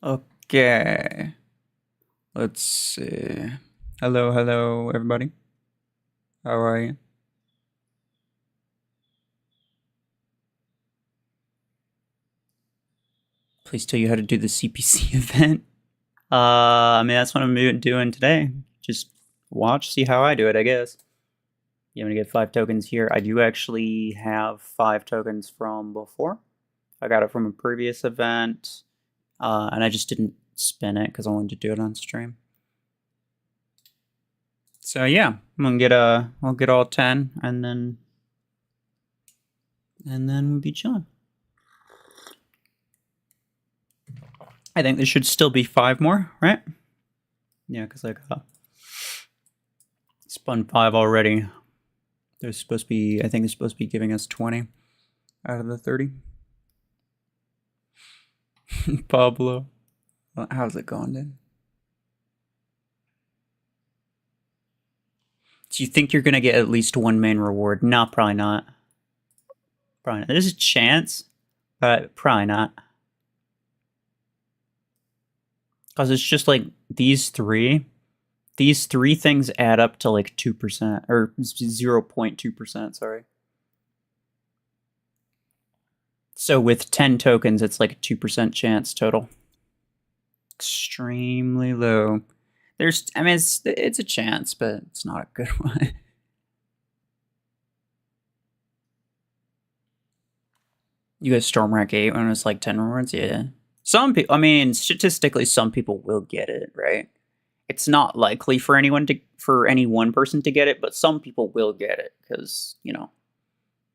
Okay. Let's see. Hello, everybody. How are you? Please tell you how to do the CPC event. I mean, that's what I'm doing today. Just watch, see how I do it, I guess. I'm gonna get 5 tokens here. I do actually have 5 tokens from before. I got it from a previous event, and I just didn't spin it because I wanted to do it on stream. So yeah, I'm gonna get I'll get all 10, and then we'll be chilling. I think there should still be 5 more, right? Yeah, because I got spun 5 already. There's supposed to be, I think it's supposed to be giving us 20 out of the 30. Pablo. How's it going, dude? Do you think you're going to get at least 1 main reward? No, probably not. Probably not. There's a chance, but probably not. Because it's just like these three things add up to like 2%, or 0.2%, sorry. So with 10 tokens, it's like a 2% chance total. Extremely low. I mean, it's a chance, but it's not a good one. You guys Storm Rack 8 when it's like 10 rewards? Yeah. Some people, I mean, statistically, some people will get it, right? It's not likely for any one person to get it, but some people will get it because, you know,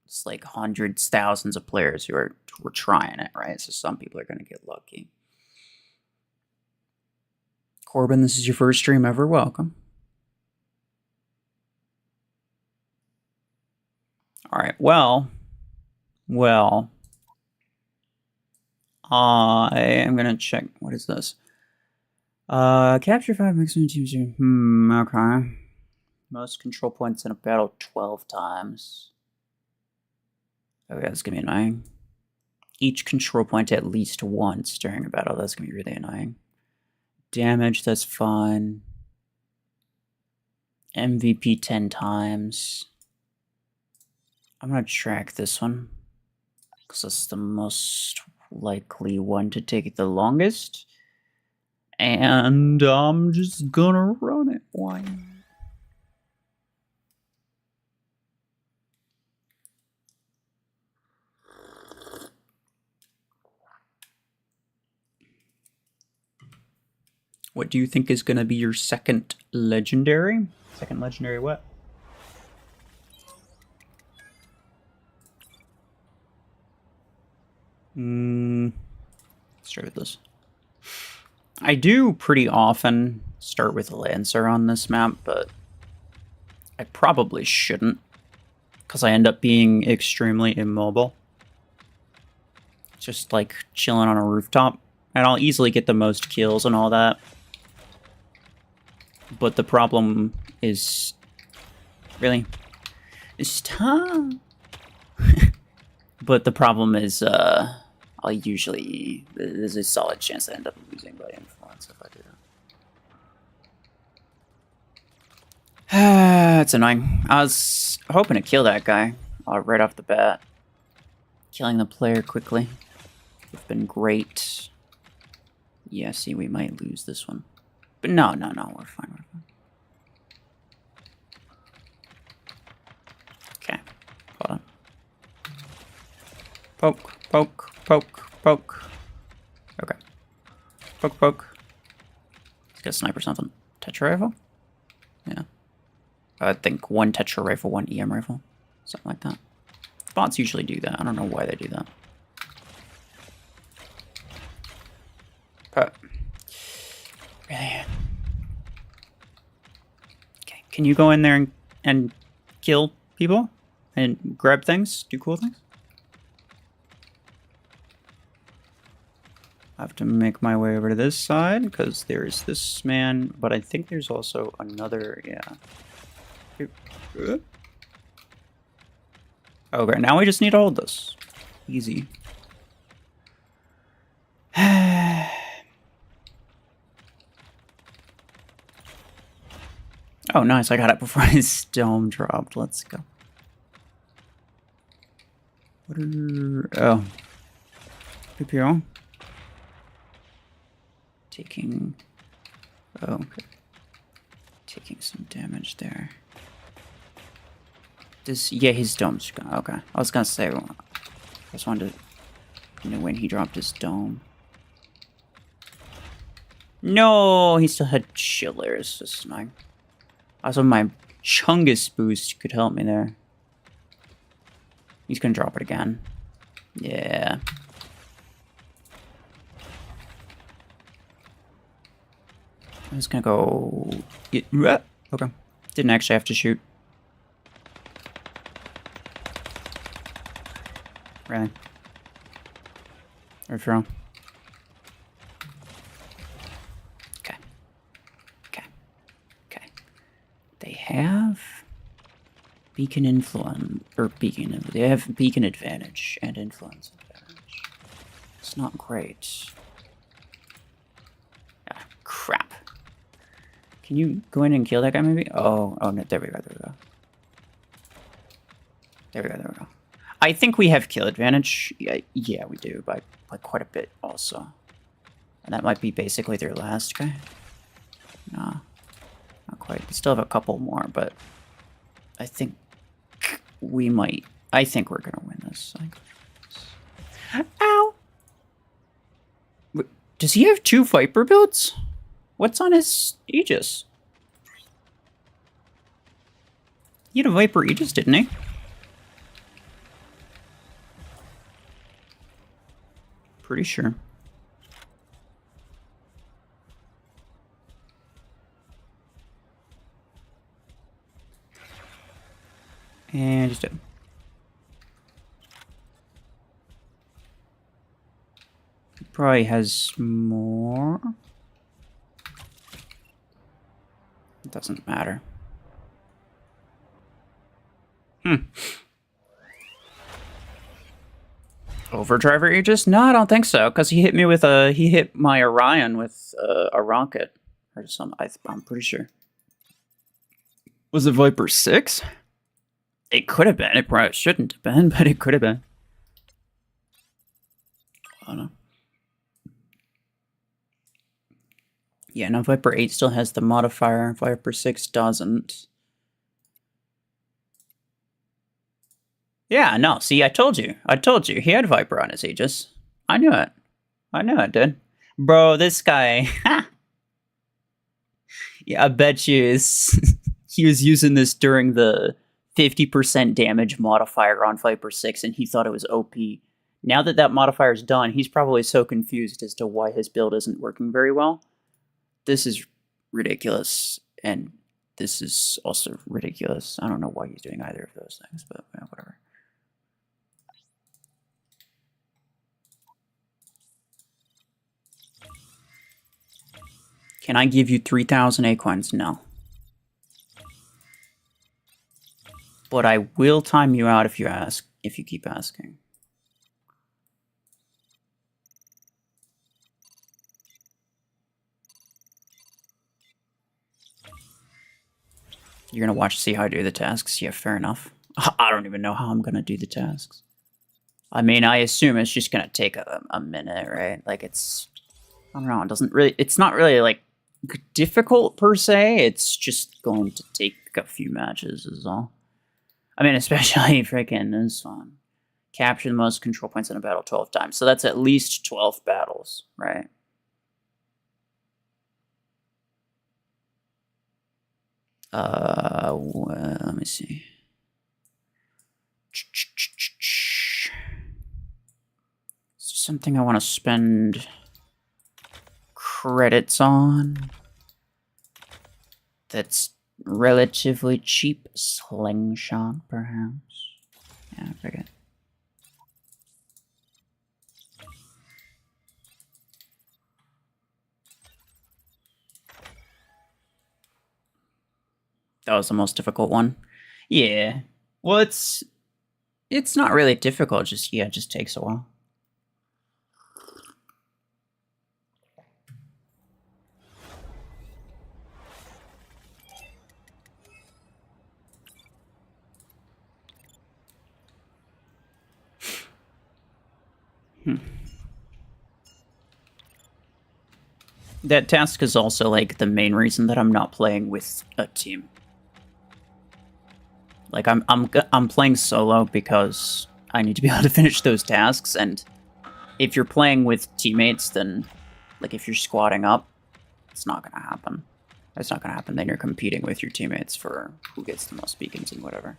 it's like hundreds, thousands of players who are trying it, right? So some people are going to get lucky. Corbin, this is your first stream ever. Welcome. All right. Well, I am going to check. What is this? Capture 5 maximum teams. Okay. Most control points in a battle 12 times. Okay, that's going to be annoying. Each control point at least once during a battle. That's going to be really annoying. Damage, that's fun. MVP 10 times. I'm going to track this one because that's the most likely one to take the longest. And I'm just gonna run it. Why? What do you think is gonna be your second legendary? Second legendary what? Let's start with this. I do pretty often start with Lancer on this map, but I probably shouldn't because I end up being extremely immobile. Just like chilling on a rooftop, and I'll easily get the most kills and all that. But the problem is really it's time. But the problem is I'll usually, there's a solid chance I end up losing by influence if I do that. It's annoying. I was hoping to kill that guy right off the bat. Killing the player quickly would have been great. Yeah, see, we might lose this one. But no, we're fine. Okay, hold on. Poke. Okay. Poke. Let's get a sniper something. Tetra rifle? Yeah. I think 1 Tetra rifle, 1 EM rifle. Something like that. Bots usually do that. I don't know why they do that. But really. Okay. Can you go in there and kill people? And grab things? Do cool things? I have to make my way over to this side because there is this man, but I think there's also another, yeah. Okay, now we just need to hold this. Easy. Oh, nice. I got it before his dome dropped. Let's go. What are... Oh. PPO. Taking... Oh, okay. Taking some damage there. This... Yeah, his dome's gone. Okay. I was gonna say... I just wanted to... know when he dropped his dome. No! He still had chillers. This is annoying. Also, my Chungus boost could help me there. He's gonna drop it again. Yeah. I'm just gonna go... Okay. Didn't actually have to shoot. Really? Or throw. Okay. Okay. Okay. They have... Beacon influence... Or beacon... They have beacon advantage and influence advantage. It's not great. Ah, crap. Can you go in and kill that guy, maybe? Oh, no, there we go, there we go. There we go, there we go. I think we have kill advantage. Yeah, we do, by quite a bit, also. And that might be basically their last guy. No, not quite. We still have a couple more, but I think we might... I think we're gonna win this. Ow! Does he have 2 Viper builds? What's on his Aegis? He had a Viper Aegis, didn't he? Pretty sure. And just dead. He probably has more. It doesn't matter. Overdriver Aegis? No, I don't think so, because he hit me with a... He hit my Orion with a rocket. Or something. I'm pretty sure. Was it Viper 6? It could have been. It probably shouldn't have been, but it could have been. I don't know. Yeah, no, Viper 8 still has the modifier. Viper 6 doesn't. Yeah, no, see, I told you. I told you. He had Viper on his Aegis. I knew it. I knew it, dude. Bro, this guy... Yeah, I bet you is... he was using this during the 50% damage modifier on Viper 6, and he thought it was OP. Now that that modifier's done, he's probably so confused as to why his build isn't working very well. This is ridiculous, and this is also ridiculous. I don't know why he's doing either of those things, but yeah, whatever. Can I give you 3,000 acorns? No. But I will time you out if you ask, if you keep asking. You're gonna watch, see how I do the tasks? Yeah, fair enough. I don't even know how I'm gonna do the tasks. I mean, I assume it's just gonna take a minute, right? Like, it's... I don't know, it doesn't really... It's not really, like, difficult per se. It's just going to take a few matches is all. I mean, especially freaking this one. Capture the most control points in a battle 12 times. So that's at least 12 battles, right? Well, let me see. Something I want to spend credits on that's relatively cheap. Slingshot, perhaps. Yeah, I forget. That was the most difficult one. Yeah. Well, it's not really difficult, just yeah, it just takes a while. That task is also, like, the main reason that I'm not playing with a team. Like, I'm playing solo because I need to be able to finish those tasks, and if you're playing with teammates, then, like, if you're squatting up, it's not gonna happen. It's not gonna happen. Then you're competing with your teammates for who gets the most beacons and whatever.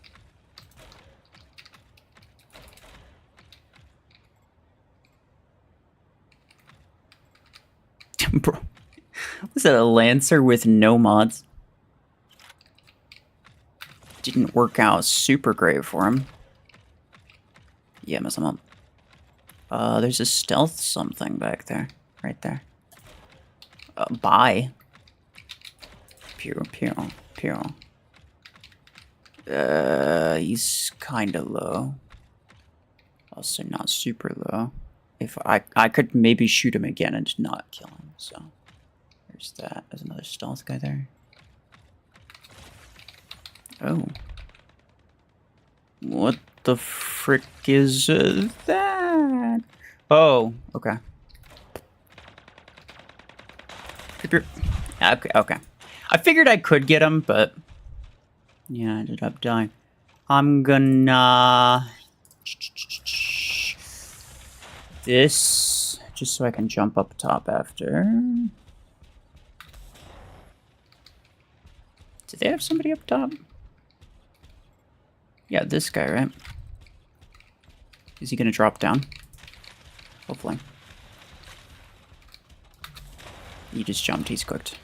Bro, was that a Lancer with no mods? Didn't work out super great for him. Yeah, mess him up. There's a stealth something back there. Right there. Bye. Pew, pew, pew. He's kinda low. Also not super low. If I could maybe shoot him again and not kill him, so. There's that. There's another stealth guy there. Oh. What the frick is that? Oh, okay. Okay. I figured I could get him, but yeah, I ended up dying. I'm gonna this just so I can jump up top after. Do they have somebody up top? Yeah, this guy, right? Is he gonna drop down? Hopefully. He just jumped, he's cooked.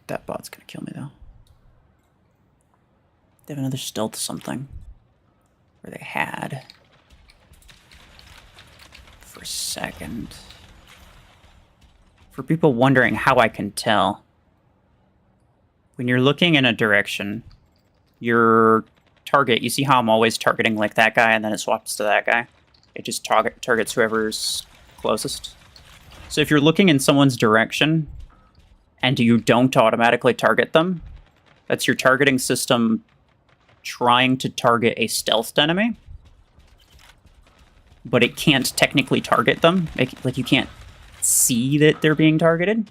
That bot's gonna kill me though. They have another stealth something. Or they had. For a second. For people wondering how I can tell. When you're looking in a direction, your target, you see how I'm always targeting like that guy and then it swaps to that guy? It just targets whoever's closest. So if you're looking in someone's direction and you don't automatically target them, that's your targeting system trying to target a stealthed enemy, but it can't technically target them. Like you can't see that they're being targeted,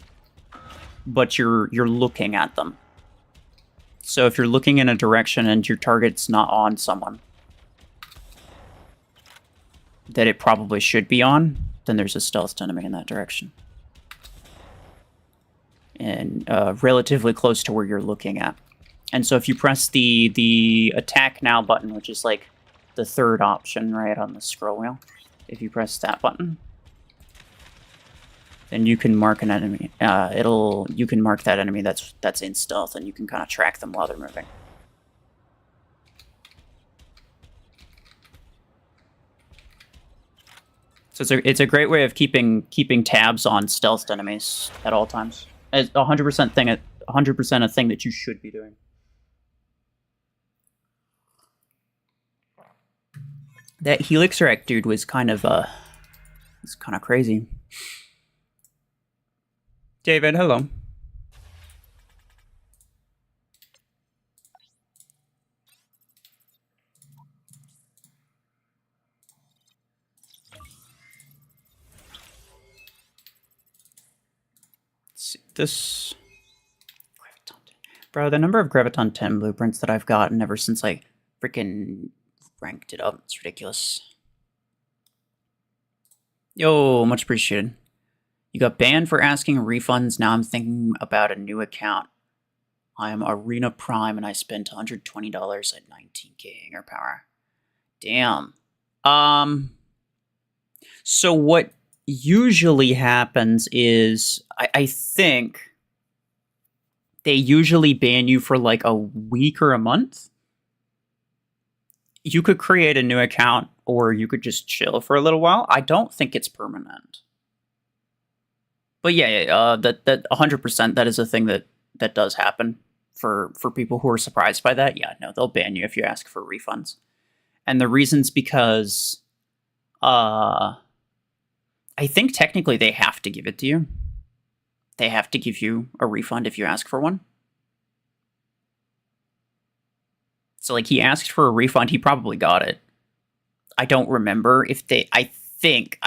but you're looking at them. So if you're looking in a direction and your target's not on someone that it probably should be on, then there's a stealthed enemy in that direction. And relatively close to where you're looking at. And so if you press the attack now button, which is like the third option right on the scroll wheel, if you press that button, then you can mark an enemy. You can mark that enemy that's in stealth, and you can kind of track them while they're moving. So it's a great way of keeping tabs on stealthed enemies at all times. It's 100% a thing that you should be doing. That Helixrack dude was kind of crazy. David, hello. Let's see this. Bro, the number of Graviton 10 blueprints that I've gotten ever since I freaking ranked it up, it's ridiculous. Yo, much appreciated. You got banned for asking refunds. Now I'm thinking about a new account. I am Arena Prime and I spent $120 at 19k Hanger Power. Damn. So what usually happens is, I think they usually ban you for like a week or a month. You could create a new account or you could just chill for a little while. I don't think it's permanent. But yeah, that 100%, that is a thing that does happen for people who are surprised by that. Yeah, no, they'll ban you if you ask for refunds. And the reason's because I think technically they have to give it to you. They have to give you a refund if you ask for one. So like he asked for a refund, he probably got it. I don't remember if they. I think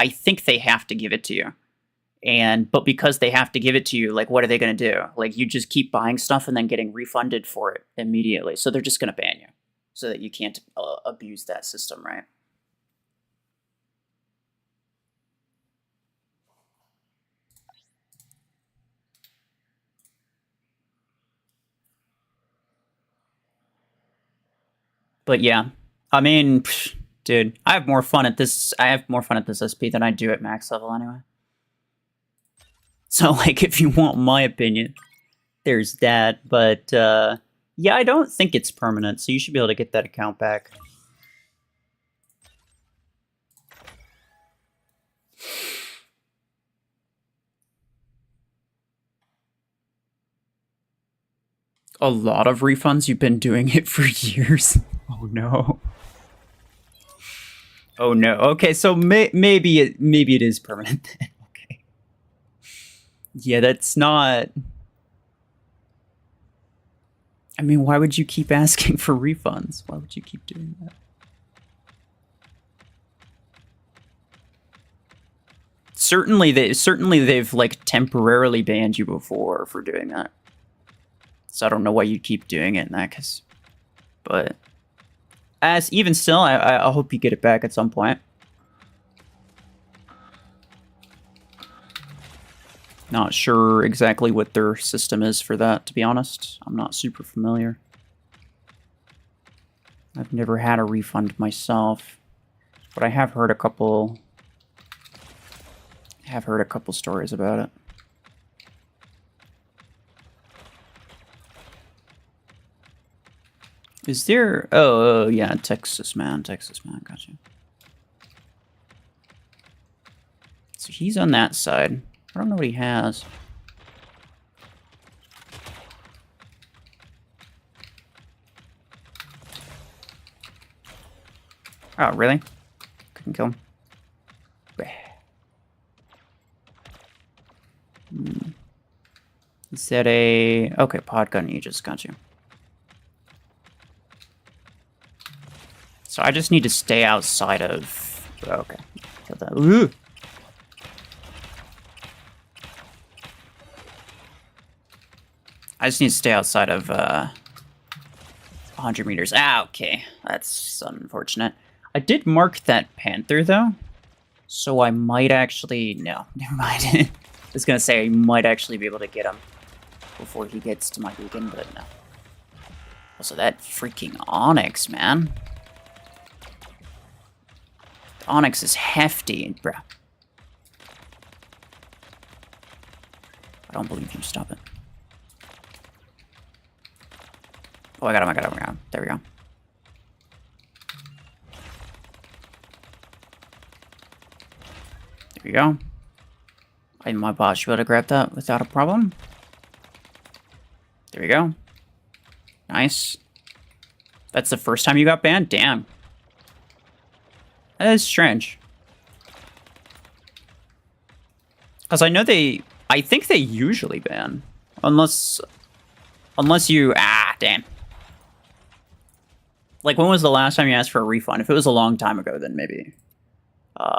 they have to give it to you. But because they have to give it to you, like, what are they going to do? Like, you just keep buying stuff and then getting refunded for it immediately. So they're just going to ban you so that you can't abuse that system, right? But yeah, I mean, dude, I have more fun at this. I have more fun at this SP than I do at max level anyway. So, like, if you want my opinion, there's that. But yeah, I don't think it's permanent, so you should be able to get that account back. A lot of refunds? You've been doing it for years? Oh no. Oh no. Okay, so maybe it is permanent then. Okay. Yeah, that's not... I mean, why would you keep asking for refunds? Why would you keep doing that? Certainly they've like temporarily banned you before for doing that. So I don't know why you keep doing it in that case. But as even still, I hope you get it back at some point. Not sure exactly what their system is for that, to be honest. I'm not super familiar. I've never had a refund myself, but I have heard a couple stories about it. Is there... Oh, yeah, Texas man, gotcha. So he's on that side. I don't know what he has. Oh, really? Couldn't kill him. Is that a... Okay, pod gun, you just got you. So I just need to stay outside of... Okay. Ooh. I just need to stay outside of 100 meters. Ah, okay. That's unfortunate. I did mark that panther, though. So I might actually... No, never mind. I was going to say I might actually be able to get him before he gets to my beacon, but no. Also, that freaking Onyx, man. The Onyx is hefty, bro. I don't believe you. Stop it. Oh, I got him. There we go. There we go. My bot should be able to grab that without a problem. There we go. Nice. That's the first time you got banned? Damn. That is strange. Because I know I think they usually ban. Unless you... Ah, damn. Like, when was the last time you asked for a refund? If it was a long time ago, then maybe...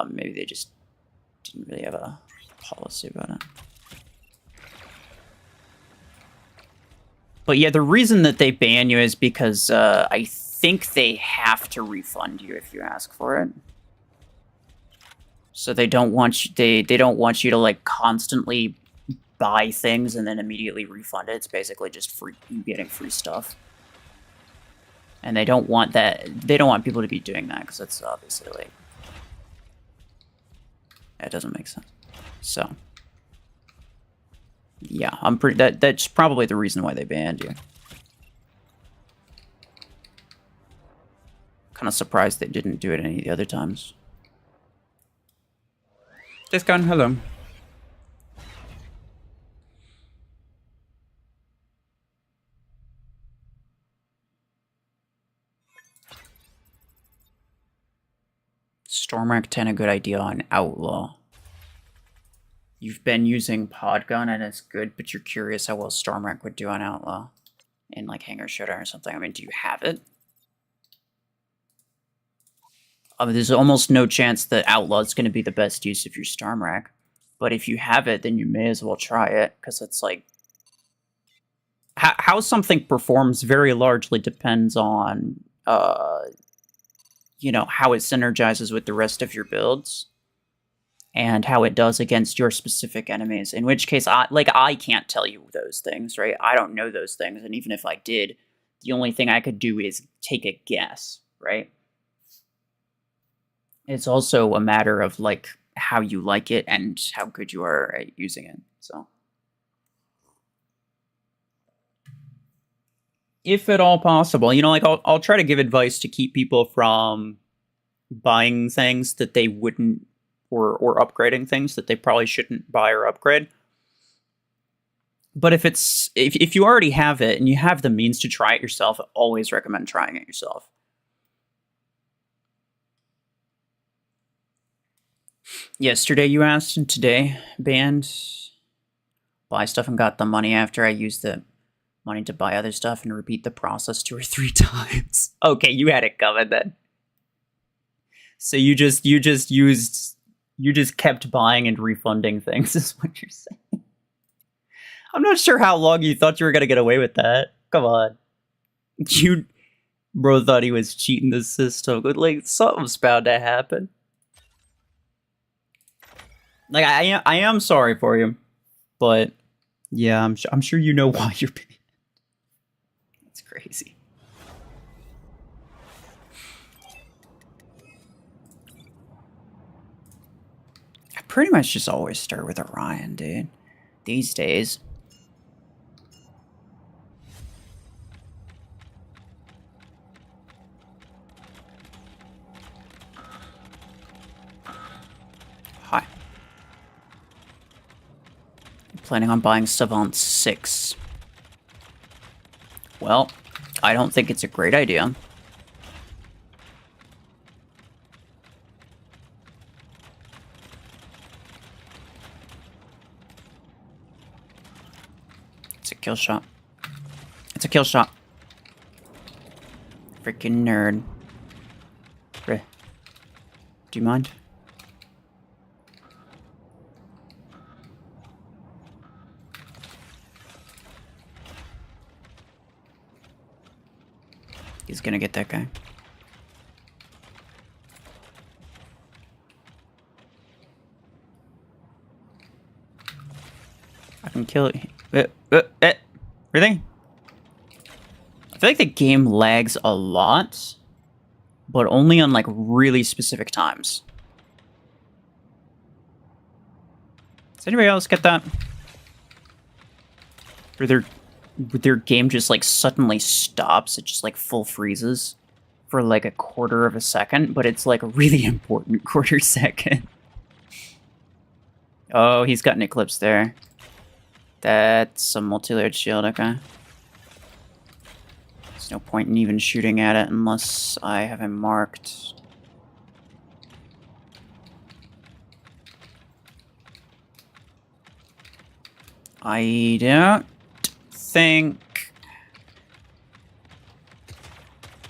maybe they just didn't really have a policy about it. But yeah, the reason that they ban you is because I think they have to refund you if you ask for it. So they don't want you, they don't want you to like constantly buy things and then immediately refund it. It's basically just free, getting free stuff. And they don't want that. They don't want people to be doing that because it's obviously like that doesn't make sense. So yeah, I'm pretty. That's probably the reason why they banned you. Kind of surprised they didn't do it any of the other times. Discount, hello. Stormwreck 10 a good idea on Outlaw. You've been using Podgun and it's good, but you're curious how well Stormwreck would do on Outlaw. In like Hangar Showdown or something. I mean, do you have it? There's almost no chance that Outlaw is going to be the best use of your Storm Rack. But if you have it, then you may as well try it, because it's like... How something performs very largely depends on, you know, how it synergizes with the rest of your builds, and how it does against your specific enemies. In which case, I can't tell you those things, right? I don't know those things, and even if I did, the only thing I could do is take a guess, right? It's also a matter of, like, how you like it and how good you are at using it, so... If at all possible, you know, like, I'll try to give advice to keep people from buying things that they wouldn't, or upgrading things that they probably shouldn't buy or upgrade. But if you already have it and you have the means to try it yourself, I always recommend trying it yourself. Yesterday you asked, and today banned. Buy stuff and got the money after I used the money to buy other stuff and repeat the process 2 or 3 times. Okay, you had it coming then. So you just kept buying and refunding things, is what you're saying. I'm not sure how long you thought you were gonna get away with that. Come on. Bro thought he was cheating the system. Like, something's bound to happen. Like, I am sorry for you, but yeah, I'm sure you know why you're being... It's crazy. I pretty much just always start with Orion, dude. These days. Hi. I'm planning on buying Savant 6. Well, I don't think it's a great idea. It's a kill shot. It's a kill shot. Freaking nerd. Do you mind? He's gonna get that guy. I can kill it. Really? I feel like the game lags a lot, but only on, like, really specific times. Does anybody else get that? Or their game just, like, suddenly stops. It just, like, full freezes for, like, a quarter of a second, but it's, like, a really important quarter second. Oh, he's got an Eclipse there. That's a multi-layered shield, okay. There's no point in even shooting at it unless I have him marked. I don't think...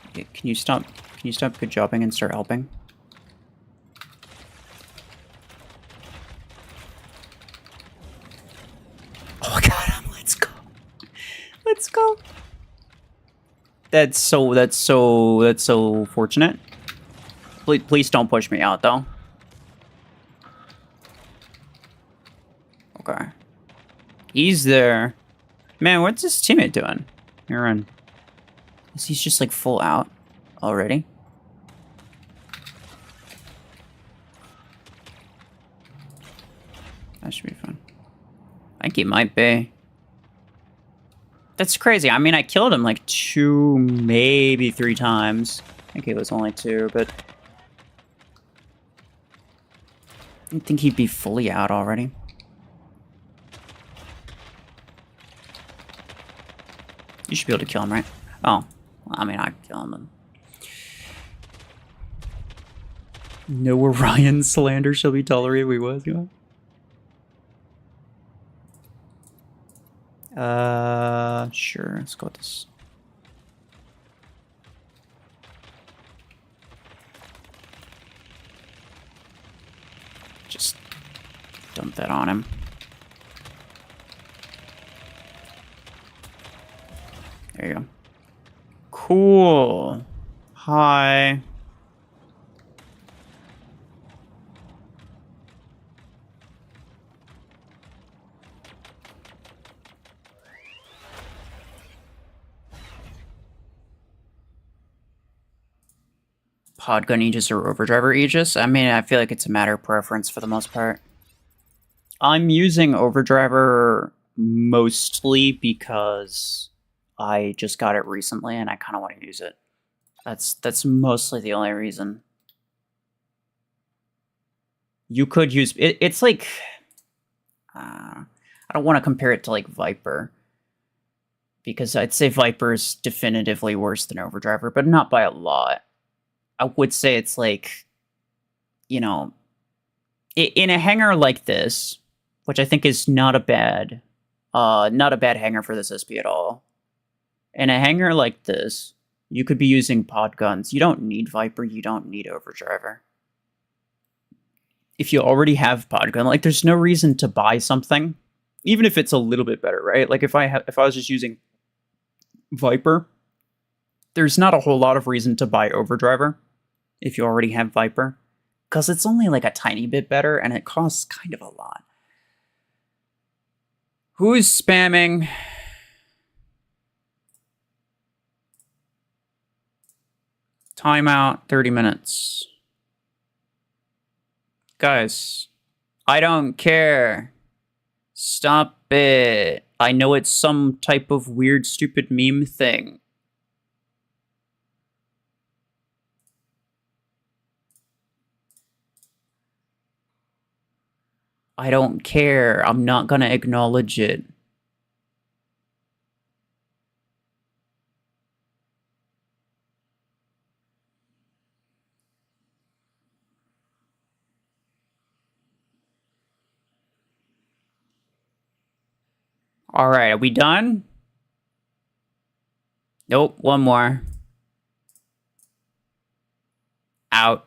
Okay, can you stop good jobbing and start helping? Oh, I got him. Let's go. Let's go. That's so fortunate. Please don't push me out, though. Okay. He's there. Man, what's his teammate doing? Here, run. He's just, like, full out already. That should be fun. I think he might be. That's crazy. I mean, I killed him like 2, maybe 3 times. I think it was only 2, but... I didn't think he'd be fully out already. You should be able to kill him, right? Oh. I mean, I can kill him. And... No Orion slander shall be tolerated. We was, you know? Sure, let's go with this. Just dump that on him. There you go. Cool. Hi. Podgun Aegis or Overdriver Aegis? I mean, I feel like it's a matter of preference for the most part. I'm using Overdriver mostly because I just got it recently and I kind of want to use it. That's mostly the only reason. You could use it. It's like I don't want to compare it to like Viper because I'd say Viper is definitively worse than Overdriver, but not by a lot. I would say it's like, you know, in a hangar like this, which I think is not a bad hangar for this SP at all. In a hangar like this, you could be using pod guns. You don't need Viper. You don't need Overdriver. If you already have pod gun, like there's no reason to buy something, even if it's a little bit better, right? Like if I was just using Viper, there's not a whole lot of reason to buy Overdriver if you already have Viper, because it's only like a tiny bit better and it costs kind of a lot. Who's spamming? Timeout, 30 minutes. Guys, I don't care. Stop it. I know it's some type of weird, stupid meme thing. I don't care. I'm not gonna acknowledge it. All right, are we done? Nope, one more. Out.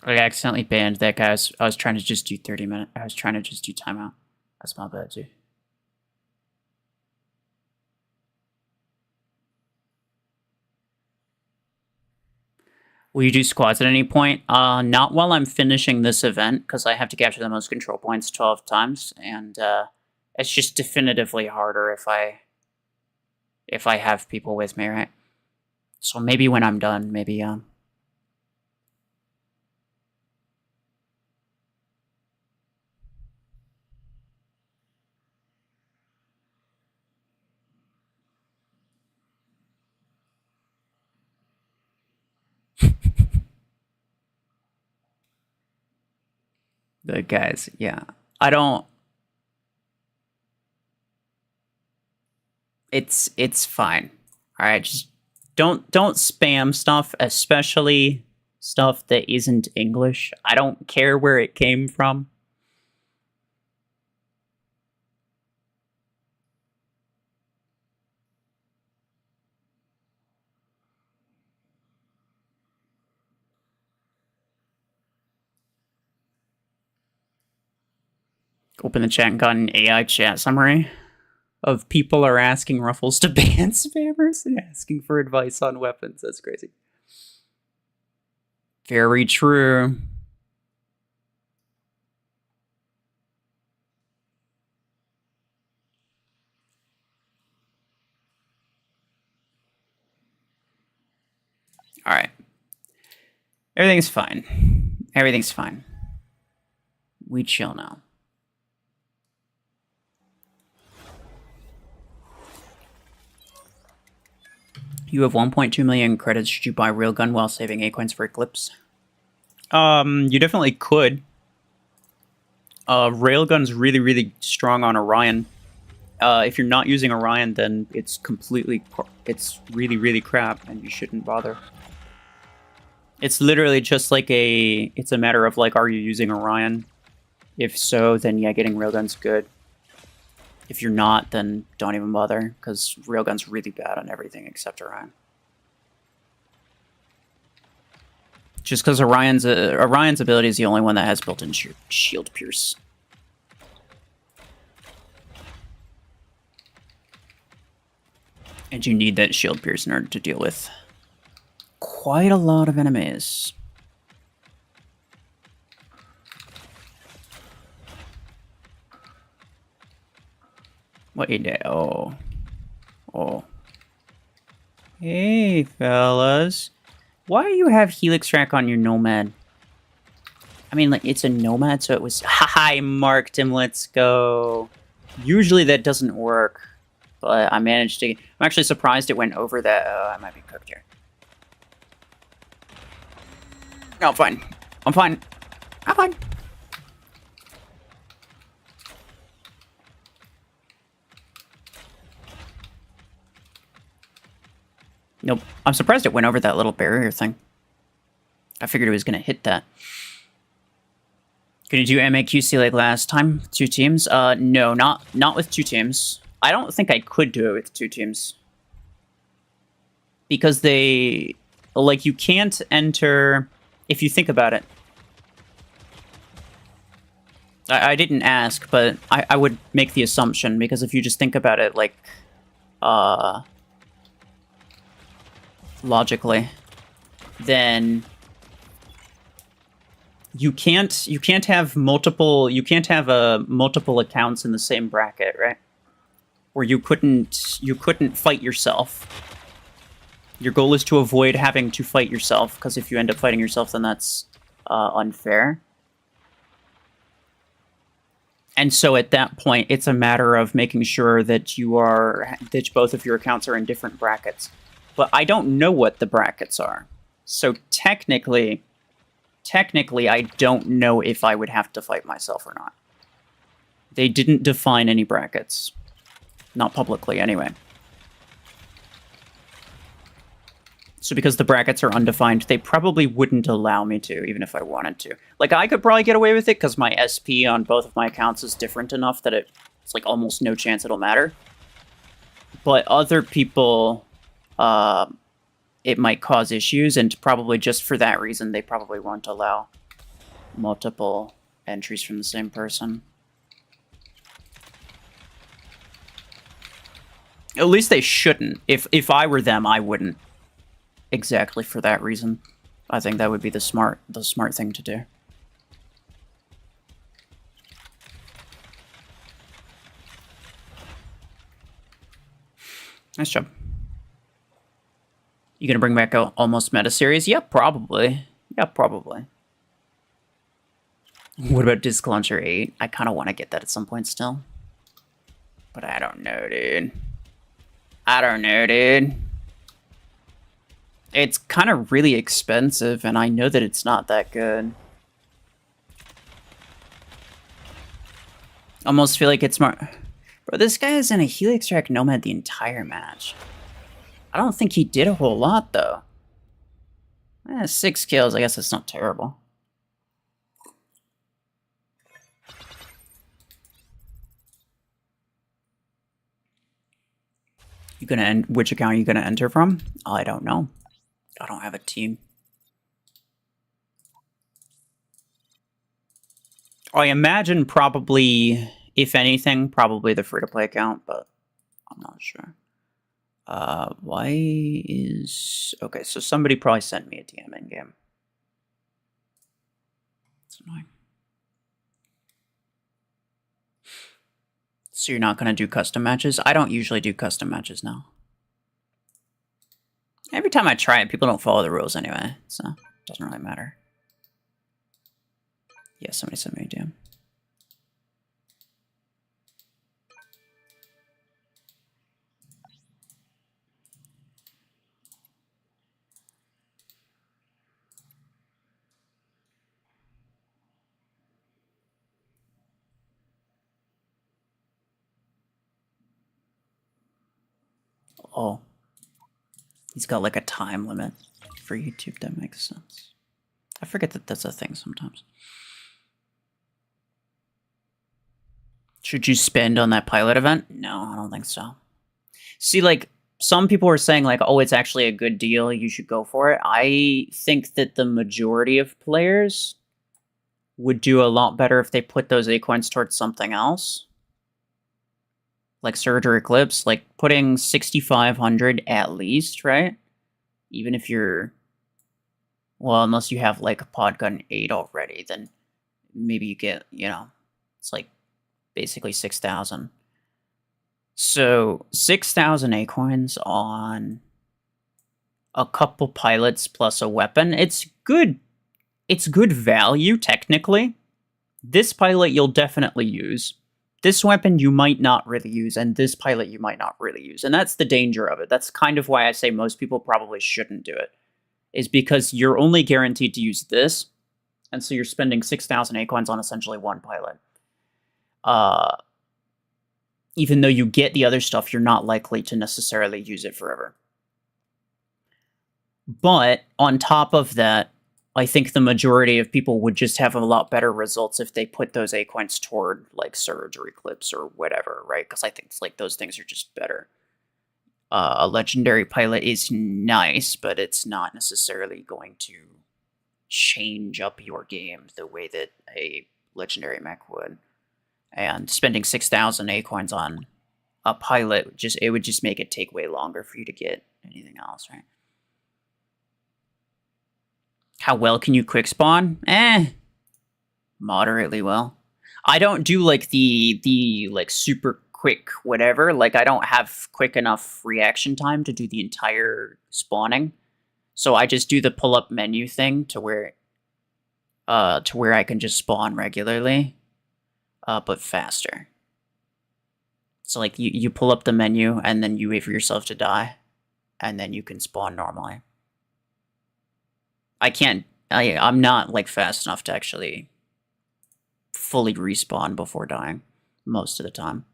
I accidentally banned that guy. I was trying to just do 30 minutes. I was trying to just do timeout. That's my bad, too. Will you do squads at any point? Not while I'm finishing this event, because I have to capture the most control points 12 times, and it's just definitively harder if I have people with me, right? So maybe when I'm done, maybe the guys, yeah. I don't. It's fine. All right, just don't spam stuff, especially stuff that isn't English. I don't care where it came from. Open the chat and got an AI chat summary of people are asking RuFFles to ban spammers and asking for advice on weapons. That's crazy. Very true. All right. Everything's fine. Everything's fine. We chill now. You have 1.2 million credits. Should you buy Railgun while saving Acorns for Eclipse? You definitely could. Railgun's really, really strong on Orion. If you're not using Orion, then it's really, really crap, and you shouldn't bother. It's literally just like it's a matter of like, are you using Orion? If so, then yeah, getting railgun's good. If you're not, then don't even bother, because railgun's really bad on everything except Orion. Just because Orion's ability is the only one that has built-in shield pierce. And you need that shield pierce in order to deal with quite a lot of enemies. What you did? Oh. Hey, fellas. Why do you have Helix Track on your Nomad? I mean, like, it's a Nomad, so it was... Haha, I marked him, let's go. Usually that doesn't work, but I managed to... I'm actually surprised it went over that... I might be cooked here. No, I'm fine. I'm fine. I'm fine. Nope. I'm surprised it went over that little barrier thing. I figured it was going to hit that. Can you do MAQC like last time? 2 teams? No, not with 2 teams. I don't think I could do it with 2 teams. Because they... Like, you can't enter... If you think about it. I didn't ask, but I would make the assumption, because if you just think about it, like... logically, then... You can't have multiple accounts in the same bracket, right? Where you couldn't fight yourself. Your goal is to avoid having to fight yourself, because if you end up fighting yourself, then that's unfair. And so at that point, it's a matter of making sure that that both of your accounts are in different brackets. But I don't know what the brackets are, so technically, I don't know if I would have to fight myself or not. They didn't define any brackets. Not publicly, anyway. So because the brackets are undefined, they probably wouldn't allow me to, even if I wanted to. Like, I could probably get away with it, because my SP on both of my accounts is different enough that it's like almost no chance it'll matter. But other people... it might cause issues, and probably just for that reason, they probably won't allow multiple entries from the same person. At least they shouldn't. If I were them, I wouldn't. Exactly for that reason. I think that would be the smart thing to do. Nice job. You gonna bring back a almost meta series? Yeah, probably. Yeah, probably. What about Disc Launcher 8? I kind of want to get that at some point still. But I don't know, dude. I don't know, dude. It's kind of really expensive, and I know that it's not that good. Almost feel like it's more... Bro, this guy is in a Helix Track Nomad the entire match. I don't think he did a whole lot, though. 6 kills, I guess that's not terrible. You gonna which account are you gonna enter from? I don't know. I don't have a team. I imagine probably, if anything, probably the free-to-play account, but I'm not sure. Why is... Okay, so somebody probably sent me a DM in-game. It's annoying. So you're not going to do custom matches? I don't usually do custom matches now. Every time I try it, people don't follow the rules anyway, so it doesn't really matter. Yeah, somebody sent me a DM. Oh. He's got like a time limit for YouTube. That makes sense. I forget that that's a thing sometimes. Should you spend on that pilot event? No, I don't think so. See, like, some people are saying, like, oh, it's actually a good deal, you should go for it. I think that the majority of players would do a lot better if they put those Acorns towards something else. Like Surge or Eclipse, like putting 6,500 at least, right? Even if you're... Well, unless you have, like, a Podgun 8 already, then maybe you get, you know, it's like basically 6,000. So 6,000 Acorns on a couple pilots plus a weapon. It's good. It's good value, technically. This pilot you'll definitely use. This weapon you might not really use, and this pilot you might not really use. And that's the danger of it. That's kind of why I say most people probably shouldn't do it. Is because you're only guaranteed to use this, and so you're spending 6,000 Acorns on essentially one pilot. Even though you get the other stuff, you're not likely to necessarily use it forever. But on top of that, I think the majority of people would just have a lot better results if they put those Acorns toward, like, Surge or Eclipse or whatever, right? Because I think it's like those things are just better. A legendary pilot is nice, but it's not necessarily going to change up your game the way that a legendary mech would. And spending 6,000 Acorns on a pilot, it would just make it take way longer for you to get anything else, right? How well can you quick spawn? Moderately well. I don't do, like, the like, super quick whatever. Like, I don't have quick enough reaction time to do the entire spawning. So I just do the pull-up menu thing to where I can just spawn regularly, but faster. So, like, you pull up the menu, and then you wait for yourself to die, and then you can spawn normally. I'm not, like, fast enough to actually fully respawn before dying most of the time.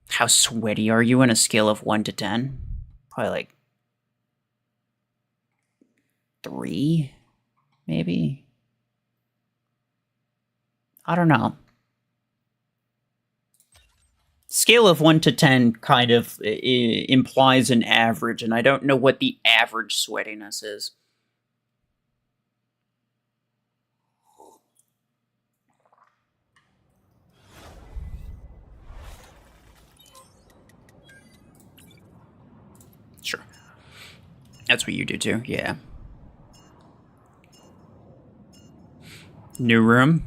How sweaty are you on a scale of 1 to 10? Probably, like, 3, maybe? I don't know. Scale of 1 to 10 kind of implies an average, and I don't know what the average sweatiness is. Sure. That's what you do too, yeah. New room?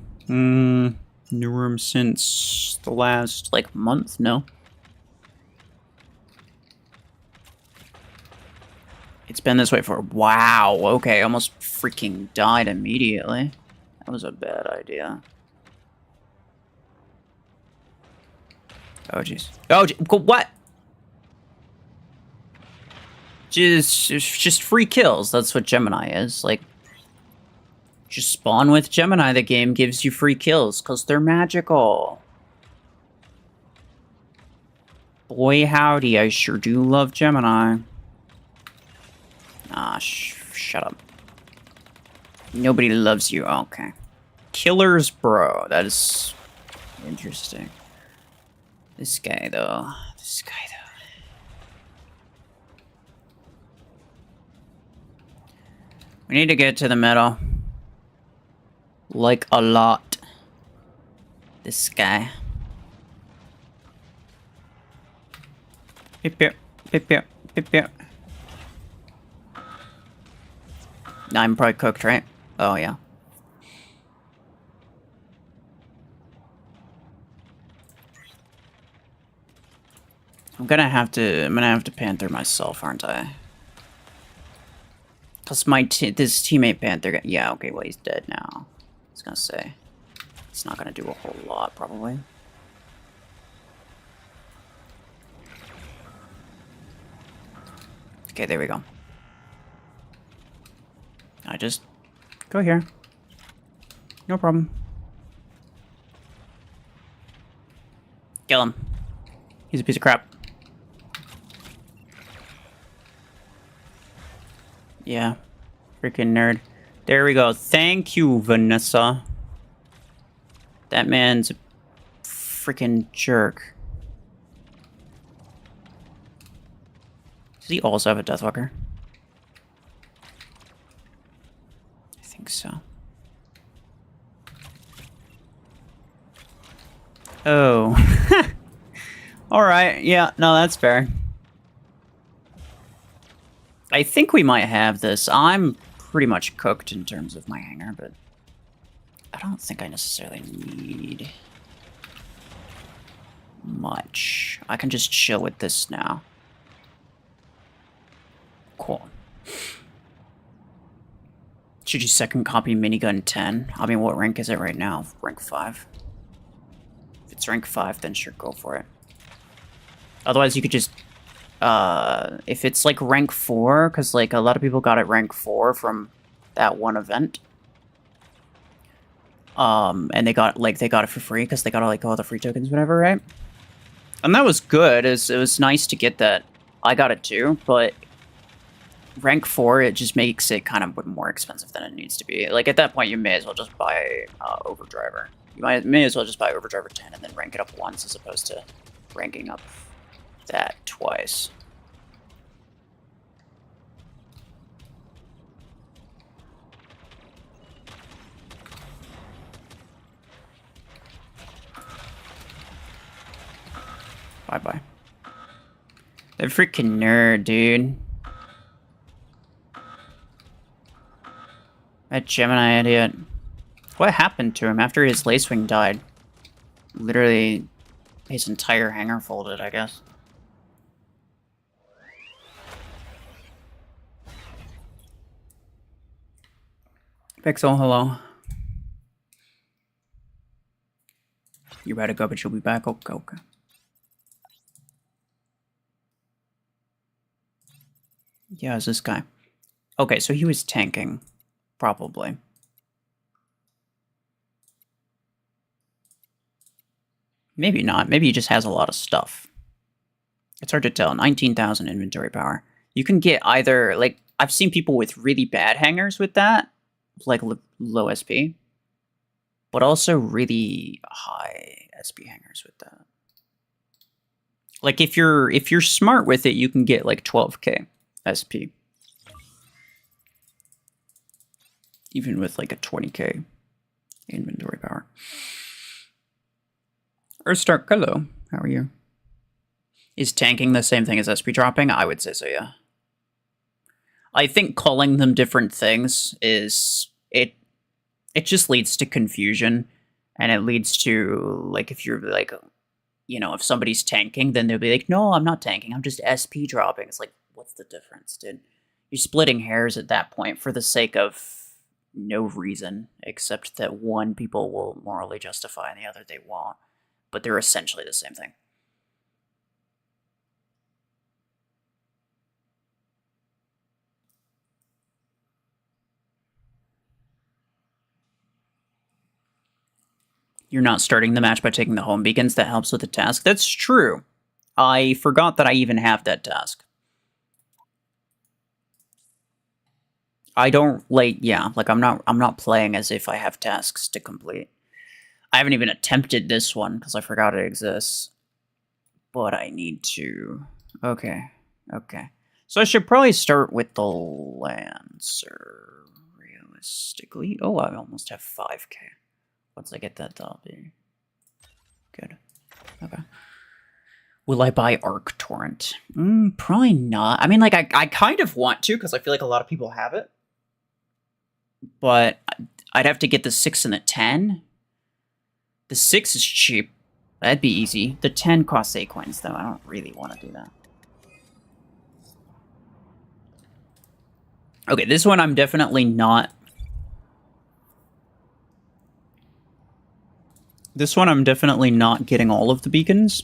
New room since the last, like, month? No. It's been this way for... Wow, okay, almost freaking died immediately. That was a bad idea. Oh, jeez. Oh, what? Just free kills. That's what Gemini is. Like, just spawn with Gemini. The game gives you free kills because they're magical. Boy, howdy, I sure do love Gemini. Ah, shut up. Nobody loves you. Okay. Killers, bro. That is interesting. This guy, though. We need to get to the middle. Like, a lot. This guy. Pip, pip, pip, pip, pip, pip. Now I'm probably cooked, right? Oh, yeah. I'm gonna have to Panther myself, aren't I? Cause this teammate Panther, yeah, okay, well, he's dead now. I was gonna say, it's not gonna do a whole lot, probably. Okay, there we go. I just go here. No problem. Kill him. He's a piece of crap. Yeah. Freaking nerd. There we go. Thank you, Vanessa. That man's a freaking jerk. Does he also have a Deathwalker? I think so. Oh. Alright, yeah, no, that's fair. I think we might have this. I'm pretty much cooked in terms of my hangar, but I don't think I necessarily need much. I can just chill with this now. Cool. Should you second copy minigun 10? I mean, what rank is it right now? Rank 5. If it's rank 5, then sure, go for it. Otherwise, you could just... if it's like rank 4, because like a lot of people got it rank 4 from that one event. And they got it for free because they got like all the free tokens, whatever, right? And that was good. It was nice to get that. I got it too, but rank 4, it just makes it kind of more expensive than it needs to be. Like at that point, you may as well just buy Overdriver. You may as well just buy Overdriver 10 and then rank it up once as opposed to ranking up that twice. Bye-bye. The freaking nerd, dude. That Gemini idiot. What happened to him after his Lacewing died? Literally, his entire hangar folded, I guess. Pixel, hello. You better go, but you'll be back. Okay, okay. Yeah, it's this guy. Okay, so he was tanking. Probably. Maybe not. Maybe he just has a lot of stuff. It's hard to tell. 19,000 inventory power. You can get either, like, I've seen people with really bad hangars with that, like low SP, but also really high SP hangars with that. Like, if you're smart with it, you can get like 12k SP. Even with like a 20k inventory power. Earthstark, hello. How are you? Is tanking the same thing as SP dropping? I would say so, yeah. I think calling them different things is... It just leads to confusion. And it leads to, like, if you're like... You know, if somebody's tanking, then they'll be like, no, I'm not tanking. I'm just SP dropping. It's like, what's the difference, dude? You're splitting hairs at that point for the sake of no reason, except that one people will morally justify and the other they won't. But they're essentially the same thing. You're not starting the match by taking the home beacons. That helps with the task. That's true. I forgot that I even have that task. I don't, like, yeah, like, I'm not playing as if I have tasks to complete. I haven't even attempted this one, because I forgot it exists. But I need to... Okay, okay. So I should probably start with the Lancer, realistically. Oh, I almost have 5k. Once I get that, that'll be good. Okay. Will I buy Arc Torrent? Probably not. I mean, like, I kind of want to, because I feel like a lot of people have it. But I'd have to get the 6 and the 10. The 6 is cheap. That'd be easy. The 10 costs 8 coins, though. I don't really want to do that. Okay, this one I'm definitely not... This one I'm definitely not getting all of the beacons.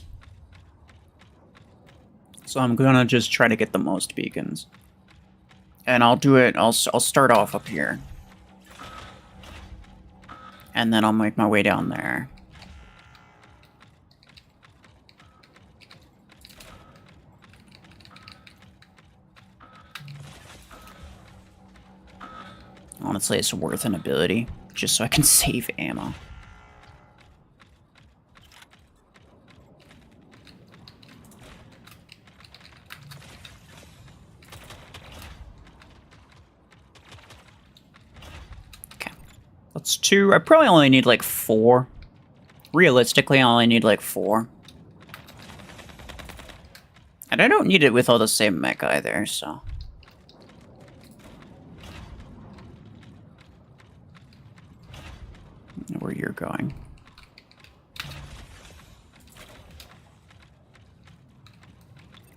So I'm gonna just try to get the most beacons. And I'll do it, I'll start off up here. And then I'll make my way down there. Honestly, it's worth an ability, just so I can save ammo. That's 2. I probably only need like 4. Realistically, I only need like 4. And I don't need it with all the same mech either, so... I know where you're going.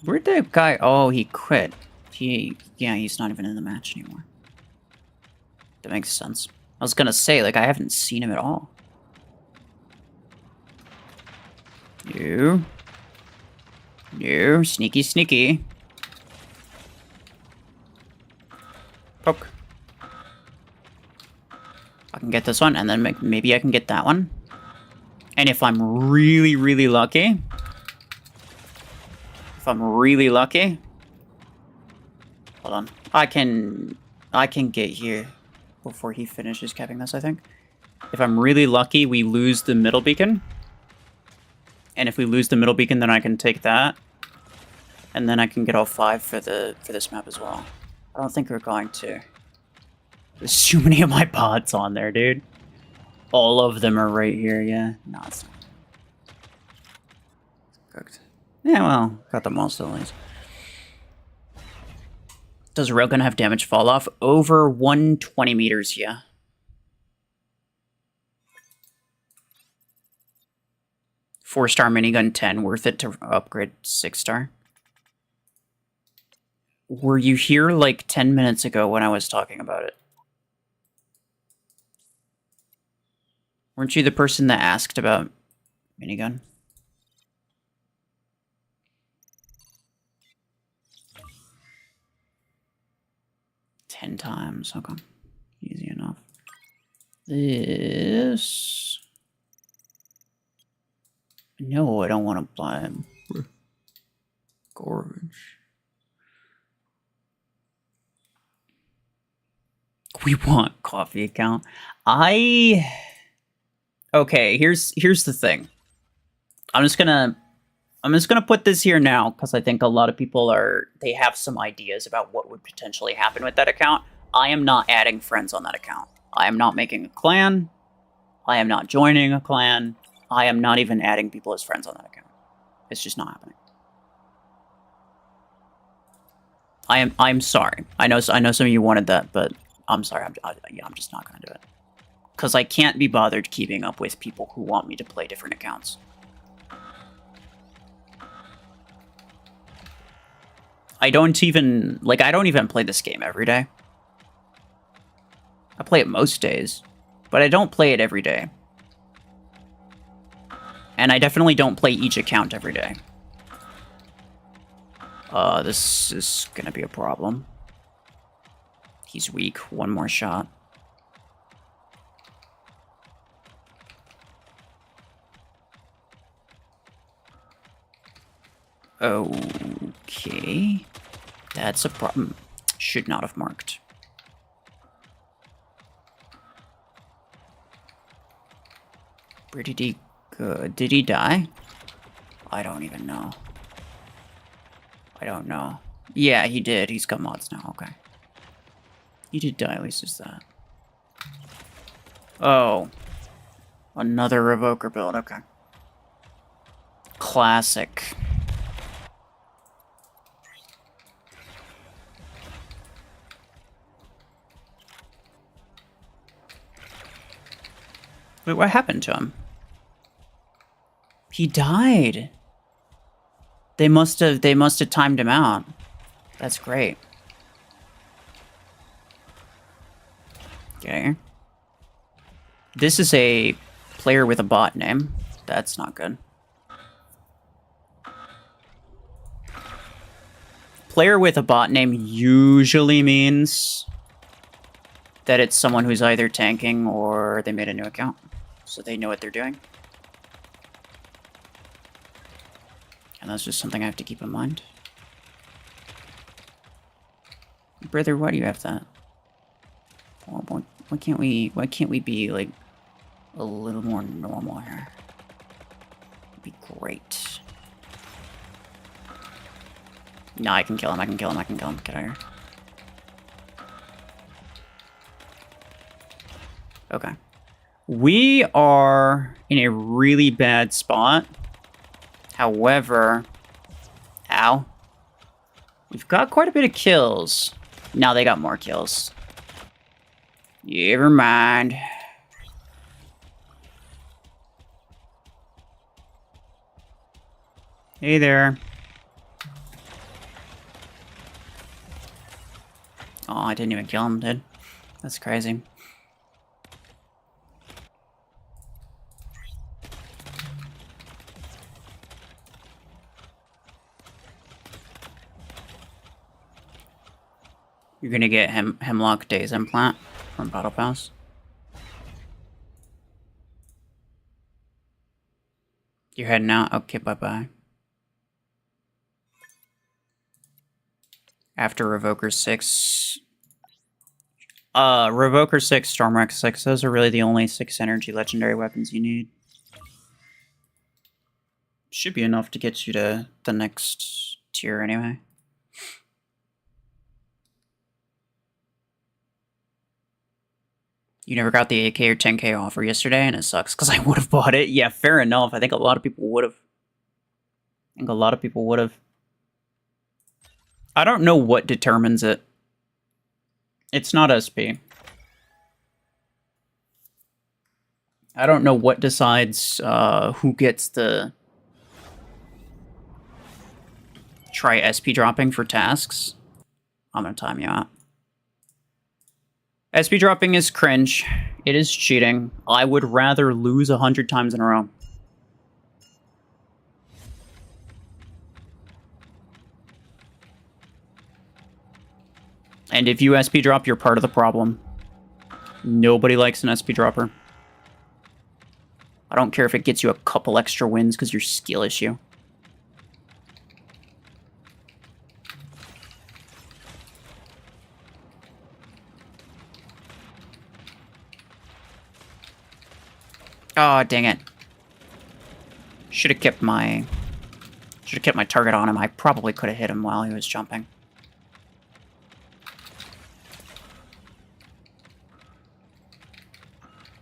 Where'd the guy... Oh, he quit. Yeah, he's not even in the match anymore. That makes sense. I was gonna say, like, I haven't seen him at all. You. Sneaky, sneaky. Poke. I can get this one, and then maybe I can get that one. And if I'm really, really lucky... If I'm really lucky... Hold on. I can get here before he finishes capping this, I think. If I'm really lucky, we lose the middle beacon. And if we lose the middle beacon, then I can take that. And then I can get all 5 for this map as well. I don't think we're going to. There's too many of my pods on there, dude. All of them are right here, yeah. No, it's not. Cooked. Yeah, well, got them all still at least. Does Railgun have damage fall off? Over 120 meters, yeah. Four-star minigun 10, worth it to upgrade 6-star. Were you here like 10 minutes ago when I was talking about it? Weren't you the person that asked about minigun? Ten times, okay. Easy enough. This... No, I don't want to buy him. Gorge. We want coffee account. Okay, here's the thing. I'm just gonna put this here now because I think a lot of people they have some ideas about what would potentially happen with that account. I am not adding friends on that account. I am not making a clan. I am not joining a clan. I am not even adding people as friends on that account. It's just not happening. I'm sorry. I know some of you wanted that, but I'm sorry. I'm just not going to do it. Because I can't be bothered keeping up with people who want me to play different accounts. I don't even play this game every day. I play it most days, but I don't play it every day. And I definitely don't play each account every day. This is gonna be a problem. He's weak. One more shot. Okay. That's a problem. Should not have marked. Where did he go? Did he die? I don't even know. I don't know. Yeah, he did. He's got mods now. Okay. He did die, at least it's that. Oh. Another Revoker build. Okay. Classic. Wait, what happened to him? He died. They must have timed him out. That's great. Okay. This is a player with a bot name. That's not good. Player with a bot name usually means that it's someone who's either tanking or they made a new account. So they know what they're doing. And that's just something I have to keep in mind. Brother, why do you have that? Why can't we be like a little more normal here? It'd be great. No, I can kill him, I can kill him, I can kill him. Get out of here. Okay. We are in a really bad spot. However, ow. We've got quite a bit of kills. Now they got more kills. Never mind. Hey there. Oh, I didn't even kill him, dude. That's crazy. You're gonna get Hemlock Days implant from Battle Pass. You're heading out? Okay, bye-bye. After Revoker 6... Revoker 6, Stormwreck 6, those are really the only 6 energy legendary weapons you need. Should be enough to get you to the next tier anyway. You never got the 8K or 10K offer yesterday, and it sucks because I would have bought it. Yeah, fair enough. I think a lot of people would have. I don't know what determines it. It's not SP. I don't know what decides who gets the try SP dropping for tasks. I'm gonna time you out. SP dropping is cringe. It is cheating. I would rather lose 100 times in a row. And if you SP drop, you're part of the problem. Nobody likes an SP dropper. I don't care if it gets you a couple extra wins because your skill issue. Oh, dang it. Should have kept my target on him. I probably could have hit him while he was jumping.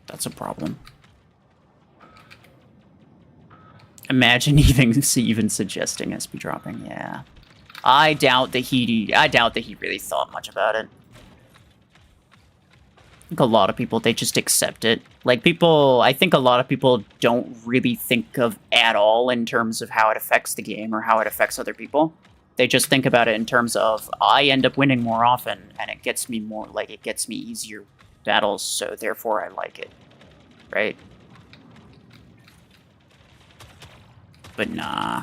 That's a problem. Imagine even suggesting SP dropping. Yeah, I doubt that he really thought much about it. I think a lot of people, they just accept it. Like I think a lot of people don't really think of at all in terms of how it affects the game or how it affects other people. They just think about it in terms of I end up winning more often, and it gets me more it gets me easier battles, so therefore I like it, right? But nah,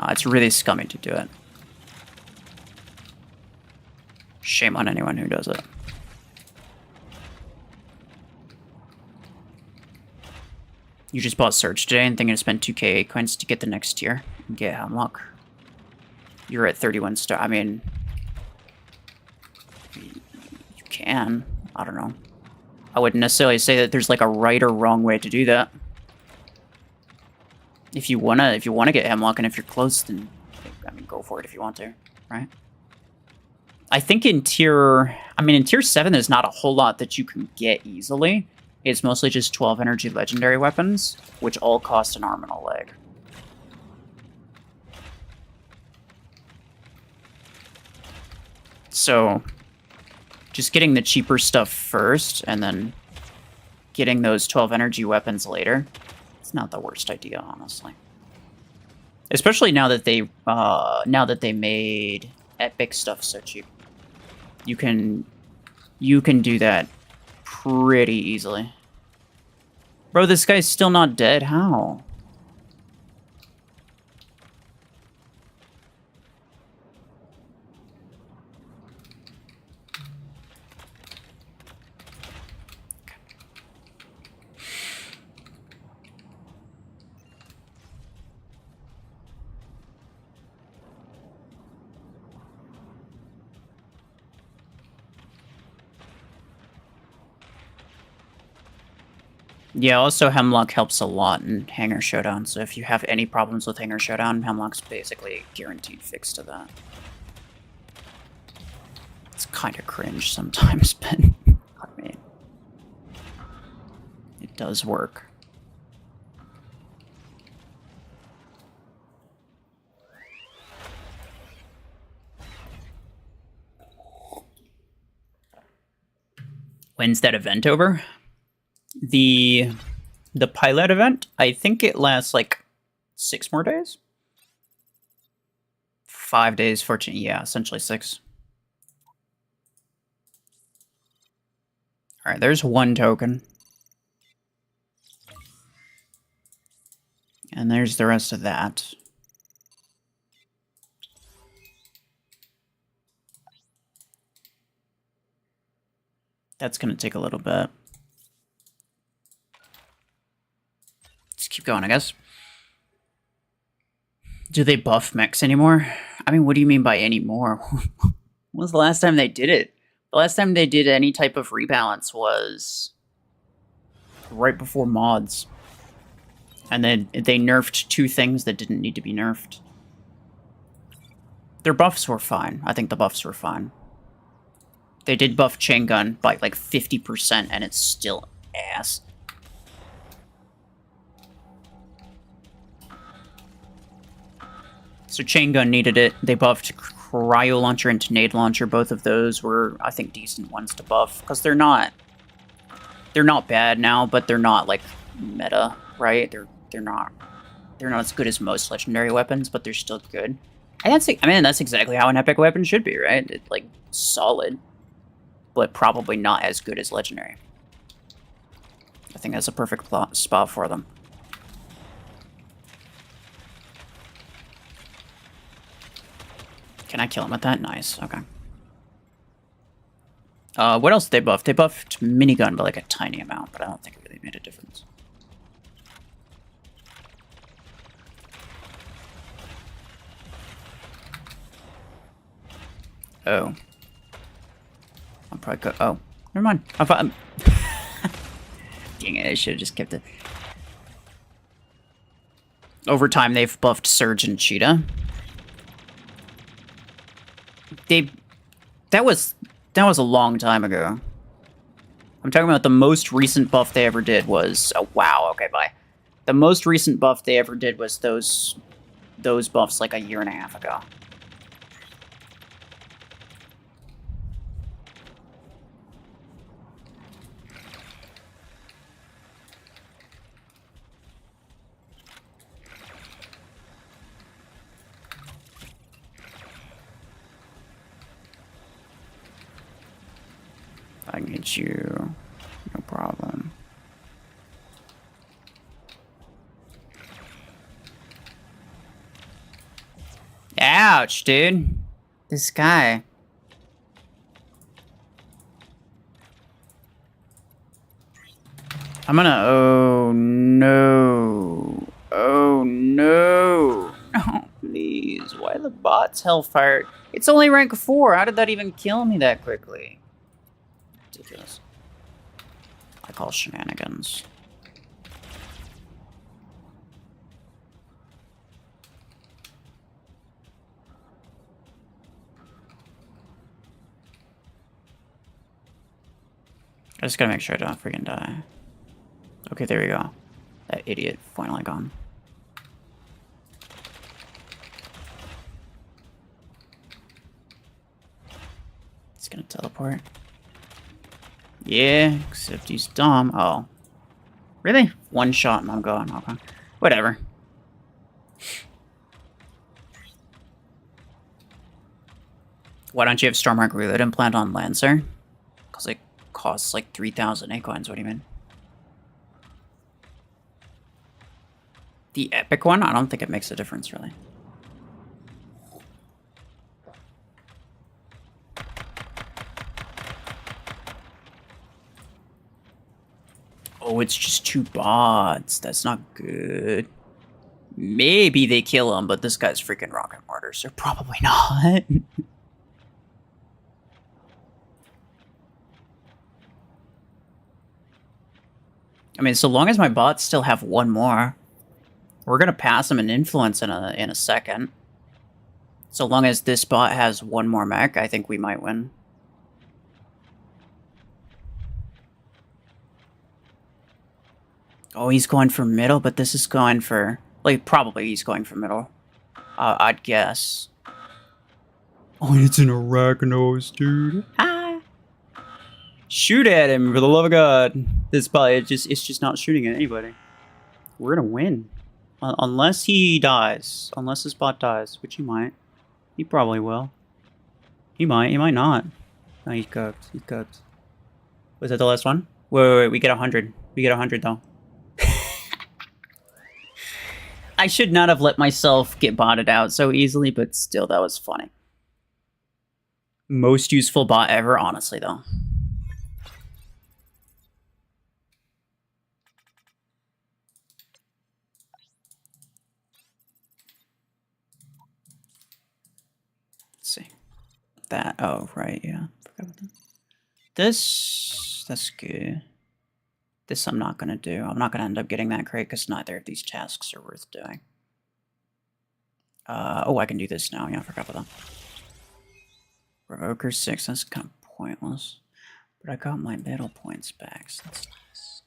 it's really scummy to do it. Shame on anyone who does it. You just bought Surge today and thinking to spend 2k coins to get the next tier and get Hemlock. You're at 31 star. I mean, you can. I don't know. I wouldn't necessarily say that there's like a right or wrong way to do that. If you wanna get Hemlock, and if you're close, then I mean, go for it if you want to, right? I think in tier 7, there's not a whole lot that you can get easily. It's mostly just 12 energy legendary weapons, which all cost an arm and a leg. So, just getting the cheaper stuff first, and then getting those 12 energy weapons later, it's not the worst idea, honestly. Especially now that they made epic stuff so cheap. You can do that pretty easily. Bro, this guy's still not dead. How? Yeah, also Hemlock helps a lot in Hangar Showdown, so if you have any problems with Hangar Showdown, Hemlock's basically a guaranteed fix to that. It's kind of cringe sometimes, but I mean, does work. When's that event over? The pilot event, I think it lasts like 6 more days? 5 days, 14, yeah, essentially 6. Alright, there's 1 token. And there's the rest of that. That's gonna take a little bit. Let's keep going, I guess. Do they buff mechs anymore? I mean, what do you mean by anymore? When was the last time they did it? The last time they did any type of rebalance was right before mods. And then they nerfed 2 things that didn't need to be nerfed. Their buffs were fine. I think the buffs were fine. They did buff Chain Gun by like 50%, and it's still ass. So Chain Gun needed it. They buffed Cryo Launcher and Tornado Launcher. Both of those were, I think, decent ones to buff. Because they're not bad now, but they're not, like, meta, right? They're not as good as most legendary weapons, but they're still good. And that's exactly how an epic weapon should be, right? It's, like, solid, but probably not as good as legendary. I think that's a perfect spot for them. Can I kill him with that? Nice, okay. What else did they buff? They buffed minigun by like a tiny amount, but I don't think it really made a difference. Oh. I'm probably good. Oh, never mind. I'm dang it, I should have just kept it. Over time, they've buffed Surge and Cheetah. That was a long time ago. I'm talking about the most recent buff they ever did was... Oh, wow, okay, bye. The most recent buff they ever did was those buffs like a year and a half ago. I can get you, no problem. Ouch, dude. This guy. I'm gonna... Oh, no. Oh, no. Oh, please. Why the bot's Hellfire? It's only rank 4. How did that even kill me that quickly? Ridiculous. I call shenanigans. I just gotta make sure I don't freaking die. Okay, there we go. That idiot finally gone. It's gonna teleport. Yeah, except he's dumb. Oh. Really? One shot and I'm gone. Okay. Whatever. Why don't you have Stormmark Reload implant on Lancer? Because it costs like 3,000 acorns. What do you mean? The epic one? I don't think it makes a difference, really. Oh, it's just 2 bots. That's not good. Maybe they kill him, but this guy's freaking rocket mortar, so probably not. I mean, so long as my bots still have 1 more, we're gonna pass him an influence in a second. So long as this bot has 1 more mech, I think we might win. Oh, he's going for middle, but this is going for... Like, probably he's going for middle. I'd guess. Oh, it's an Arachnos, dude. Ah! Shoot at him, for the love of God. This probably, it's just not shooting at anybody. We're gonna win. Unless he dies. Unless this bot dies, which he might. He probably will. He might not. No, he's cooked. He's cooked. Was that the last one? Wait, we get 100. We get 100, though. I should not have let myself get botted out so easily, but still, that was funny. Most useful bot ever, honestly, though. Let's see. That, oh, right, yeah. Forgot about that. This, that's good. This I'm not gonna do. I'm not gonna end up getting that crate because neither of these tasks are worth doing. Oh, I can do this now. Yeah, I forgot about that. Revoker 6, that's kind of pointless. But I got my middle points back, so that's nice.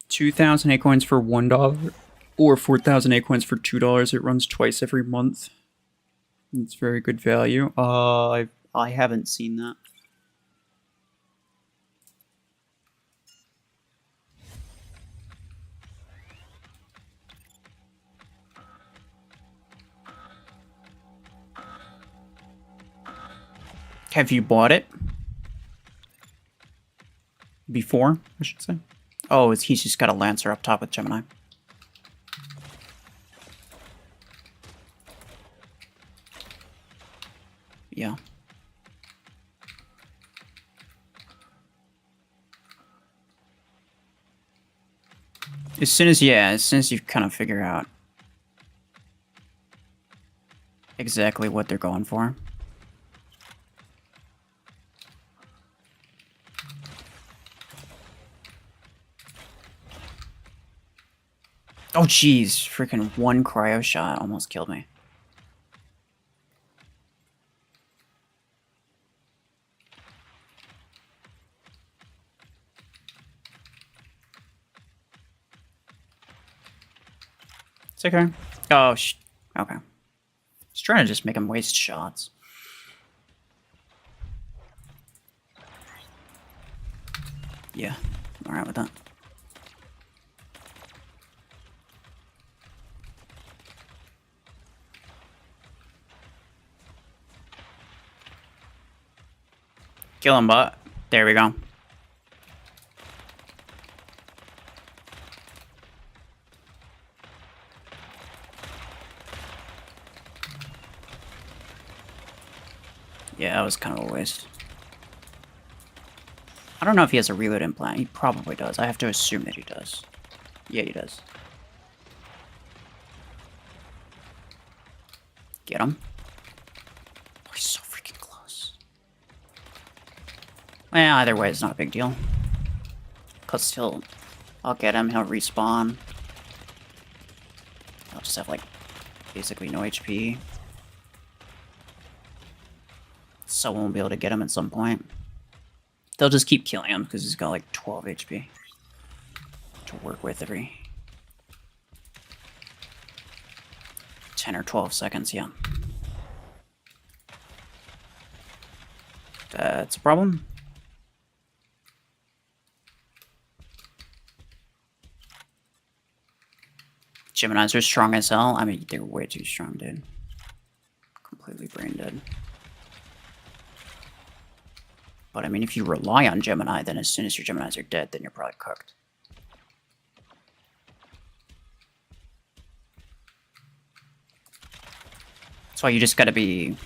$2,000 acorns for $1 or 4,000 acorns for $2. It runs twice every month. It's very good value. I haven't seen that. Have you bought it? Before, I should say. Oh, he's just got a Lancer up top with Gemini. Yeah. As soon as you kind of figure out exactly what they're going for. Oh, jeez. Freaking one cryo shot almost killed me. It's okay. Oh, okay. Just trying to just make him waste shots. Yeah, I'm alright with that. Kill him, bot. There we go. Yeah, that was kind of a waste. I don't know if he has a reload implant. He probably does. I have to assume that he does. Yeah, he does. Get him. Oh, he's so freaking close. Well, either way, it's not a big deal. Because I'll get him, he'll respawn. I'll just have, like, basically no HP. Someone will be able to get him at some point. They'll just keep killing him because he's got like 12 HP to work with every 10 or 12 seconds, yeah. That's a problem. Geminis are strong as hell. I mean, they're way too strong, dude. Completely brain dead. But I mean, if you rely on Gemini, then as soon as your Geminis are dead, then you're probably cooked. That's why you just gotta be...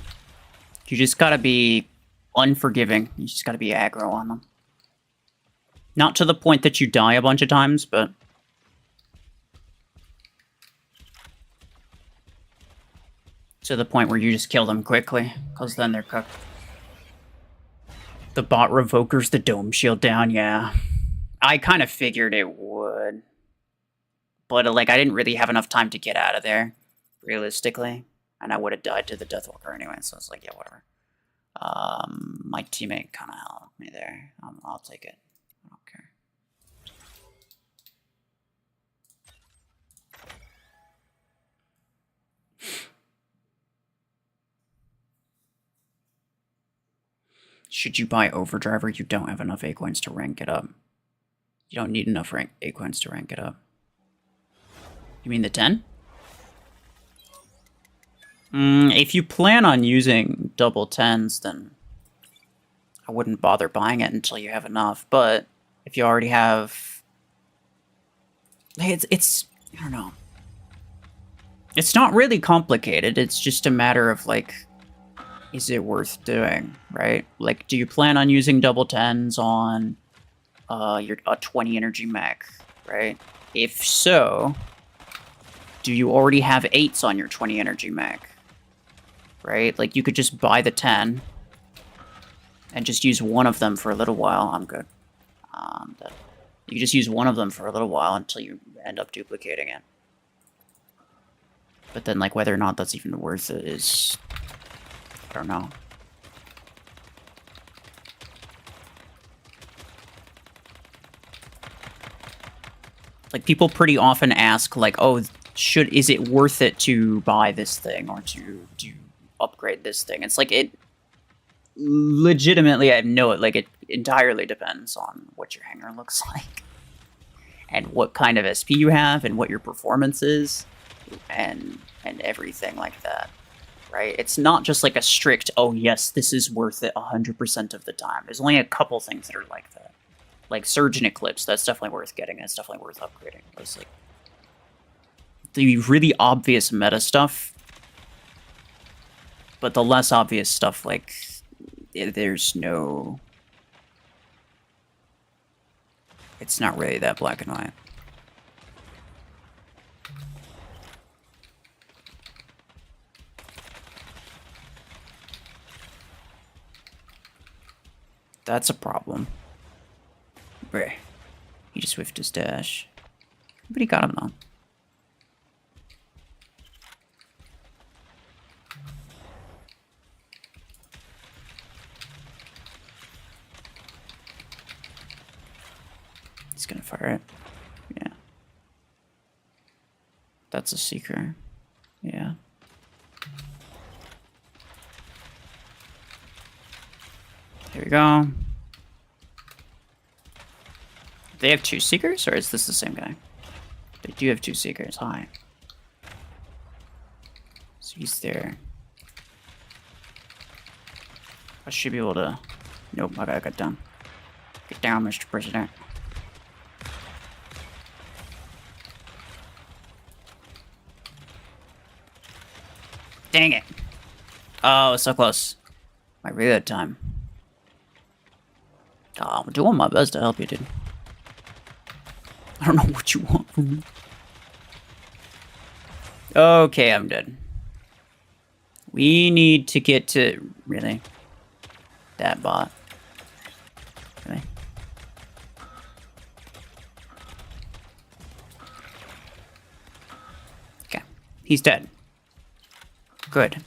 You just gotta be unforgiving. You just gotta be aggro on them. Not to the point that you die a bunch of times, but... to the point where you just kill them quickly, because then they're cooked. The bot revokers the dome shield down, yeah. I kind of figured it would. But, like, I didn't really have enough time to get out of there, realistically. And I would have died to the Deathwalker anyway, so it's like, yeah, whatever. My teammate kind of helped me there. I'll take it. I don't care. Should you buy Overdriver? You don't have enough A coins to rank it up. You don't need enough A coins to rank it up. You mean the 10? If you plan on using double 10s, then I wouldn't bother buying it until you have enough. But if you already have... It's I don't know. It's not really complicated. It's just a matter of, like, is it worth doing, right? Like, do you plan on using double 10s on a 20 energy mech, right? If so, do you already have 8s on your 20 energy mech? Right? Like, you could just buy the 10 and just use one of them for a little while. I'm good. You could just use one of them for a little while until you end up duplicating it. But then, like, whether or not that's even worth it is... I don't know. Like, people pretty often ask, like, oh, is it worth it to buy this thing or to upgrade this thing? It's like, it legitimately, I know it, like, it entirely depends on what your hangar looks like and what kind of SP you have and what your performance is and everything like that, right? It's not just like a strict, oh yes, this is worth it 100% of the time. There's only a couple things that are like that. Like Surge and Eclipse, that's definitely worth getting. It's definitely worth upgrading. It's like the really obvious meta stuff, but the less obvious stuff, like, there's no... It's not really that black and white. That's a problem. Where? He just whiffed his dash. But he got him though. He's gonna fire it. Yeah. That's a seeker. Yeah. Here we go. They have 2 seekers, or is this the same guy? They do have 2 seekers. Hi. So he's there. I should be able to... Nope, I gotta get down. Get down, Mr. President. Dang it. Oh, so close. My reload time. Oh, I'm doing my best to help you, dude. I don't know what you want from me. Okay, I'm dead. We need to get to... Really? That bot. Really? Okay. He's dead. Good.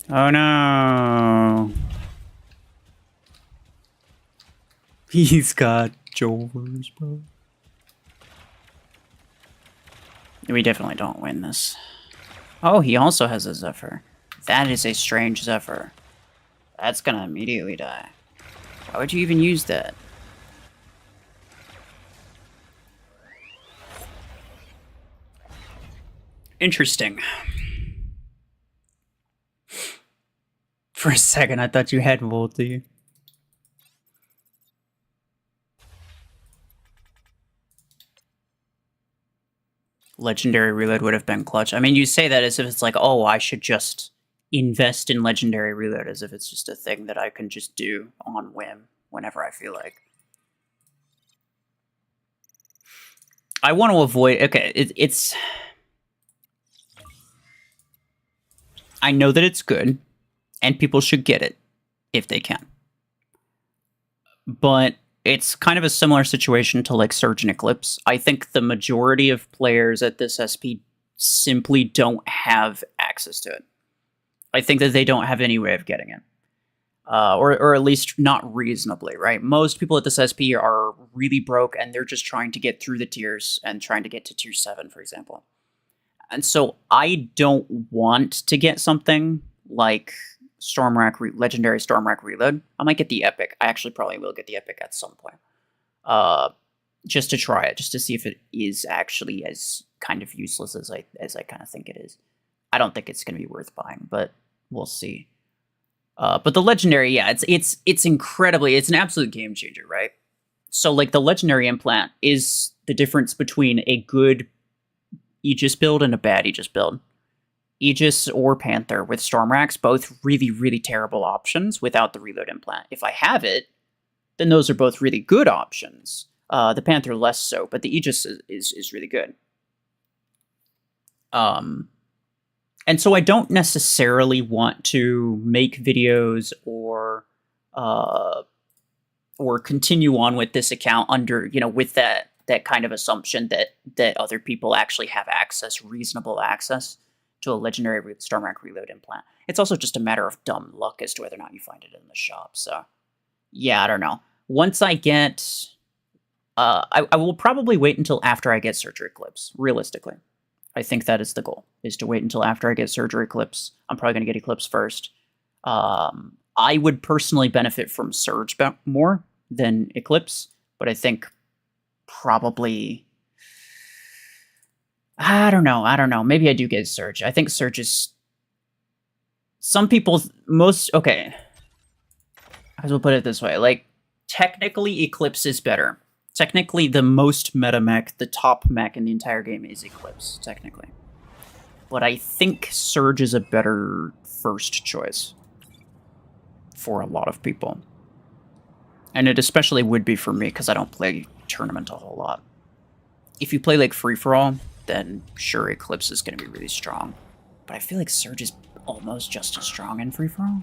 Oh no. He's got Jovers, bro. We definitely don't win this. Oh, he also has a Zephyr. That is a strange Zephyr. That's gonna immediately die. Why would you even use that? Interesting. For a second, I thought you had Volty. Legendary Reload would have been clutch. I mean, you say that as if it's like, oh, I should just invest in Legendary Reload, as if it's just a thing that I can just do on whim whenever I feel like. I want to avoid... Okay, it's... I know that it's good, and people should get it. if they can. But it's kind of a similar situation to like Surge and Eclipse. I think the majority of players at this SP simply don't have access to it. I think that they don't have any way of getting it. Or at least not reasonably, right? Most people at this SP are really broke and they're just trying to get through the tiers and trying to get to tier 7, for example. And so I don't want to get something like Legendary Stormrack Reload. I might get the Epic. I actually probably will get the Epic at some point. Just to try it, just to see if it is actually as kind of useless as I kind of think it is. I don't think it's going to be worth buying, but we'll see. But the Legendary, yeah, it's incredibly, it's an absolute game changer, right? So like the Legendary Implant is the difference between a good Aegis build and a bad Aegis build. Aegis or Panther with Stormracks, both really, really terrible options without the Reload Implant. If I have it, then those are both really good options. The Panther less so, but the Aegis is really good. And so I don't necessarily want to make videos or continue on with this account under, with that kind of assumption that other people actually have reasonable access to a Legendary Stormrack Reload Implant. It's also just a matter of dumb luck as to whether or not you find it in the shop. So, yeah, I don't know. Once I get... I will probably wait until after I get Surge or Eclipse, realistically. I think that is the goal, is to wait until after I get Surge or Eclipse. I'm probably going to get Eclipse first. I would personally benefit from Surge more than Eclipse, but I think probably... I don't know. Maybe I do get Surge. I think Surge is... Some people's... Okay. I will put it this way. Like, technically, Eclipse is better. Technically, the most meta mech, the top mech in the entire game is Eclipse, technically. But I think Surge is a better first choice for a lot of people. And it especially would be for me, because I don't play Tournament a whole lot. If you play, like, Free-for-All, then sure, Eclipse is going to be really strong. But I feel like Surge is almost just as strong in Free-for-All.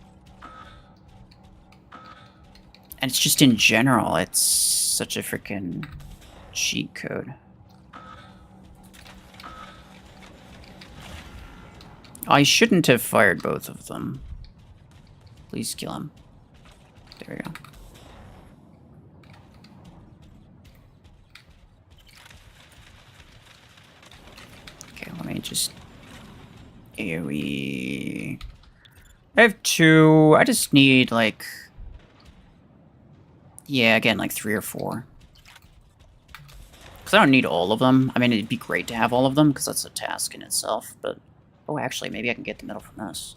And it's just in general, it's such a freaking cheat code. I shouldn't have fired both of them. Please kill him. There we go. Okay, let me just... AoE... I have 2. I just need, like... Yeah, again, like 3 or 4. Because I don't need all of them. I mean, it'd be great to have all of them, because that's a task in itself, but... Oh, actually, maybe I can get the middle from this.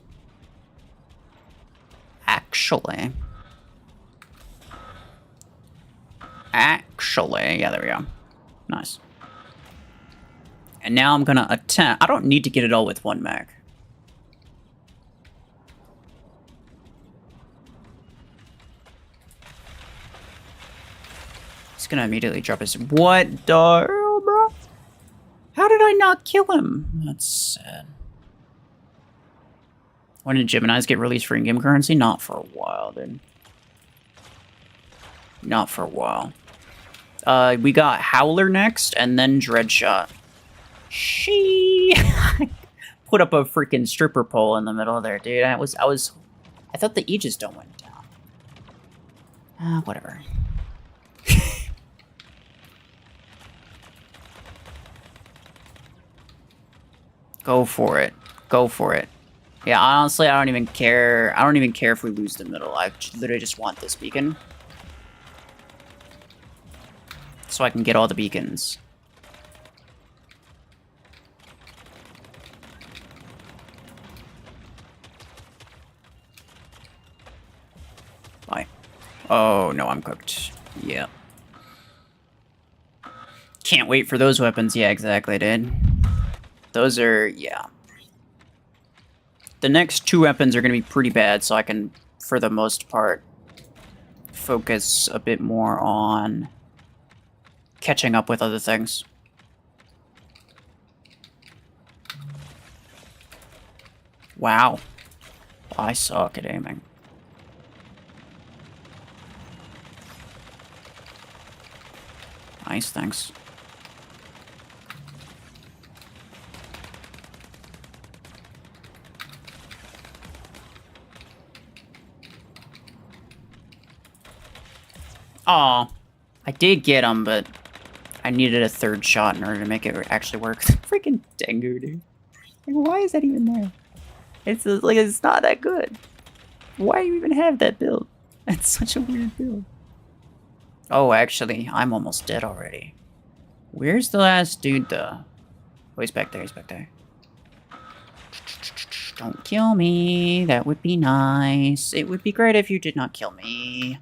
Actually, yeah, there we go. Nice. And now I'm gonna attempt... I don't need to get it all with one mech. He's gonna immediately drop his... What the hell, bro? How did I not kill him? That's sad. When did Geminis get released for in-game currency? Not for a while, dude. Not for a while. We got Howler next, and then Dreadshot. She put up a freaking stripper pole in the middle there, dude. I thought the Aegis Dome went down. Whatever. Go for it. Go for it. Yeah, honestly, I don't even care. I don't even care if we lose the middle. I literally just want this beacon. So I can get all the beacons. Bye. Oh, no, I'm cooked. Yeah. Can't wait for those weapons. Yeah, exactly, dude. Those are, yeah. The next 2 weapons are going to be pretty bad, so I can, for the most part, focus a bit more on catching up with other things. Wow. I suck at aiming. Nice, thanks. Aw, I did get him, but I needed a third shot in order to make it actually work. Freaking Tengu, dude. Like, why is that even there? It's like, it's not that good. Why do you even have that build? That's such a weird build. Oh, actually, I'm almost dead already. Where's the last dude, though? Oh, he's back there, he's back there. Don't kill me. That would be nice. It would be great if you did not kill me.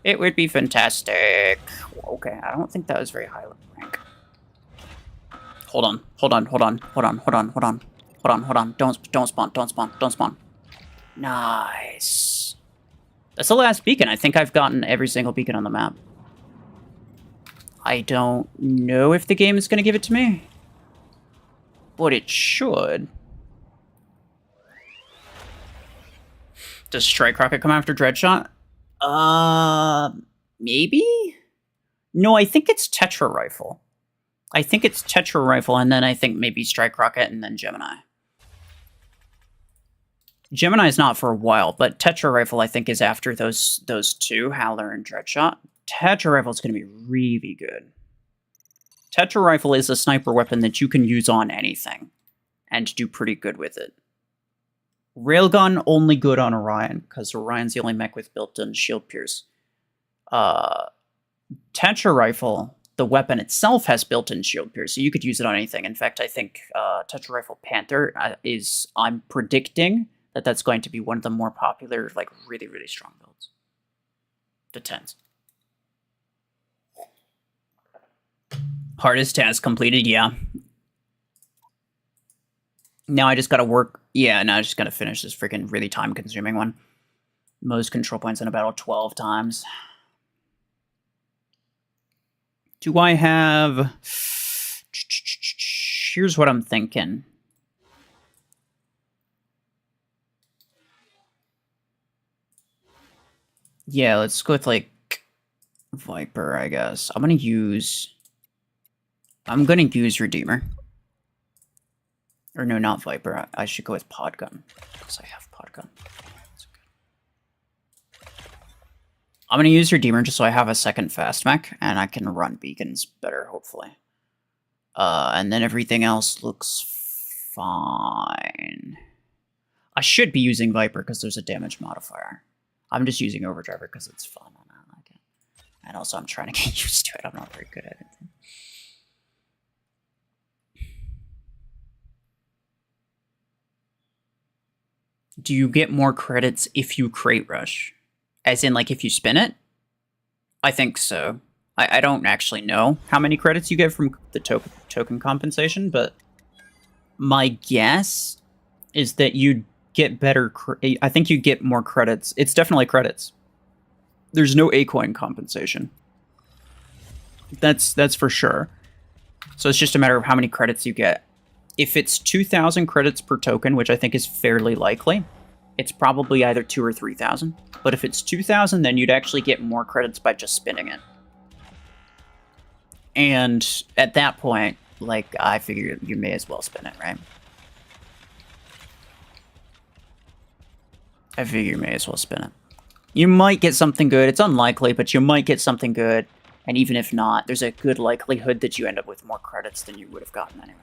It would be fantastic. Okay, I don't think that was very high rank. Hold on. Don't spawn. Nice. That's the last beacon. I think I've gotten every single beacon on the map. I don't know if the game is going to give it to me, but it should. Does Strike Rocket come after Dreadshot? Maybe? No, I think it's Tetra Rifle. I think it's Tetra Rifle, and then I think maybe Strike Rocket, and then Gemini. Gemini's not for a while, but Tetra Rifle, I think, is after those two, Howler and Dreadshot. Tetra Rifle is going to be really good. Tetra Rifle is a sniper weapon that you can use on anything, and do pretty good with it. Railgun, only good on Orion, because Orion's the only mech with built-in shield pierce. Tetra Rifle, the weapon itself has built-in shield pierce, so you could use it on anything. In fact, I think Tetra Rifle Panther is, I'm predicting that that's going to be one of the more popular, like, really, really strong builds. The 10s. Hardest task completed, yeah. Now I just gotta work. Yeah, now I just gotta finish this freaking really time-consuming one. Most control points in a battle 12 times. Do I have... Here's what I'm thinking. Yeah, let's go with, like, Viper, I guess. I'm gonna use Redeemer. Or no, not Viper. I should go with Podgun, because I have Podgun. I'm going to use Redeemer just so I have a second fast mech, and I can run beacons better, hopefully. And then everything else looks fine. I should be using Viper because there's a damage modifier. I'm just using Overdriver because it's fun and I like it. And also I'm trying to get used to it. I'm not very good at it. Do you get more credits if you crate rush? As in, like, if you spin it? I think so. I don't actually know how many credits you get from the token compensation, but my guess is that you get better... I think you get more credits. It's definitely credits. There's no A-coin compensation. That's for sure. So it's just a matter of how many credits you get. If it's 2,000 credits per token, which I think is fairly likely, it's probably either 2,000 or 3,000. But if it's 2,000, then you'd actually get more credits by just spinning it. And at that point, like, I figure you may as well spin it, right? I figure you may as well spin it. You might get something good. It's unlikely, but you might get something good. And even if not, there's a good likelihood that you end up with more credits than you would have gotten anyway.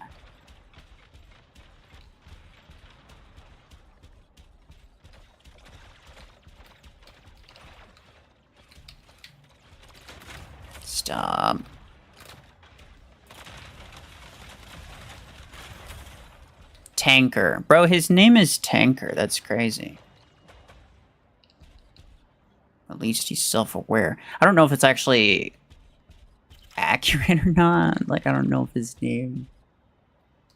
Stop. Tanker. Bro, his name is Tanker. That's crazy. At least he's self-aware. I don't know if it's actually accurate or not. Like, I don't know if his name...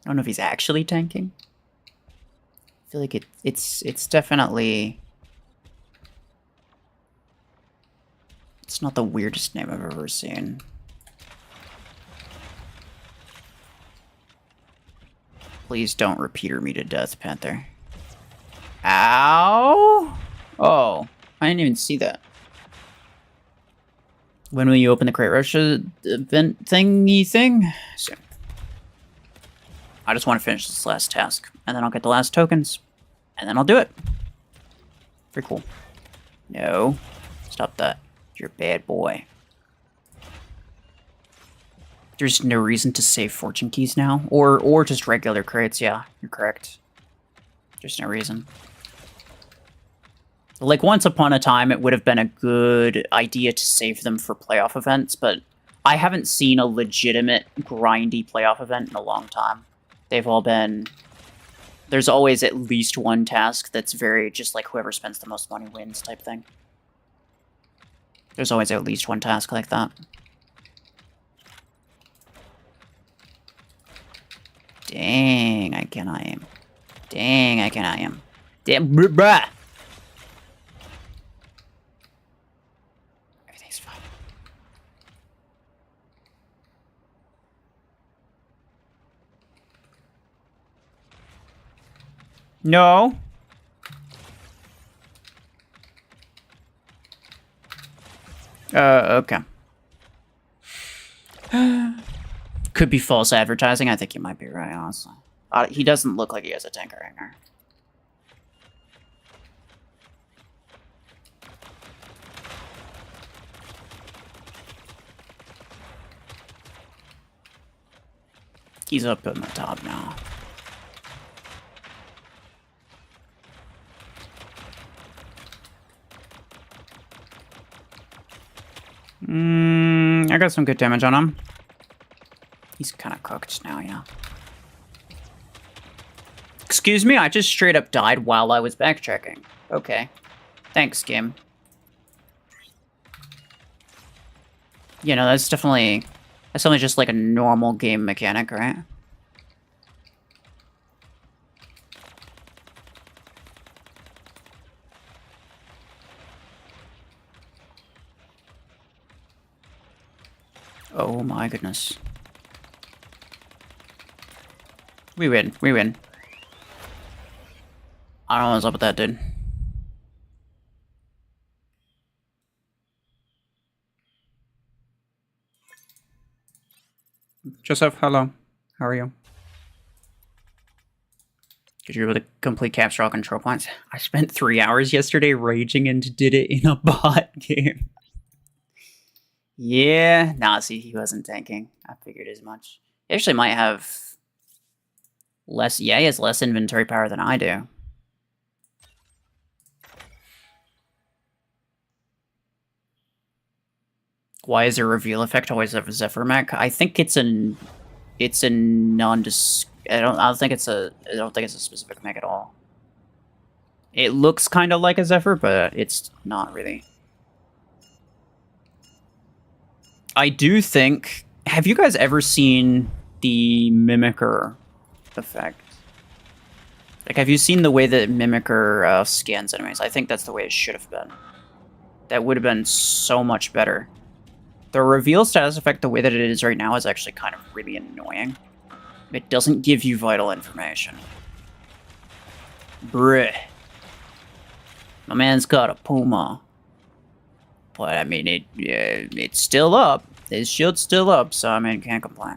I don't know if he's actually tanking. I feel like it's definitely... It's not the weirdest name I've ever seen. Please don't repeater me to death, Panther. Ow! Oh, I didn't even see that. When will you open the Crate Rush event thingy thing? Soon. I just want to finish this last task, and then I'll get the last tokens, and then I'll do it. Pretty cool. No. Stop that. You're a bad boy. There's no reason to save fortune keys now. Or just regular crates, yeah. You're correct. There's no reason. Like, once upon a time, it would have been a good idea to save them for playoff events, but I haven't seen a legitimate, grindy playoff event in a long time. They've all been... There's always at least one task that's very just like whoever spends the most money wins type thing. There's always at least one task like that. Dang, I am. Dang, I am. Damn, bruh! Everything's fine. No. Okay. Could be false advertising. I think you might be right, honestly. He doesn't look like he has a tanker hanger. He's up on the top now. I got some good damage on him. He's kind of cooked now, yeah. Excuse me, I just straight up died while I was backtracking. Okay. Thanks, game. You know, that's definitely just like a normal game mechanic, right? Oh my goodness. We win. We win. I don't know what's up with that, dude. Joseph, hello. How are you? Did you be able to complete capture all control points? I spent 3 hours yesterday raging and did it in a bot game. Yeah. Nah, see, he wasn't tanking. I figured as much. He actually might have less... Yeah, he has less inventory power than I do. Why is there a reveal effect always of a Zephyr mech? I think it's a non-dis... I don't think it's a specific mech at all. It looks kind of like a Zephyr, but it's not really. I do think... Have you guys ever seen the Mimicker effect? Like, have you seen the way that Mimicker scans enemies? I think that's the way it should have been. That would have been so much better. The reveal status effect, the way that it is right now, is actually kind of really annoying. It doesn't give you vital information. Bruh. My man's got a Puma. But, I mean, it's still up. His shield's still up, so, I mean, can't complain.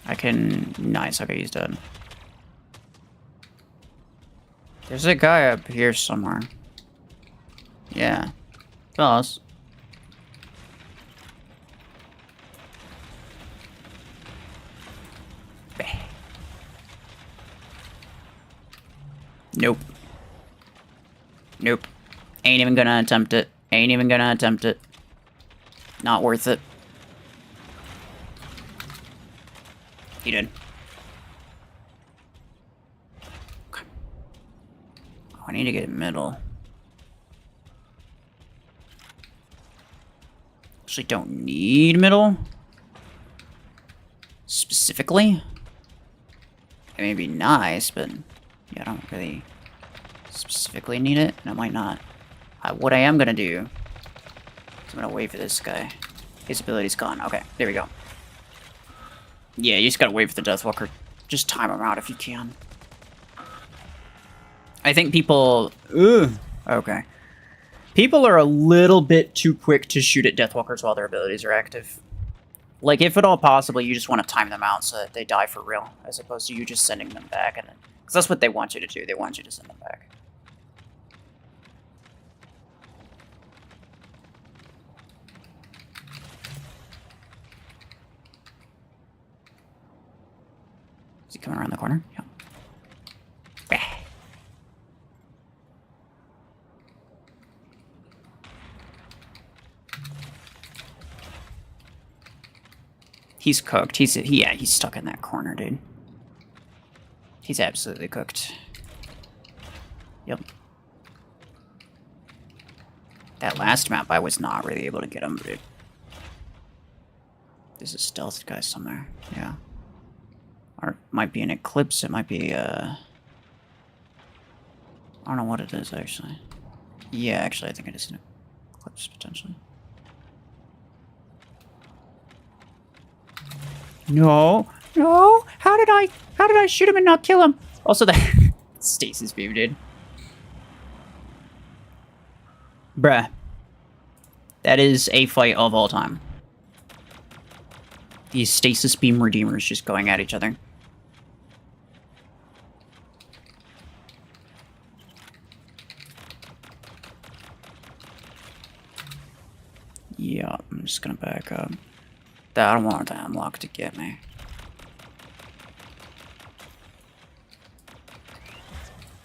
I can... Nice, okay, he's dead. There's a guy up here somewhere. Yeah. Fellas. Nope. Nope. Ain't even gonna attempt it. Ain't even gonna attempt it. Not worth it. He did. Okay. Oh, I need to get middle. Actually don't need middle. Specifically. It may be nice, but yeah, I don't really specifically need it, and I might not. What I am gonna do is I'm gonna wait for this guy. His ability's gone. Okay, there we go. Yeah, you just gotta wait for the Deathwalker. Just time him out if you can. I think people... Ugh, okay. People are a little bit too quick to shoot at Deathwalkers while their abilities are active. Like, if at all possible, you just want to time them out so that they die for real, as opposed to you just sending them back. And because that's what they want you to do. They want you to send them back. Is he coming around the corner? Yeah. He's cooked. Yeah, he's stuck in that corner, dude. He's absolutely cooked. Yep. That last map, I was not really able to get him, dude. There's a stealth guy somewhere. Yeah. Or it might be an eclipse. It might be, I don't know what it is, actually. Yeah, actually, I think it is an eclipse, potentially. No, no! How did I shoot him and not kill him? Also, that stasis beam, dude. Bruh. That is a fight of all time. These stasis beam redeemers just going at each other. Yeah, I'm just gonna back up. I don't want that unlock to get me.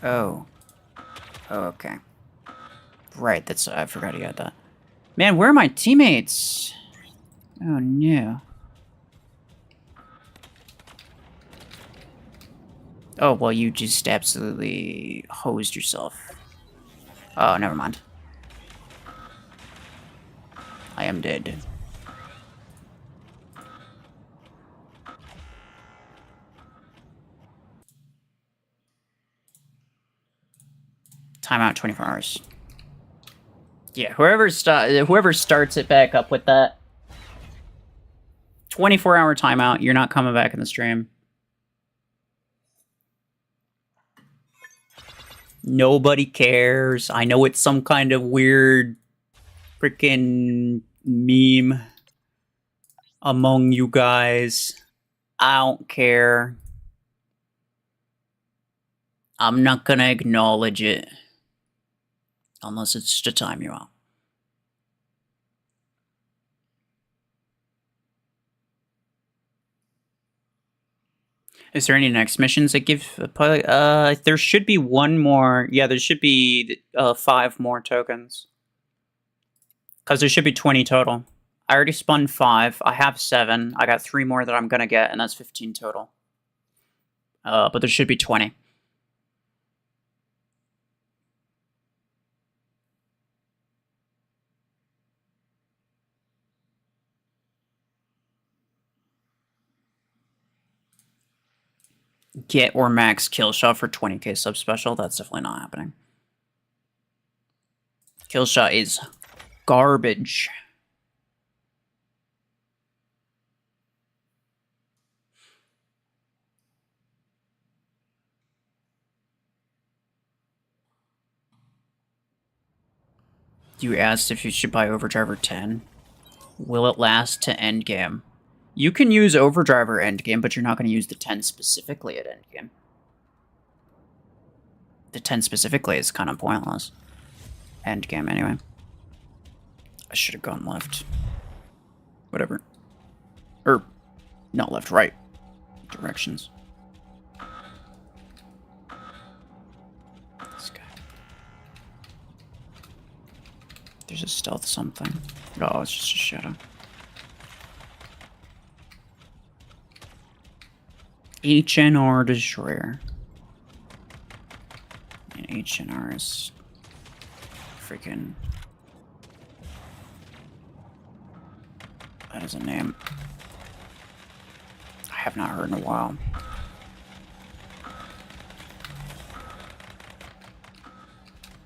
Oh. Oh, okay. Right, that's... I forgot he had that. Man, where are my teammates? Oh, no. Oh, well, you just absolutely hosed yourself. Oh, never mind. I am dead. Timeout 24 hours. Yeah, whoever starts it back up with that 24-hour timeout, you're not coming back in the stream. Nobody cares. I know it's some kind of weird freaking meme among you guys. I don't care. I'm not gonna acknowledge it. Unless it's to time you out. Is there any next missions that give a pilot? There should be one more. Yeah, there should be 5 more tokens. Because there should be 20 total. I already spun 5. I have 7. I got 3 more that I'm gonna get, and that's 15 total. But there should be 20. Get or max kill shot for 20k sub special. That's definitely not happening. Kill shot is garbage. You asked if you should buy Overdriver 10. Will it last to endgame? You can use Overdriver endgame, but you're not going to use the 10 specifically at endgame. The 10 specifically is kind of pointless. Endgame, anyway. I should have gone left. Whatever. Or, not left, right. Directions. This guy. There's a stealth something. Oh, it's just a shadow. HNR Destroyer. And HNR is freaking... That is a name I have not heard in a while.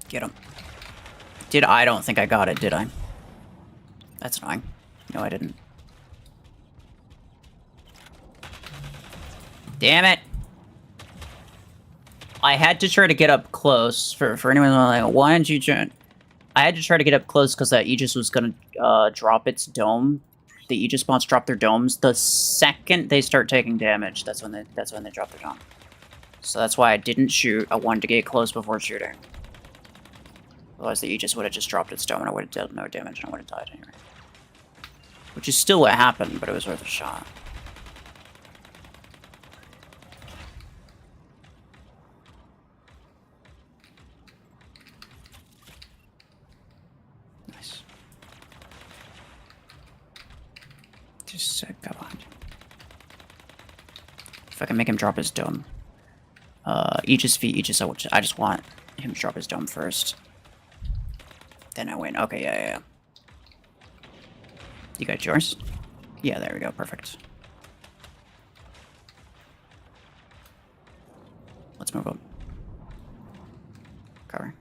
Get him. I don't think I got it, did I? That's annoying. No, I didn't. Damn it! I had to try to get up close for anyone like, why didn't you join? I had to try to get up close because that Aegis was gonna drop its dome. The Aegis bots drop their domes. The second they start taking damage, that's when they drop their dome. So that's why I didn't shoot. I wanted to get close before shooting. Otherwise, the Aegis would have just dropped its dome and I would have dealt no damage and I would have died anyway. Which is still what happened, but it was worth a shot. Nice. Just go behind. If I can make him drop his dome. Aegis v Aegis, I just want him to drop his dome first. Then I win. Okay, yeah. You got yours? Yeah, there we go. Perfect. Let's move up. Cover.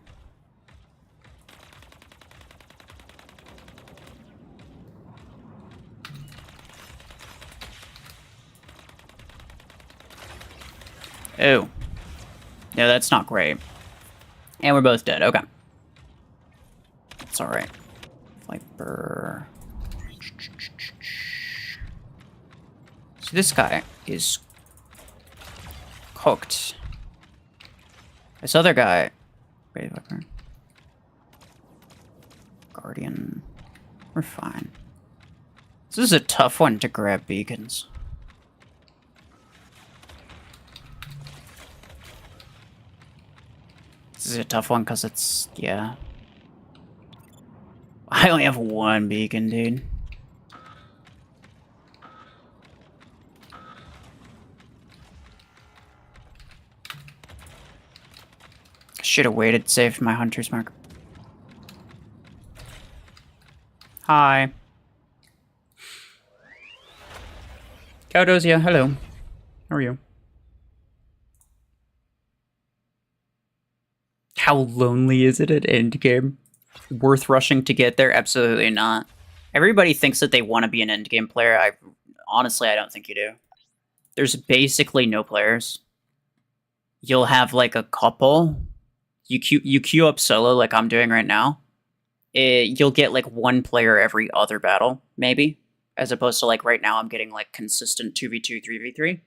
Oh. No, that's not great. And we're both dead. Okay. It's alright. Viper. So this guy is cooked. This other guy. Wait, Viper. Guardian. We're fine. This is a tough one to grab beacons. This is a tough one because it's, yeah. I only have one beacon, dude. Should have waited, saved my hunter's mark. Hi. Cowdosia, hello. How are you? How lonely is it at endgame? Worth rushing to get there? Absolutely not. Everybody thinks that they want to be an endgame player. Honestly, I don't think you do. There's basically no players. You'll have like a couple. You queue up solo like I'm doing right now. You'll get like one player every other battle, maybe. As opposed to like right now I'm getting like consistent 2v2, 3v3.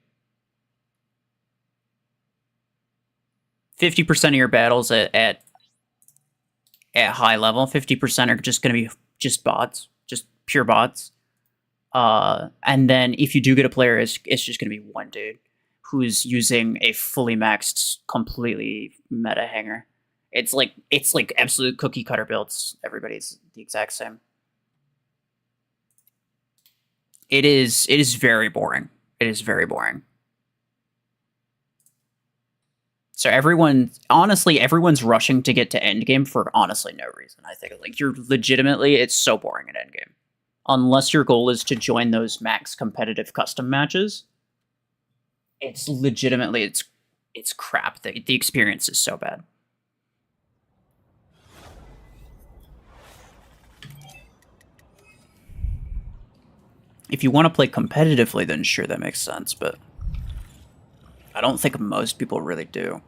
50% of your battles at high level, 50% are just going to be just bots, just pure bots. And then if you do get a player, it's just going to be one dude who's using a fully maxed, completely meta hanger. It's like absolute cookie cutter builds. Everybody's the exact same. It is very boring. It is very boring. So everyone's rushing to get to endgame for honestly no reason. I think like it's so boring at endgame. Unless your goal is to join those max competitive custom matches, it's legitimately it's crap. The experience is so bad. If you want to play competitively, then sure, that makes sense, but I don't think most people really do.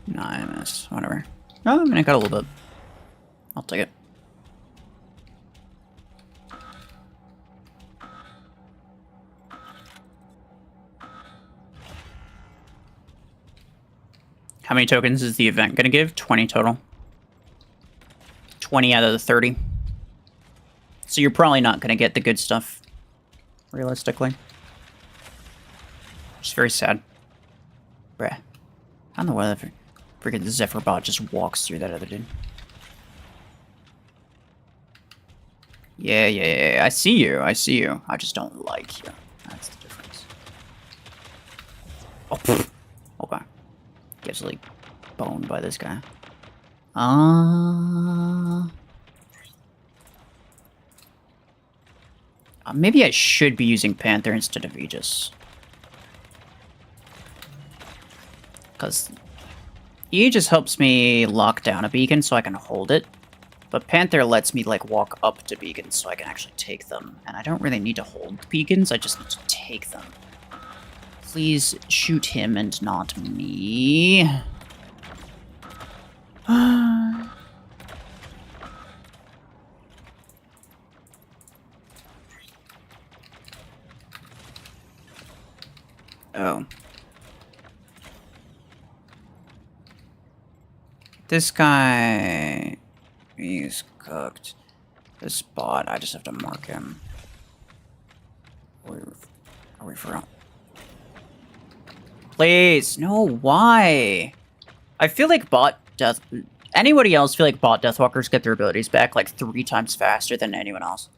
No, I missed. Whatever. Oh, I mean, I got a little bit. I'll take it. How many tokens is the event going to give? 20 total. 20 out of the 30. So you're probably not going to get the good stuff, realistically. It's very sad. Bruh. I don't know why the freaking Zephyr bot just walks through that other dude. Yeah. I see you. I just don't like you. That's the difference. Oh, pfft. Okay. Gets like boned by this guy. Maybe I should be using Panther instead of Aegis. Because Aegis helps me lock down a beacon so I can hold it. But Panther lets me, like, walk up to beacons so I can actually take them. And I don't really need to hold the beacons, I just need to take them. Please shoot him and not me. Oh. This guy... He's cooked. This bot, I just have to mark him. Are we for... Please! No, why? I feel like bot death... Anybody else feel like bot Deathwalkers get their abilities back like 3 times faster than anyone else?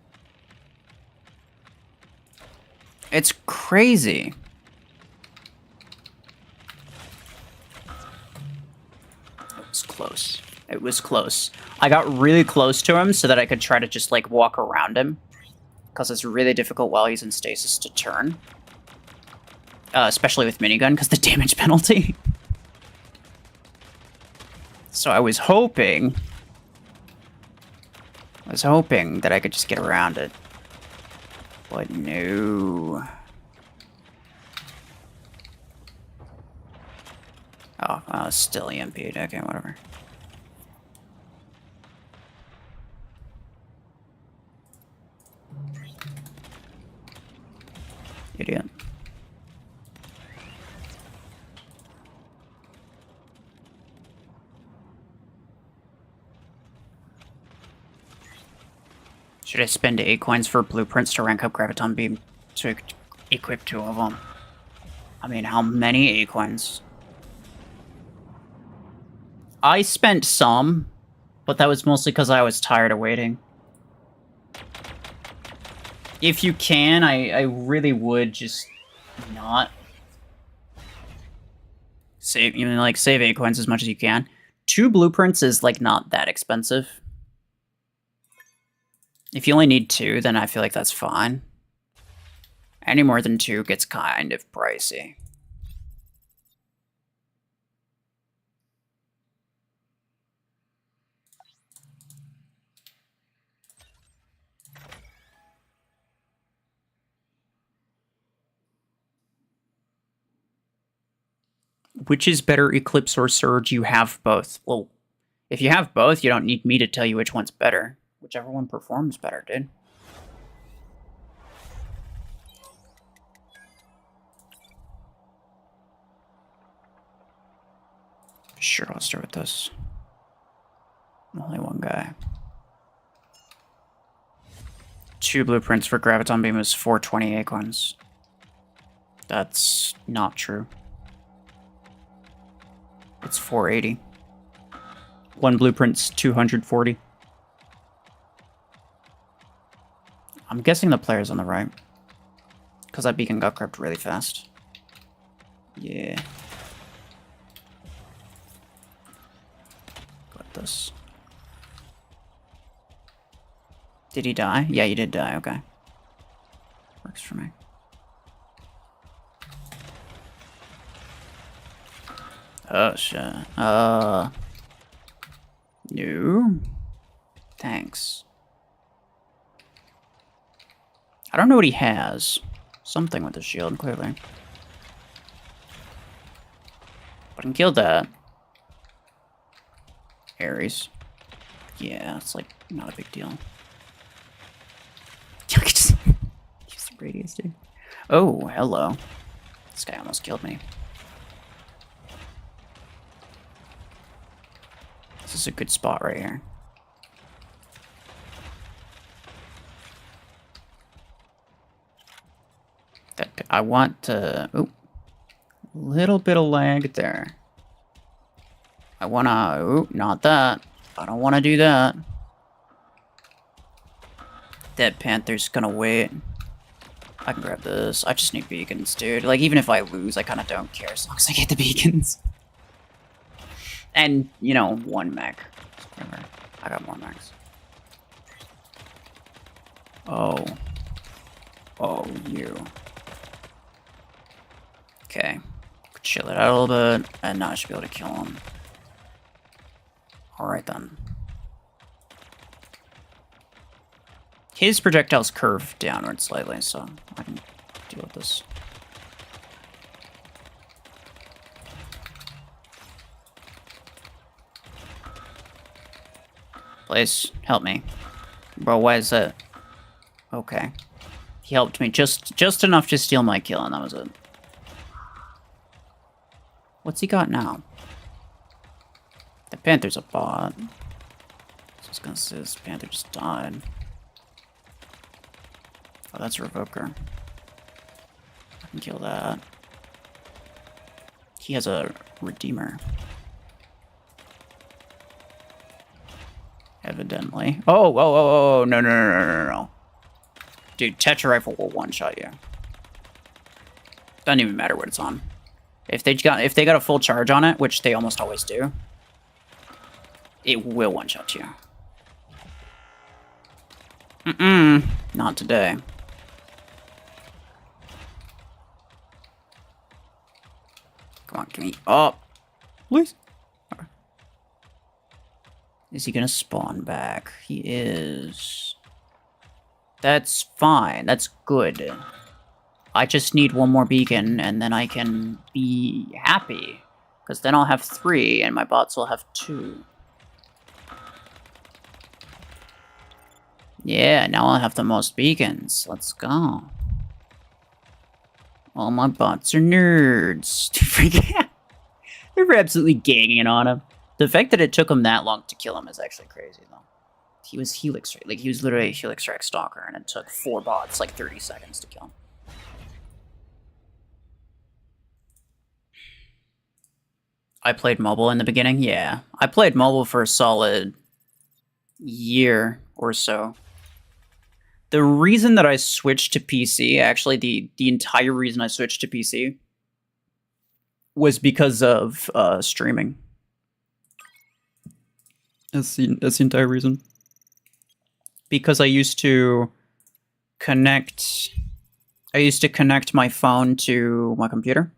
It's crazy. It was close. It was close. I got really close to him so that I could try to just, like, walk around him. Because it's really difficult while he's in stasis to turn. Especially with minigun, because the damage penalty. So I was hoping... that I could just get around it. But no... Oh, still EMP'd. Okay, whatever. Idiot. Should I spend 8 coins for blueprints to rank up Graviton Beam to equip 2 of them? I mean, how many 8 coins? I spent some, but that was mostly because I was tired of waiting. If you can, I really would just not save, you know, like, save 8 coins as much as you can. 2 blueprints is, like, not that expensive. If you only need 2, then I feel like that's fine. Any more than 2 gets kind of pricey. Which is better, Eclipse or Surge? You have both. Well, if you have both, you don't need me to tell you which one's better. Whichever one performs better, dude. Sure, I'll start with this. Only one guy. 2 blueprints for Graviton Beam is 420 acorns. That's not true. It's 480. 1 blueprint's 240. I'm guessing the player's on the right. Because that beacon got crept really fast. Yeah. Got this. Did he die? Yeah, he did die, okay. Works for me. Oh, shit. No. Thanks. I don't know what he has. Something with the shield, clearly. But I can kill that. Ares. Yeah, it's like not a big deal. I could just use the radius, dude. Oh, hello. This guy almost killed me. This is a good spot right here. That I want to... Oh. A little bit of lag there. I want to... Oh, not that. I don't want to do that. Dead Panther's gonna wait. I can grab this. I just need beacons, dude. Like, even if I lose, I kind of don't care as long as I get the beacons. And, you know, 1 mech. I got more mechs. Oh. Oh, you. Okay. Chill it out a little bit, and now I should be able to kill him. Alright then. His projectiles curve downward slightly, so I can deal with this. Please, help me. Bro, why is that? Okay. He helped me just enough to steal my kill, and that was it. What's he got now? The Panther's a bot. I was gonna say this Panther just died. Oh, that's a Revoker. I can kill that. He has a Redeemer. Evidently. Oh, no. Dude, Tetra Rifle will one-shot you. Doesn't even matter what it's on. If they got a full charge on it, which they almost always do, it will one-shot you. Not today. Come on, give me up. Please. Okay. Is he gonna spawn back? He is. That's fine. That's good. I just need one more beacon, and then I can be happy. Because then I'll have 3, and my bots will have 2. Yeah, now I'll have the most beacons. Let's go. All my bots are nerds. They're absolutely ganging on him. The fact that it took him that long to kill him is actually crazy, though. He was Helix, like, he was literally a Helix Strike Stalker, and it took 4 bots, like, 30 seconds to kill him. I played mobile in the beginning? Yeah. I played mobile for a solid year or so. The reason that I switched to PC, actually, the entire reason I switched to PC was because of streaming. That's the entire reason. Because I used to connect my phone to my computer.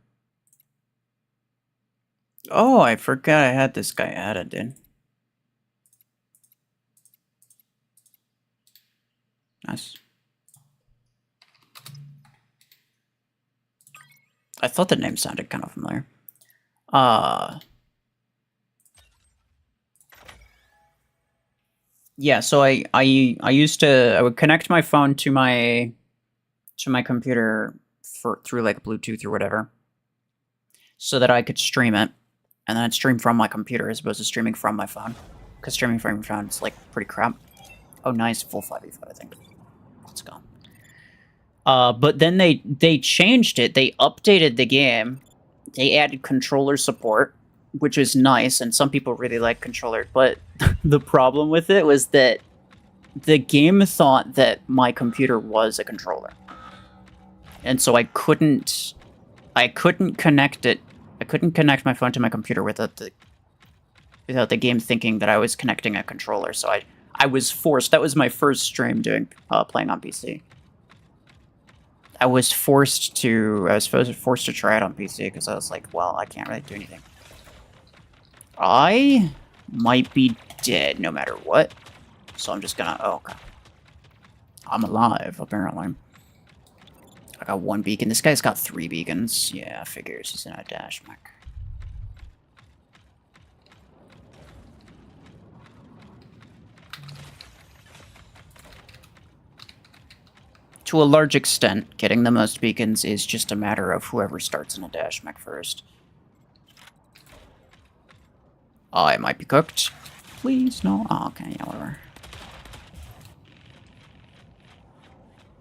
Oh, I forgot I had this guy added, dude. Nice. I thought the name sounded kind of familiar. Yeah, so I would connect my phone to my computer through like Bluetooth or whatever, so that I could stream it, and then I'd stream from my computer as opposed to streaming from my phone, because streaming from your phone is like pretty crap. Oh, nice, full 5v5, I think. Let's go. But then they changed it. They updated the game. They added controller support, which is nice, and some people really like controller. But the problem with it was that the game thought that my computer was a controller, and so I couldn't connect it. I couldn't connect my phone to my computer without the game thinking that I was connecting a controller. So I was forced. That was my first stream playing on PC. I was forced to try it on PC because I was like, well, I can't really do anything. I might be dead no matter what, so I'm just gonna. Oh, okay. I'm alive apparently. I got 1 beacon. This guy's got 3 beacons. Yeah, figures. He's in a dash mech. To a large extent, getting the most beacons is just a matter of whoever starts in a dash mech first. I might be cooked. Please, no. Oh, okay, yeah, whatever.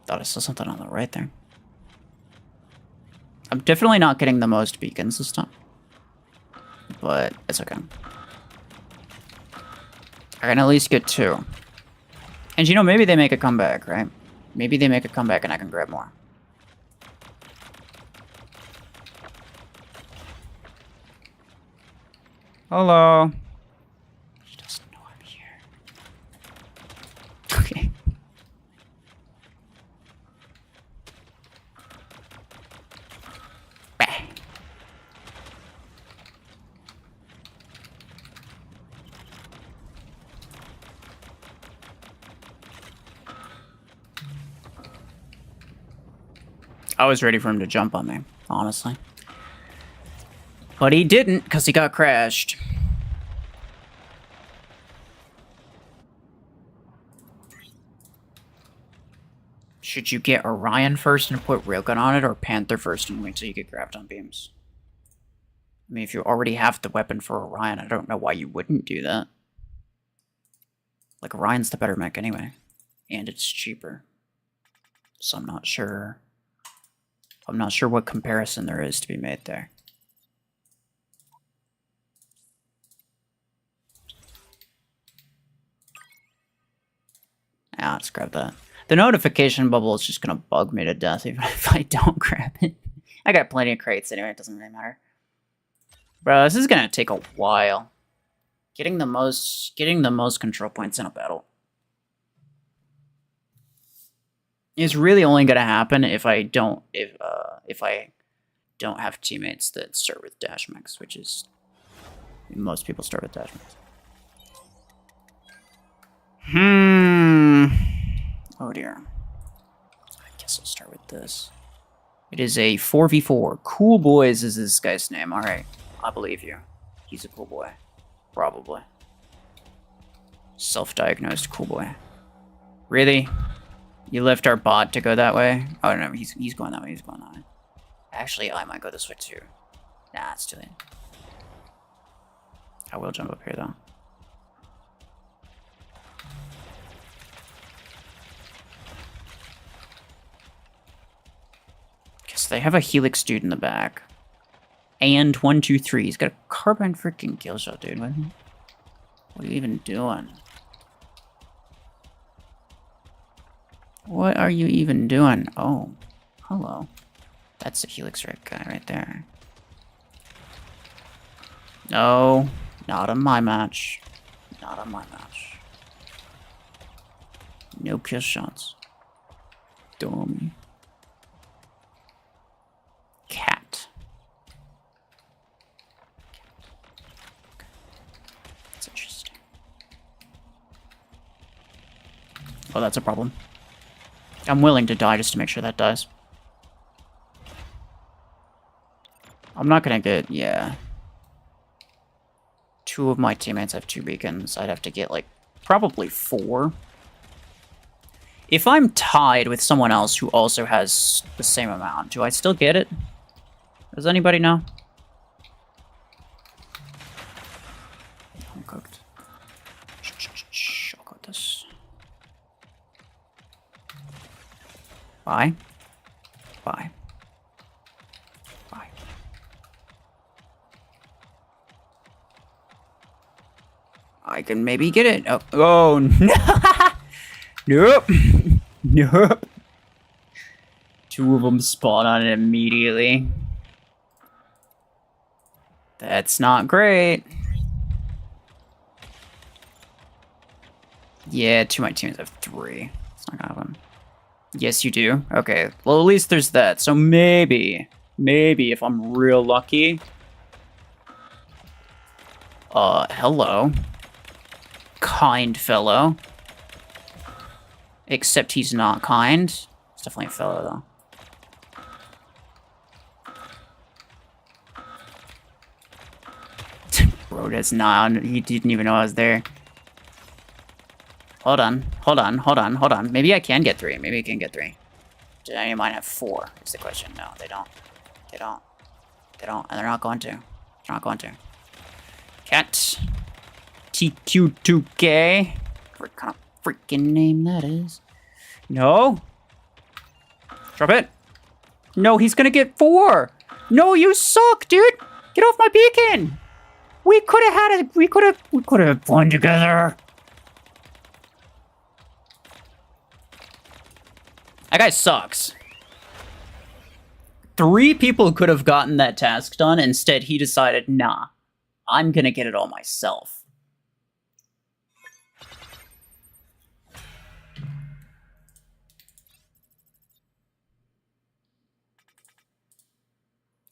Thought I saw something on the right there. I'm definitely not getting the most beacons this time, but it's okay. I can at least get 2. And you know, maybe they make a comeback, right? Maybe they make a comeback and I can grab more. Hello. He doesn't know I'm here. Okay. I was ready for him to jump on me, honestly. But he didn't, because he got crashed. Should you get Orion first and put Railgun on it, or Panther first and wait till you get grabbed on beams? I mean, if you already have the weapon for Orion, I don't know why you wouldn't do that. Like, Orion's the better mech anyway. And it's cheaper. So I'm not sure. I'm not sure what comparison there is to be made there. Ah, let's grab that. The notification bubble is just gonna bug me to death even if I don't grab it. I got plenty of crates anyway, it doesn't really matter. Bro, this is gonna take a while. Getting the most control points in a battle is really only gonna happen if I don't have teammates that start with dash mechs, which is most people start with dash mechs. Oh dear. I guess I'll start with this. It is a 4v4. Cool Boys is this guy's name. Alright, I believe you. He's a cool boy. Probably. Self-diagnosed cool boy. Really? You left our bot to go that way? Oh no, he's going that way, he's going that way. Actually, I might go this way too. Nah, it's too late. I will jump up here though. Guess they have a Helix dude in the back. And 1, 2, 3. He's got a carbine freaking kill shot, dude. What are you even doing? What are you even doing? Oh, hello. That's the Helix Rick guy right there. No, not on my match. Not on my match. No kill shots. Dummy. Cat. That's interesting. Oh, that's a problem. I'm willing to die just to make sure that dies. I'm not gonna get, yeah. 2 of my teammates have 2 beacons. I'd have to get, like, probably 4. If I'm tied with someone else who also has the same amount, do I still get it? Does anybody know? I'm cooked. I'll cook this. Bye. Bye. Bye. I can maybe get it. Oh, oh no. Nope. Nope. 2 of them spawn on it immediately. That's not great. Yeah, 2 of my teams have 3. It's not gonna happen. Yes, you do? Okay. Well, at least there's that. So maybe if I'm real lucky. Hello. Kind fellow. Except he's not kind. He's definitely a fellow, though. Bro, that's not. He didn't even know I was there. Hold on. Maybe I can get 3. Maybe I can get 3. Do any of mine have 4? Is the question. No, they don't. They don't. And they're not going to. They're not going to. Cat. TQ2K. What kind of freaking name that is? No. Drop it. No, he's gonna get 4. No, you suck, dude. Get off my beacon. We could have had it. We could have won together. That guy sucks. 3 people could have gotten that task done. Instead, he decided, nah, I'm gonna get it all myself.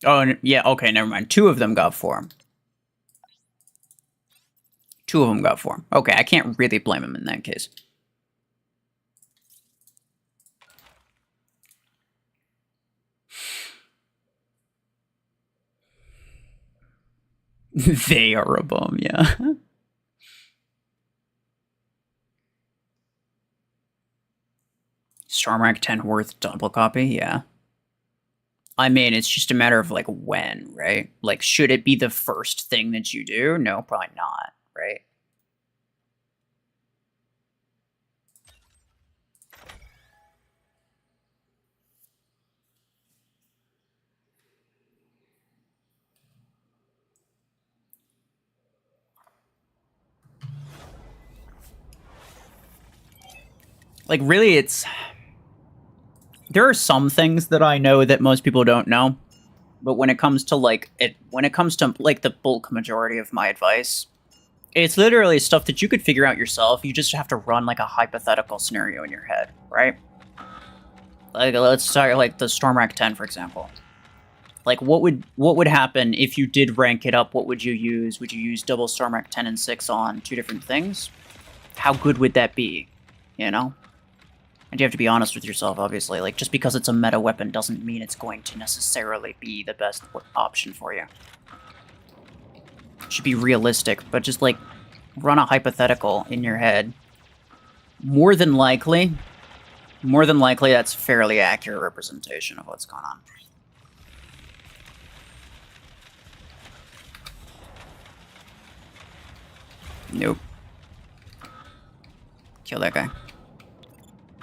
Oh, yeah, okay, never mind. 2 of them got 4. 2 of them got 4. Okay, I can't really blame him in that case. They are a bum, yeah. Storm Rank 10 worth double copy, yeah. I mean, it's just a matter of, like, when, right? Like, should it be the first thing that you do? No, probably not, right? Like, really, it's... There are some things that I know that most people don't know. But when it comes to, like, the bulk majority of my advice, it's literally stuff that you could figure out yourself. You just have to run, like, a hypothetical scenario in your head, right? Like, let's start, like, the Storm Rank 10, for example. Like, what would happen if you did rank it up? What would you use? Would you use double Storm Rank 10 and 6 on 2 different things? How good would that be? You know? And you have to be honest with yourself, obviously. Like, just because it's a meta weapon doesn't mean it's going to necessarily be the best option for you. It should be realistic, but just, like, run a hypothetical in your head. More than likely, that's a fairly accurate representation of what's going on. Nope. Kill that guy.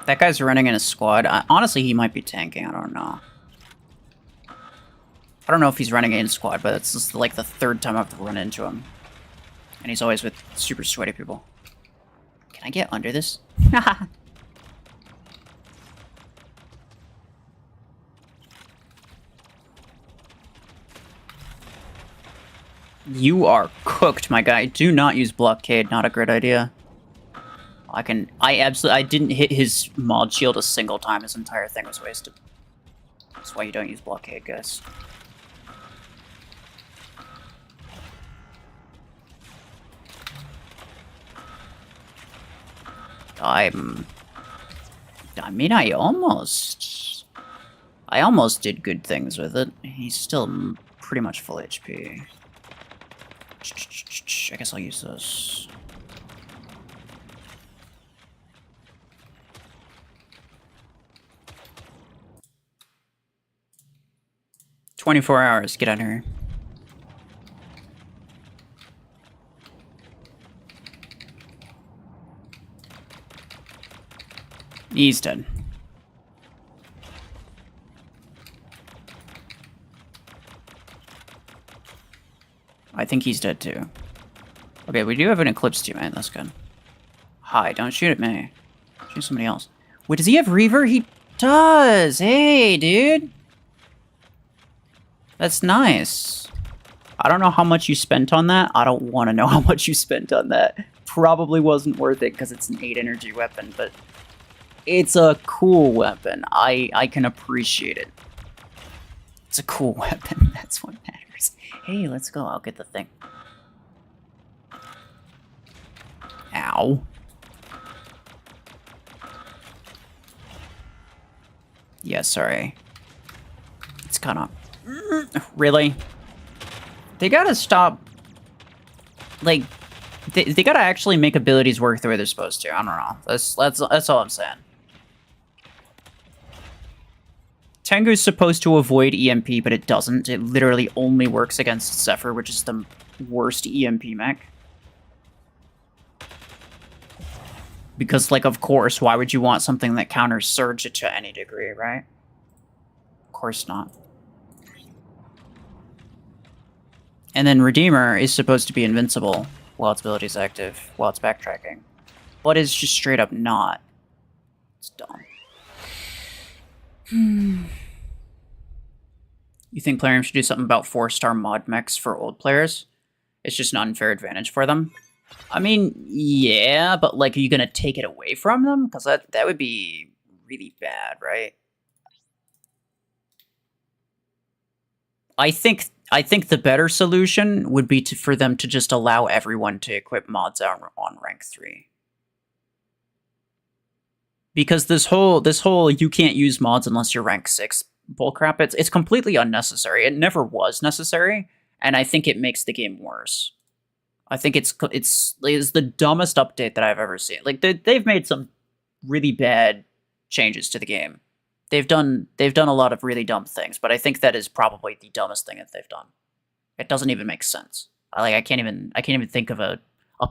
That guy's running in a squad. Honestly, he might be tanking. I don't know. I don't know if he's running in a squad, but it's just like the 3rd time I've run into him. And he's always with super sweaty people. Can I get under this? You are cooked, my guy. Do not use blockade. Not a great idea. I didn't hit his mod shield a single time. His entire thing was wasted. That's why you don't use blockade, guys. I mean, I almost did good things with it. He's still pretty much full HP. I guess I'll use this. "24 hours, get out of here." He's dead. I think he's dead too. Okay, we do have an Eclipse teammate, that's good. Hi, don't shoot at me. Shoot somebody else. Wait, does he have Reaver? He does! Hey, dude! That's nice. I don't know how much you spent on that. I don't want to know how much you spent on that. Probably wasn't worth it because it's an 8 energy weapon, but it's a cool weapon. I can appreciate it. It's a cool weapon. That's what matters. Hey, let's go. I'll get the thing. Ow. Yeah, sorry. It's kind of... Really? They gotta stop... Like, they gotta actually make abilities work the way they're supposed to. I don't know. That's all I'm saying. Tengu's supposed to avoid EMP, but it doesn't. It literally only works against Zephyr, which is the worst EMP mech. Because, like, of course, why would you want something that counters Surge to any degree, right? Of course not. And then Redeemer is supposed to be invincible while its ability is active, while it's backtracking. But it's just straight up not. It's dumb. You think Plarium should do something about 4-star mod mechs for old players? It's just an unfair advantage for them. I mean, yeah, but, like, are you gonna take it away from them? Because that would be really bad, right? I think the better solution would be for them to just allow everyone to equip mods out on rank 3. Because this whole you can't use mods unless you're rank 6 bullcrap, it's completely unnecessary. It never was necessary. and I think it makes the game worse. I think it's the dumbest update that I've ever seen. Like they've made some really bad changes to the game. They've done a lot of really dumb things, but I think that is probably the dumbest thing that they've done. It doesn't even make sense. I can't even think of a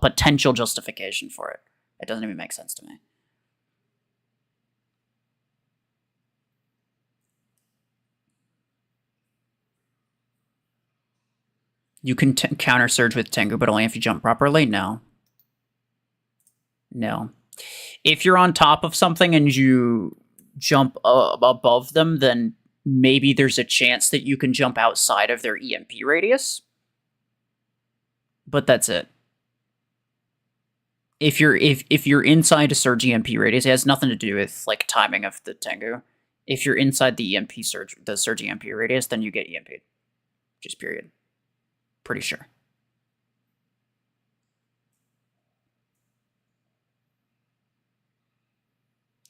potential justification for it. It doesn't even make sense to me. You can counter surge with Tengu, but only if you jump properly? No. No. If you're on top of something and you jump above them, then maybe there's a chance that you can jump outside of their EMP radius. But that's it. If you're inside a surge EMP radius, it has nothing to do with like timing of the Tengu. If you're inside the surge EMP radius, then you get EMP'd. Just period. Pretty sure.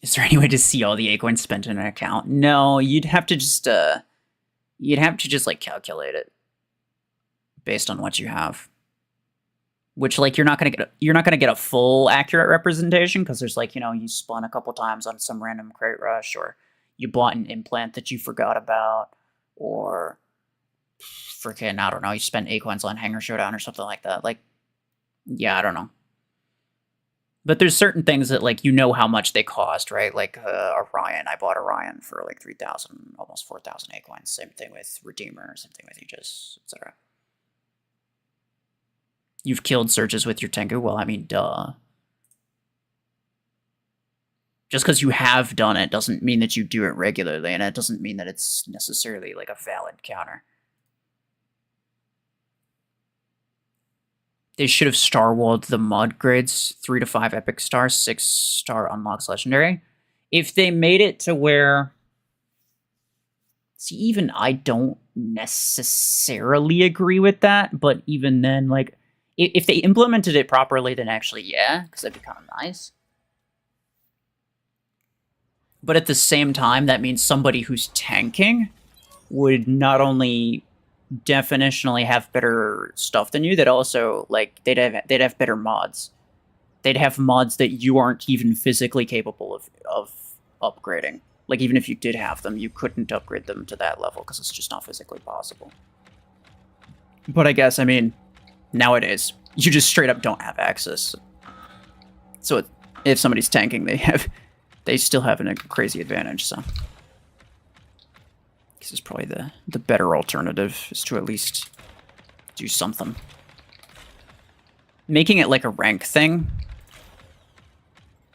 Is there any way to see all the Acorns spent in an account? No, you'd have to just like calculate it based on what you have. Which like you're not gonna get a full accurate representation because there's like, you know, you spun a couple times on some random crate rush, or you bought an implant that you forgot about, or freaking, I don't know, you spent Acorns on Hangar Showdown or something like that. Like, yeah, I don't know. But there's certain things that, like, you know how much they cost, right? Like, Orion. I bought Orion for, like, 3,000, almost 4,000 Acorns. Same thing with Redeemer, same thing with Aegis, etc. You've killed surges with your Tengu? Well, I mean, duh. Just because you have done it doesn't mean that you do it regularly, and it doesn't mean that it's necessarily, like, a valid counter. They should have star-walled the mod grids, 3 to 5 epic stars, 6 star unlocks legendary. If they made it to where... See, even I don't necessarily agree with that, but even then, like, if they implemented it properly, then actually, yeah, because that'd be kind of nice. But at the same time, that means somebody who's tanking would not only definitionally have better stuff than you, that also, like, they'd have better mods. They'd have mods that you aren't even physically capable of upgrading. Like, even if you did have them, you couldn't upgrade them to that level because it's just not physically possible. But I guess, I mean, nowadays, you just straight up don't have access. So if somebody's tanking, they still have a crazy advantage, so... This is probably the better alternative, is to at least do something. Making it like a rank thing.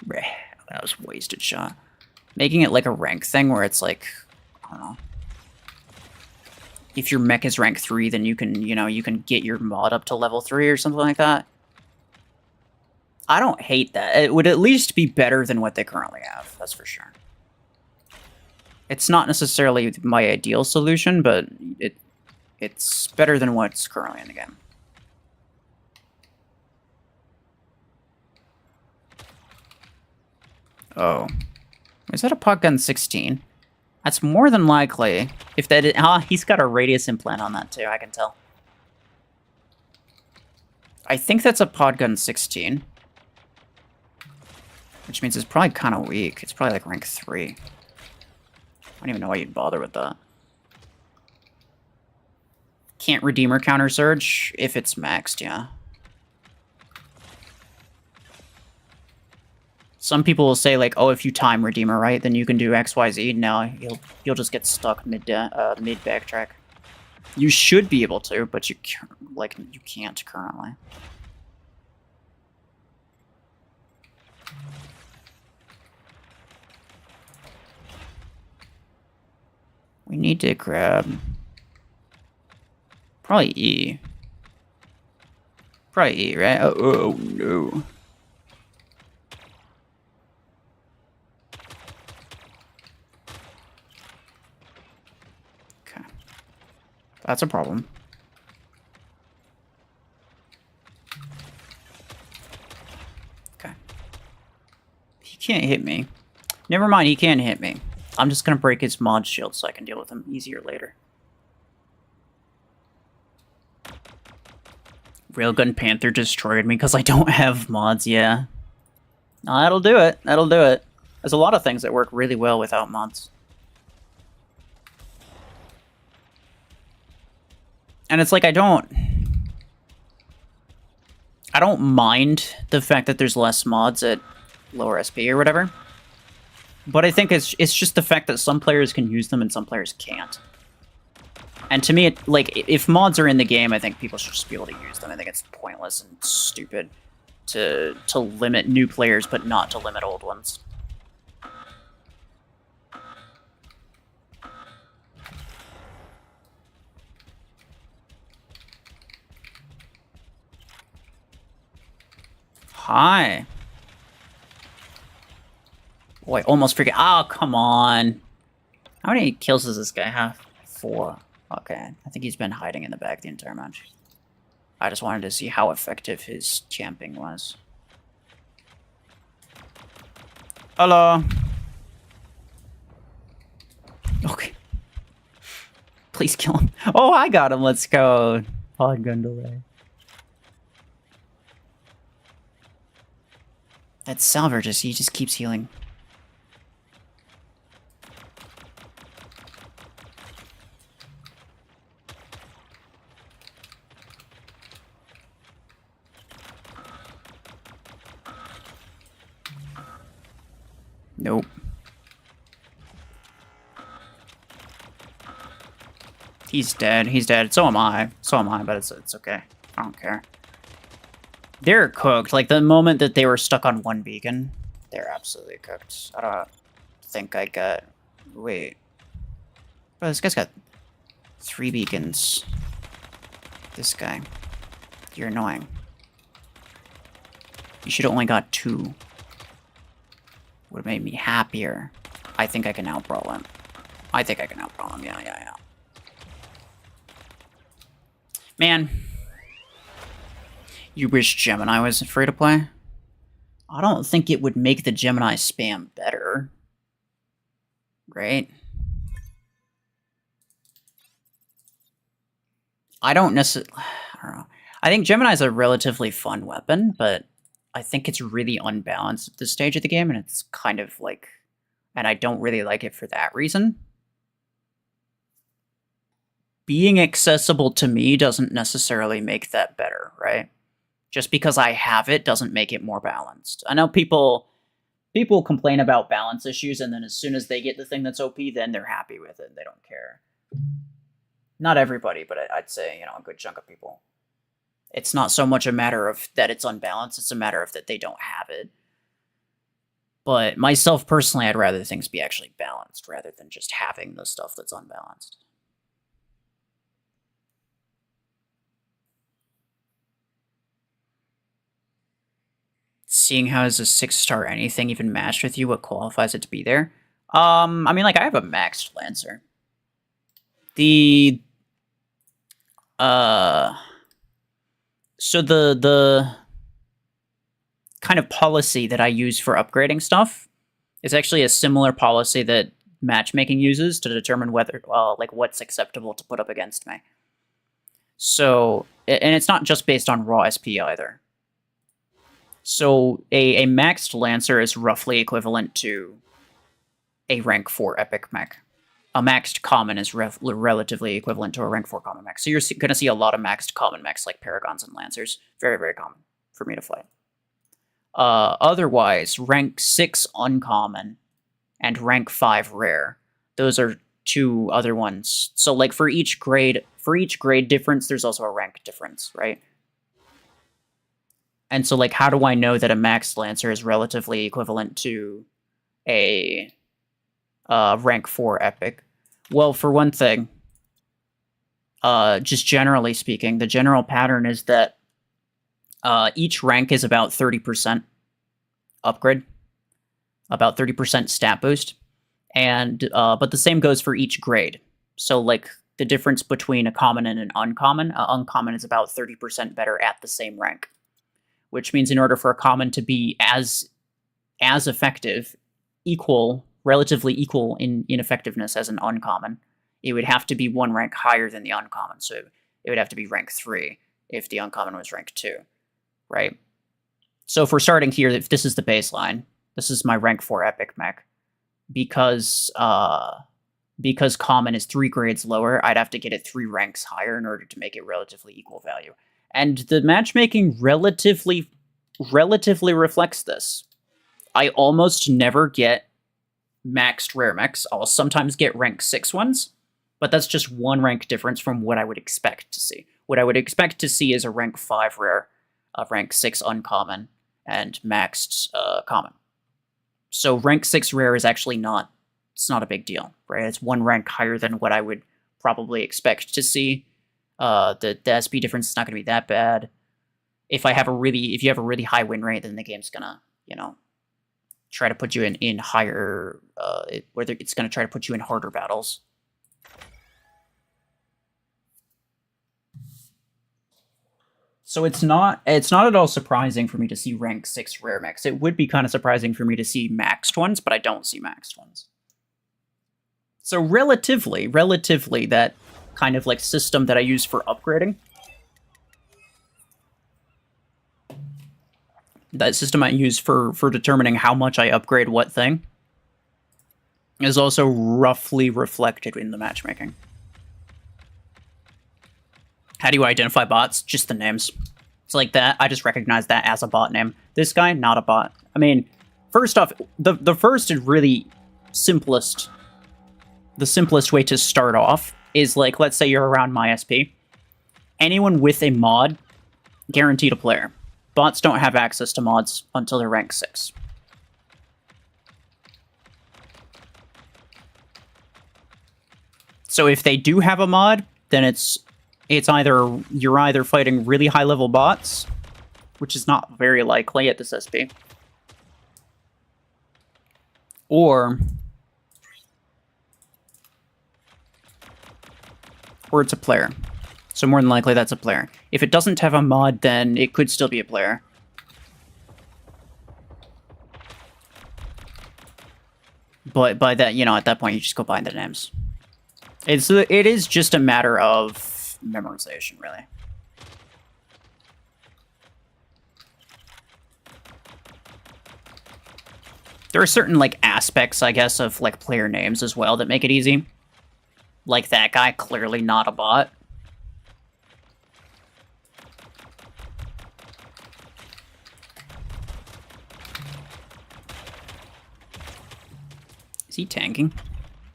That was a wasted shot. Making it like a rank thing where it's like, I don't know. If your mech is rank 3, then you can, you know, you can get your mod up to level 3 or something like that. I don't hate that. It would at least be better than what they currently have, that's for sure. It's not necessarily my ideal solution, but it's better than what's currently in the game. Oh. Is that a Podgun 16? That's more than likely. If that is... he's got a radius implant on that too, I can tell. I think that's a Podgun 16. Which means it's probably kind of weak. It's probably like rank 3. I don't even know why you'd bother with that. Can't Redeemer counter surge if it's maxed, yeah. Some people will say, like, oh, if you time Redeemer right, then you can do XYZ. No, you'll just get stuck mid backtrack. You should be able to, but you can't currently. We need to grab... Probably E. Probably E, right? Oh no. Okay. That's a problem. Okay. He can't hit me. Never mind, he can't hit me. I'm just gonna break his mod shield so I can deal with him easier later. Railgun Panther destroyed me because I don't have mods, yeah. No, that'll do it. That'll do it. There's a lot of things that work really well without mods. And it's like, I don't mind the fact that there's less mods at lower SP or whatever. But I think it's just the fact that some players can use them and some players can't. And to me, like, if mods are in the game, I think people should just be able to use them. I think it's pointless and stupid to limit new players, but not to limit old ones. Hi. Boy, almost forget. Oh, come on. How many kills does this guy have? 4. Okay, I think he's been hiding in the back the entire match. I just wanted to see how effective his camping was. Hello. Okay. Please kill him. Oh, I got him. Let's go. Pod Gundalay. That Salver he just keeps healing. Nope. He's dead. He's dead. So am I. So am I, but it's okay. I don't care. They're cooked. Like, the moment that they were stuck on one beacon, they're absolutely cooked. I don't think I got... Wait. Bro, this guy's got 3 beacons. This guy. You're annoying. You should only got 2. Would have made me happier. I think I can outbrawl him. I think I can outbrawl him. Yeah. Man. You wish Gemini was free to play? I don't think it would make the Gemini spam better. Right? I don't know. I think Gemini's a relatively fun weapon, but I think it's really unbalanced at this stage of the game, and it's kind of like... And I don't really like it for that reason. Being accessible to me doesn't necessarily make that better, right? Just because I have it doesn't make it more balanced. I know people complain about balance issues, and then as soon as they get the thing that's OP, then they're happy with it. They don't care. Not everybody, but I'd say, a good chunk of people. It's not so much a matter of that it's unbalanced, it's a matter of that they don't have it. But myself, personally, I'd rather things be actually balanced, rather than just having the stuff that's unbalanced. Seeing how is a 6-star anything even matched with you, what qualifies it to be there? I mean, like, I have a maxed Lancer. So the kind of policy that I use for upgrading stuff is actually a similar policy that matchmaking uses to determine whether, like, what's acceptable to put up against me. So, and it's not just based on raw SP either. So a maxed Lancer is roughly equivalent to a rank 4 epic mech. A maxed common is relatively equivalent to a rank 4 common mech. So you're going to see a lot of maxed common mechs like Paragons and Lancers. Very, very common for me to fight. Otherwise, rank 6 uncommon and rank 5 rare. Those are 2 other ones. So like for each grade difference, there's also a rank difference, right? And so, like, how do I know that a maxed Lancer is relatively equivalent to a rank 4 epic? Well, for one thing, just generally speaking, the general pattern is that each rank is about 30% upgrade, about 30% stat boost, and but the same goes for each grade. So, like, the difference between a common and an uncommon is about 30% better at the same rank. Which means in order for a common to be as effective, relatively equal in effectiveness as an uncommon, it would have to be 1 rank higher than the uncommon. So it would have to be rank 3. if the uncommon was rank 2, right? So if we're starting here, if this is the baseline, this is my rank 4 epic mech. Because common is 3 grades lower, I'd have to get it 3 ranks higher in order to make it relatively equal value. And the matchmaking relatively reflects this. I almost never get maxed rare mechs. I'll sometimes get rank 6 ones, but that's just 1 rank difference from what I would expect to see. What I would expect to see is a rank 5 rare, a rank 6 uncommon, and maxed common. So rank 6 rare is actually not, it's not a big deal, right? It's 1 rank higher than what I would probably expect to see. The SP difference is not going to be that bad. If you have a really high win rate, then the game's gonna, try to put you in higher, whether it's gonna try to put you in harder battles. So it's not at all surprising for me to see rank 6 rare mechs. It would be kind of surprising for me to see maxed ones, but I don't see maxed ones. So relatively, that kind of like system that I use for upgrading, that system I use for determining how much I upgrade what thing, is also roughly reflected in the matchmaking. How do you identify bots? Just the names. It's like that. I just recognize that as a bot name. This guy, not a bot. I mean, first off, the first and really simplest way to start off is like, let's say you're around MySP. Anyone with a mod, guaranteed a player. Bots don't have access to mods until they're rank 6. So if they do have a mod, then you're either fighting really high level bots, which is not very likely at this SP, or it's a player. So more than likely that's a player. If it doesn't have a mod, then it could still be a player. But by that, at that point you just go by the names. It is just a matter of memorization, really. There are certain like aspects, I guess, of like player names as well that make it easy. Like that guy, clearly not a bot. Is he tanking?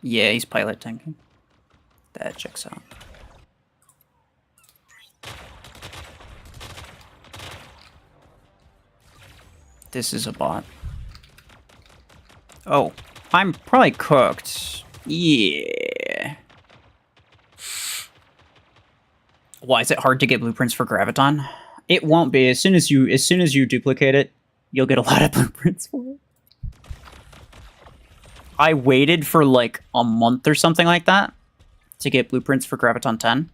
Yeah, he's pilot tanking. That checks out. This is a bot. Oh, I'm probably cooked. Yeah. Why is it hard to get blueprints for Graviton? It won't be. As soon as you duplicate it, you'll get a lot of blueprints for it. I waited for like a month or something like that to get blueprints for Graviton 10.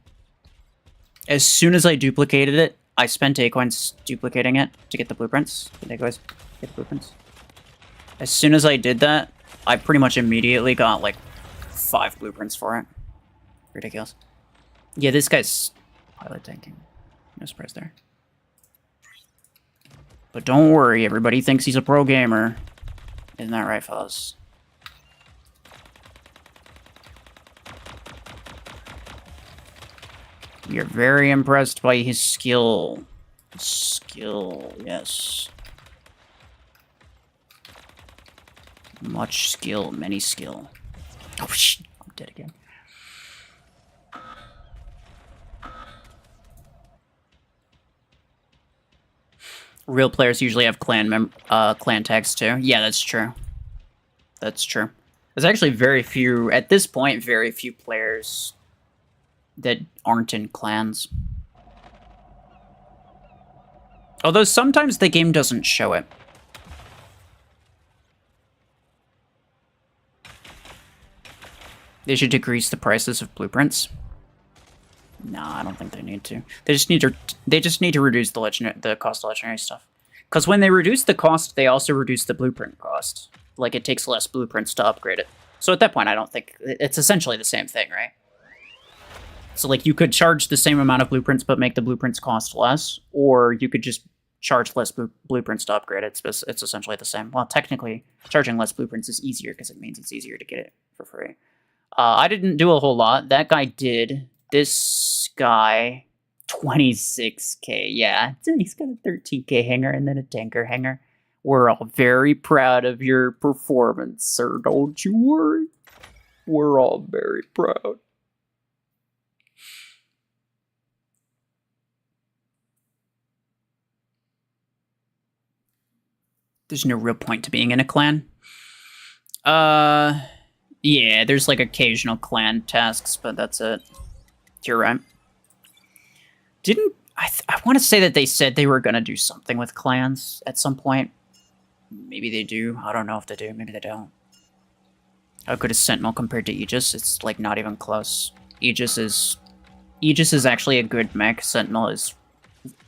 As soon as I duplicated it, I spent Acoins duplicating it to get the blueprints. Get the blueprints. As soon as I did that, I pretty much immediately got like 5 blueprints for it. Ridiculous. Yeah, this guy's pilot tanking. No surprise there. But don't worry, everybody thinks he's a pro gamer. Isn't that right, fellas? You're very impressed by his skill. Skill, yes. Much skill, many skill. Oh, shit. I'm dead again. Real players usually have clan tags too. Yeah, that's true. That's true. There's actually very few, at this point, very few players that aren't in clans. Although sometimes the game doesn't show it. They should decrease the prices of blueprints. No, I don't think they need to. They just need to reduce the cost of legendary stuff. Because when they reduce the cost, they also reduce the blueprint cost. Like, it takes less blueprints to upgrade it. So at that point, I don't think... It's essentially the same thing, right? So, like, you could charge the same amount of blueprints, but make the blueprints cost less, or you could just charge less blueprints to upgrade it. It's essentially the same. Well, technically, charging less blueprints is easier because it means it's easier to get it for free. I didn't do a whole lot. That guy did. This guy, 26k. Yeah, he's got a 13k hanger and then a tanker hanger. We're all very proud of your performance, sir. Don't you worry. We're all very proud. There's no real point to being in a clan. Yeah, there's like occasional clan tasks, but that's it. You're right. I want to say that they said they were gonna do something with clans at some point. Maybe they do. I don't know if they do. Maybe they don't. How good is Sentinel compared to Aegis? It's like not even close. Aegis is actually a good mech. Sentinel is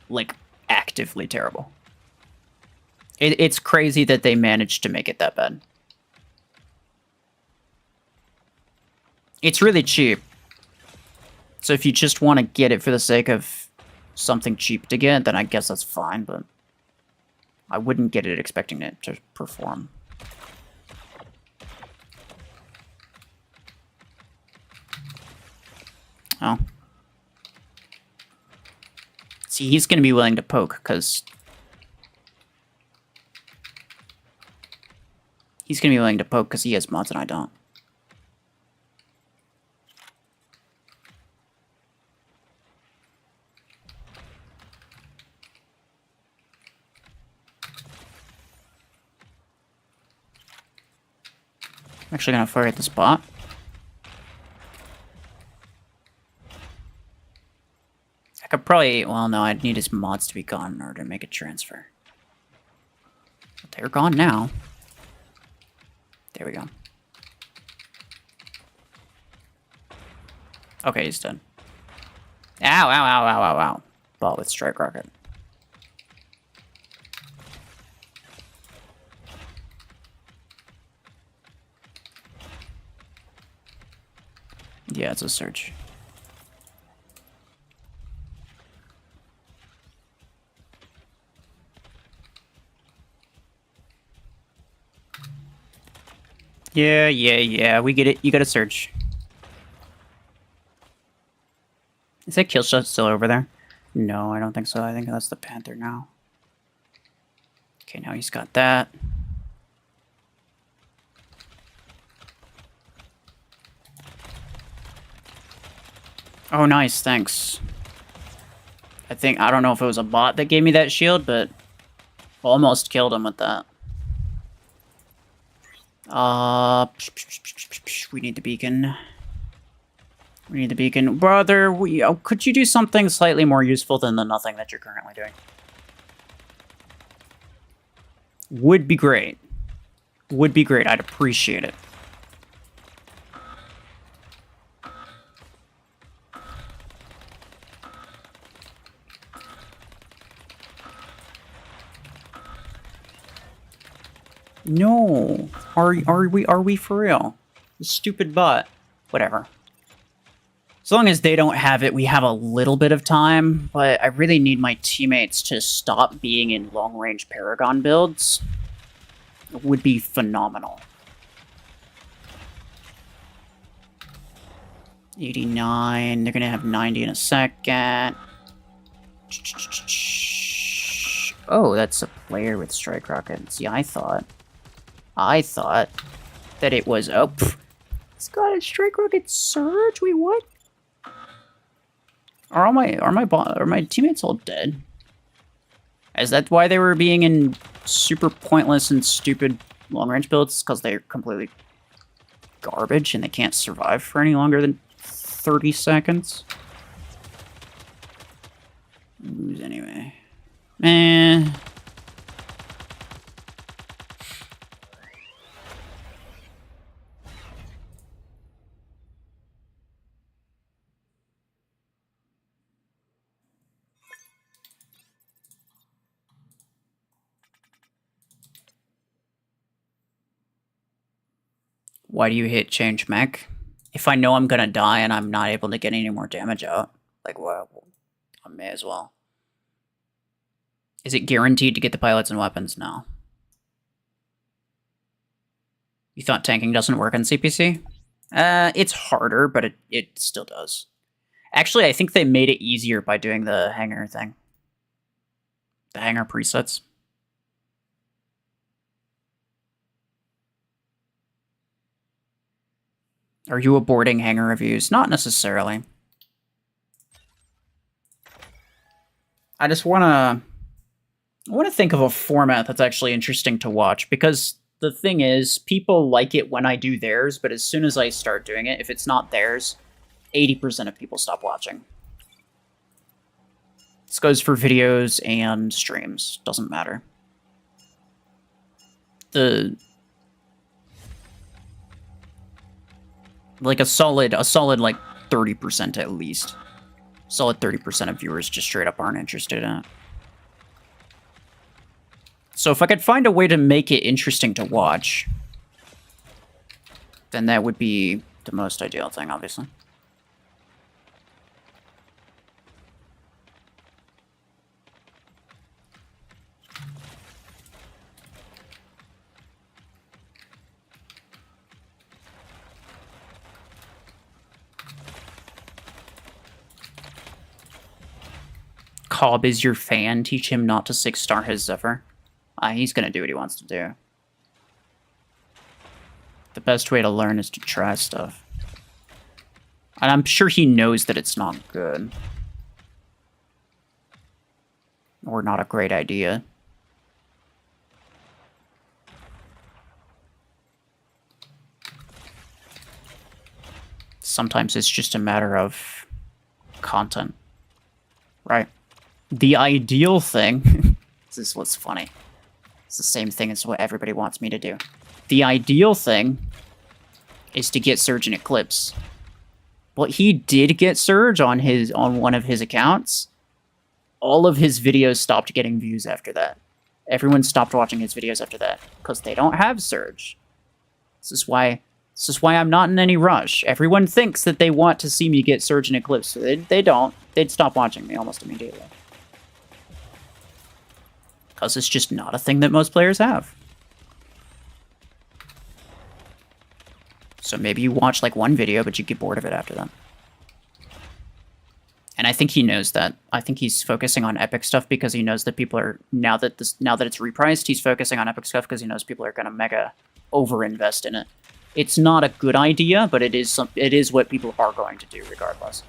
like actively terrible. It's crazy that they managed to make it that bad. It's really cheap. So if you just want to get it for the sake of something cheap to get, then I guess that's fine, but I wouldn't get it expecting it to perform. Oh. See, he's going to be willing to poke, because he has mods and I don't. I'm actually going to fire at the spot. I could probably... Well, no, I'd need his mods to be gone in order to make a transfer. But they're gone now. There we go. Okay, he's done. Ow, ow, ow, ow, ow, ow. Ball with strike rocket. Yeah, it's a search. Yeah, we get it. You gotta search. Is that kill shot still over there? No, I don't think so. I think that's the Panther now. Okay, now he's got that. Oh, nice, thanks. I don't know if it was a bot that gave me that shield, but almost killed him with that. We need the beacon. We need the beacon. Brother, could you do something slightly more useful than the nothing that you're currently doing? Would be great. Would be great. I'd appreciate it. No. Are we for real? The stupid bot. Whatever. As long as they don't have it, we have a little bit of time, but I really need my teammates to stop being in long-range Paragon builds. It would be phenomenal. 89, they're gonna have 90 in a second. Oh, that's a player with strike rockets. Yeah, I thought that it was, oh, pff, it's got a strike rocket surge, wait, what? Are my teammates all dead? Is that why they were being in super pointless and stupid long-range builds? Because they're completely garbage and they can't survive for any longer than 30 seconds? Lose anyway. Man. Why do you hit change mech? If I know I'm gonna die and I'm not able to get any more damage out, like, well, I may as well. Is it guaranteed to get the pilots and weapons? No. You thought tanking doesn't work on CPC? It's harder, but it still does. Actually, I think they made it easier by doing the hangar thing. The hangar presets. Are you aborting hangar reviews? Not necessarily. I just want to think of a format that's actually interesting to watch, because the thing is, people like it when I do theirs, but as soon as I start doing it, if it's not theirs, 80% of people stop watching. This goes for videos and streams. Doesn't matter. Like a solid like 30% at least. Solid 30% of viewers just straight up aren't interested in it. So if I could find a way to make it interesting to watch, then that would be the most ideal thing, obviously. Cobb is your fan. Teach him not to 6-star his Zephyr. He's gonna do what he wants to do. The best way to learn is to try stuff. And I'm sure he knows that it's not good. Or not a great idea. Sometimes it's just a matter of content. Right? The ideal thing... This is what's funny. It's the same thing as what everybody wants me to do. The ideal thing is to get Surge and Eclipse. But he did get Surge on one of his accounts. All of his videos stopped getting views after that. Everyone stopped watching his videos after that because they don't have Surge. This is why I'm not in any rush. Everyone thinks that they want to see me get Surge and Eclipse. They don't. They'd stop watching me almost immediately. Because it's just not a thing that most players have. So maybe you watch like one video, but you get bored of it after that. And I think he knows that. I think he's focusing on epic stuff because he knows that people are, now that it's repriced, he's focusing on epic stuff because he knows people are going to mega over-invest in it. It's not a good idea, but it is what people are going to do regardless.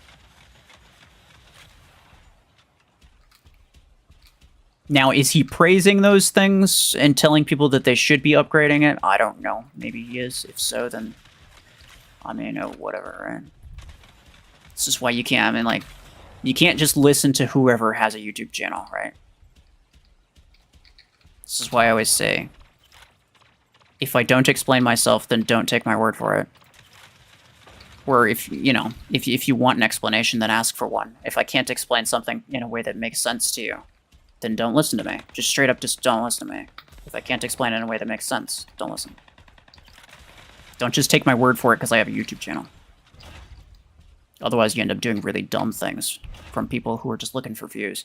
Now, is he praising those things and telling people that they should be upgrading it? I don't know. Maybe he is. If so, then I mean, whatever, right? This is why you can't, I mean, like, you can't just listen to whoever has a YouTube channel, right? This is why I always say, if I don't explain myself, then don't take my word for it. Or if, you know, if you want an explanation, then ask for one. If I can't explain something in a way that makes sense to you, then don't listen to me. Just straight up, just don't listen to me. If I can't explain it in a way that makes sense, don't listen. Don't just take my word for it because I have a YouTube channel. Otherwise, you end up doing really dumb things from people who are just looking for views.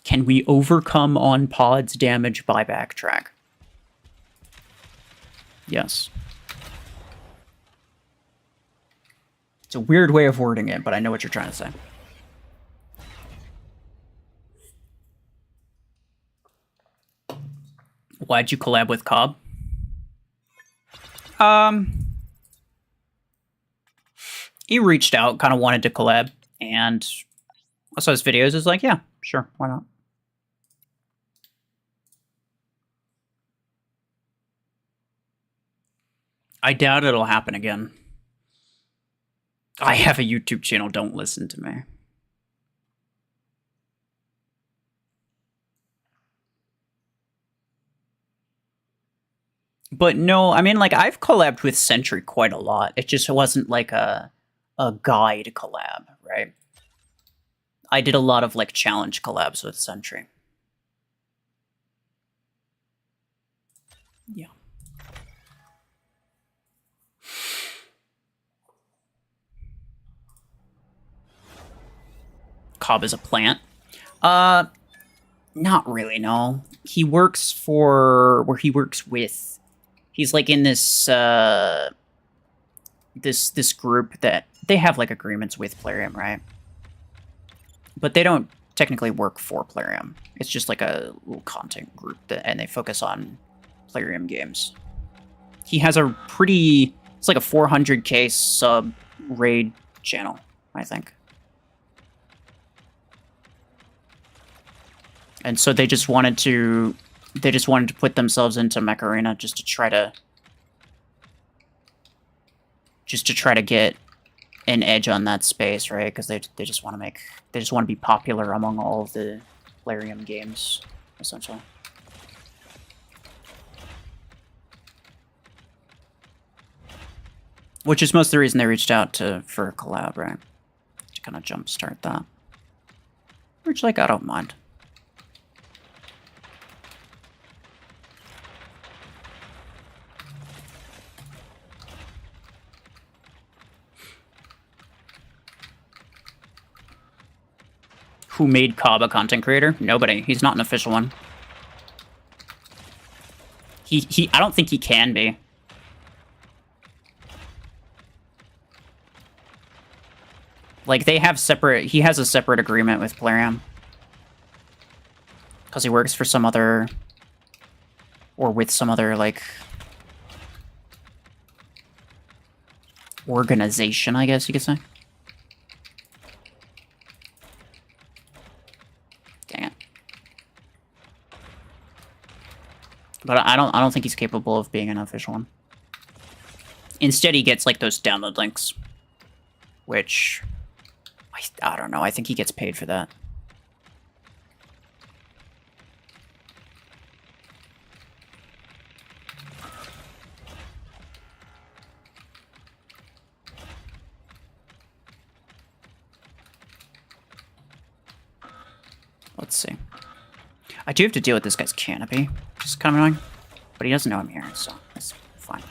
Can we overcome on pods damage by backtrack? Yes. It's a weird way of wording it, but I know what you're trying to say. Why'd you collab with Cobb? He reached out, kind of wanted to collab, and I saw his videos. Is like, yeah, sure, why not? I doubt it'll happen again. I have a YouTube channel. Don't listen to me. But no, I mean, like, I've collabed with Sentry quite a lot. It just wasn't like a guide collab, right? I did a lot of, like, challenge collabs with Sentry. Yeah. Cobb is a plant. Not really, no. He works with... He's, like, in this, this group that... They have, like, agreements with Plarium, right? But they don't technically work for Plarium. It's just, like, a little content group, and they focus on Plarium games. He has a pretty... It's like a 400k sub-raid channel, I think. And so they just wanted to put themselves into Mech Arena just to try to get an edge on that space, right? Because they just want to be popular among all of the Plarium games, essentially. Which is most of the reason they reached out for a collab, right? To kind of jumpstart that. Which, like, I don't mind. Who made Cobb a content creator? Nobody. He's not an official one. I don't think he can be. Like, they have separate... He has a separate agreement with Plarium. Because he works for some other... Or with some other, like... organization, I guess you could say. Dang it. But I don't think he's capable of being an official one. Instead, he gets, like, those download links. Which... I don't know. I think he gets paid for that. Let's see. I do have to deal with this guy's canopy. Just kind of annoying. But he doesn't know I'm here, so that's fine.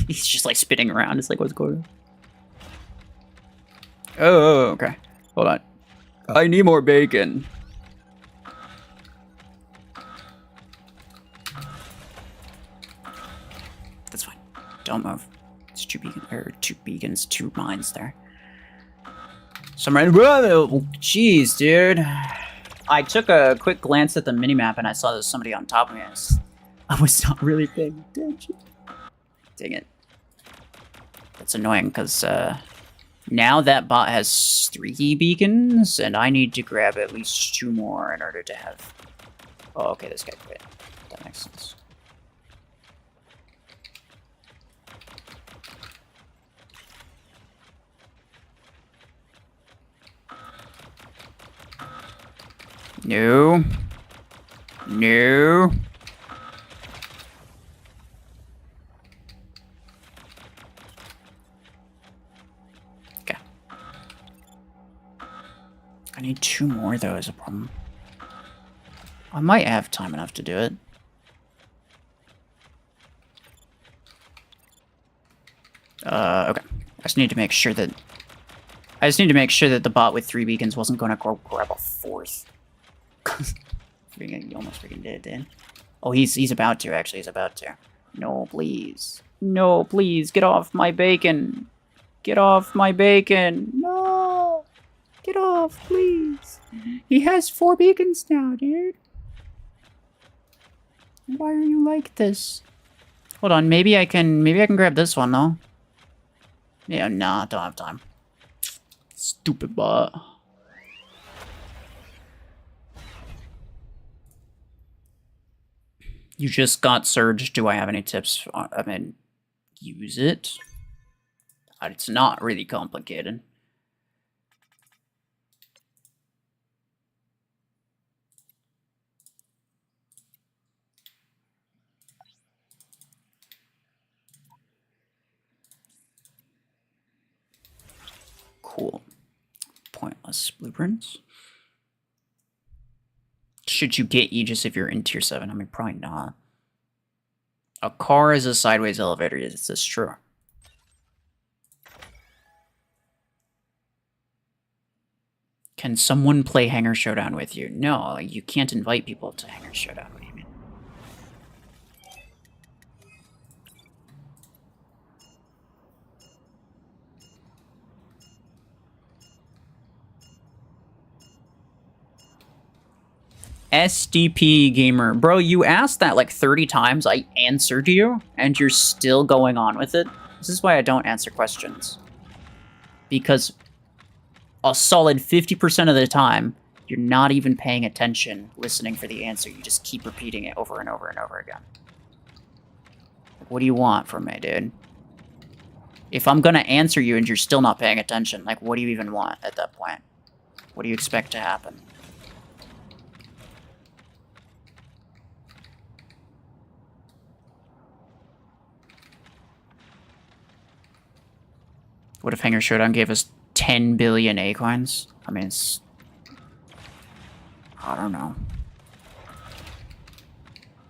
He's just, like, spinning around. It's like, what's going on? Oh, okay. Hold on. I need more bacon. That's fine. Don't move. It's two beacons, two mines there. Some random... Jeez, dude. I took a quick glance at the minimap and I saw there's somebody on top of me. I was not really paying attention. Dang it. That's annoying because, now that bot has 3 beacons, and I need to grab at least 2 more in order to have... Oh, okay, this guy quit. That makes sense. No. No. I need 2 more, though, is a problem. I might have time enough to do it. Okay. I just need to make sure that... the bot with 3 beacons wasn't going to grab a 4th. He almost freaking did, dude. Oh, he's about to, actually. He's about to. No, please. No, please. Get off my bacon. Get off my bacon. No. Get off, please. He has 4 beacons now, dude. Why are you like this? Hold on, maybe I can grab this one, though. Yeah, nah, don't have time. Stupid bot. You just got surged. Do I have any tips? I mean, use it. It's not really complicated. Cool. Pointless blueprints. Should you get Aegis if you're in tier 7? I mean, probably not. A car is a sideways elevator. Is this true? Can someone play Hanger Showdown with you? No, you can't invite people to Hanger Showdown. What do you mean? SDP Gamer. Bro, you asked that like 30 times. I answered you, and you're still going on with it. This is why I don't answer questions. Because a solid 50% of the time, you're not even paying attention, listening for the answer. You just keep repeating it over and over and over again. What do you want from me, dude? If I'm gonna answer you and you're still not paying attention, like, what do you even want at that point? What do you expect to happen? What if Hanger Showdown gave us 10 billion A coins? I mean, it's... I don't know.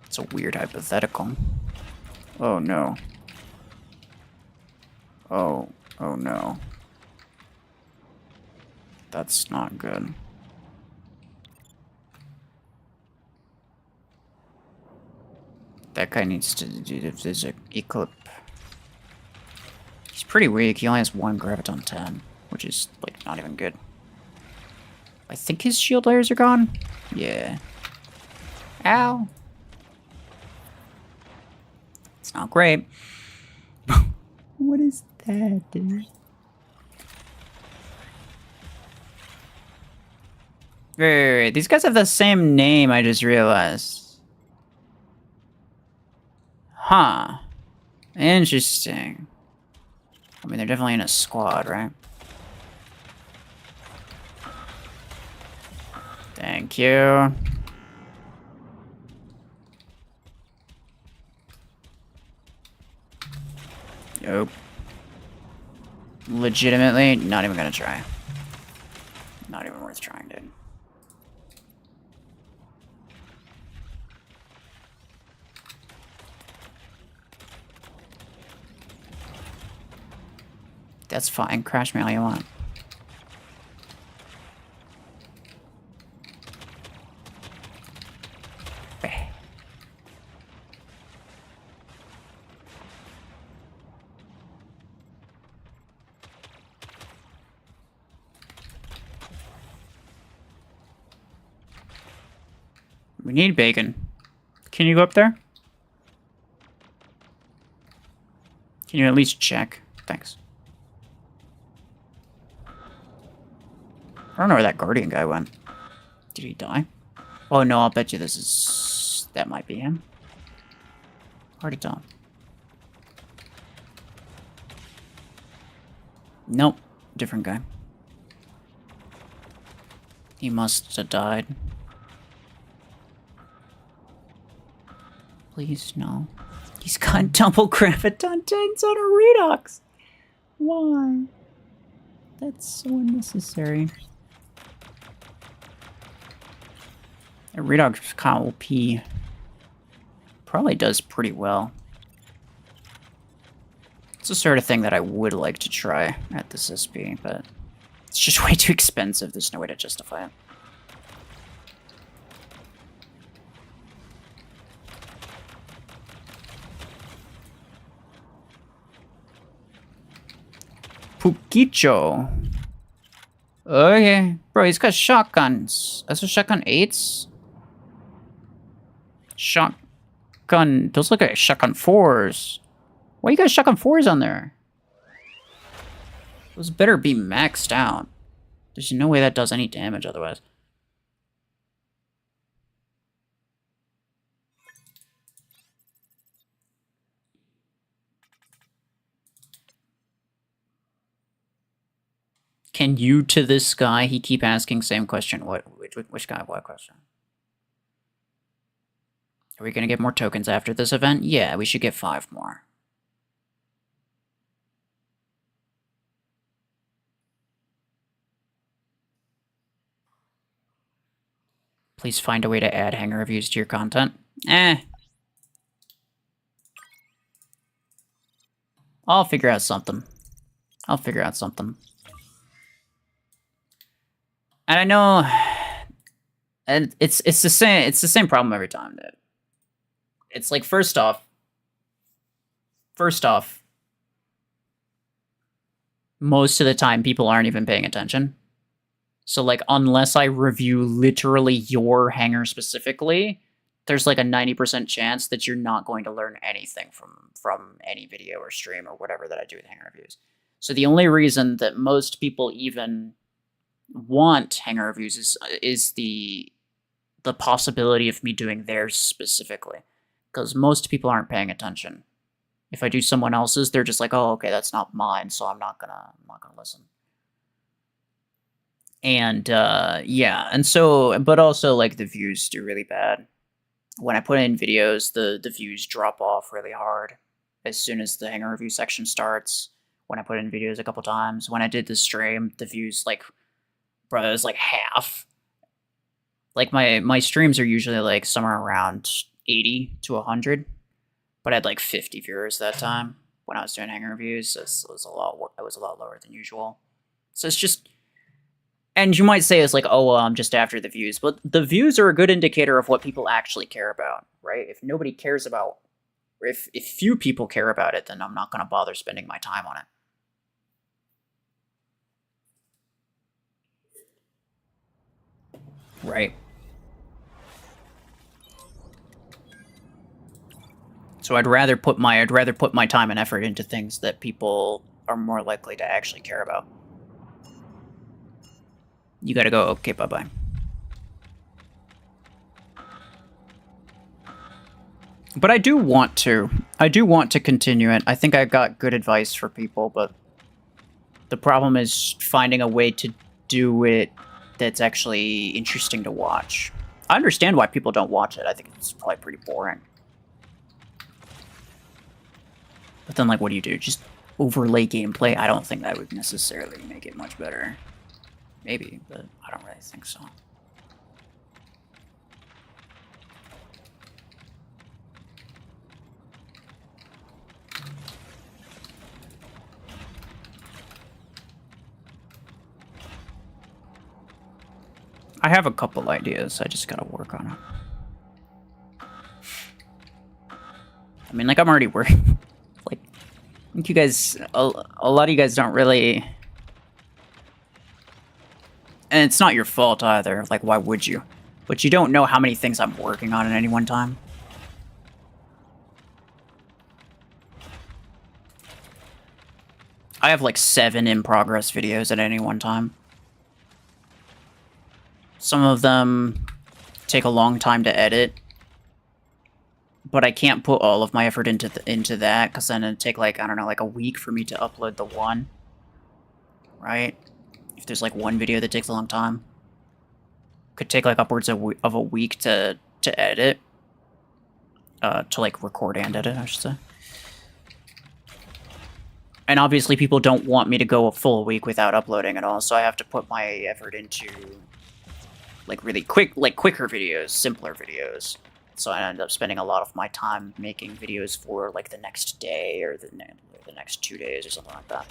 It's a weird hypothetical. Oh, no. Oh no. That's not good. That guy needs to do the physic eclipse. He's pretty weak. He only has 1 Graviton 10, which is, like, not even good. I think his shield layers are gone. Yeah. Ow. It's not great. What is that, dude? Wait. These guys have the same name, I just realized. Huh. Interesting. I mean, they're definitely in a squad, right? Thank you. Nope. Legitimately, not even gonna try. Not even worth trying, dude. That's fine. Crash me all you want. We need bacon. Can you go up there? Can you at least check? Thanks. I don't know where that Guardian guy went. Did he die? Oh no, I'll bet you this is... That might be him. Hard to tell. Nope. Different guy. He must have died. Please, no. He's got double Graviton 10s on a Redox. Why? That's so unnecessary. A Redox kind of OP. Probably does pretty well. It's the sort of thing that I would like to try at this SP, but it's just way too expensive. There's no way to justify it. Pukicho. Okay. Bro, he's got shotguns. That's a shotgun 8s? Shotgun... Those look like shotgun 4s. Why you got shotgun 4s on there? Those better be maxed out. There's no way that does any damage otherwise. Can you to this guy? He keep asking same question. Which guy? What question? Are we gonna get more tokens after this event? Yeah, we should get 5 more. Please find a way to add hanger reviews to your content. I'll figure out something. And I know, and it's the same problem every time, dude. It's like first off, most of the time people aren't even paying attention. So like unless I review literally your hanger specifically, there's like a 90% chance that you're not going to learn anything from any video or stream or whatever that I do with hanger reviews. So the only reason that most people even want hanger reviews is the possibility of me doing theirs specifically, because most people aren't paying attention. If I do someone else's, they're just like, oh, okay, that's not mine, so I'm not gonna listen. And yeah, and so, but also like the views do really bad. When I put in videos, the views drop off really hard as soon as the hanger review section starts. When I put in videos a couple times, when I did the stream, the views like, bro, it was like half. Like my streams are usually like somewhere around 80 to 100, but I had like 50 viewers that time when I was doing hanger reviews. So it was a lot lower than usual. So it's just, and you might say it's like, oh, well, I'm just after the views, but the views are a good indicator of what people actually care about, right? If nobody cares about, or if few people care about it, then I'm not going to bother spending my time on it. Right. So I'd rather put my time and effort into things that people are more likely to actually care about. You gotta go. Okay, bye-bye. But I do want to continue it. I think I got good advice for people, but the problem is finding a way to do it that's actually interesting to watch. I understand why people don't watch it. I think it's probably pretty boring. But then, like, what do you do? Just overlay gameplay? I don't think that would necessarily make it much better. Maybe, but I don't really think so. I have a couple ideas. I just gotta work on them. I mean, like, I'm already working. Like, I think you guys, a lot of you guys don't really... And it's not your fault either. Like, why would you? But you don't know how many things I'm working on at any one time. I have like 7 in-progress videos at any one time. Some of them take a long time to edit, but I can't put all of my effort into that, because then it'd take like, I don't know, like a week for me to upload the one, right? If there's like one video that takes a long time, could take like upwards of a week to edit, to like record and edit, I should say. And obviously people don't want me to go a full week without uploading at all, so I have to put my effort into like really quicker videos, simpler videos. So I end up spending a lot of my time making videos for like the next day or the next 2 days or something like that.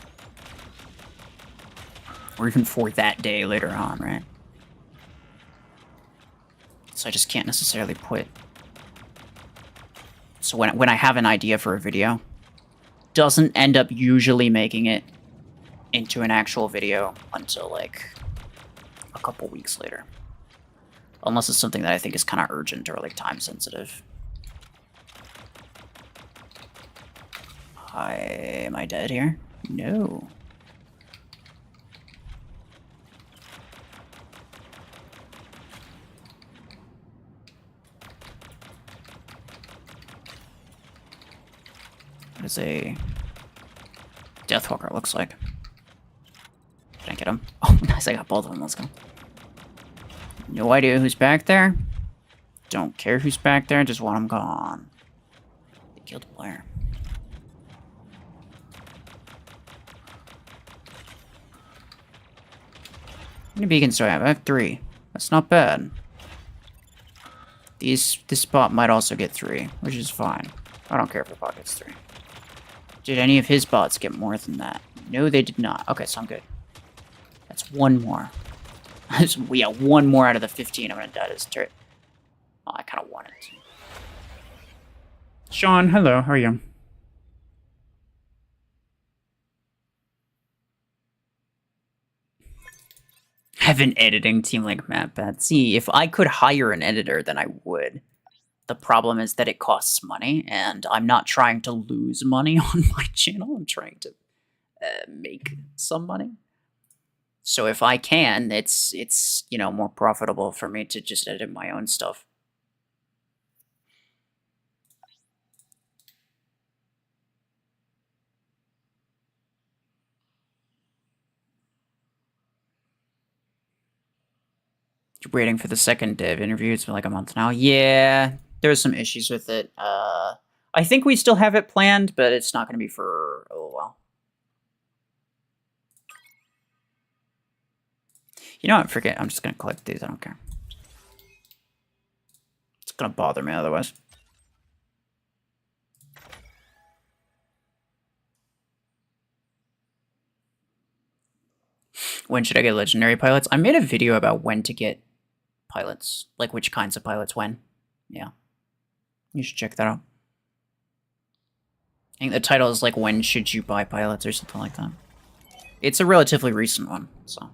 Or even for that day later on, right? So I just can't necessarily put... So when I have an idea for a video, doesn't end up usually making it into an actual video until like a couple weeks later. Unless it's something that I think is kind of urgent or like time sensitive. Am I dead here? No. What does a Deathwalker looks like? Can I get him? Oh, nice, I got both of them, let's go. No idea who's back there. Don't care who's back there, just want them gone. They killed a player. How many beacons do I have? I have 3. That's not bad. This bot might also get 3, which is fine. I don't care if the bot gets 3. Did any of his bots get more than that? No, they did not. Okay, so I'm good. That's 1 more. Yeah, one more out of the 15, I'm gonna die to this turret. Oh, I kind of wanted to. Sean, hello, how are you? Have an editing team like MatBat. See, if I could hire an editor, then I would. The problem is that it costs money, and I'm not trying to lose money on my channel. I'm trying to make some money. So if I can, it's you know, more profitable for me to just edit my own stuff. You're waiting for the second dev interview. It's been like a month now. Yeah, there's some issues with it. I think we still have it planned, but it's not going to be for a little while. You know what? Forget. I'm just going to collect these. I don't care. It's going to bother me otherwise. When should I get legendary pilots? I made a video about when to get pilots, like which kinds of pilots when. Yeah. You should check that out. I think the title is like, when should you buy pilots or something like that. It's a relatively recent one, so.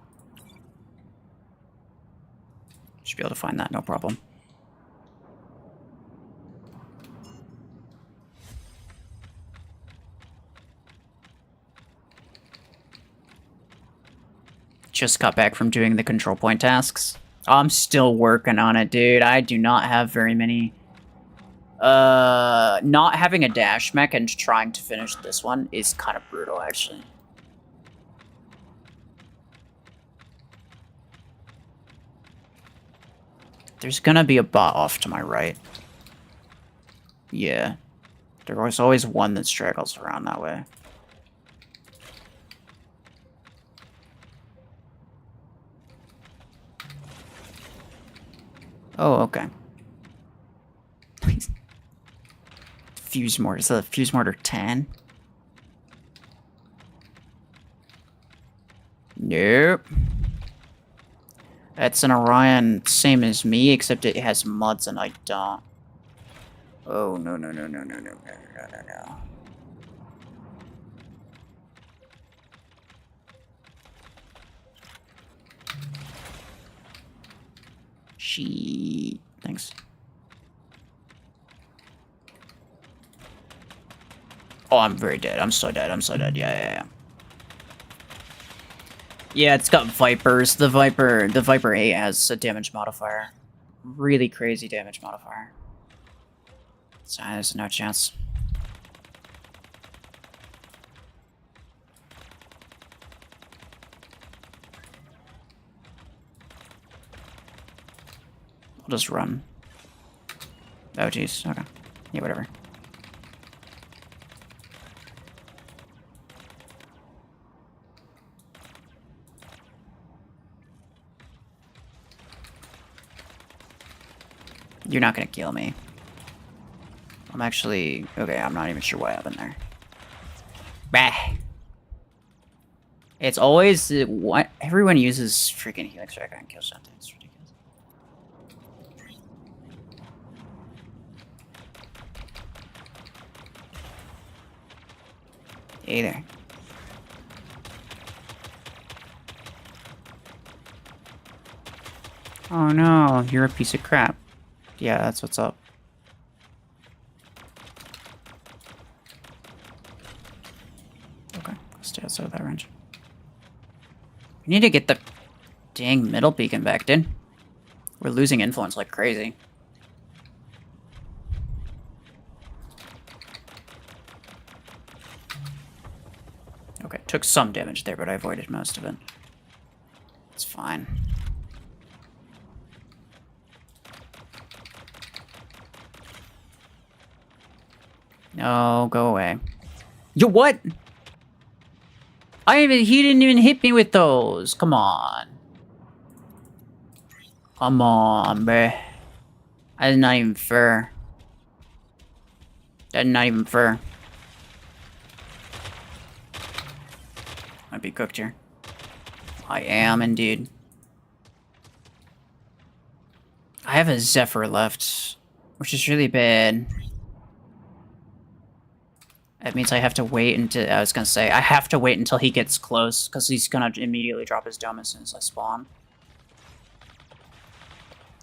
Should be able to find that, no problem. Just got back from doing the control point tasks. I'm still working on it, dude. I do not have very many. Not having a dash mech and trying to finish this one is kind of brutal, actually. There's gonna be a bot off to my right. Yeah. There's always one that straggles around that way. Oh, okay. Fuse mortar. Is that a fuse mortar 10? Nope. That's an Orion, same as me, except it has mods and I don't. Oh, no, no, no, no, no, no, no, no, no, no. Thanks. Oh, I'm very dead. I'm so dead. I'm so dead. Yeah. Yeah, it's got Vipers. The Viper 8 has a damage modifier. Really crazy damage modifier. So there's no chance. I'll just run. Oh, jeez. Okay. Yeah, whatever. You're not gonna kill me. I'm actually... Okay, I'm not even sure what happened there. Bah! It's always... what everyone uses freaking Helix Tracker and kill something. It's ridiculous. Hey there. Oh no, you're a piece of crap. Yeah, that's what's up. Okay, stay outside of that range. We need to get the dang middle beacon back, dude. We're losing influence like crazy. Okay, took some damage there, but I avoided most of it. It's fine. No, go away. Yo, what? He didn't even hit me with those. Come on. Come on, bruh. That's not even fair. That's not even fair. Might be cooked here. I am indeed. I have a Zephyr left, which is really bad. That means I have to wait until, I was gonna say, I have to wait until he gets close, because he's gonna immediately drop his dome as soon as I spawn.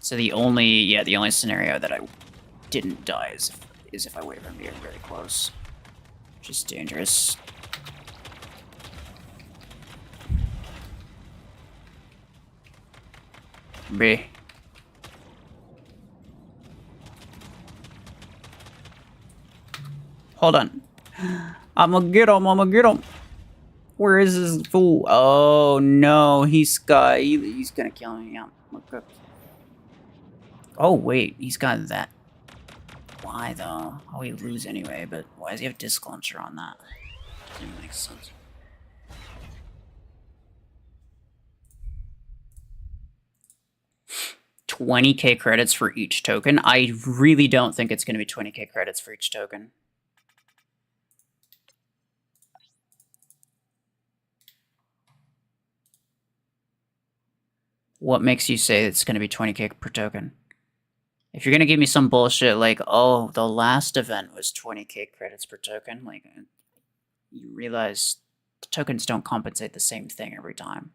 So the only scenario that I didn't die is if I wait for him to get really close. Which is dangerous. B. Hold on. I'ma get him. Where is this fool? Oh no, he's gonna kill me. Yeah. Okay. Oh wait, he's got that. Why though? Oh, he lose anyway, but why does he have disc launcher on that? Doesn't make sense. $20K credits for each token. I really don't think it's gonna be 20K credits for each token. What makes you say it's going to be 20K per token? If you're going to give me some bullshit like, oh, the last event was 20K credits per token, like, you realize the tokens don't compensate the same thing every time.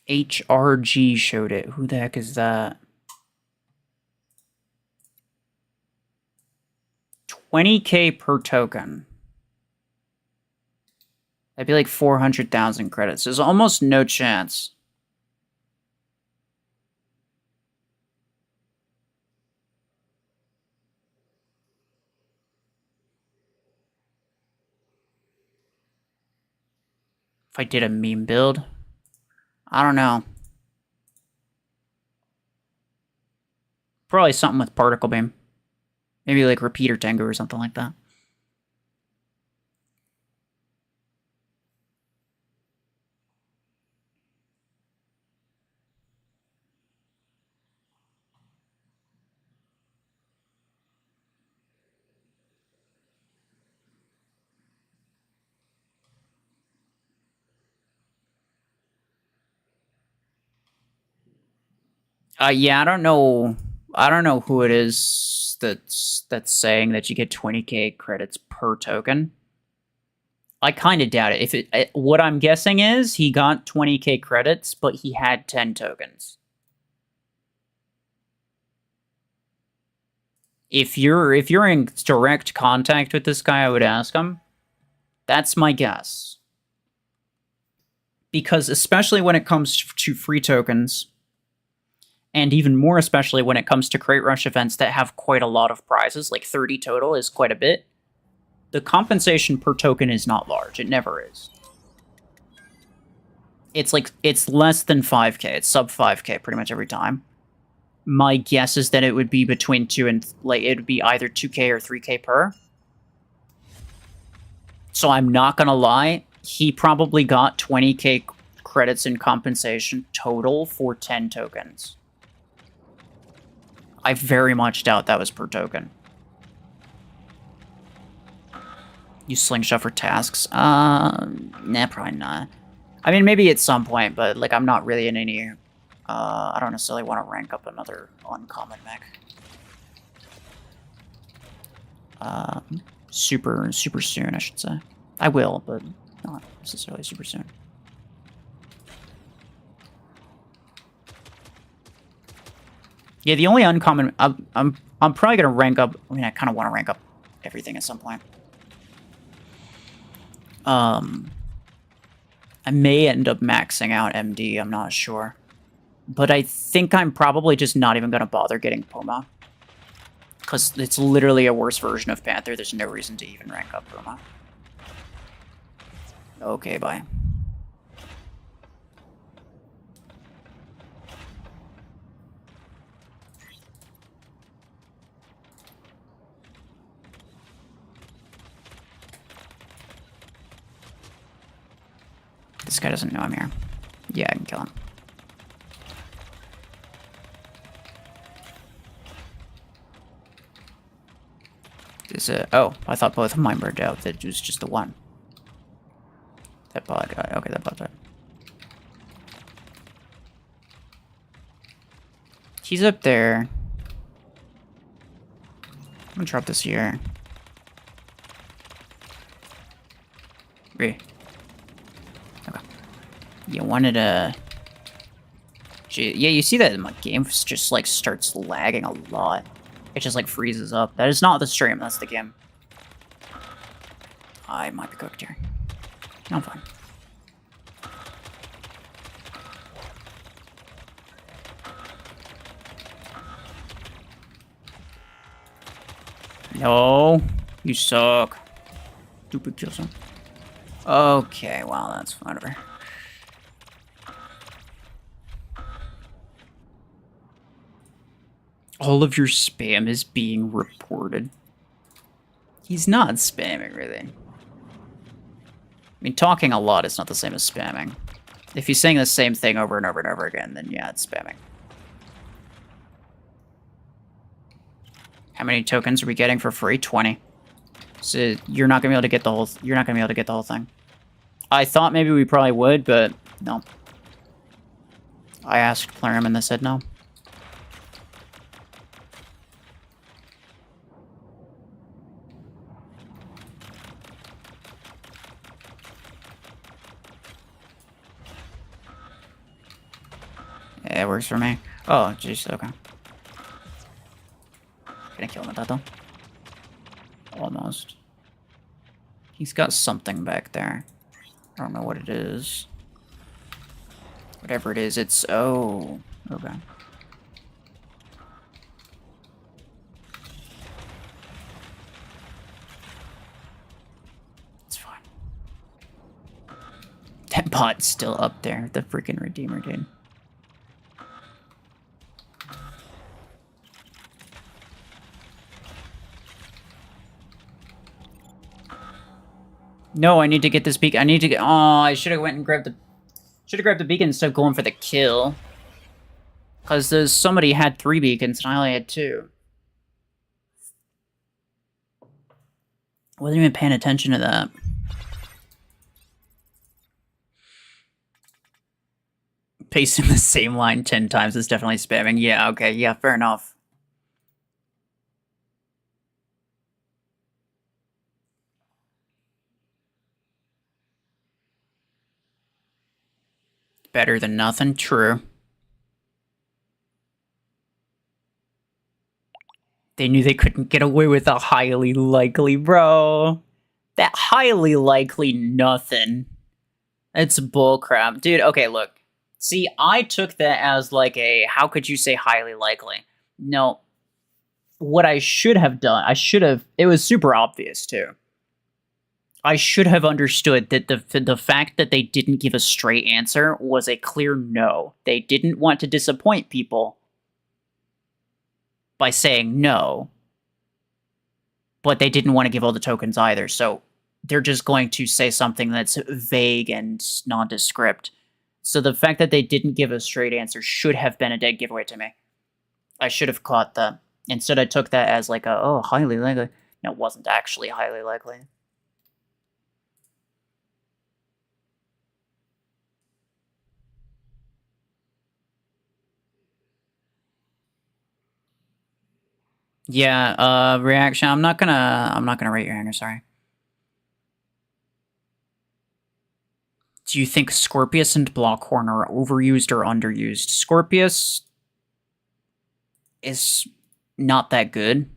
HRG showed it. Who the heck is that? 20K per token. That'd be like 400,000 credits. There's almost no chance. If I did a meme build, I don't know. Probably something with particle beam. Maybe like repeater tango or something like that. Yeah, I don't know. I don't know who it is that's saying that you get 20K credits per token. I kind of doubt it. If what I'm guessing is he got 20K credits, but he had 10 tokens. If you're in direct contact with this guy, I would ask him. That's my guess. Because especially when it comes to free tokens, and even more especially when it comes to crate rush events that have quite a lot of prizes, like 30 total is quite a bit, the compensation per token is not large. It never is. It's less than 5K. It's sub 5K pretty much every time. My guess is that it would be between 2 and, like, it would be either 2K or 3K per. So I'm not gonna lie, he probably got 20K credits in compensation total for 10 tokens. I very much doubt that was per token. You slingshot for tasks? Nah, probably not. I mean, maybe at some point, but, like, I'm not really in any... I don't necessarily want to rank up another uncommon mech. Super soon, I should say. I will, but not necessarily super soon. Yeah, the only uncommon... I'm probably going to rank up... I mean, I kind of want to rank up everything at some point. I may end up maxing out MD, I'm not sure. But I think I'm probably just not even going to bother getting Puma. Because it's literally a worse version of Panther. There's no reason to even rank up Puma. Okay, bye. This guy doesn't know I'm here. Yeah, I can kill him. Is it? Oh, I thought both of mine burned out. That was just the one. That bot guy. Okay, that bot died. He's up there. I'm gonna drop this here. Okay. You wanted to... Yeah, you see that my game just, like, starts lagging a lot. It just, like, freezes up. That is not the stream, that's the game. I might be cooked here. No, I'm fine. No, you suck. Stupid kill zone. Okay, well, that's whatever. All of your spam is being reported. He's not spamming, really. I mean, talking a lot is not the same as spamming. If he's saying the same thing over and over and over again, then yeah, it's spamming. How many tokens are we getting for free? 20. So you're not gonna be able to get the whole. You're not gonna be able to get the whole thing. I thought maybe we probably would, but no. I asked Plarium and they said no. Yeah, it works for me. Oh, jeez, okay. Can I kill him with that, though? Almost. He's got something back there. I don't know what it is. Whatever it is, it's... Oh, okay. It's fine. That bot's still up there, the freaking Redeemer, dude. No, I need to get this beacon. I need to get... Oh, I should have went and grabbed the... Should have grabbed the beacon instead of going for the kill. Because there's somebody had 3 beacons and I only had 2. Wasn't even paying attention to that. Pasting the same line 10 times is definitely spamming. Yeah, okay, yeah, fair enough. Better than nothing, true. They knew they couldn't get away with a highly likely, bro. That highly likely nothing. It's bullcrap. Dude, okay, look. See, I took that as like a, how could you say highly likely? No. What I should have done, it was super obvious too. I should have understood that the fact that they didn't give a straight answer was a clear no. They didn't want to disappoint people by saying no, but they didn't want to give all the tokens either, so they're just going to say something that's vague and nondescript. So the fact that they didn't give a straight answer should have been a dead giveaway to me. I should have caught that. Instead, I took that as like a, oh, highly likely. No, it wasn't actually highly likely. Yeah, reaction. I'm not gonna rate your hanger, sorry. Do you think Scorpius and Blockhorn are overused or underused? Scorpius is not that good.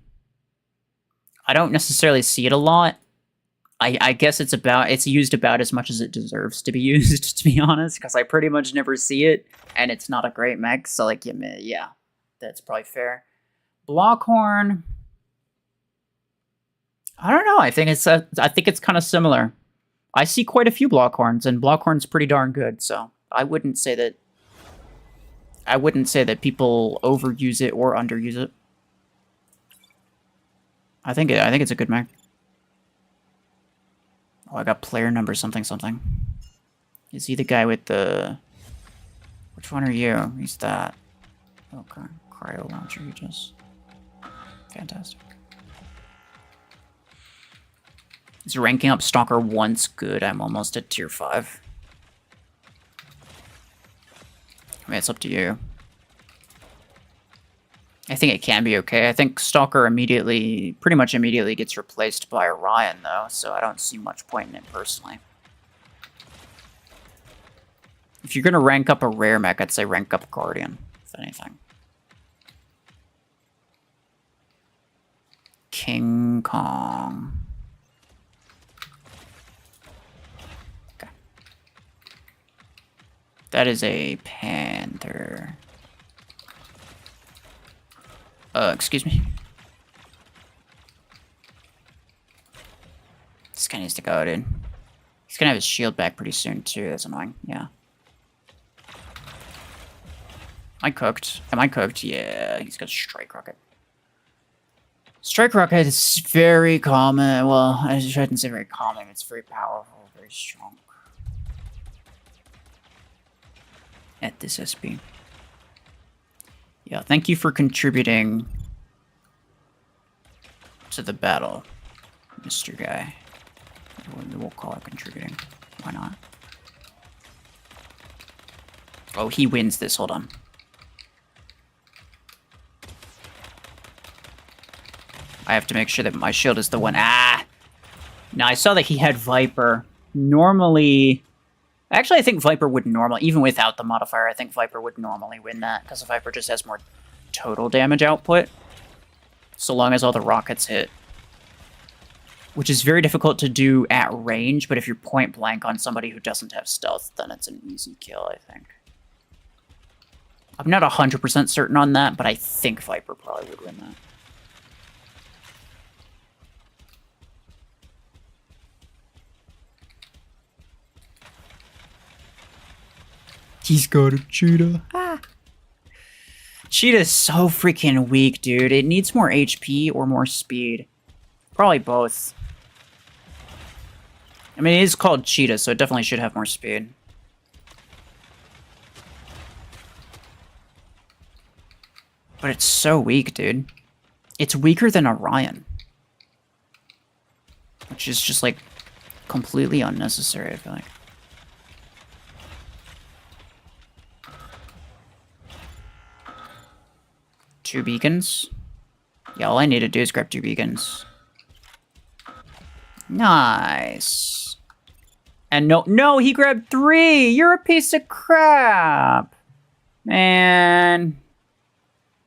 I don't necessarily see it a lot. I guess it's used about as much as it deserves to be used, to be honest, because I pretty much never see it, and it's not a great mech, so like, yeah, that's probably fair. Blockhorn, I don't know. I think it's kind of similar. I see quite a few Blockhorns, and Blockhorn's pretty darn good. So I wouldn't say that people overuse it or underuse it. I think it's a good mech. Oh, I got player number something something. Is he the guy with the? Which one are you? He's that. Okay, cryo launcher. You just fantastic. Is ranking up Stalker once good? I'm almost at tier 5. I mean, it's up to you. I think it can be okay. I think Stalker pretty much immediately gets replaced by Orion, though, so I don't see much point in it personally. If you're going to rank up a rare mech, I'd say rank up Guardian, if anything. King Kong. Okay. That is a Panther. Excuse me. This guy needs to go, dude. He's gonna have his shield back pretty soon, too. That's annoying. Yeah. Am I cooked? Am I cooked? Yeah, he's got Strike Rocket. Strike Rocket is very common. Well, I shouldn't say very common. It's very powerful, very strong. At this SP. Yeah, thank you for contributing to the battle, Mr. Guy. We'll call it contributing. Why not? Oh, he wins this. Hold on. I have to make sure that my shield is the one. Ah! Now, I saw that he had Viper. Normally... Actually, I think Viper would normally... Even without the modifier, I think Viper would normally win that, because Viper just has more total damage output, so long as all the rockets hit. Which is very difficult to do at range, but if you're point blank on somebody who doesn't have stealth, then it's an easy kill, I think. I'm not 100% certain on that, but I think Viper probably would win that. He's got a cheetah. Ah. Cheetah's so freaking weak, dude. It needs more HP or more speed. Probably both. I mean, it is called cheetah, so it definitely should have more speed. But it's so weak, dude. It's weaker than Orion. Which is just, like, completely unnecessary, I feel like. Two beacons. Yeah, all I need to do is grab 2 beacons. Nice. And no, he grabbed 3! You're a piece of crap! Man.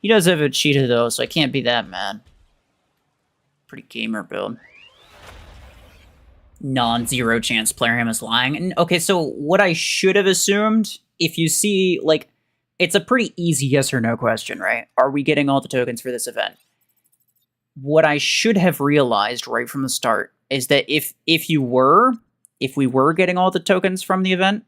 He does have a cheetah, though, so I can't be that mad. Pretty gamer build. Non-zero chance Plarium is lying. And, okay, so what I should have assumed, if you see, like... It's a pretty easy yes or no question, right? Are we getting all the tokens for this event? What I should have realized right from the start is that if we were getting all the tokens from the event,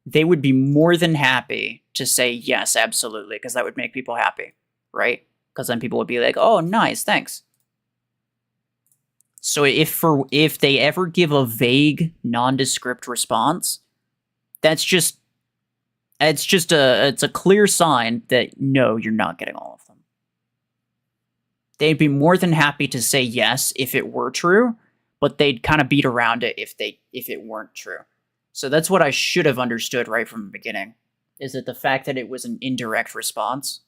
they would be more than happy to say yes, absolutely, because that would make people happy, right? Because then people would be like, oh, nice, thanks. So if they ever give a vague, nondescript response, it's a clear sign that no, you're not getting all of them. They'd be more than happy to say yes if it were true, but they'd kind of beat around it if it weren't true. So that's what I should have understood right from the beginning, is that the fact that it was an indirect response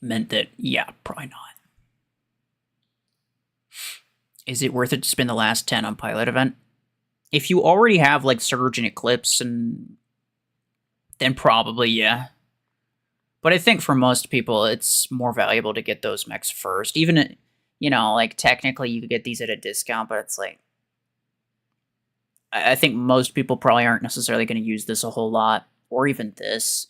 meant that, yeah, probably not. Is it worth it to spend the last 10 on Pilot Event? If you already have, like, Surge and Eclipse, then probably, yeah. But I think for most people, it's more valuable to get those mechs first. Even, you know, like, technically you could get these at a discount, but it's like... I think most people probably aren't necessarily going to use this a whole lot, or even this.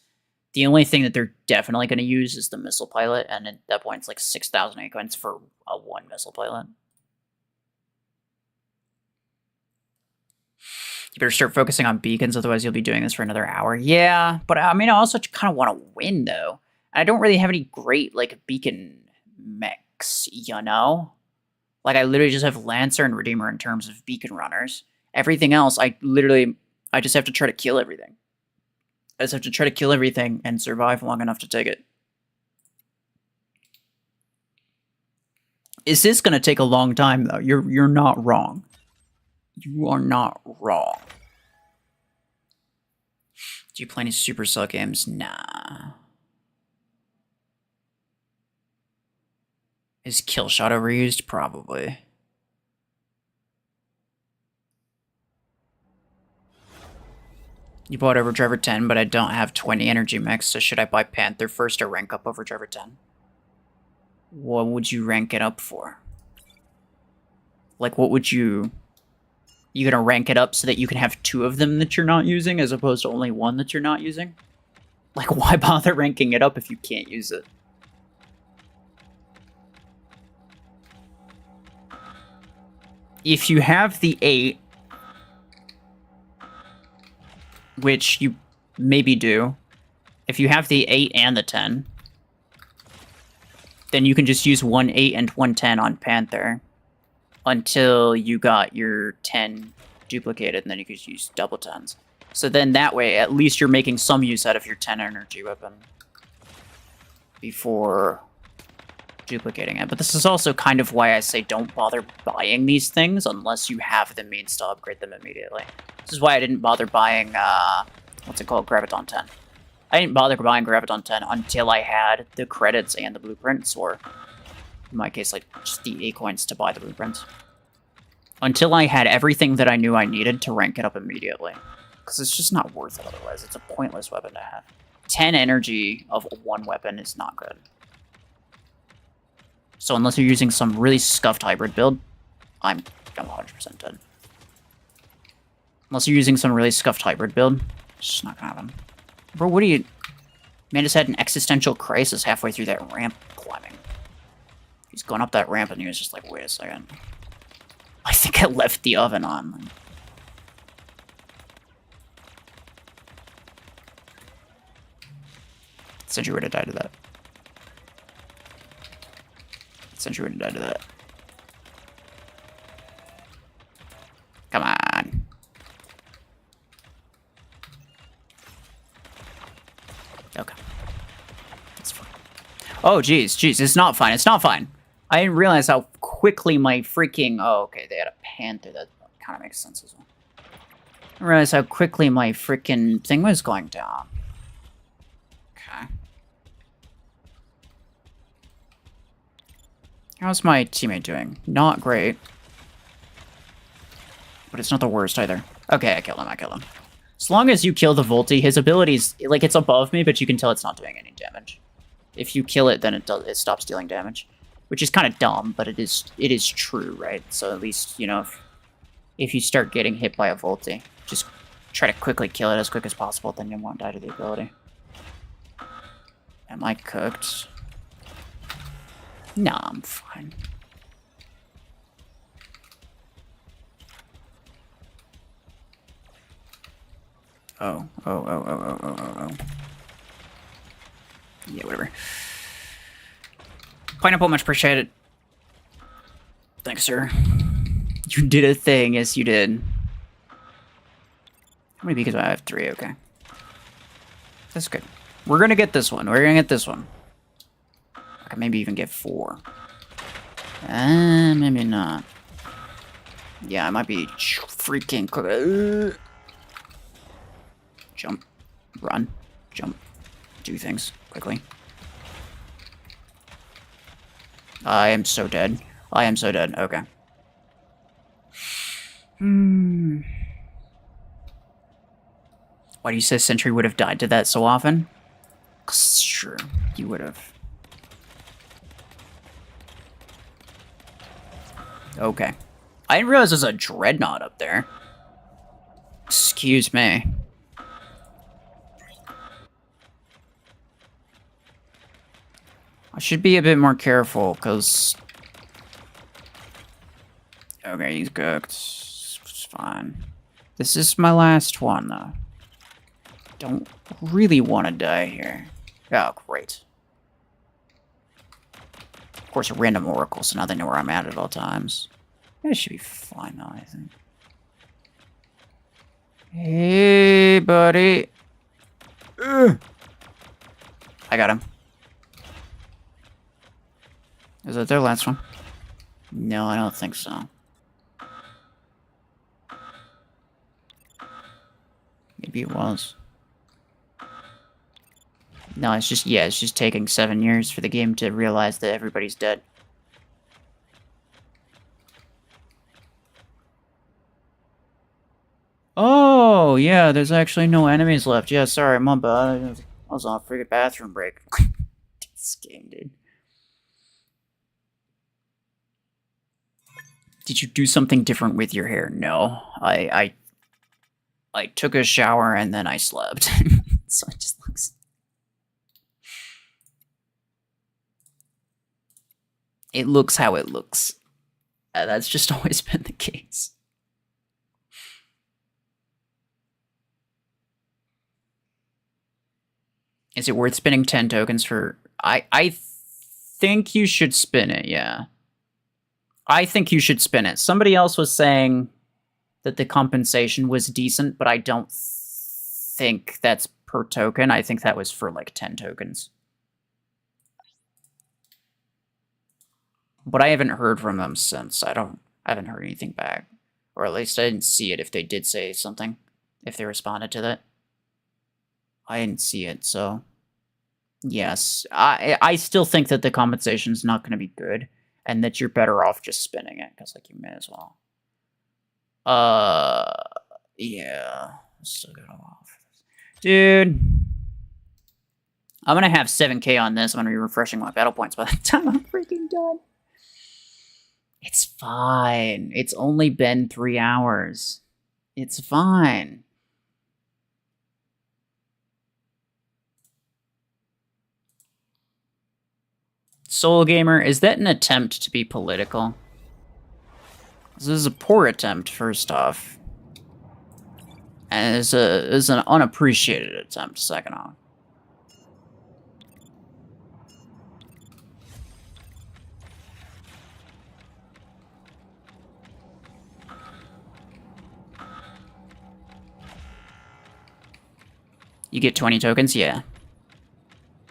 The only thing that they're definitely going to use is the Missile Pilot, and at that point it's like 6,000 coins for a 1 Missile Pilot. You better start focusing on beacons, otherwise you'll be doing this for another hour. Yeah, but I mean, I also kind of want to win, though. I don't really have any great, like, beacon mechs, you know? Like, I literally just have Lancer and Redeemer in terms of beacon runners. Everything else, I just have to try to kill everything. I just have to try to kill everything and survive long enough to take it. Is this gonna take a long time though? You're not wrong. You are not wrong. Do you play any Supercell games? Nah. Is Killshot overused? Probably. You bought Overdriver 10, but I don't have 20 energy mechs, so should I buy Panther first or rank up Overdriver 10? What would you rank it up for? Like, what would you... You gonna rank it up so that you can have 2 of them that you're not using, as opposed to only 1 that you're not using? Like, why bother ranking it up if you can't use it? If you have the 8, which you maybe do, if you have the 8 and the 10, then you can just use 1 8 and 1 10 on Panther until you got your 10 duplicated, and then you could use double 10s. So then that way, at least you're making some use out of your 10 energy weapon before duplicating it. But this is also kind of why I say don't bother buying these things unless you have the means to upgrade them immediately. This is why I didn't bother buying, what's it called, Graviton 10. I didn't bother buying Graviton 10 until I had the credits and the blueprints, or in my case, like, just the 8 coins to buy the blueprints. Until I had everything that I knew I needed to rank it up immediately. Because it's just not worth it otherwise. It's a pointless weapon to have. 10 energy of 1 weapon is not good. So unless you're using some really scuffed hybrid build, I'm 100% dead. Unless you're using some really scuffed hybrid build, it's just not gonna happen. Bro, what are you... Man just had an existential crisis halfway through that ramp climbing. He's going up that ramp and he was just like, wait a second. I think I left the oven on. Sentry would have died to that. Sentry would have died to that. Come on. Okay. That's fine. Oh, jeez, it's not fine, it's not fine. I didn't realize how quickly my freaking... Oh, okay, they had a Panther, that kind of makes sense as well. I didn't realize how quickly my freaking thing was going down. Okay. How's my teammate doing? Not great. But it's not the worst either. Okay, I killed him. As long as you kill the Volti, his abilities... Like, it's above me, but you can tell it's not doing any damage. If you kill it, then it stops dealing damage. Which is kind of dumb, but it is true, right? So at least, you know, if you start getting hit by a Volti, just try to quickly kill it as quick as possible, then you won't die to the ability. Am I cooked? Nah, I'm fine. Oh. Yeah, whatever. Pineapple, much appreciated. Thanks, sir. You did a thing, yes you did. How many beacons do I have? 3, okay. That's good. We're gonna get this one. I can maybe even get 4. Maybe not. Yeah, I might be freaking quick. Jump. Run. Jump. Do things quickly. I am so dead. Okay. Why do you say Sentry would have died to that so often? Sure, you would have. Okay. I didn't realize there's a Dreadnought up there. Excuse me. I should be a bit more careful, because... Okay, he's cooked. It's fine. This is my last one, though. Don't really want to die here. Oh, great. Of course, a random oracle, so now they know where I'm at all times. It should be fine, though, I think. Hey, buddy. Ugh. I got him. Is that their last one? No, I don't think so. Maybe it was. No, it's just, yeah, it's just taking 7 years for the game to realize that everybody's dead. Oh, yeah, there's actually no enemies left. Yeah, sorry, my bad. I was on a freaking bathroom break. This game, dude. Did you do something different with your hair? No. I took a shower and then I slept. So it just looks... It looks how it looks. That's just always been the case. Is it worth spending 10 tokens for... I think you should spin it, yeah. I think you should spin it. Somebody else was saying that the compensation was decent, but I don't think that's per token. I think that was for like 10 tokens. But I haven't heard from them since. I haven't heard anything back. Or at least I didn't see it if they did say something. If they responded to that. I didn't see it, so... Yes. I still think that the compensation's not going to be good. And that you're better off just spinning it. Because, like, you may as well. Yeah. Still got a lot for this. Dude. I'm going to have 7k on this. I'm going to be refreshing my battle points by the time I'm freaking done. It's fine. It's only been 3 hours. It's fine. Soul Gamer, is that an attempt to be political? This is a poor attempt, first off. And it's an unappreciated attempt, second off. You get 20 tokens? Yeah.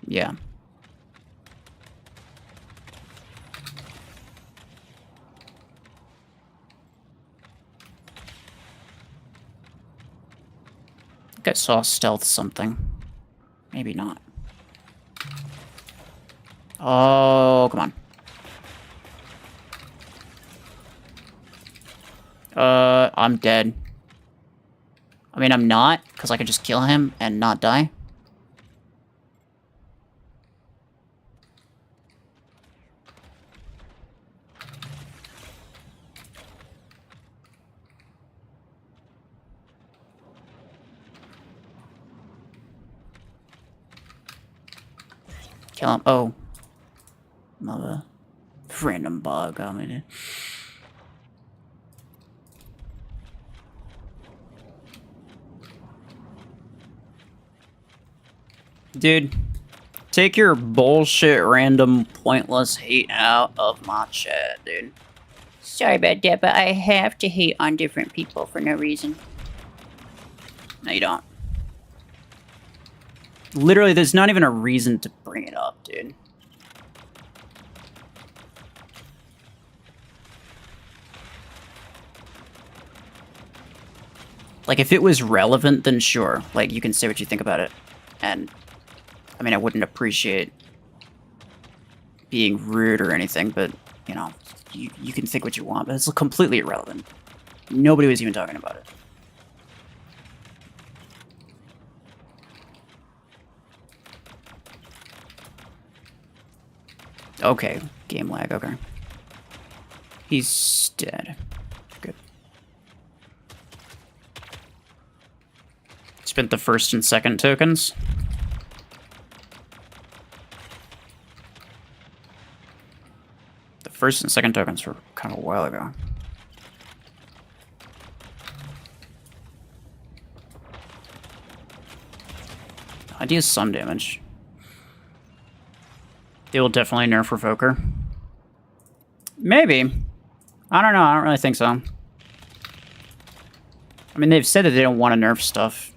Yeah. I think I saw stealth something. Maybe not. Oh, come on. I'm dead. I mean, I'm not, because I could just kill him and not die. Kill him. Oh. Mother. Random bug. I mean... Dude, take your bullshit, random, pointless hate out of my chat, dude. Sorry about that, but I have to hate on different people for no reason. No, you don't. Literally, there's not even a reason to bring it up, dude. Like, if it was relevant, then sure. Like, you can say what you think about it. And... I mean, I wouldn't appreciate being rude or anything, but, you know, you can think what you want, but it's completely irrelevant. Nobody was even talking about it. Okay, game lag, okay. He's dead. Good. Spent the first and second tokens. First and second tokens were kind of a while ago. I deal some damage. They will definitely nerf Revoker. Maybe. I don't know. I don't really think so. I mean, they've said that they don't want to nerf stuff.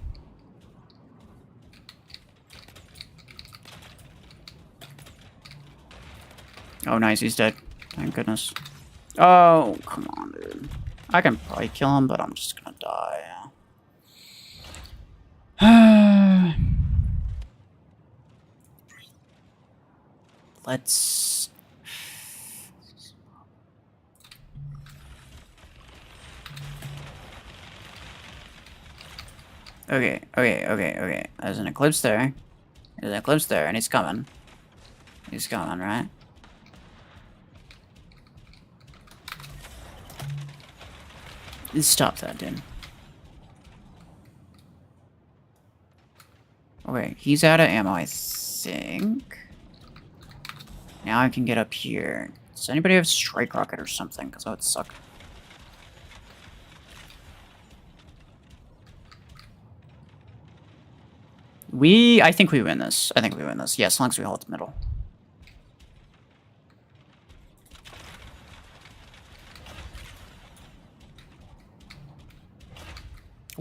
Oh, nice. He's dead. Thank goodness. Oh, come on, dude. I can probably kill him, but I'm just gonna die. Let's... Okay. There's an eclipse there. There's an eclipse there, and he's coming. He's coming, right? Stop that, dude. Okay, he's out of ammo, I think. Now I can get up here. Does anybody have strike rocket or something? Because that would suck. I think we win this. I think we win this. Yeah, as long as we hold the middle.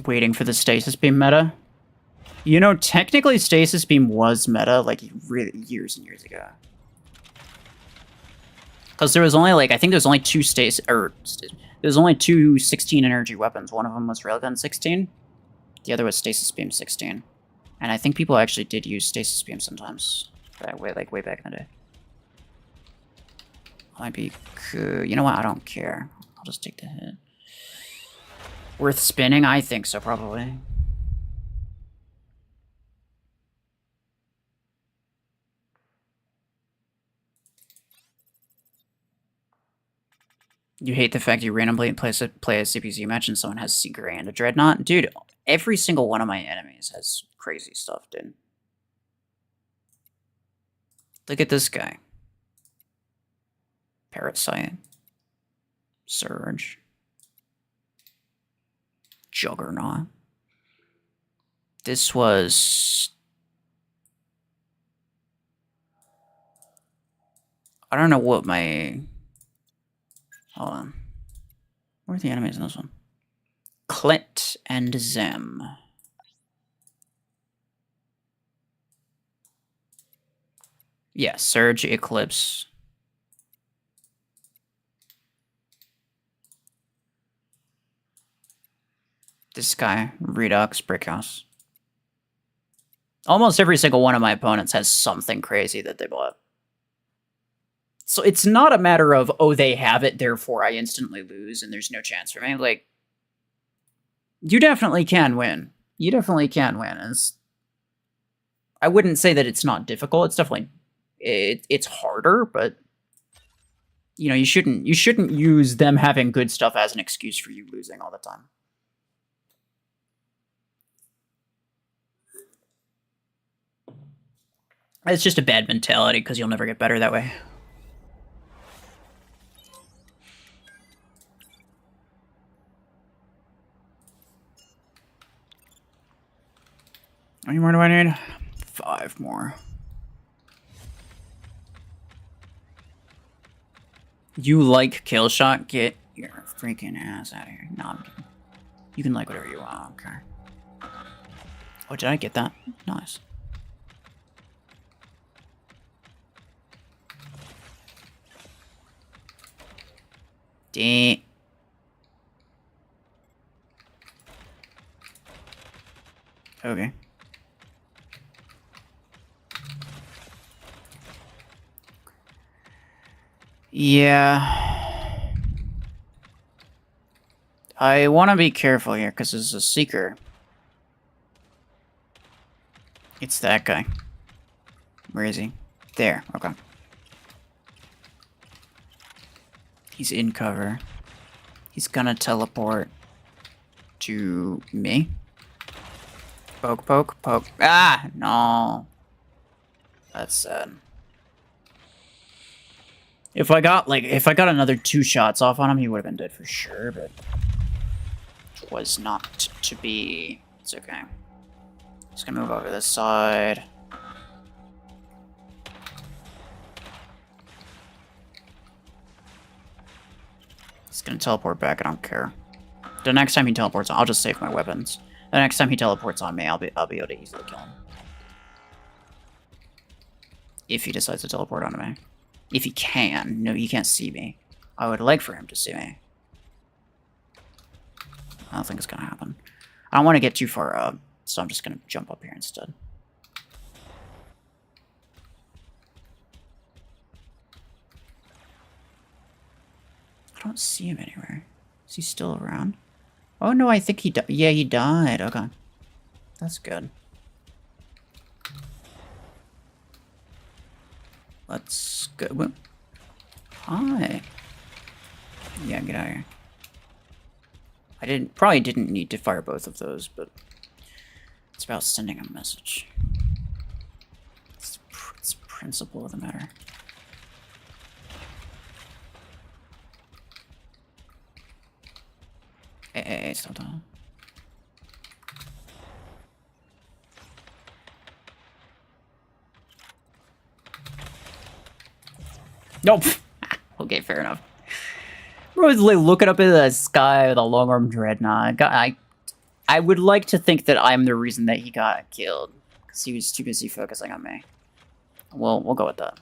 Waiting for the stasis beam meta. You know, technically stasis beam was meta, like, really years and years ago. Because there was only, like, I think there's only two there's only two 16 energy weapons. One of them was Railgun 16. The other was stasis beam 16. And I think people actually did use stasis beam sometimes. Way back in the day. Might be cool. You know what? I don't care. I'll just take the hit. Worth spinning? I think so, probably. You hate the fact you randomly play a CPC match and someone has Seeker and a Dreadnought? Dude, every single one of my enemies has crazy stuff, dude. Look at this guy. Parasite. Surge. Juggernaut. This was... I don't know what my... Hold on. Where are the enemies in this one? Clit and Zem. Yeah, Surge, Eclipse. This guy, Redux, Brickhouse. Almost every single one of my opponents has something crazy that they bought. So it's not a matter of, oh, they have it, therefore I instantly lose and there's no chance for me. Like, you definitely can win. You definitely can win. I wouldn't say that it's not difficult. It's definitely, it's harder, but you know, you shouldn't use them having good stuff as an excuse for you losing all the time. It's just a bad mentality because you'll never get better that way. How many more do I need? 5 more. You like kill shot? Get your freaking ass out of here. No, I'm kidding. You can like whatever you want. Okay. Oh, did I get that? Nice. Dang. Okay. Yeah. I want to be careful here because this is a Seeker. It's that guy. Where is he? There. Okay. He's in cover. He's gonna teleport to me. Poke, poke, poke. Ah! No. That's sad. If I got another 2 shots off on him, he would have been dead for sure, but it was not to be. It's okay. Just gonna move over this side. He's gonna teleport back, I don't care. The next time he teleports on, I'll just save my weapons. The next time he teleports on me, I'll be able to easily kill him. If he decides to teleport onto me. If he can. No, he can't see me. I would like for him to see me. I don't think it's gonna happen. I don't want to get too far up, so I'm just gonna jump up here instead. I don't see him anywhere. Is he still around? Oh no, I think he died. Yeah, he died. Okay. That's good. Let's go. Hi. Yeah, get out of here. I probably didn't need to fire both of those, but it's about sending a message. It's the principle of the matter. Hey, stop that. Nope. Okay, fair enough. Bro was like looking up into the sky with a long-arm dreadnought. I would like to think that I'm the reason that he got killed, because he was too busy focusing on me. Well, we'll go with that.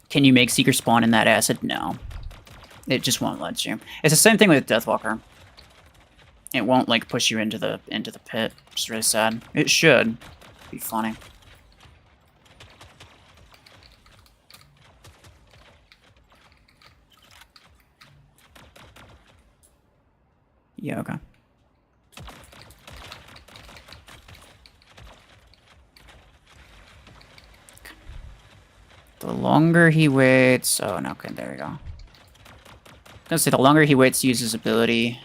Can you make Seeker spawn in that acid? No. It just won't let you. It's the same thing with Deathwalker. It won't like push you into the pit, which is really sad. It should be funny. Yeah, okay. The longer he waits... Oh, no, okay, there we go. I was gonna say, the longer he waits to use his ability,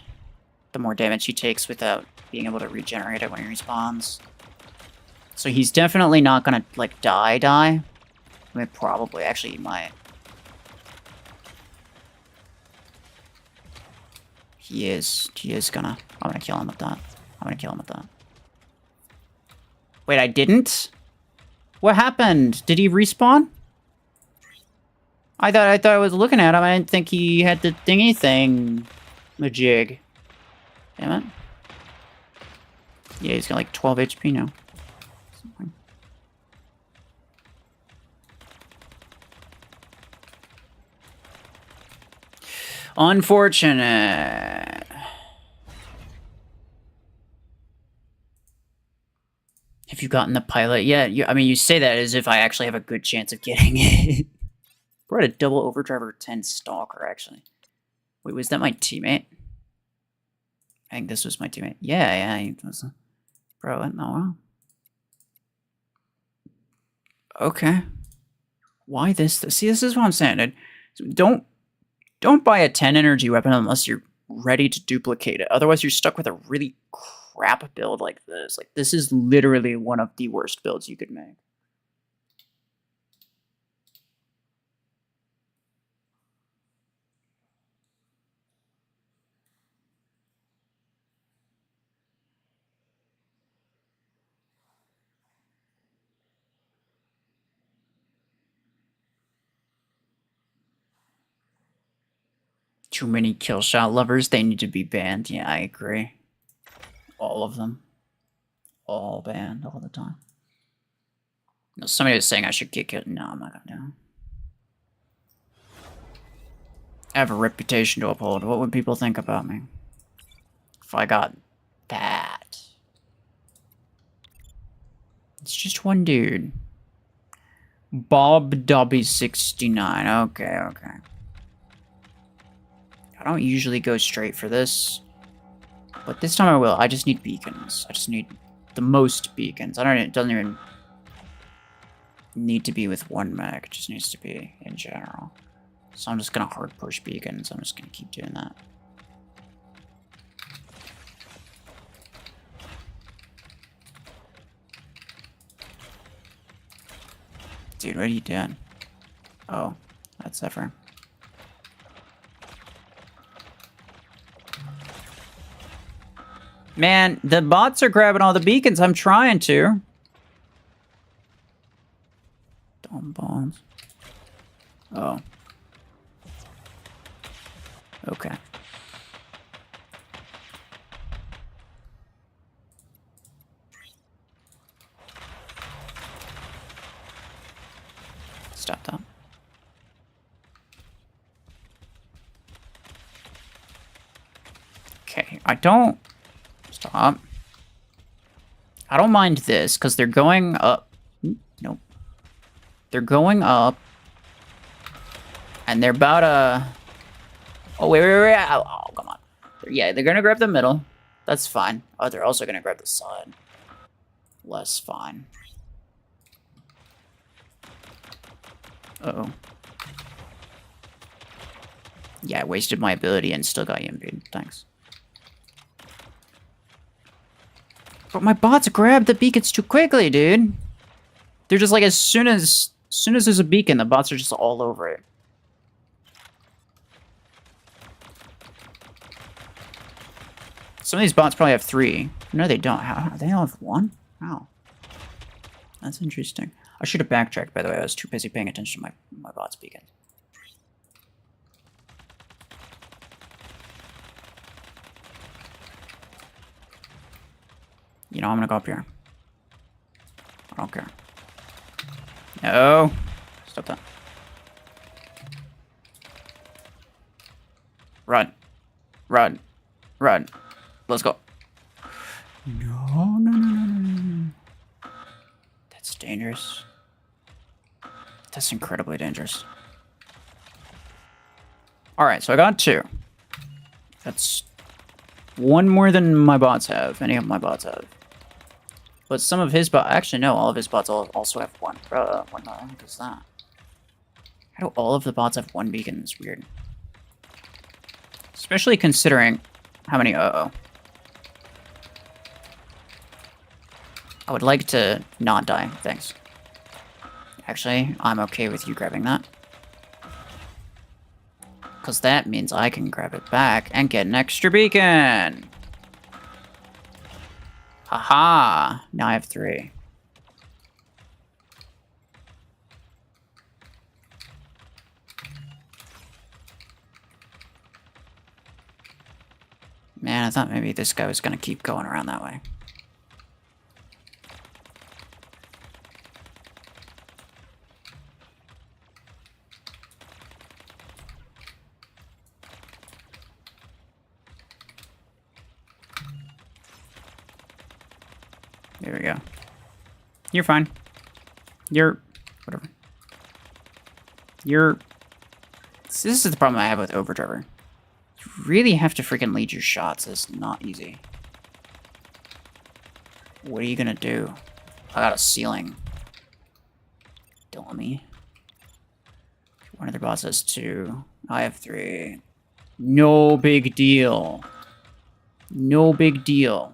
the more damage he takes without being able to regenerate it when he respawns. So he's definitely not gonna, like, die. I mean, probably. Actually, he might. He is gonna... I'm gonna kill him with that. Wait, I didn't? What happened? Did he respawn? I thought I was looking at him. I didn't think he had the thingy thing. Majig. Damn it. Yeah, he's got like 12 HP now. Unfortunate. Have you gotten the pilot yet? I mean, you say that as if I actually have a good chance of getting it. We're at a double overdriver 10 stalker, actually. Wait, was that my teammate? I think this was my teammate. Yeah, he was. Bro, oh wow. Okay. Why this? See, this is what I'm saying, dude. Don't buy a 10 energy weapon unless you're ready to duplicate it. Otherwise, you're stuck with a really crap build like this. Like, this is literally one of the worst builds you could make. Too many kill shot lovers. They need to be banned. Yeah, I agree. All of them. All banned all the time. No, somebody was saying I should kick it. No, I'm not gonna do it. I have a reputation to uphold. What would people think about me if I got that? It's just one dude. Bob Dobby 69. Okay. I don't usually go straight for this, but this time I will. I just need beacons. I just need the most beacons. It doesn't even need to be with one mech. It just needs to be in general. So I'm just gonna hard push beacons. I'm just gonna keep doing that. Dude, what are you doing? Oh, that's Zephyr. Man, the bots are grabbing all the beacons. I'm trying to. Dumb bombs. Oh. Okay. Stop that. I don't... Stop. I don't mind this, because they're going up. Nope. They're going up. And they're about to... Oh, wait. Oh, come on. Yeah, they're going to grab the middle. That's fine. Oh, they're also going to grab the side. Less fine. Uh-oh. Yeah, I wasted my ability and still got EMP'd. Thanks. But my bots grabbed the beacons too quickly, dude. They're just like, as soon as there's a beacon, the bots are just all over it. Some of these bots probably have 3. No, they don't. How? They all have 1? Wow. That's interesting. I should have backtracked, by the way. I was too busy paying attention to my bot's beacon. You know, I'm gonna go up here. I don't care. No! Stop that. Run. Run. Run. Let's go. No. That's dangerous. That's incredibly dangerous. Alright, so I got 2. That's 1 more than my bots have. Any of my bots have. But some of his bots... Actually, no, all of his bots also have 1. What the heck is that? How do all of the bots have 1 beacon? It's weird. Especially considering how many... Uh-oh. I would like to not die. Thanks. Actually, I'm okay with you grabbing that. Because that means I can grab it back and get an extra beacon. Haha. Now I have 3. Man, I thought maybe this guy was going to keep going around that way. There we go. You're fine. You're... whatever. You're... This is the problem I have with Overdriver. You really have to freaking lead your shots. It's not easy. What are you gonna do? I got a ceiling. Dummy. One of their bots has 2. I have 3. No big deal. No big deal.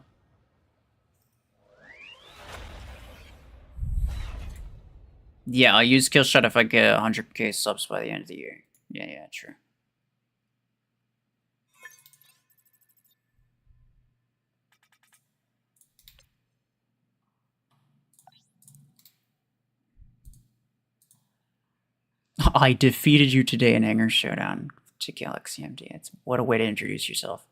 Yeah, I'll use kill shot if I get 100k subs by the end of the year. Yeah, true. I defeated you today in Anger Showdown to Galaxy MD. It's what a way to introduce yourself.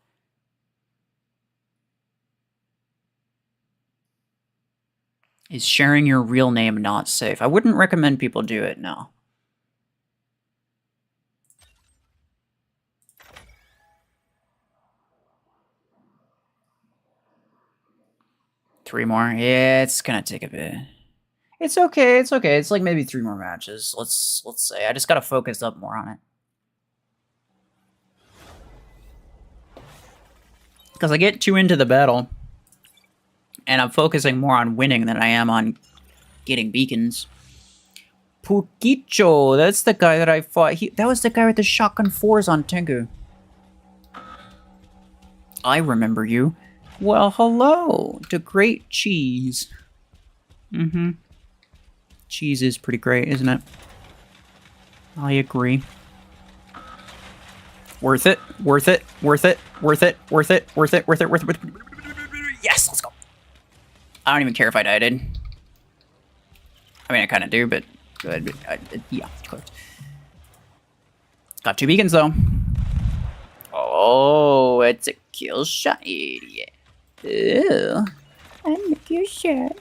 Is sharing your real name not safe? I wouldn't recommend people do it, no. Three more? Yeah, it's gonna take a bit. It's okay, it's okay. It's like maybe 3 more matches. Let's say. I just gotta focus up more on it. Because I get too into the battle. And I'm focusing more on winning than I am on getting beacons. Pukicho, that's the guy that I fought. That was the guy with the shotgun 4s on Tengu. I remember you. Well, hello to Great Cheese. Mm-hmm. Cheese is pretty great, isn't it? I agree. Worth it, worth it, worth it, worth it, worth it, worth it, worth it, worth it, worth it. Yes, let's go. I don't even care if I died. I mean, I kind of do, but good. Yeah, of course. Got 2 beacons, though. Oh, it's a kill shot. Yeah. Ew. I'm a kill shot.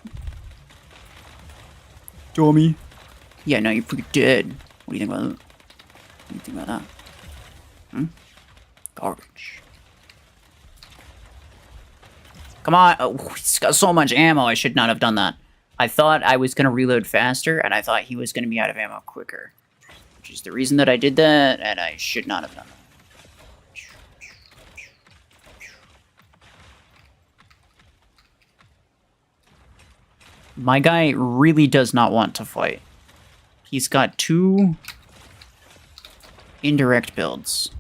Dummy. Yeah, no, you're pretty dead. What do you think about that? What do you think about that? Hmm? Garbage. Come on. Oh, he's got so much ammo. I should not have done that. I thought I was going to reload faster, and I thought he was going to be out of ammo quicker. Which is the reason that I did that, and I should not have done that. My guy really does not want to fight. He's got 2 indirect builds.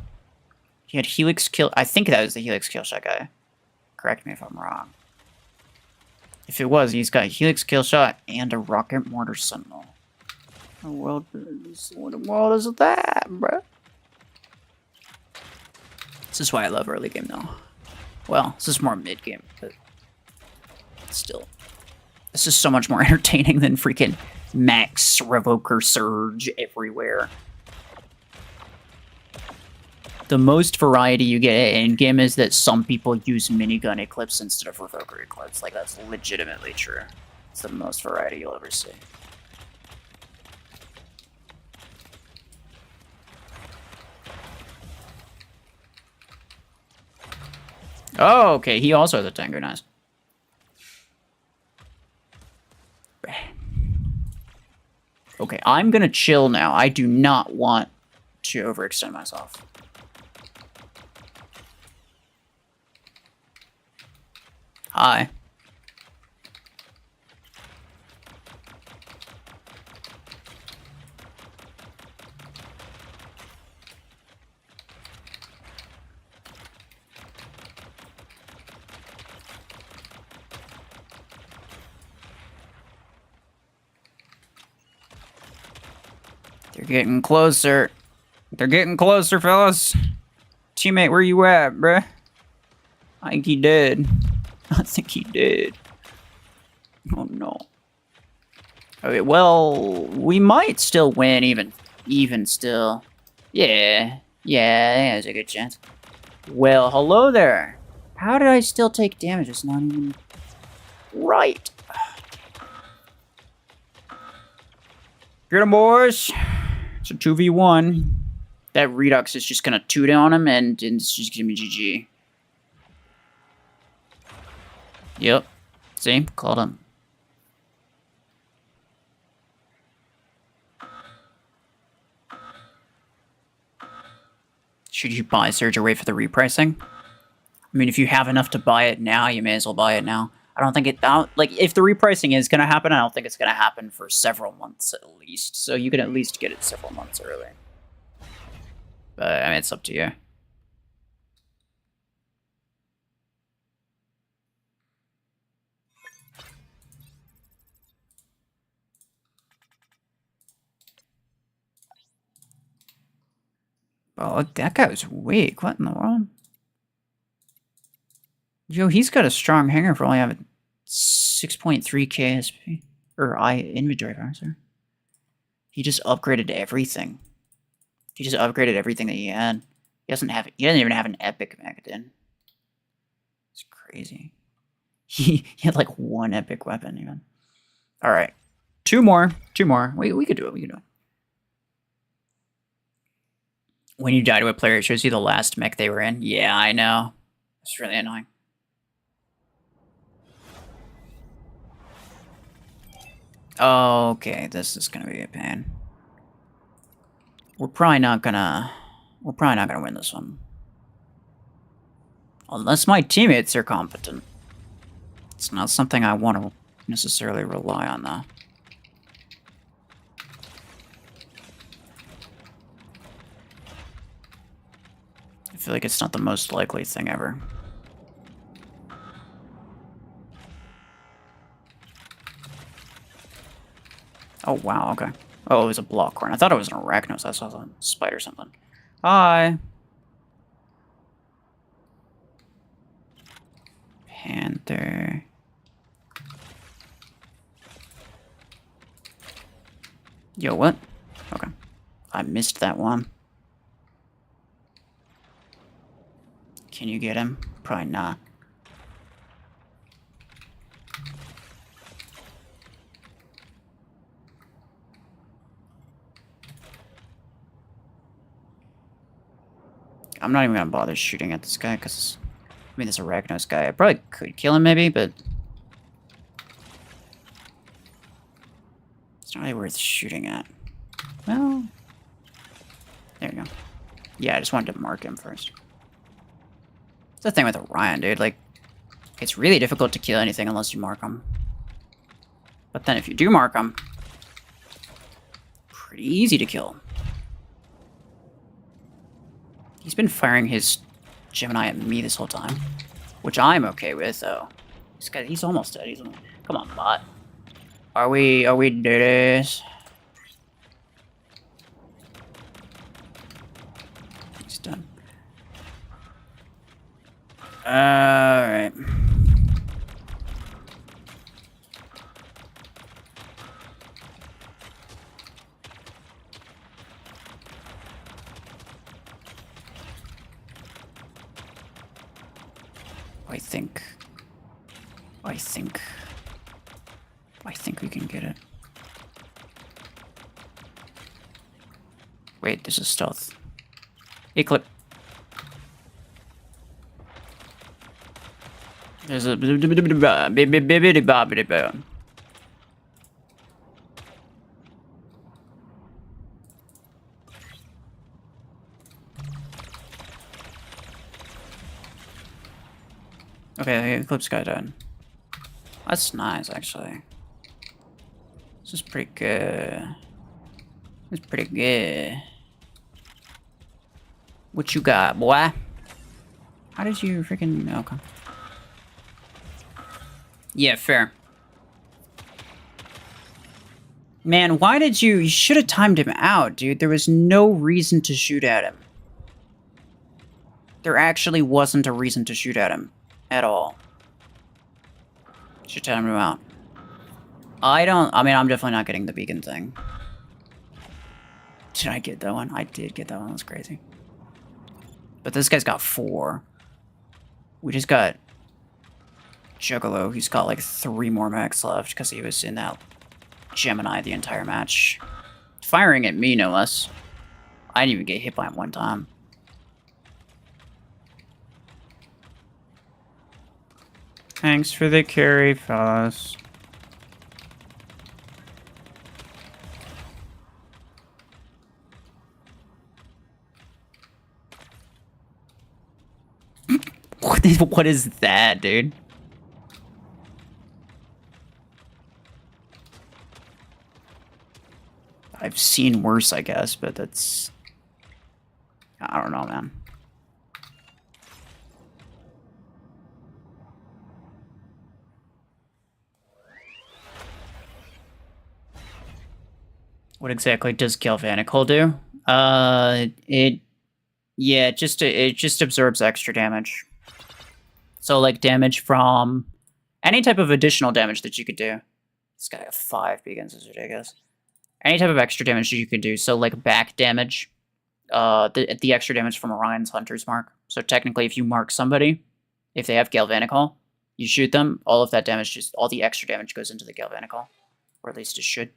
He had Helix kill... I think that was the Helix kill shot guy. Correct me if I'm wrong. If it was, he's got Helix kill shot and a rocket mortar sentinel. What in the world is that, bro? This is why I love early game, though. Well, this is more mid game, but still. This is so much more entertaining than freaking Max, Revoker, Surge everywhere. The most variety you get in game is that some people use minigun Eclipse instead of Revoker Eclipse. Like, that's legitimately true. It's the most variety you'll ever see. Oh, okay. He also has a Tango. Nice. Okay, I'm gonna chill now. I do not want to overextend myself. Hi. They're getting closer. They're getting closer, fellas. Teammate, where you at, bruh? I think he did. I think he did. Oh, no. Okay, well, we might still win, even still. Yeah, there's a good chance. Well, hello there. How did I still take damage? It's not even right. Get him, boys. It's a 2v1. That Redux is just gonna 2-down him, and it's just gonna be GG. Yep. See? Called him. Should you buy Surge or wait for the repricing? I mean, if you have enough to buy it now, you may as well buy it now. I don't think like, if the repricing is going to happen, I don't think it's going to happen for several months at least. So you can at least get it several months early. But, I mean, it's up to you. Oh, that guy was weak. What in the world? Yo, he's got a strong hanger for only having 6.3 KSP. Or inventory power, sorry. He just upgraded everything. He just upgraded everything that he had. He doesn't even have an epic mech, dude. It's crazy. He had like 1 epic weapon even. Alright. 2 more. 2 more. We could do it. We could do it. When you die to a player, it shows you the last mech they were in. Yeah, I know. It's really annoying. Okay, this is gonna be a pain. We're probably not gonna win this one. Unless my teammates are competent. It's not something I want to necessarily rely on, though. I feel like it's not the most likely thing ever. Oh, wow, okay. Oh, it was a block horn. I thought it was an Arachnos. I saw a spider or something. Hi. Panther. Yo, what? Okay. I missed that one. Can you get him? Probably not. I'm not even gonna bother shooting at this guy because mean, this Arachnos guy, I probably could kill him maybe, but it's not really worth shooting at. Well, there you go. Yeah, I just wanted to mark him first. It's the thing with Orion, dude. Like, it's really difficult to kill anything unless you mark them. But then if you do mark them, pretty easy to kill. He's been firing his Gemini at me this whole time, which I'm okay with, though. This guy, he's almost dead. Come on, bot. Are we do this? He's done. Alright. I think we can get it. Wait, this is stealth. Eclipse. There's a okay, the Eclipse guy died. That's nice, actually. This is pretty good. It's pretty good. What you got, boy? How did you freaking... Okay. Yeah, fair. Man, why did you... You should have timed him out, dude. There was no reason to shoot at him. There actually wasn't a reason to shoot at him. At all. Should time him out. I mean, I'm definitely not getting the beacon thing. Did I get that one? I did get that one. That's crazy. But this guy's got 4. We just got Juggalo. He's got like 3 more mechs left because he was in that Gemini the entire match. Firing at me, no less. I didn't even get hit by him one time. Thanks for the carry, fellas. What is that, dude? I've seen worse, I guess, but that's... I don't know, man. What exactly does Galvanical do? It just absorbs extra damage. So like damage from any type of additional damage that you could do. This guy has 5 beacons, is ridiculous. Any type of extra damage that you could do. So like back damage, the extra damage from Orion's Hunter's Mark. So technically, if you mark somebody, if they have Galvanical, you shoot them. All of that damage, just all the extra damage goes into the Galvanical, or at least it should.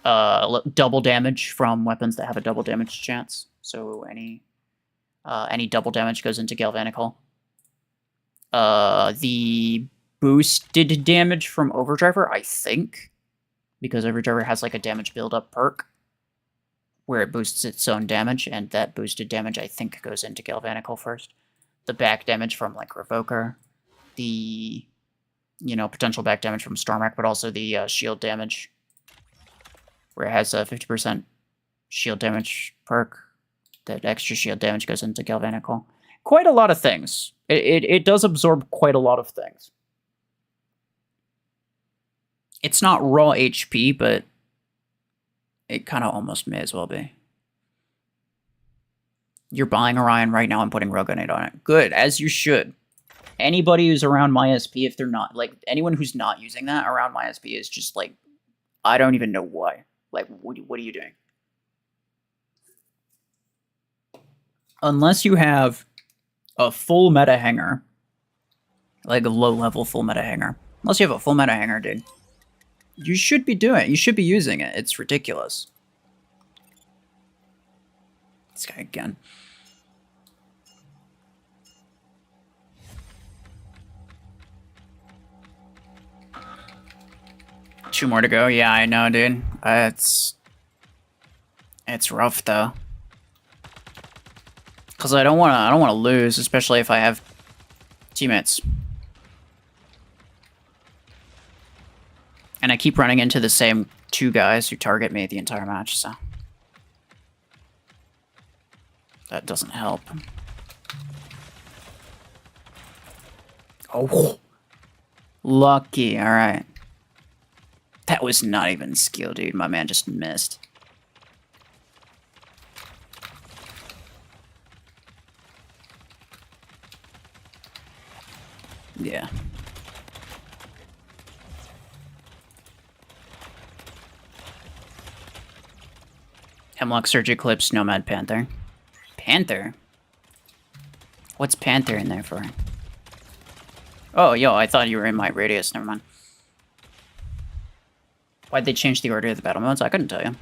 Double damage from weapons that have a double damage chance. So any double damage goes into Galvanical. The boosted damage from Overdriver, I think, because Overdriver has like a damage build-up perk where it boosts its own damage, and that boosted damage, I think, goes into Galvanical first. The back damage from like Revoker, the potential back damage from Stormwreck, but also the shield damage, where it has a 50% shield damage perk. That extra shield damage goes into Galvanical. Quite a lot of things. It does absorb quite a lot of things. It's not raw HP, but it kind of almost may as well be. You're buying Orion right now and putting Rogue Grenade on it. Good, as you should. Anybody who's around my SP, if they're not, like, anyone who's not using that around my SP is just like, I don't even know why. Like, what are you doing? Unless you have a full meta hanger, like a low-level full meta hanger. Unless you have a full meta hanger, dude. You should be using it. It's ridiculous. This guy again. 2 more to go. Yeah, I know, dude. It's rough though. Cause I don't wanna lose, especially if I have teammates. And I keep running into the same 2 guys who target me the entire match, so that doesn't help. Oh, lucky. All right. That was not even skill, dude. My man just missed. Yeah. Hemlock Surge Eclipse, Nomad Panther. Panther? What's Panther in there for? Oh, yo, I thought you were in my radius. Never mind. Why'd they change the order of the battle modes? I couldn't tell you.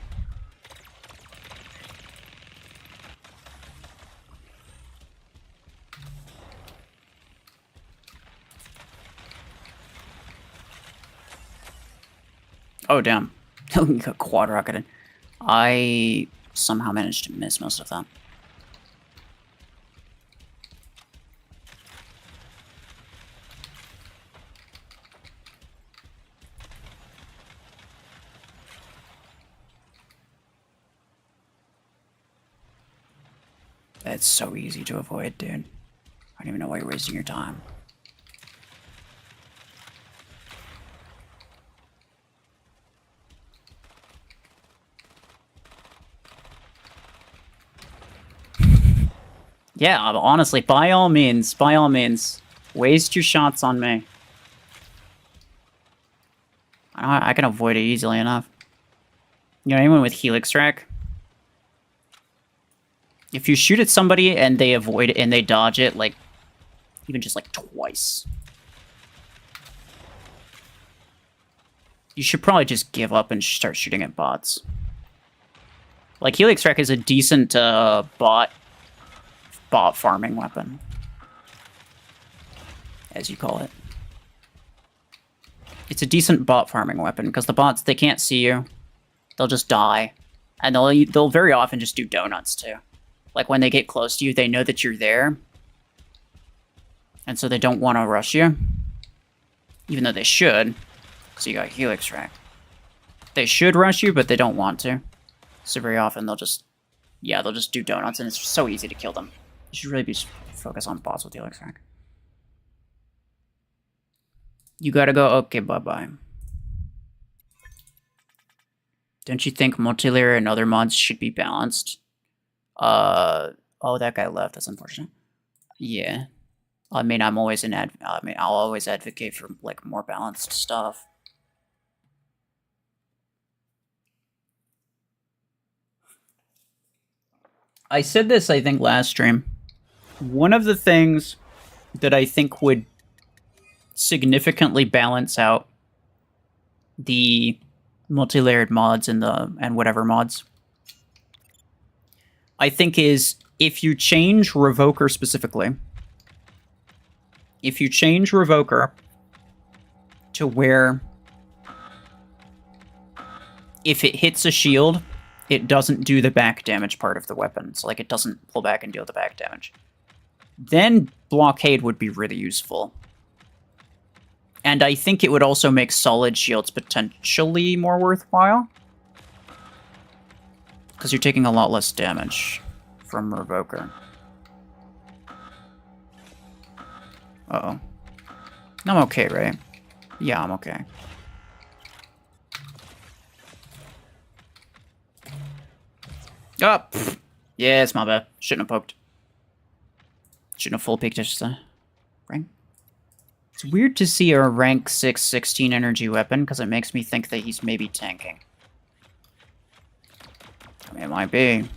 Oh, damn. He got quad rocketed. I somehow managed to miss most of that. That's so easy to avoid, dude. I don't even know why you're wasting your time. Yeah, honestly, by all means, waste your shots on me. I can avoid it easily enough. You know, anyone with Helix Rack? If you shoot at somebody and they avoid it and they dodge it, like, even just like twice, you should probably just give up and start shooting at bots. Like, Helix Rack is a decent bot farming weapon, as you call it. It's a decent bot farming weapon, because the bots, they can't see you. They'll just die. And they'll very often just do donuts, too. Like, when they get close to you, they know that you're there. And so they don't want to rush you. Even though they should, because you got Helix Rack. They should rush you, but they don't want to. So very often they'll just do donuts, and it's so easy to kill them. You should really be focused on bots with Helix Rack. You gotta go. Okay, bye-bye. Don't you think multilayer and other mods should be balanced? Oh, that guy left. That's unfortunate. Yeah. I mean, I'll always advocate for, like, more balanced stuff. I said this, I think, last stream. One of the things that I think would significantly balance out the multi-layered mods and whatever mods, I think, is if you change Revoker specifically. If you change Revoker to where if it hits a shield, it doesn't do the back damage part of the weapon. So, like, it doesn't pull back and deal the back damage. Then Blockade would be really useful. And I think it would also make solid shields potentially more worthwhile. Because you're taking a lot less damage from Revoker. Uh-oh. I'm okay, right? Yeah, I'm okay. Oh, pfft. Yeah, it's my bad. Shouldn't have poked. Shouldn't have full peeked, just rank. It's weird to see a rank 6 16 energy weapon, because it makes me think that he's maybe tanking. I mean, it might be.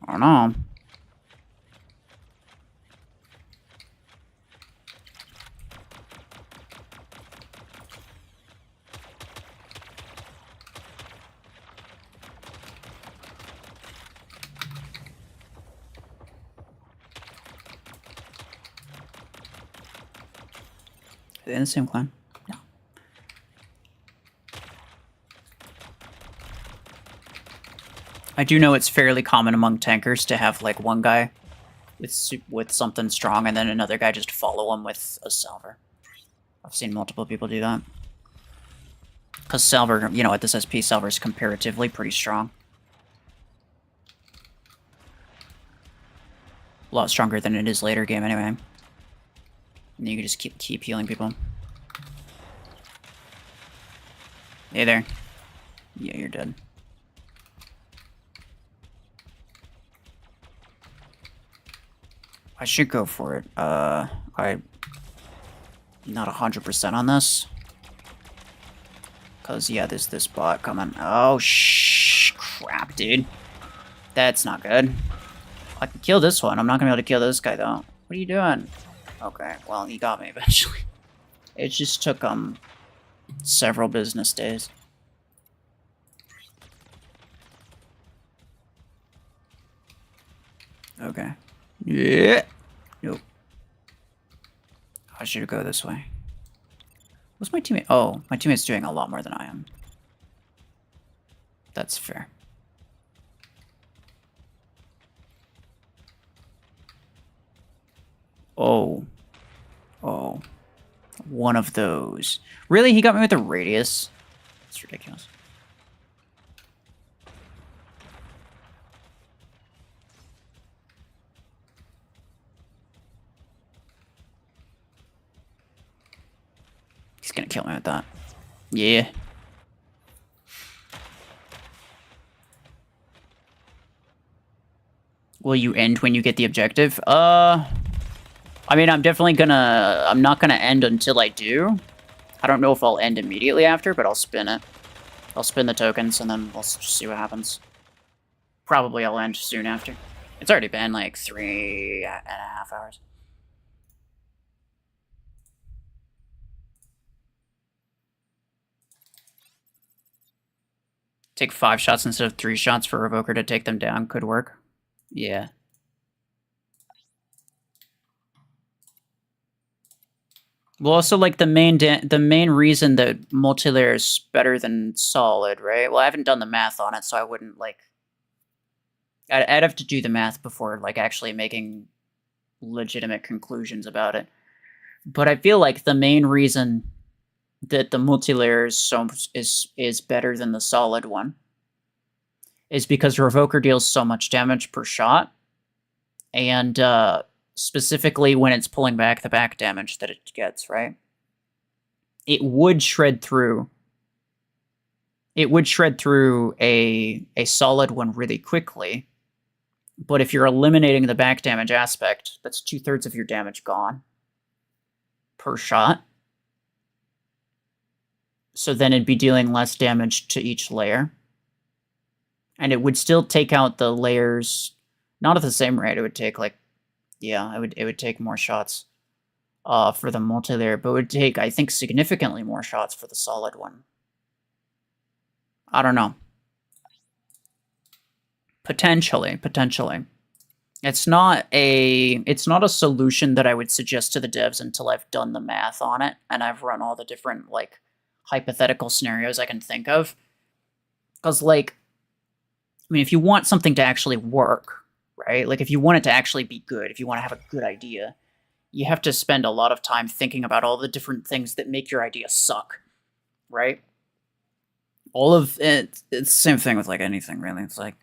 I don't know. Are they in the same clan? No. I do know it's fairly common among tankers to have like one guy with something strong and then another guy just follow him with a salver. I've seen multiple people do that. Because salver, you know, at this SP, salver is comparatively pretty strong. A lot stronger than it is later game anyway. And you can just keep healing people. Hey there. Yeah, you're dead. I should go for it. I'm not 100% on this. Cause yeah, there's this bot coming. Oh crap, dude. That's not good. I can kill this one. I'm not gonna be able to kill this guy though. What are you doing? Okay, well he got me eventually. It just took several business days. Okay. Yeah. Nope. I should go this way. What's my teammate? Oh, my teammate's doing a lot more than I am. That's fair. Oh. Oh. One of those. Really? He got me with the radius? That's ridiculous. He's gonna kill me with that. Yeah. Will you end when you get the objective? I mean, I'm not gonna end until I do. I don't know if I'll end immediately after, but I'll spin it. I'll spin the tokens and then we'll just see what happens. Probably I'll end soon after. It's already been like 3.5 hours. Take 5 shots instead of 3 shots for Revoker to take them down could work. Yeah. Well, also, like, the main reason that multilayer is better than solid, right? Well, I haven't done the math on it, so I wouldn't, like... I'd have to do the math before, like, actually making legitimate conclusions about it. But I feel like the main reason that the multilayer is better than the solid one is because Revoker deals so much damage per shot, and specifically when it's pulling back the back damage that it gets, right? It would shred through a solid one really quickly, but if you're eliminating the back damage aspect, that's 2/3 of your damage gone per shot. So then it'd be dealing less damage to each layer. And it would still take out the layers, not at the same rate. It would take like, yeah, it would take more shots for the multi-layer, but it would take, I think, significantly more shots for the solid one. I don't know. Potentially. It's not a solution that I would suggest to the devs until I've done the math on it and I've run all the different, like, hypothetical scenarios I can think of. Because, like, I mean, if you want something to actually work, right? Like, if you want it to actually be good, if you want to have a good idea, you have to spend a lot of time thinking about all the different things that make your idea suck, right? All of it, it's the same thing with, like, anything, really. It's like,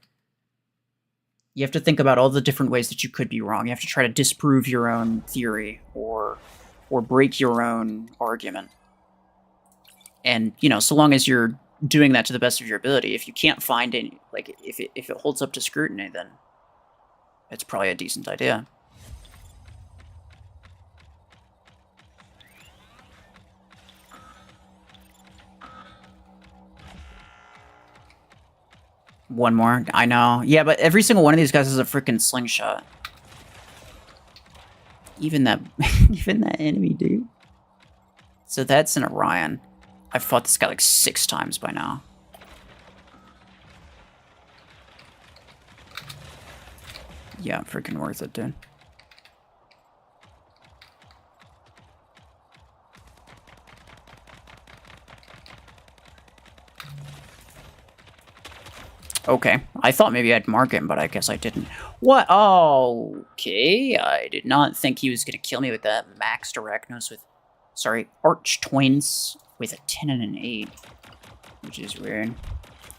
you have to think about all the different ways that you could be wrong. You have to try to disprove your own theory or break your own argument. And, you know, so long as you're doing that to the best of your ability, if you can't find any, like, if it holds up to scrutiny, then it's probably a decent idea. One more. I know. Yeah, but every single one of these guys is a freaking slingshot. Even that enemy, dude. So that's an Orion. I've fought this guy like 6 times by now. Yeah, freaking worth it, dude. Okay. I thought maybe I'd mark him, but I guess I didn't. What? Oh, okay. I did not think he was going to kill me with that maxed Arachnos with... Sorry, Arch Twins with a 10 and an 8. Which is weird.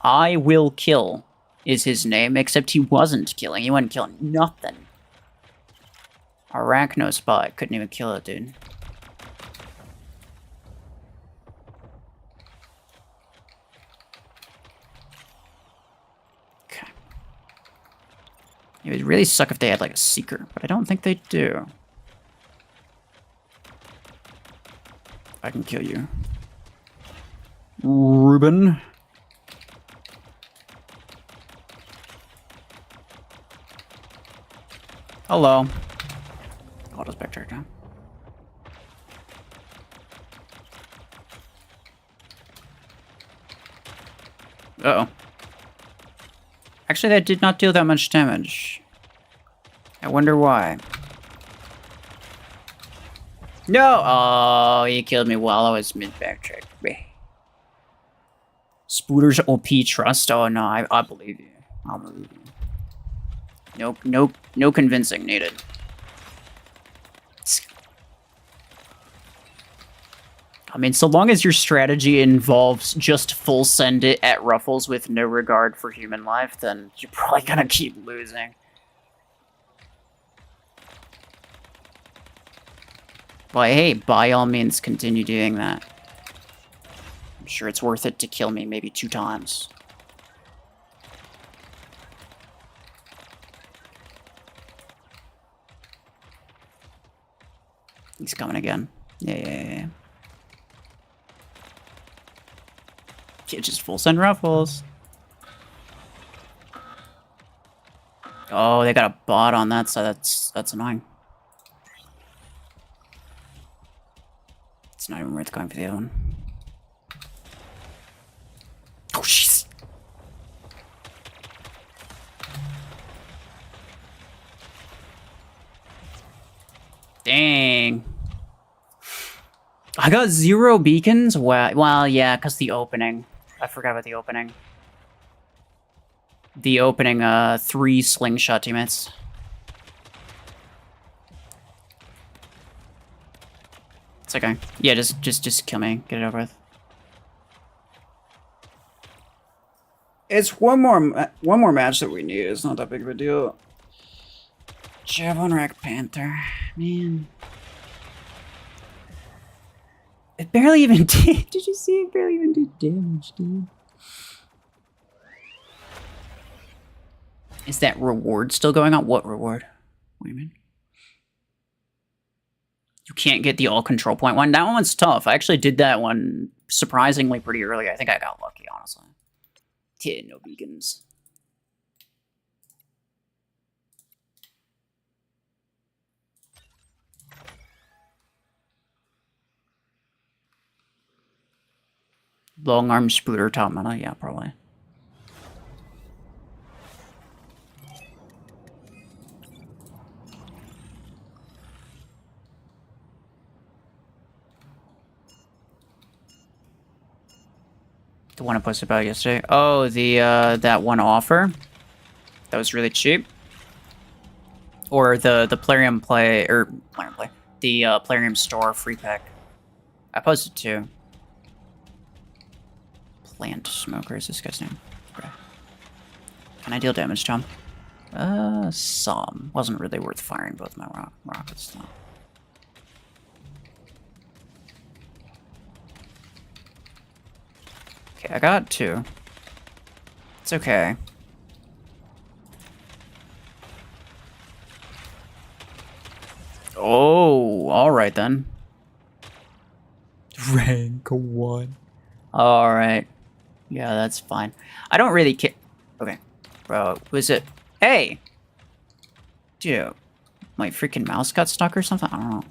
I will kill is his name, except he wasn't killing. He wasn't killing nothing. Arachnos bot. Couldn't even kill it, dude. Okay. It would really suck if they had, like, a Seeker, but I don't think they do. I can kill you. Ruben. Hello. Auto Spectre down. Uh-oh. Actually, that did not deal that much damage. I wonder why. No! Oh, he killed me while I was mid-backtrack. Spooter's OP trust? Oh, no, I believe you. I believe you. No convincing needed. I mean, so long as your strategy involves just full send it at RuFFles with no regard for human life, then you're probably gonna keep losing. But hey, by all means, continue doing that. I'm sure it's worth it to kill me maybe 2 times. He's coming again. Yeah. Just full send RuFFles. Oh, they got a bot on that side. That's annoying. It's not even worth going for the other one. Oh, jeez. Dang. I got 0 beacons? Well, yeah, because the opening. I forgot about the opening. The opening, 3 slingshot teammates. It's okay. Yeah, just kill me. Get it over with. It's one more match that we need. It's not that big of a deal. Javelin Rack Panther. Man. It barely even did. Did you see it barely even did damage, dude? Is that reward still going on? What reward? What do you mean? You can't get the all control point one. That one's tough. I actually did that one surprisingly pretty early. I think I got lucky, honestly. Yeah, no beacons. Long arm spooter top meta, yeah, probably. The one I posted about yesterday. Oh, the that one offer that was really cheap. Or the Plarium play the Plarium store free pack. I posted 2. Plant Smoker is this guy's name. Okay. Can I deal damage to him? Some. Wasn't really worth firing both my rockets though. Okay, I got 2. It's okay. Oh, alright then. Rank 1. Alright. Yeah, that's fine. I don't really care. Okay. Bro, was it? Hey! Dude. My freaking mouse got stuck or something? I don't know.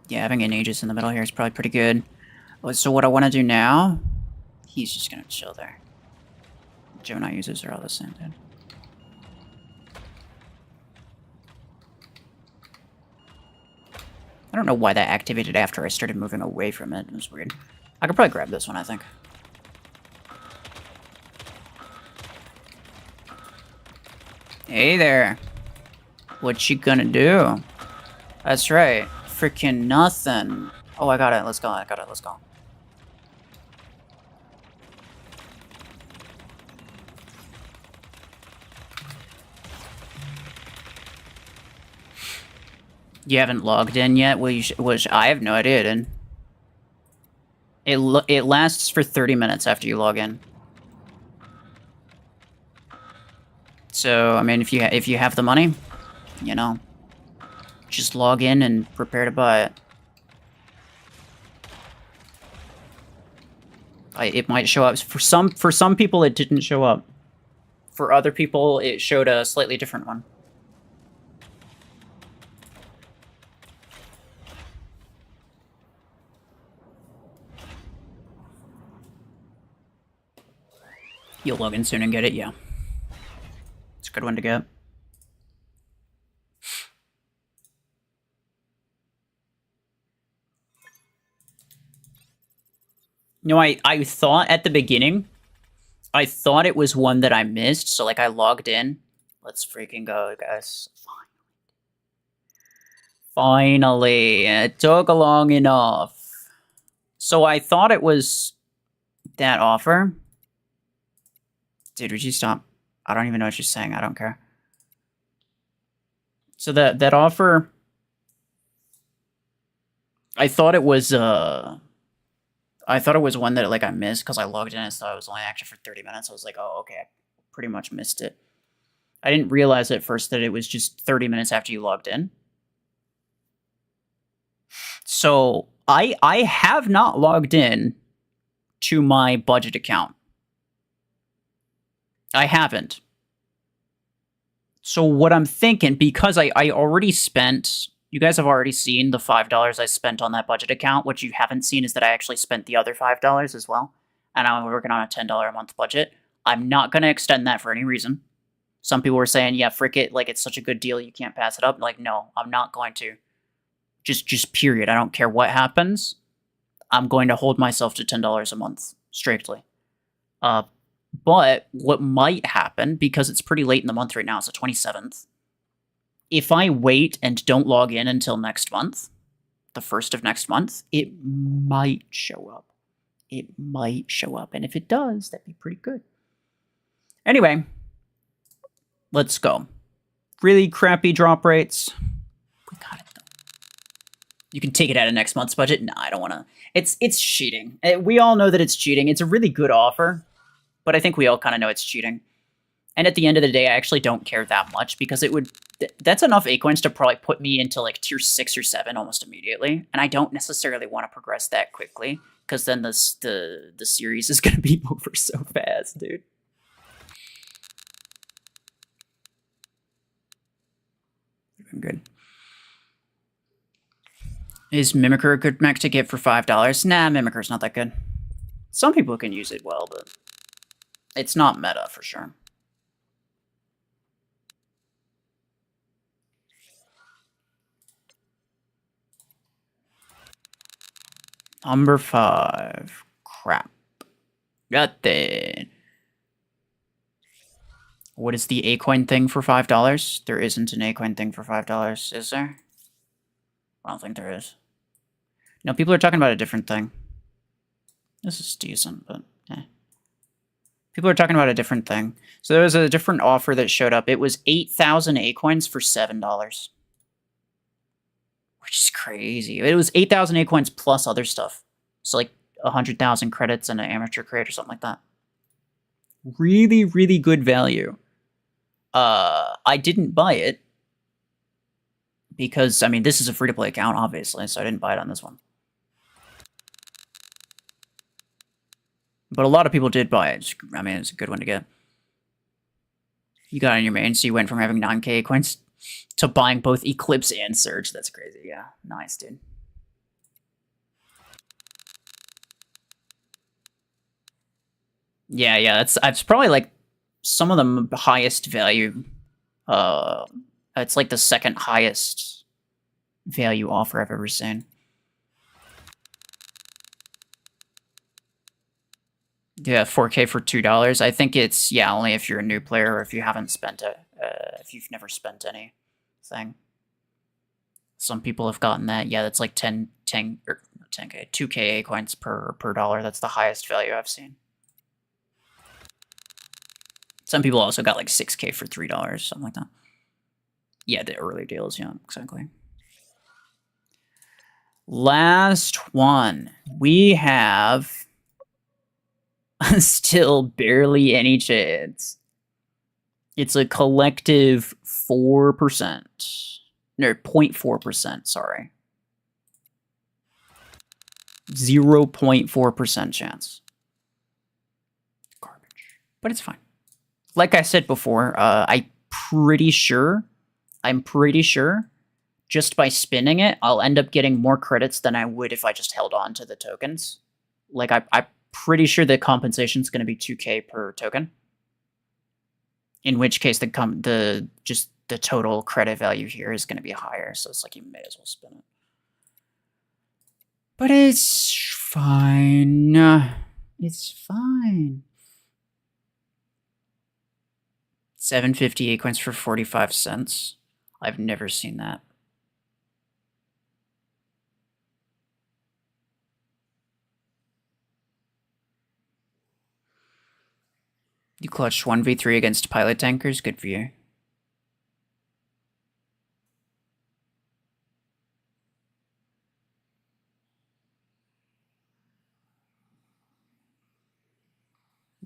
Yeah, having an Aegis in the middle here is probably pretty good. So what I want to do now... He's just gonna chill there. Gemini users are all the same, dude. I don't know why that activated after I started moving away from it. It was weird. I could probably grab this one, I think. Hey there. What you gonna do? That's right. Freaking nothing. Oh, I got it. Let's go. I got it. Let's go. You haven't logged in yet? Well, which I have no idea, dude. It lasts for 30 minutes after you log in. So, I mean, if you have the money, you know, just log in and prepare to buy it. It might show up for some people. It didn't show up. For other people, it showed a slightly different one. You'll log in soon and get it, yeah. It's a good one to get. No, I thought at the beginning, I thought it was one that I missed, so like I logged in. Let's freaking go, guys. Finally, it took long enough. So I thought it was that offer. Dude, would you stop? I don't even know what you're saying. I don't care. So that offer, I thought it was one that like I missed because I logged in and thought it was only active for 30 minutes. I was like, oh, okay, I pretty much missed it. I didn't realize at first that it was just 30 minutes after you logged in. So I have not logged in to my budget account. I haven't. So what I'm thinking, because I already spent, you guys have already seen the $5 I spent on that budget account. What you haven't seen is that I actually spent the other $5 as well. And I'm working on a $10 a month budget. I'm not going to extend that for any reason. Some people were saying, yeah, frick it, like it's such a good deal, you can't pass it up. Like, no, I'm not going to. Just period. I don't care what happens. I'm going to hold myself to $10 a month, strictly. But what might happen, because it's pretty late in the month right now, it's the 27th. If I wait and don't log in until next month, the 1st of next month, it might show up. It might show up. And if it does, that'd be pretty good. Anyway, let's go. Really crappy drop rates. We got it, though. You can take it out of next month's budget. No, I don't want to. It's cheating. We all know that it's cheating. It's a really good offer, but I think we all kind of know it's cheating. And at the end of the day, I actually don't care that much because it would. That's enough A-coins to probably put me into like tier 6 or 7 almost immediately. And I don't necessarily want to progress that quickly because then the series is going to be over so fast, dude. I'm good. Is Mimicker a good mech to get for $5? Nah, Mimicker's not that good. Some people can use it well, but it's not meta for sure. Number 5. Crap. Got that. What is the A-coin thing for $5? There isn't an A-coin thing for $5, is there? I don't think there is. No, people are talking about a different thing. This is decent, but eh. People are talking about a different thing. So there was a different offer that showed up. It was 8,000 A-coins for $7. Which is crazy. It was 8,000 A-coins plus other stuff. So like 100,000 credits and an amateur crate or something like that. Really, really good value. I didn't buy it. Because, I mean, this is a free-to-play account, obviously, so I didn't buy it on this one. But a lot of people did buy it. I mean, it's a good one to get. You got it on your main, so you went from having 9k coins to buying both Eclipse and Surge. That's crazy, yeah. Nice, dude. Yeah, that's probably, like, some of the highest value. It's, like, the second highest value offer I've ever seen. Yeah, 4K for $2. I think it's, yeah, only if you're a new player or if you haven't spent it, if you've never spent anything. Some people have gotten that. Yeah, that's like 10 or 10K, 2K coins per dollar. That's the highest value I've seen. Some people also got like 6K for $3, something like that. Yeah, the early deals, yeah, exactly. Last one. We have still barely any chance. It's a collective 4%. No, 0.4%, sorry. 0.4% chance. Garbage. But it's fine. Like I said before, I'm pretty sure, just by spinning it, I'll end up getting more credits than I would if I just held on to the tokens. Like, I'm pretty sure the compensation is going to be 2K per token. In which case, the total credit value here is going to be higher. So it's like you may as well spin it. But it's fine. It's fine. 758 coins for 45 cents. I've never seen that. You clutched 1v3 against pilot tankers. Good for you.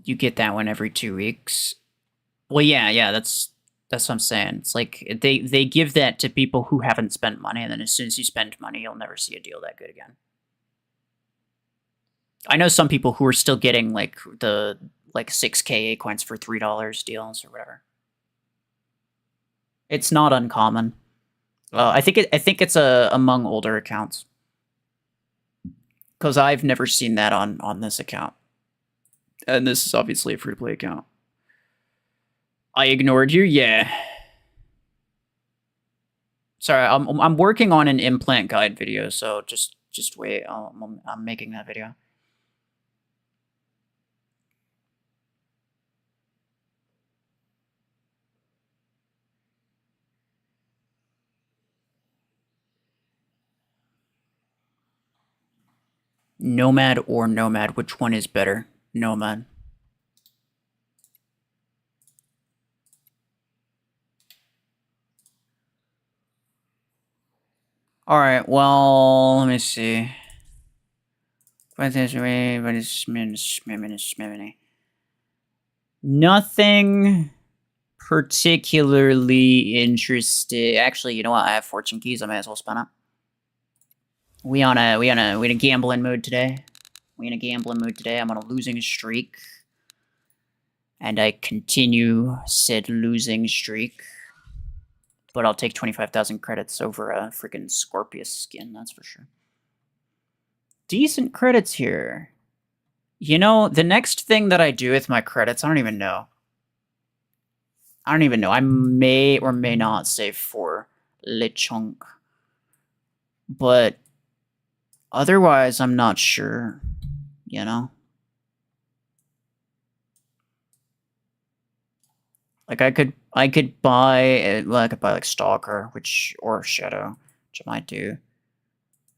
You get that one every 2 weeks. Well, yeah, that's what I'm saying. It's like they give that to people who haven't spent money, and then as soon as you spend money, you'll never see a deal that good again. I know some people who are still getting like the 6K coins for $3 deals or whatever. It's not uncommon. I think it's among older accounts, because I've never seen that on this account, and this is obviously a free to play account. I ignored you. Yeah. Sorry, I'm working on an implant guide video, so just wait. I'm making that video. Nomad or Nomad, which one is better? Nomad. All right. Well, let me see. Nothing particularly interesting. Actually, you know what? I have fortune keys. I may as well spin it. We in a gambling mood today. I'm on a losing streak, and I continue said losing streak. But I'll take 25,000 credits over a freaking Scorpius skin. That's for sure. Decent credits here. You know, the next thing that I do with my credits, I don't even know. I may or may not save for Lechonk. But otherwise, I'm not sure. You know? Like, I could buy, well, I could buy, like, Stalker, or Shadow, which I might do.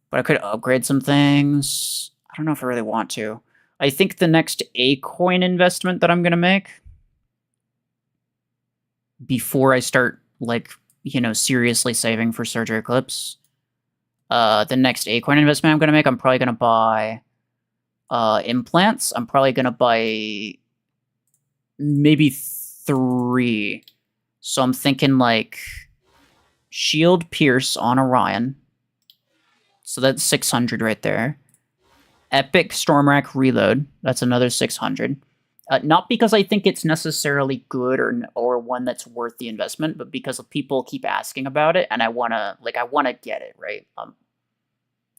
But I could upgrade some things. I don't know if I really want to. I think the next A-coin investment that I'm going to make, before I start, like, you know, seriously saving for Surgery Eclipse, the next A-coin investment I'm going to make, I'm probably going to buy implants. I'm probably going to buy maybe 3. So I'm thinking, like, Shield Pierce on Orion. So that's 600 right there. Epic Stormrack Reload. That's another 600. Not because I think it's necessarily good or one that's worth the investment, but because people keep asking about it, and I wanna get it, right?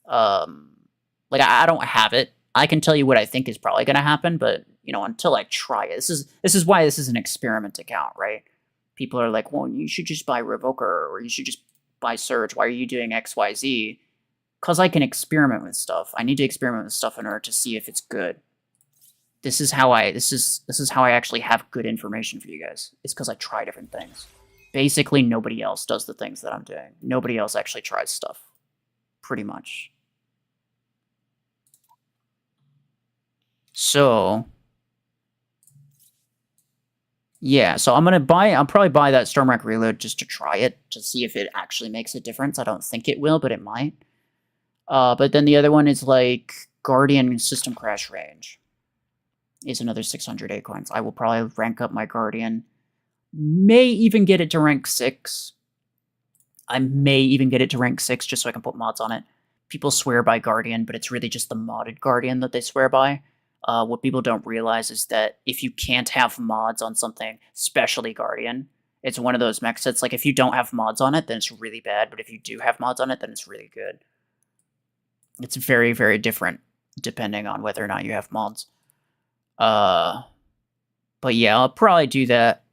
Like, I don't have it. I can tell you what I think is probably gonna happen, but you know, until I try it, this is why this is an experiment account, right? People are like, well, you should just buy Revoker, or you should just buy Surge. Why are you doing XYZ? Because I can experiment with stuff. I need to experiment with stuff in order to see if it's good. This is how I actually have good information for you guys. It's because I try different things. Basically, nobody else does the things that I'm doing. Nobody else actually tries stuff. Pretty much. So, yeah, so I'll probably buy that Stormwreck Reload just to try it, to see if it actually makes a difference. I don't think it will, but it might. But then the other one is like Guardian System Crash Range. Is another 600 acorns. I will probably rank up my Guardian. May even get it to rank 6. I may even get it to rank 6 just so I can put mods on it. People swear by Guardian, but it's really just the modded Guardian that they swear by. What people don't realize is that if you can't have mods on something, especially Guardian, it's one of those mech sets. Like, if you don't have mods on it, then it's really bad. But if you do have mods on it, then it's really good. It's very, very different depending on whether or not you have mods. But yeah, I'll probably do that.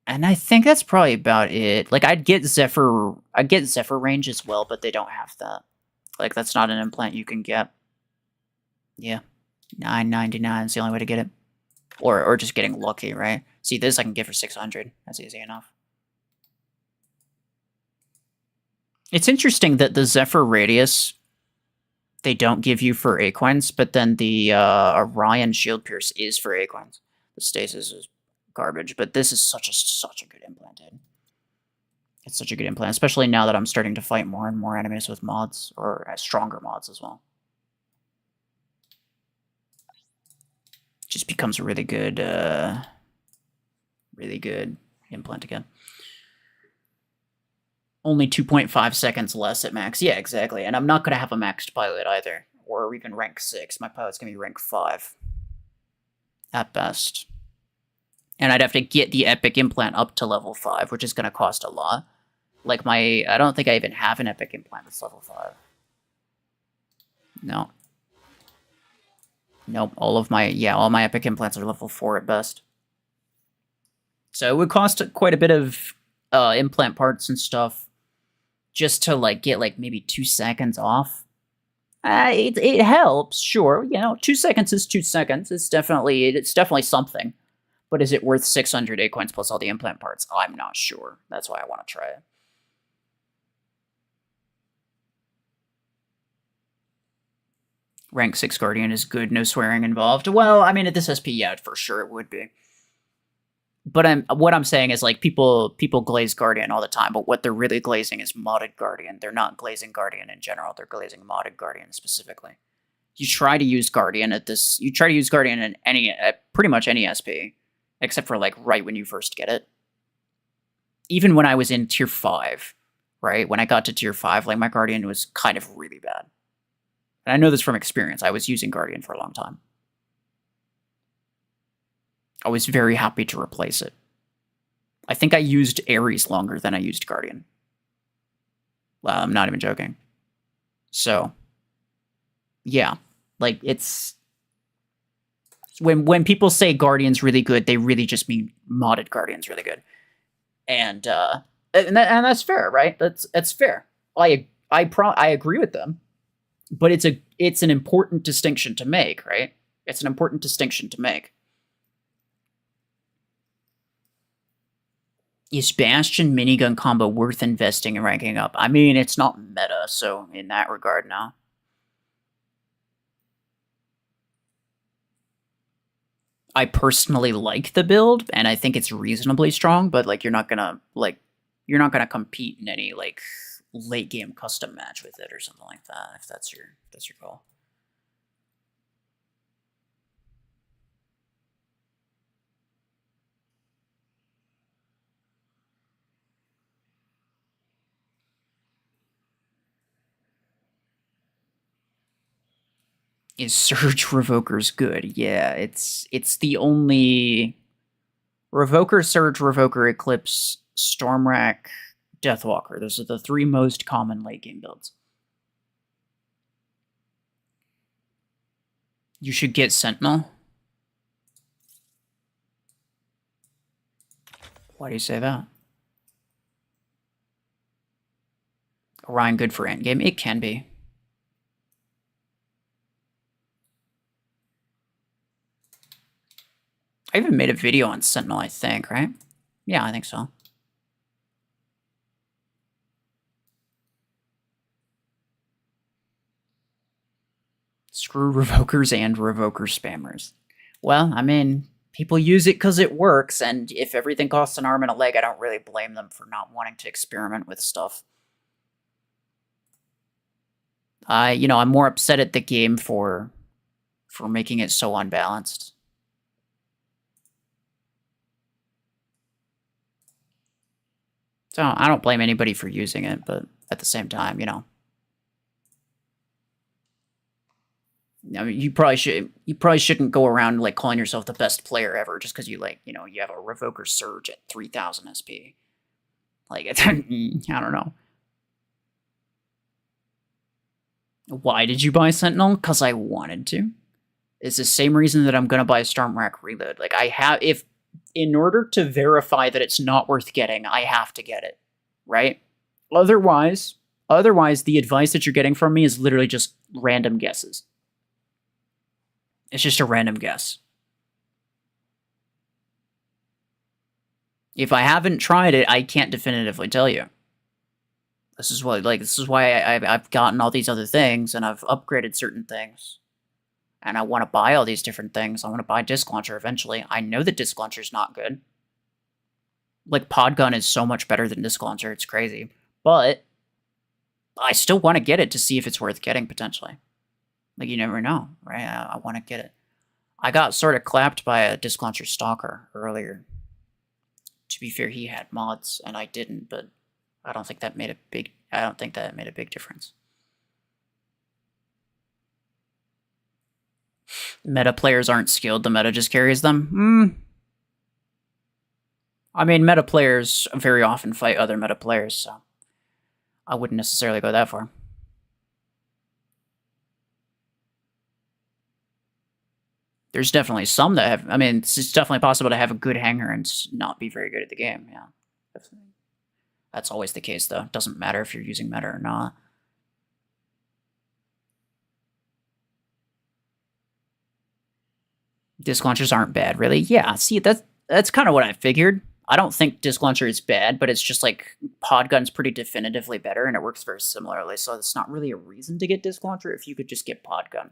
And I think that's probably about it. Like, I'd get Zephyr range as well, but they don't have that. Like, that's not an implant you can get. Yeah. $9.99 is the only way to get it. Or just getting lucky, right? See, this I can get for 600. That's easy enough. It's interesting that the Zephyr Radius they don't give you for Acorns, but then the Orion Shield Pierce is for Acorns. The Stasis is garbage, but this is such a good implant, dude. It's such a good implant, especially now that I'm starting to fight more and more enemies with mods, or stronger mods as well. Just becomes a really good implant again. Only 2.5 seconds less at max. Yeah, exactly. And I'm not going to have a maxed pilot either. Or even rank 6. My pilot's going to be rank 5. At best. And I'd have to get the epic implant up to level 5, which is going to cost a lot. Like I don't think I even have an epic implant that's level 5. No. Nope. all my epic implants are level 4 at best. So it would cost quite a bit of implant parts and stuff just to like get like maybe 2 seconds off. It helps, sure. 2 seconds is 2 seconds. It's definitely something. But is it worth 600 acorns plus all the implant parts? I'm not sure. That's why I want to try it. Rank 6 Guardian is good, no swearing involved. Well, I mean, at this SP, yeah, for sure it would be. But what I'm saying is, like, people glaze Guardian all the time, but what they're really glazing is modded Guardian. They're not glazing Guardian in general. They're glazing modded Guardian specifically. You try to use Guardian in pretty much any SP, except for like right when you first get it. Even when I was in tier 5, right? When I got to tier 5, like, my Guardian was kind of really bad. And I know this from experience. I was using Guardian for a long time. I was very happy to replace it. I think I used Ares longer than I used Guardian. Well, I'm not even joking. So, yeah. Like, it's... When people say Guardian's really good, they really just mean modded Guardian's really good. And that's fair, right? That's fair. I agree with them. But it's an important distinction to make, right? It's an important distinction to make. Is Bastion minigun combo worth investing and ranking up? I mean, it's not meta, so in that regard, no. I personally like the build, and I think it's reasonably strong, but like you're not gonna compete in any like late game custom match with it or something like that, if that's your goal. Is Surge Revoker's good? Yeah, it's the only Revoker, Surge, Revoker, Eclipse, Stormwrack, Deathwalker. Those are the 3 most common late game builds. You should get Sentinel. Why do you say that? Orion good for endgame? It can be. I even made a video on Sentinel, I think, right? Yeah, I think so. Screw revokers and revoker spammers. Well, I mean, people use it because it works, and if everything costs an arm and a leg, I don't really blame them for not wanting to experiment with stuff. I'm more upset at the game for making it so unbalanced. So I don't blame anybody for using it, but at the same time, I mean, you probably shouldn't go around like calling yourself the best player ever just because you have a revoker surge at 3000 SP. Like, I don't know. Why did you buy Sentinel? Because I wanted to. It's the same reason that I'm gonna buy Stormrack Reload. Like, in order to verify that it's not worth getting, I have to get it, right? Otherwise, the advice that you're getting from me is literally just random guesses. It's just a random guess. If I haven't tried it, I can't definitively tell you. This is why I've gotten all these other things, and I've upgraded certain things. And I want to buy all these different things. I want to buy Disc Launcher eventually. I know that Disc Launcher's not good. Like, Pod Gun is so much better than Disc Launcher. It's crazy. But I still want to get it to see if it's worth getting, potentially. Like, you never know, right? I want to get it. I got sort of clapped by a Disc Launcher stalker earlier. To be fair, he had mods, and I didn't, but I don't think that made a big difference. Meta players aren't skilled, the meta just carries them. I mean, meta players very often fight other meta players, so I wouldn't necessarily go that far. There's definitely some that have, I mean, it's definitely possible to have a good hanger and not be very good at the game, yeah. That's always the case, though. It doesn't matter if you're using meta or not. Disc launchers aren't bad, really. Yeah, see, that's kind of what I figured. I don't think Disc Launcher is bad, but it's just like Pod Gun's pretty definitively better, and it works very similarly, so it's not really a reason to get Disc Launcher if you could just get Pod Gun.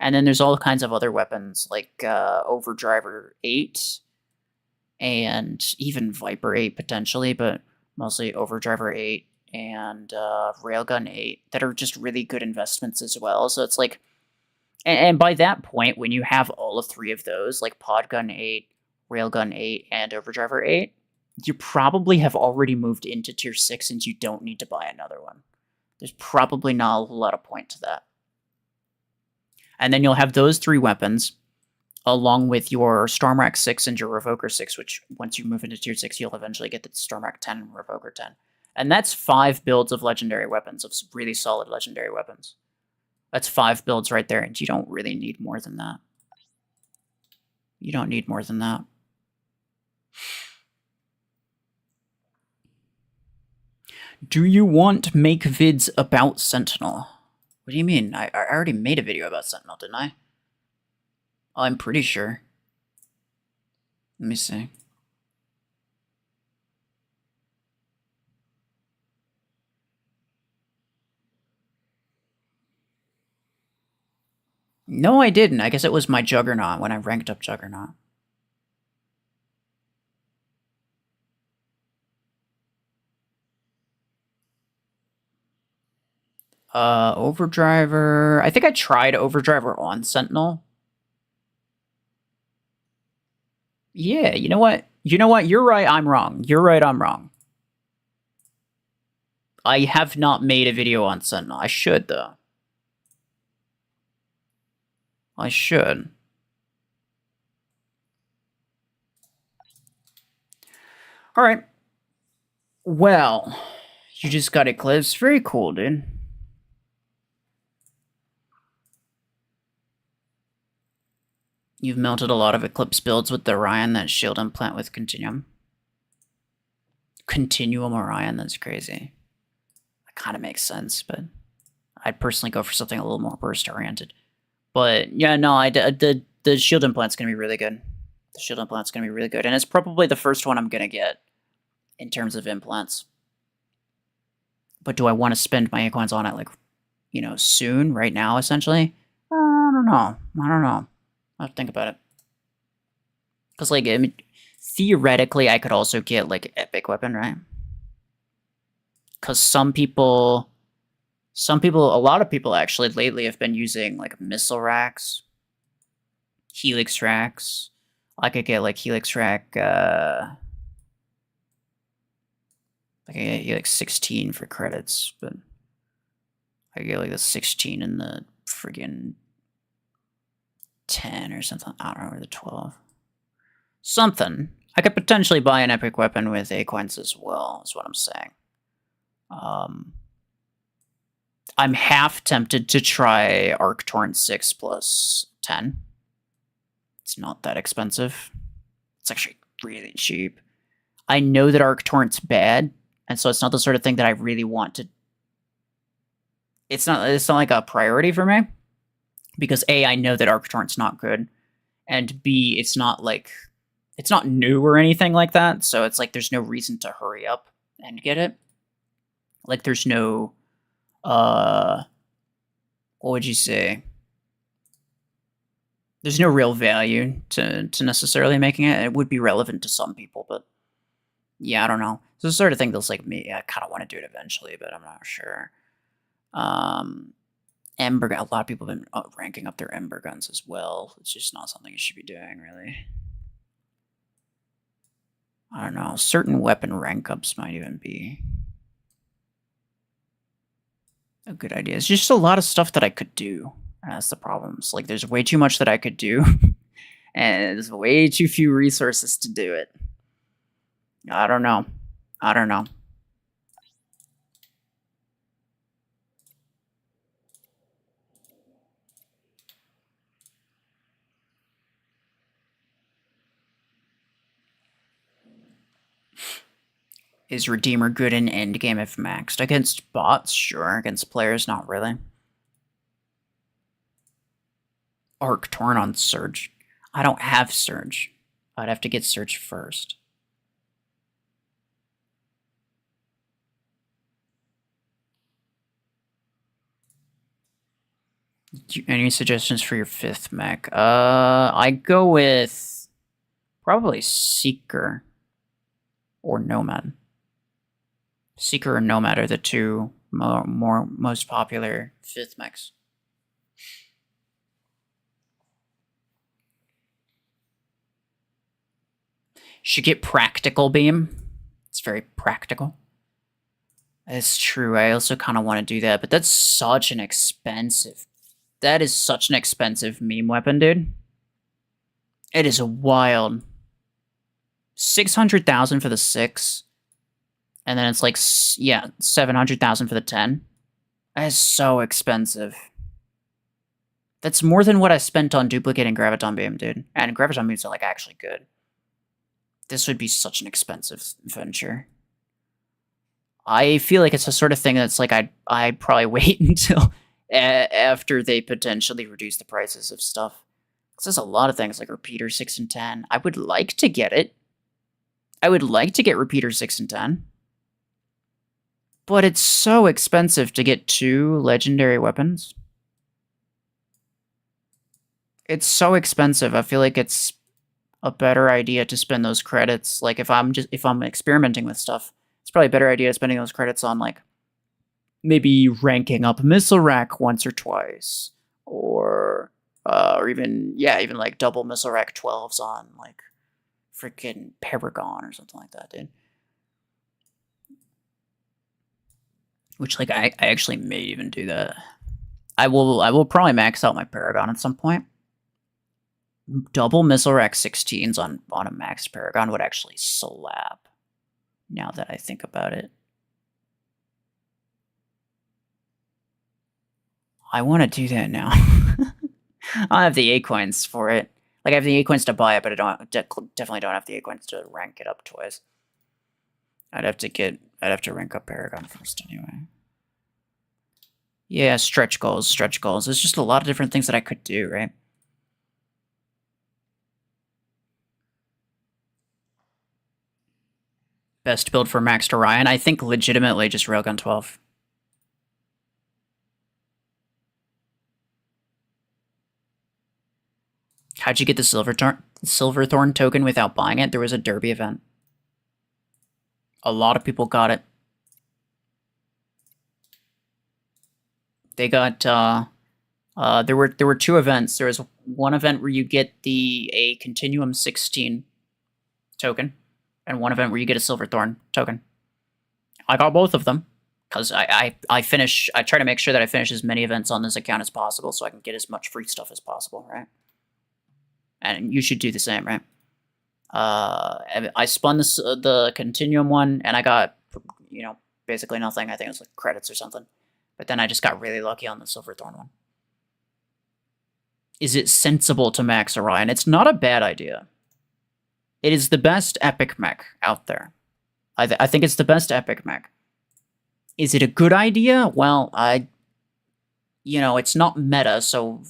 And then there's all kinds of other weapons, like Overdriver 8, and even Viper 8, potentially, but mostly Overdriver 8 and Railgun 8, that are just really good investments as well, so it's like... And by that point, when you have all of three of those, like Podgun 8, Railgun 8, and Overdriver 8, you probably have already moved into Tier 6 and you don't need to buy another one. There's probably not a lot of point to that. And then you'll have those three weapons, along with your Stormrack 6 and your Revoker 6, which once you move into Tier 6, you'll eventually get the Stormrack 10 and Revoker 10. And that's 5 builds of legendary weapons, of really solid legendary weapons. That's 5 builds right there, and you don't really need more than that. You don't need more than that. Do you want make vids about Sentinel? What do you mean? I already made a video about Sentinel, didn't I? I'm pretty sure. Let me see. No, I didn't. I guess it was my Juggernaut when I ranked up Juggernaut. Overdriver... I think I tried Overdriver on Sentinel. Yeah, you know what? You're right, I'm wrong. You're right, I'm wrong. I have not made a video on Sentinel. I should, though. I should. Alright. Well, you just got Eclipse. Very cool, dude. You've melted a lot of Eclipse builds with the Orion, that shield implant with Continuum. Continuum Orion, that's crazy. That kind of makes sense, but I'd personally go for something a little more burst oriented. But yeah, no, the shield implant's gonna be really good. The shield implant's going to be really good. And it's probably the first one I'm going to get in terms of implants. But do I want to spend my coins on it, like, you know, soon, right now, essentially? I don't know. I'll have to think about it. Because, like, I mean, theoretically, I could also get, like, epic weapon, right? Because a lot of people actually lately have been using, like, missile racks, helix racks. I could get, like, helix rack, I could get, like, 16 for credits, but I could get, like, the 16 and the friggin' 10 or something. I don't know, or the 12. Something. I could potentially buy an epic weapon with Acoins as well, is what I'm saying. I'm half tempted to try Arc Torrent 6 plus 10. It's not that expensive. It's actually really cheap. I know that Arc Torrent's bad, and so it's not the sort of thing that I really want to... It's not like a priority for me. Because A, I know that Arc Torrent's not good. And B, it's not like... It's not new or anything like that, so it's like there's no reason to hurry up and get it. Like, there's no... what would you say? There's no real value to necessarily making it. It would be relevant to some people, but... Yeah, I don't know. It's the sort of thing that's like me. I kind of want to do it eventually, but I'm not sure. Ember... A lot of people have been ranking up their Ember guns as well. It's just not something you should be doing, really. I don't know. Certain weapon rank ups might even be a good idea. It's just a lot of stuff that I could do. That's the problem. It's like there's way too much that I could do, and there's way too few resources to do it. I don't know. Is Redeemer good in endgame if maxed? Against bots, sure. Against players, not really. Arc Torn on Surge. I don't have Surge. I'd have to get Surge first. Any suggestions for your 5th mech? I go with probably Seeker or Nomad. Seeker or Nomad are the two most popular 5th mechs. Should get Practical Beam. It's very practical. That's true. I also kind of want to do that, but that's such an expensive... That is such an expensive meme weapon, dude. It is wild. 600,000 for the 6. And then it's like, yeah, 700,000 for the 10. That is so expensive. That's more than what I spent on duplicating Graviton Beam, dude. And Graviton Beams are, like, actually good. This would be such an expensive venture. I feel like it's the sort of thing that's like, I'd probably wait until after they potentially reduce the prices of stuff. Because there's a lot of things like Repeater 6 and 10. I would like to get it. I would like to get Repeater 6 and 10. But it's so expensive to get 2 legendary weapons. It's so expensive. I feel like it's a better idea to spend those credits. Like, if I'm experimenting with stuff, it's probably a better idea spending those credits on, like, maybe ranking up Missile Rack once or twice. Or even, yeah, even, like, double Missile Rack 12s on, like, freaking Paragon or something like that, dude. Which, like, I actually may even do that. I will probably max out my Paragon at some point. Double Missile Rack 16s on a maxed Paragon would actually slap, now that I think about it. I want to do that now. I have the A-coins for it. Like, I have the A-coins to buy it, but I definitely don't have the A-coins to rank it up twice. I'd have to rank up Paragon first anyway. Yeah, stretch goals. There's just a lot of different things that I could do, right? Best build for Max to Ryan? I think legitimately just Railgun 12. How'd you get the Silverthorn token without buying it? There was a derby event. A lot of people got it. They got there were two events. There was one event where you get a Continuum 16 token, and one event where you get a Silverthorn token. I got both of them because I try to make sure that I finish as many events on this account as possible so I can get as much free stuff as possible, right? And you should do the same, right? I spun the Continuum one, and I got, basically nothing. I think it was like credits or something. But then I just got really lucky on the Silverthorn one. Is it sensible to max Orion? It's not a bad idea. It is the best epic mech out there. I think it's the best epic mech. Is it a good idea? Well, it's not meta, so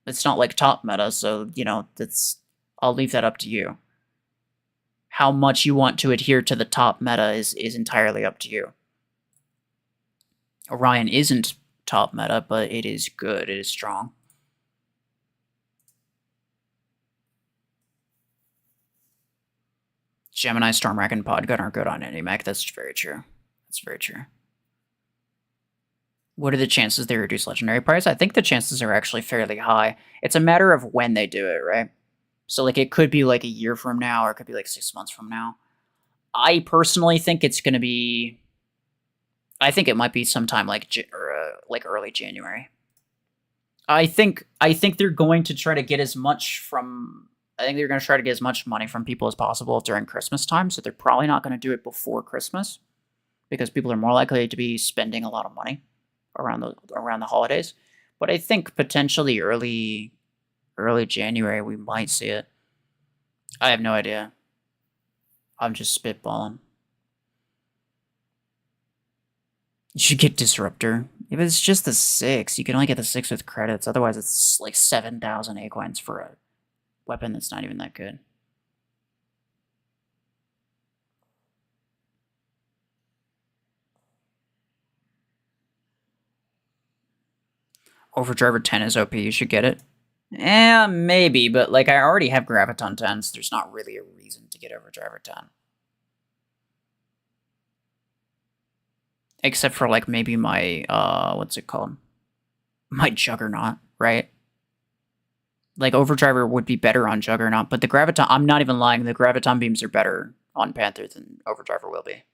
it's not like top meta, so, I'll leave that up to you. How much you want to adhere to the top meta is entirely up to you. Orion isn't top meta, but it is good. It is strong. Gemini, Stormwrack, and Podgun are good on any mech. That's very true. That's very true. What are the chances they reduce legendary price? I think the chances are actually fairly high. It's a matter of when they do it, right? So, it could be, a year from now, or it could be, 6 months from now. I personally think it's going to be... I think it might be sometime, early January. I think they're going to try to get as much from... I think they're going to try to get as much money from people as possible during Christmas time, so they're probably not going to do it before Christmas, because people are more likely to be spending a lot of money around the holidays. But I think potentially early January we might see it. I have no idea. I'm just spitballing. You should get Disruptor. If it's just the 6, you can only get the 6 with credits. Otherwise, it's 7,000 Acoins for a weapon that's not even that good. Overdriver 10 is OP. You should get it. Maybe, but I already have Graviton 10, so there's not really a reason to get Overdriver 10. Except for maybe my what's it called? My Juggernaut, right? Overdriver would be better on Juggernaut, but the Graviton, I'm not even lying, the Graviton beams are better on Panther than Overdriver will be.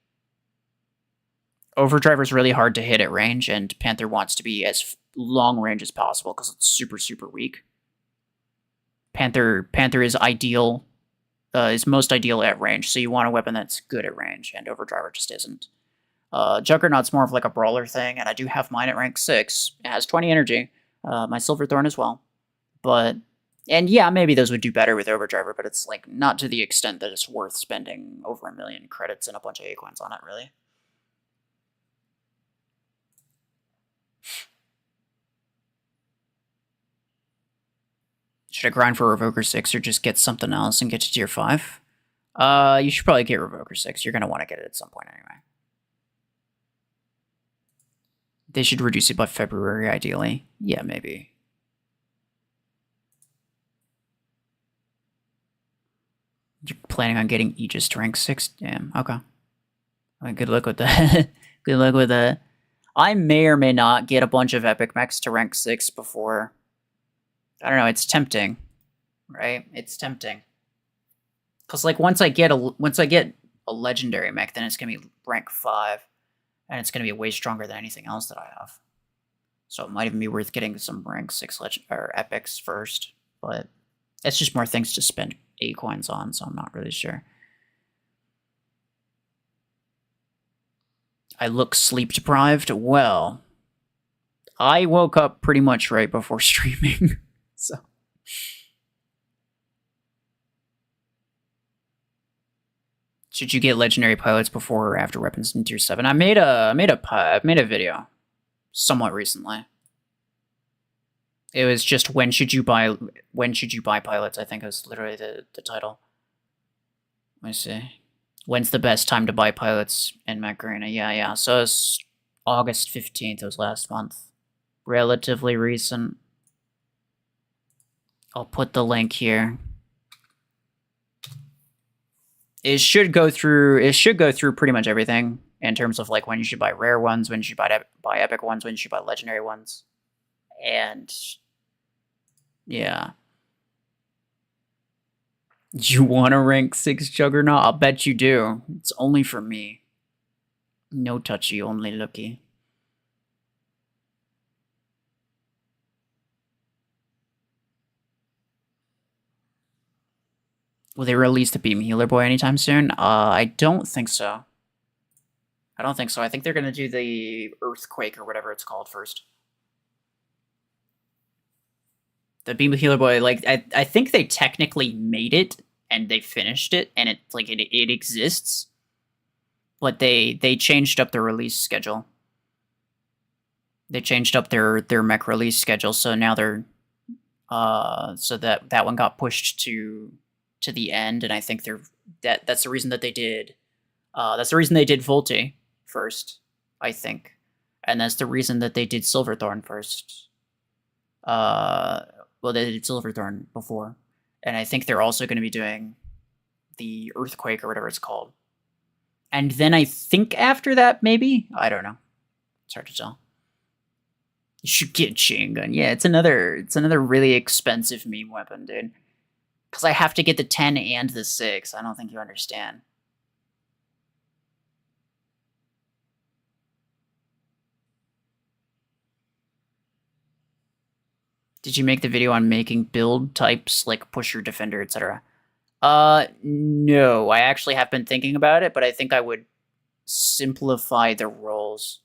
Overdriver's really hard to hit at range, and Panther wants to be as long range as possible because it's super, super weak. Panther is ideal, is most ideal at range, so you want a weapon that's good at range, and Overdriver just isn't. Juggernaut's more of a brawler thing, and I do have mine at rank 6. It has 20 energy. My Silverthorn as well. And yeah, maybe those would do better with Overdriver, but it's not to the extent that it's worth spending over 1 million credits and a bunch of Acoins on it, really. Should I grind for Revoker 6 or just get something else and get to tier 5? You should probably get Revoker 6. You're going to want to get it at some point anyway. They should reduce it by February, ideally. Yeah, maybe. You're planning on getting Aegis to rank 6? Damn, okay. Good luck with that. Good luck with that. I may or may not get a bunch of epic mechs to rank 6 before... I don't know, it's tempting. Right? It's tempting. Because, once I get a legendary mech, then it's going to be rank 5. And it's going to be way stronger than anything else that I have. So it might even be worth getting some rank 6 epics first. But it's just more things to spend Acoins on, so I'm not really sure. I look sleep deprived? Well, I woke up pretty much right before streaming. So... Should you get legendary pilots before or after weapons in tier 7? I made a video somewhat recently. It was just when should you buy pilots, I think it was literally the title. Let me see. When's the best time to buy pilots in Mech Arena? Yeah. So it's August 15th. It was last month. Relatively recent. I'll put the link here. It should go through pretty much everything in terms of like when you should buy rare ones, when you should buy epic ones, when you should buy legendary ones. And yeah. You want a rank 6 Juggernaut? I'll bet you do. It's only for me. No touchy, only looky. Will they release the Beam Healer Boy anytime soon? I don't think so. I think they're gonna do the Earthquake or whatever it's called first. The Beam Healer Boy, like, I think they technically made it and they finished it and it exists. But they changed up the release schedule. They changed up their mech release schedule, so now they're so that one got pushed to the end, and I think that's the reason that they did Volti first, I think. And that's the reason that they did Silverthorn first. Well, they did Silverthorn before. And I think they're also going to be doing the Earthquake or whatever it's called. And then I think after that, maybe? I don't know. It's hard to tell. You should get Chain Gun. Yeah, it's another really expensive meme weapon, dude. Because I have to get the 10 and the 6. I don't think you understand. Did you make the video on making build types like pusher, defender, etc.? No. I actually have been thinking about it, but I think I would simplify the roles.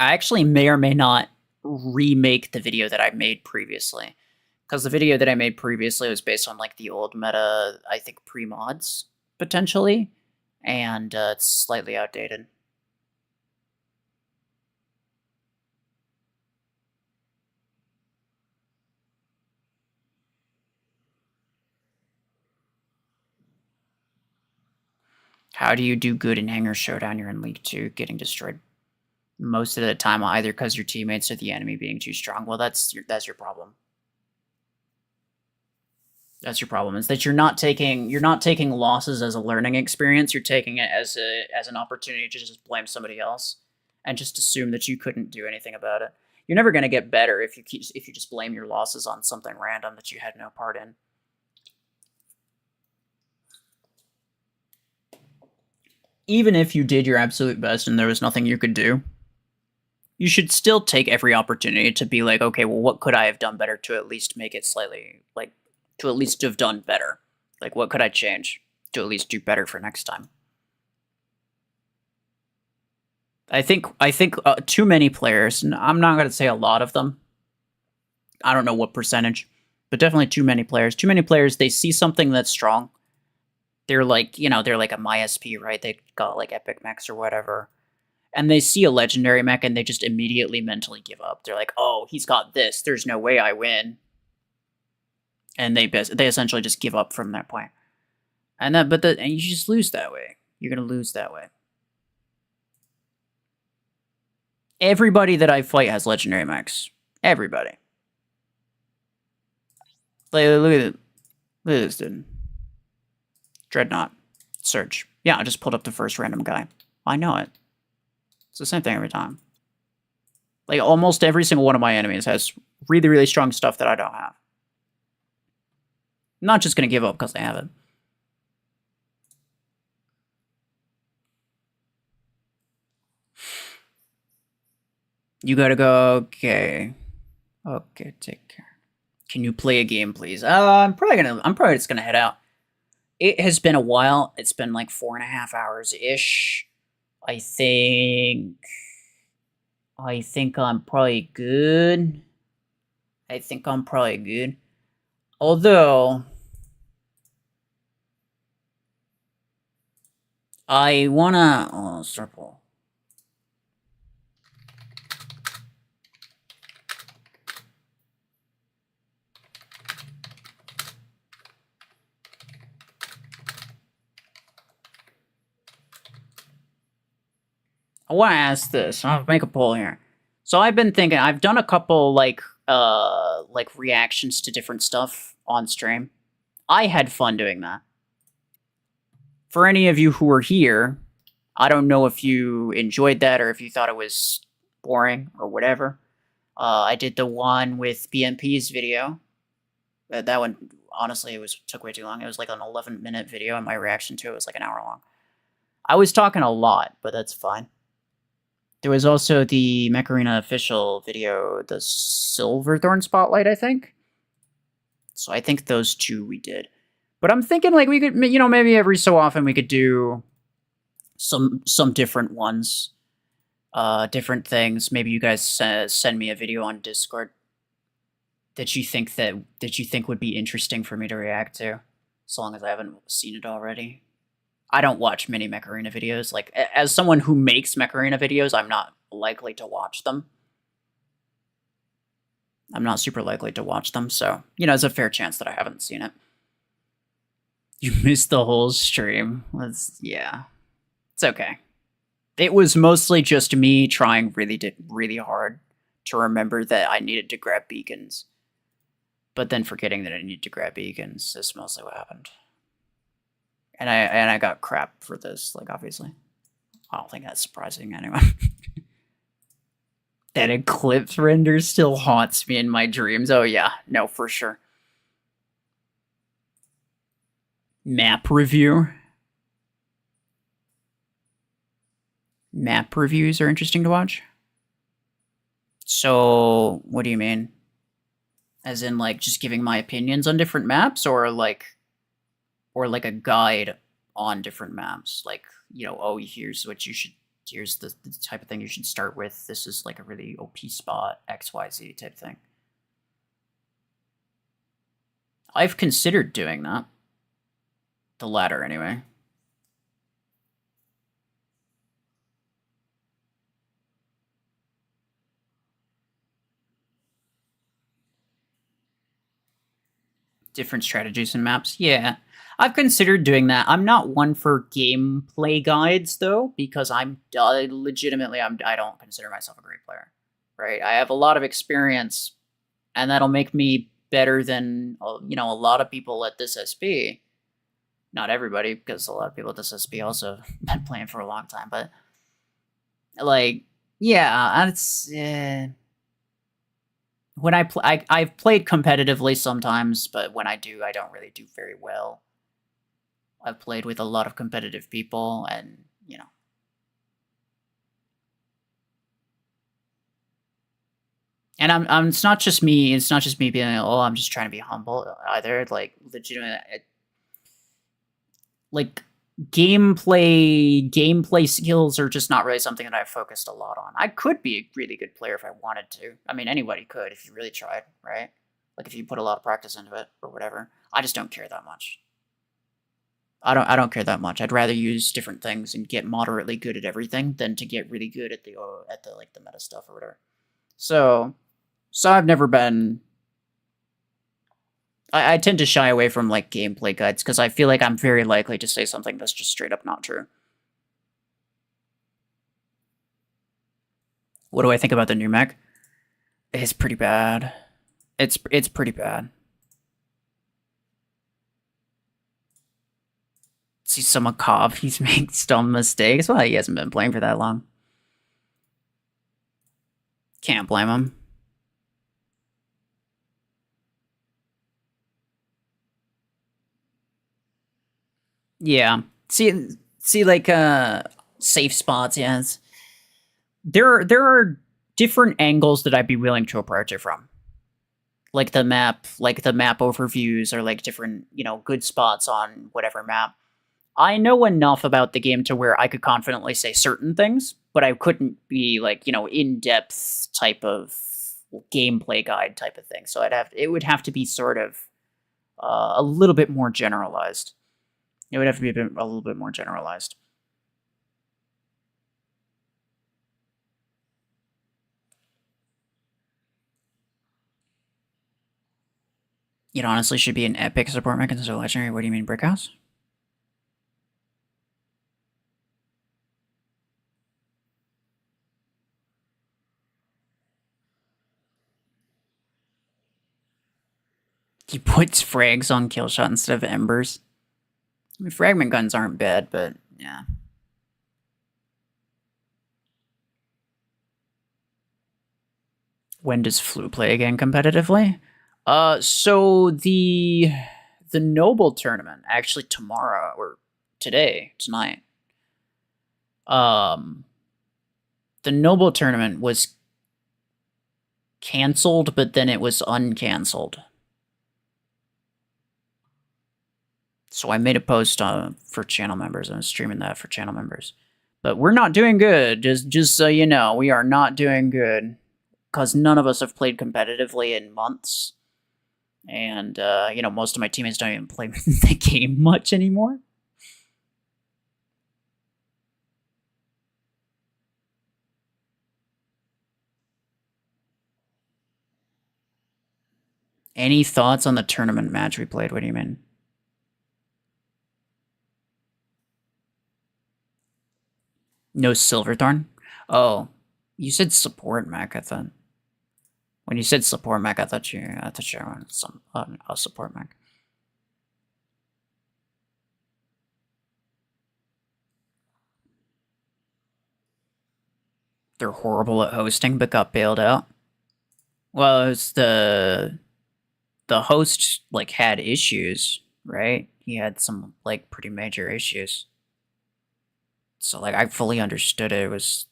I actually may or may not remake the video that I made previously. Because the video that I made previously was based on like the old meta, I think pre-mods, potentially. And it's slightly outdated. How do you do good in Hangar Showdown? You're in League 2, getting destroyed most of the time, either because your teammates or the enemy being too strong. Well, that's your problem. That's your problem, is that you're not taking losses as a learning experience. You're taking it as an opportunity to just blame somebody else and just assume that you couldn't do anything about it. You're never going to get better if you just blame your losses on something random that you had no part in. Even if you did your absolute best and there was nothing you could do, you should still take every opportunity to be like, okay, well, what could I have done better to at least make it slightly, like, to at least have done better? Like, what could I change to at least do better for next time? I think too many players, and I'm not going to say a lot of them, I don't know what percentage, but definitely too many players. Too many players, they see something that's strong. They're like, they're like a MySP, right? They got like epic mechs or whatever. And they see a legendary mech and they just immediately mentally give up. They're like, oh, he's got this. There's no way I win. And they essentially just give up from that point. And you just lose that way. You're going to lose that way. Everybody that I fight has legendary mechs. Everybody. Like, look at this dude. Dreadnought. Search. Yeah, I just pulled up the first random guy. I know it. It's the same thing every time. Like, almost every single one of my enemies has really, really strong stuff that I don't have. I'm not just going to give up because I have it. You gotta go. Okay. Okay, take care. Can you play a game, please? I'm probably just gonna head out. It has been a while. It's been like 4.5 hours-ish. I think I'm probably good. Although I wanna circle. I want to ask this. I'll make a poll here. So I've been thinking. I've done a couple like reactions to different stuff on stream. I had fun doing that. For any of you who were here, I don't know if you enjoyed that or if you thought it was boring or whatever. I did the one with BMP's video. That one, honestly, took way too long. It was like an 11-minute video, and my reaction to it was like an hour long. I was talking a lot, but that's fine. There was also the Mech Arena official video, the Silverthorn Spotlight, I think. So I think those two we did. But I'm thinking like we could, maybe every so often we could do some different ones, different things. Maybe you guys send me a video on Discord that you think would be interesting for me to react to, as long as I haven't seen it already. I don't watch many Mech Arena videos. Like, as someone who makes Mech Arena videos, I'm not likely to watch them. I'm not super likely to watch them, so, there's a fair chance that I haven't seen it. You missed the whole stream. Yeah. It's okay. It was mostly just me trying really hard to remember that I needed to grab beacons. But then forgetting that I needed to grab beacons is mostly what happened. And I got crap for this, like, obviously. I don't think that's surprising anyway. That Eclipse render still haunts me in my dreams. Oh yeah, no, for sure. Map review. Map reviews are interesting to watch. So, what do you mean? As in, like, just giving my opinions on different maps, or like a guide on different maps? Like, oh, here's what you should, here's the type of thing you should start with. This is like a really OP spot, XYZ type thing. I've considered doing that. The latter, anyway. Different strategies and maps. Yeah, I've considered doing that. I'm not one for gameplay guides, though, because I don't consider myself a great player, right? I have a lot of experience, and that'll make me better than, a lot of people at this SP. Not everybody, because a lot of people at this SP also have been playing for a long time, but, like, yeah, it's... when I've played competitively sometimes, but when I do, I don't really do very well. I've played with a lot of competitive people, and, And it's not just me. It's not just me being, oh, I'm just trying to be humble either. Like, legitimate, like, gameplay skills are just not really something that I've focused a lot on. I could be a really good player if I wanted to. I mean, anybody could if you really tried, right? Like, if you put a lot of practice into it or whatever. I just don't care that much. I don't care that much. I'd rather use different things and get moderately good at everything than to get really good at the like the meta stuff or whatever. So I've never been. I tend to shy away from, like, gameplay guides because I feel like I'm very likely to say something that's just straight up not true. What do I think about the new mech? It's pretty bad. It's pretty bad. See someone cough, he's making dumb mistakes. Well, he hasn't been playing for that long. Can't blame him. Yeah. See, like, safe spots, yes. There are different angles that I'd be willing to approach it from. Like the map overviews, or like different, good spots on whatever map. I know enough about the game to where I could confidently say certain things, but I couldn't be, like, in-depth type of gameplay guide type of thing. So it would have to be sort of a little bit more generalized. It would have to be a little bit more generalized. It honestly should be an epic support mechanism or legendary. What do you mean, Brickhouse? He puts frags on killshot instead of embers. I mean, fragment guns aren't bad, but yeah. When does Flu play again competitively? So the Noble tournament actually tomorrow or tonight. The Noble tournament was canceled, but then it was uncanceled. So I made a post for channel members. I'm streaming that for channel members. But we're not doing good. Just so you know, we are not doing good because none of us have played competitively in months. And, you know, most of my teammates don't even play the game much anymore. Any thoughts on the tournament match we played? What do you mean? No Silverthorn? Oh, you said support Mech, I thought. When you said support Mech, I thought you wanted some a support Mech. They're horrible at hosting, but got bailed out. Well, it's the host like had issues, right? He had some like pretty major issues. So like I fully understood it. It was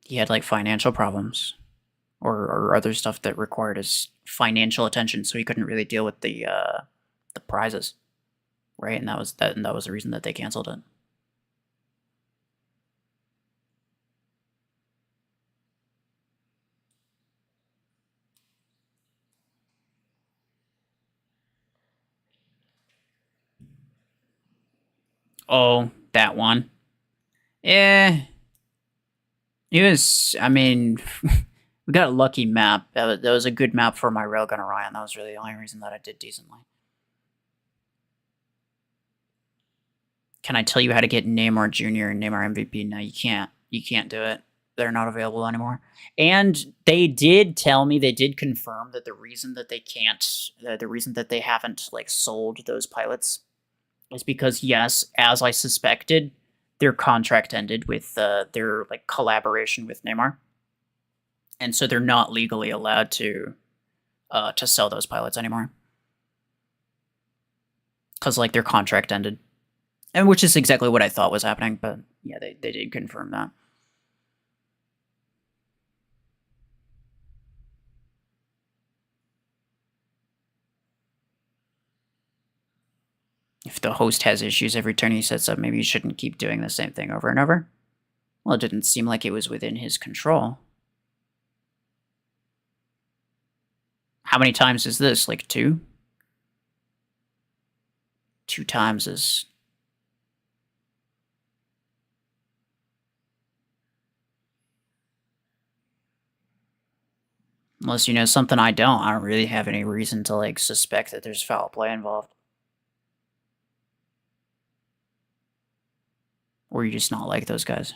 he had like financial problems or other stuff that required his financial attention, so he couldn't really deal with the prizes, right? And that was the reason that they canceled it. Oh, that one. Yeah. It was, I mean, we got a lucky map. That was a good map for my Railgun Orion. That was really the only reason that I did decently. Can I tell you how to get Neymar Jr. and Neymar MVP? No, you can't. You can't do it. They're not available anymore. And they did tell me, they did confirm that the reason that they can't, the reason that they haven't like sold those pilots is because, yes, as I suspected, their contract ended with their like collaboration with Neymar, and so they're not legally allowed to sell those pilots anymore because like their contract ended, and which is exactly what I thought was happening. But yeah, they did confirm that. If the host has issues every turn he sets up, maybe you shouldn't keep doing the same thing over and over. Well, it didn't seem like it was within his control. How many times is this? Like 2? 2 times is... Unless you know something I don't really have any reason to, like, suspect that there's foul play involved. Or you just not like those guys.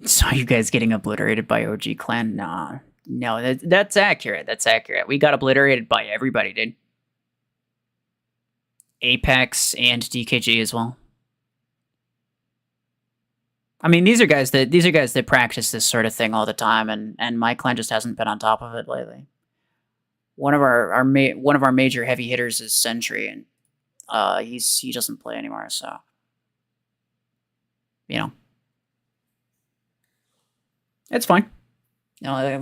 Saw you guys getting obliterated by OG Clan? Nah. No, that's accurate. That's accurate. We got obliterated by everybody, dude. Apex and DKG as well. I mean, these are guys that practice this sort of thing all the time, and my clan just hasn't been on top of it lately. One of our major heavy hitters is Sentry, and he doesn't play anymore, so you know, it's fine. You know,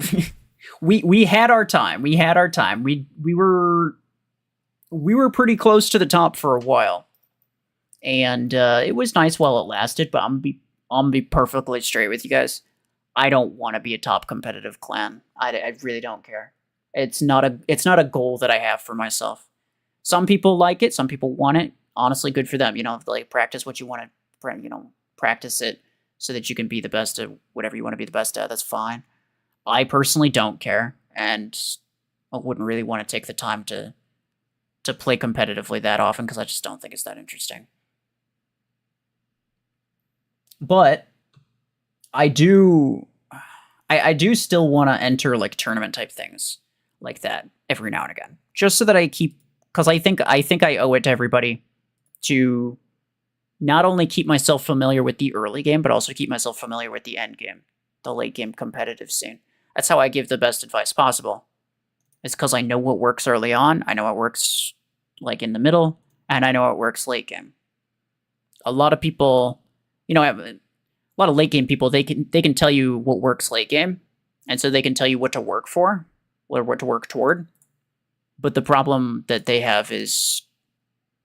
we had our time. We had our time. We were pretty close to the top for a while, and it was nice while it lasted. But I'm gonna be perfectly straight with you guys. I don't want to be a top competitive clan. I really don't care. It's not a goal that I have for myself. Some people like it. Some people want it. Honestly, good for them. You know, like practice what you want to, practice it so that you can be the best at whatever you want to be the best at. That's fine. I personally don't care, and I wouldn't really want to take the time to play competitively that often because I just don't think it's that interesting. But I do still want to enter like tournament type things like that every now and again, just so that I keep, because I think I owe it to everybody to not only keep myself familiar with the early game, but also keep myself familiar with the end game, the late game competitive scene. That's how I give the best advice possible. It's because I know what works early on, I know what works like in the middle, and I know what works late game. A lot of people, you know, a lot of late game people, they can tell you what works late game, and so they can tell you what to work for, or what to work toward. But the problem that they have is,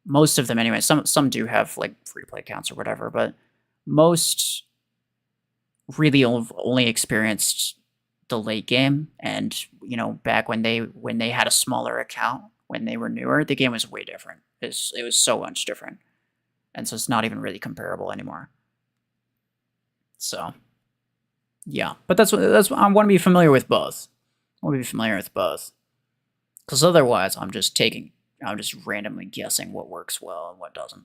most of them anyway, some do have like free play accounts or whatever, but most really only experienced the late game. And you know, back when they had a smaller account, when they were newer, the game was way different. It was so much different, and so it's not even really comparable anymore. So yeah, but that's what I want to be familiar with both. I want to be familiar with both, because otherwise I'm just randomly guessing what works well and what doesn't.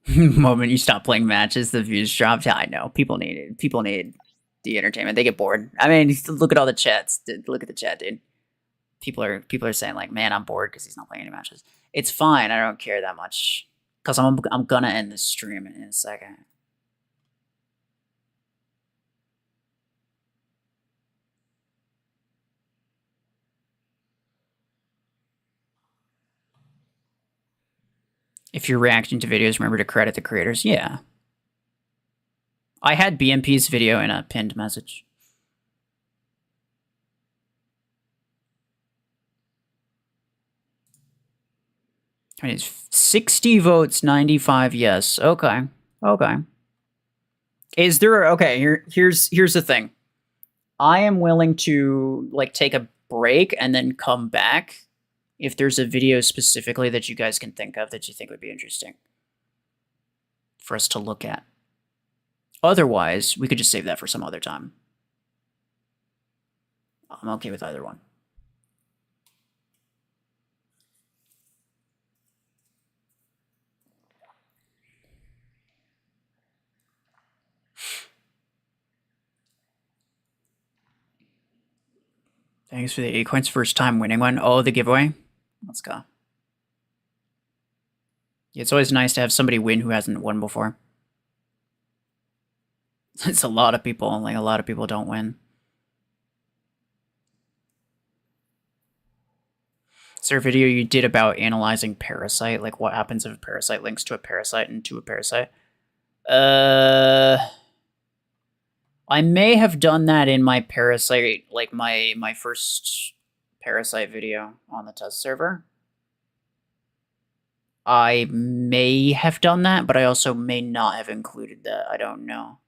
Moment you stop playing matches, the views drop. Yeah, I know. People need it. People need the entertainment. They get bored. I mean, look at all the chats. Look at the chat, dude. People are saying like, "Man, I'm bored because he's not playing any matches." It's fine. I don't care that much because I'm gonna end this stream in a second. If you're reacting to videos, remember to credit the creators. Yeah. I had BMP's video in a pinned message. I mean, it's 60 votes, 95 yes. Okay. Okay. Is there, okay, here's the thing. I am willing to like take a break and then come back if there's a video specifically that you guys can think of that you think would be interesting for us to look at. Otherwise, we could just save that for some other time. I'm okay with either one. Thanks for the 8 coins. First time winning one. Oh, the giveaway. Let's go. It's always nice to have somebody win who hasn't won before. It's a lot of people. Like, a lot of people don't win. Is there a video you did about analyzing Parasite? Like, what happens if a Parasite links to a Parasite and to a Parasite? I may have done that in my Parasite, like my first Parasite video on the test server. I may have done that, but I also may not have included that. I don't know.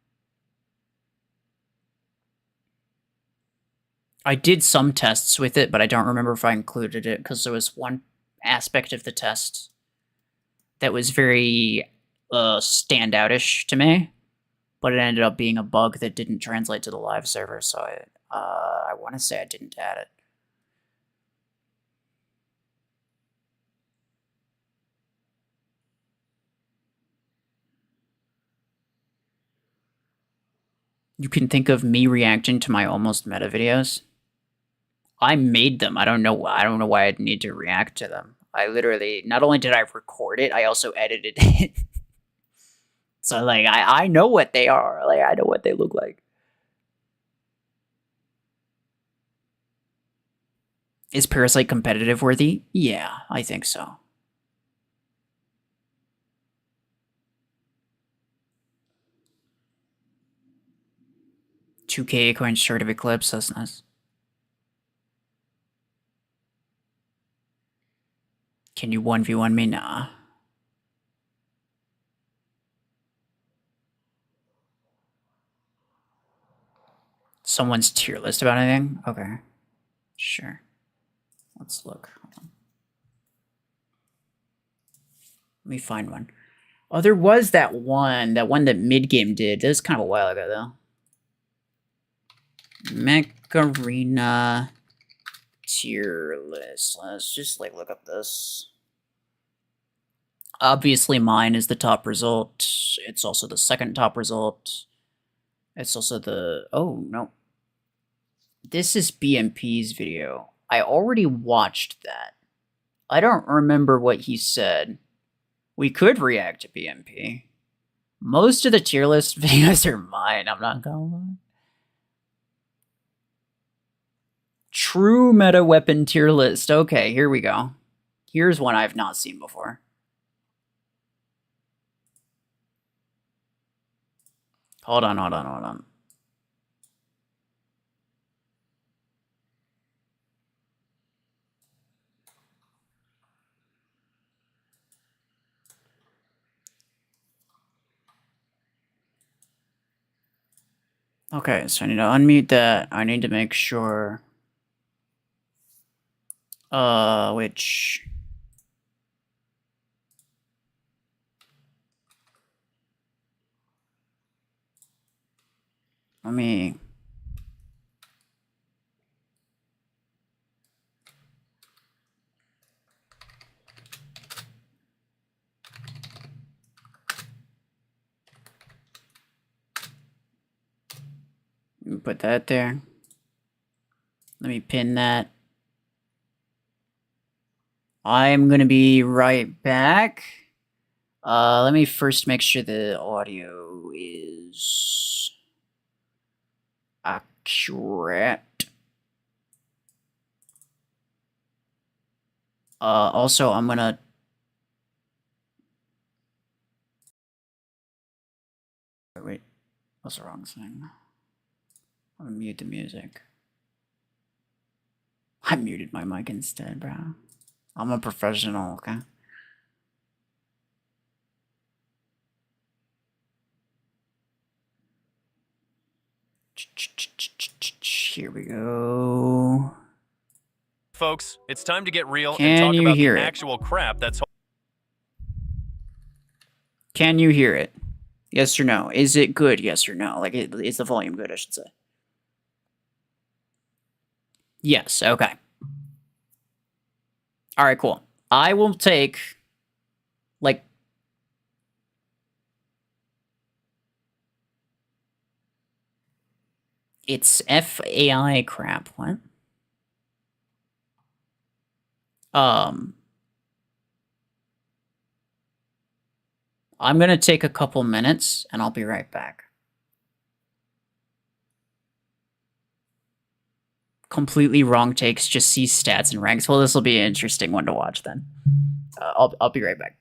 I did some tests with it, but I don't remember if I included it, because there was one aspect of the test that was very standoutish to me, but it ended up being a bug that didn't translate to the live server, so I want to say I didn't add it. You can think of me reacting to my almost meta videos. I made them. I don't know why I'd need to react to them. I literally, not only did I record it, I also edited it. So like I know what they are. Like, I know what they look like. Is Parasite competitive worthy? Yeah, I think so. $2K coin short of Eclipse, that's nice. Can you 1v1 me? Nah. Someone's tier list about anything? Okay. Sure. Let's look. Hold on. Let me find one. Oh, there was that one that mid-game did. That was kind of a while ago, though. Mech Arena tier list. Let's just, like, look up this. Obviously, mine is the top result. It's also the second top result. It's also the... Oh, no. This is BMP's video. I already watched that. I don't remember what he said. We could react to BMP. Most of the tier list videos are mine, I'm not gonna lie. True meta weapon tier list. Okay, here we go. Here's one I've not seen before. Hold on. Okay, so I need to unmute that. I need to make sure... which... Let me... Put that there. Let me pin that. I'm gonna be right back. Let me first make sure the audio is accurate. Also, I'm gonna... Wait, what's the wrong thing? I'm gonna mute the music. I muted my mic instead, bro. I'm a professional, okay? Here we go. Folks, it's time to get real and talk about the actual crap that's... Can you hear it? Yes or no? Is it good? Yes or no? Like, is the volume good, I should say? Yes, okay. Alright, cool. I will take, like... It's FAI crap, what? I'm gonna take a couple minutes, and I'll be right back. Completely wrong takes, just see stats and ranks. Well, this will be an interesting one to watch then. I'll be right back.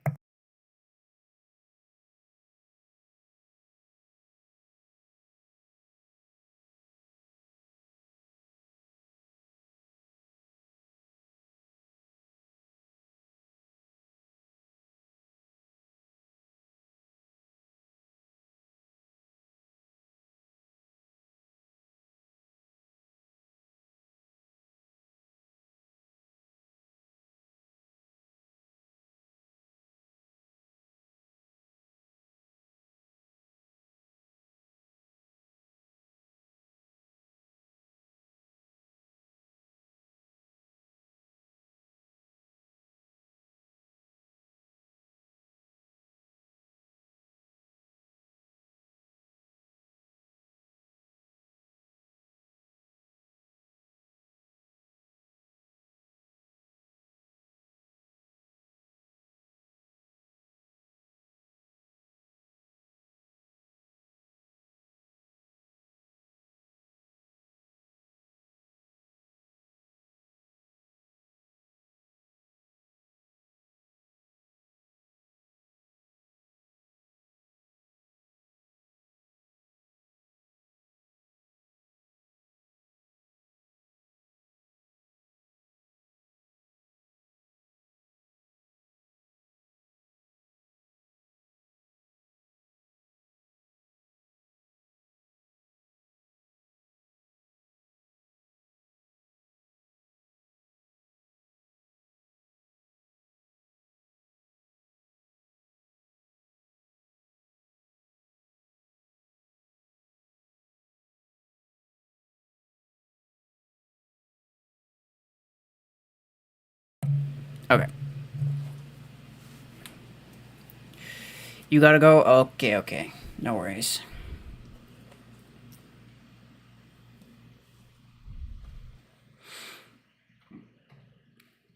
Okay. You gotta go? Okay. No worries.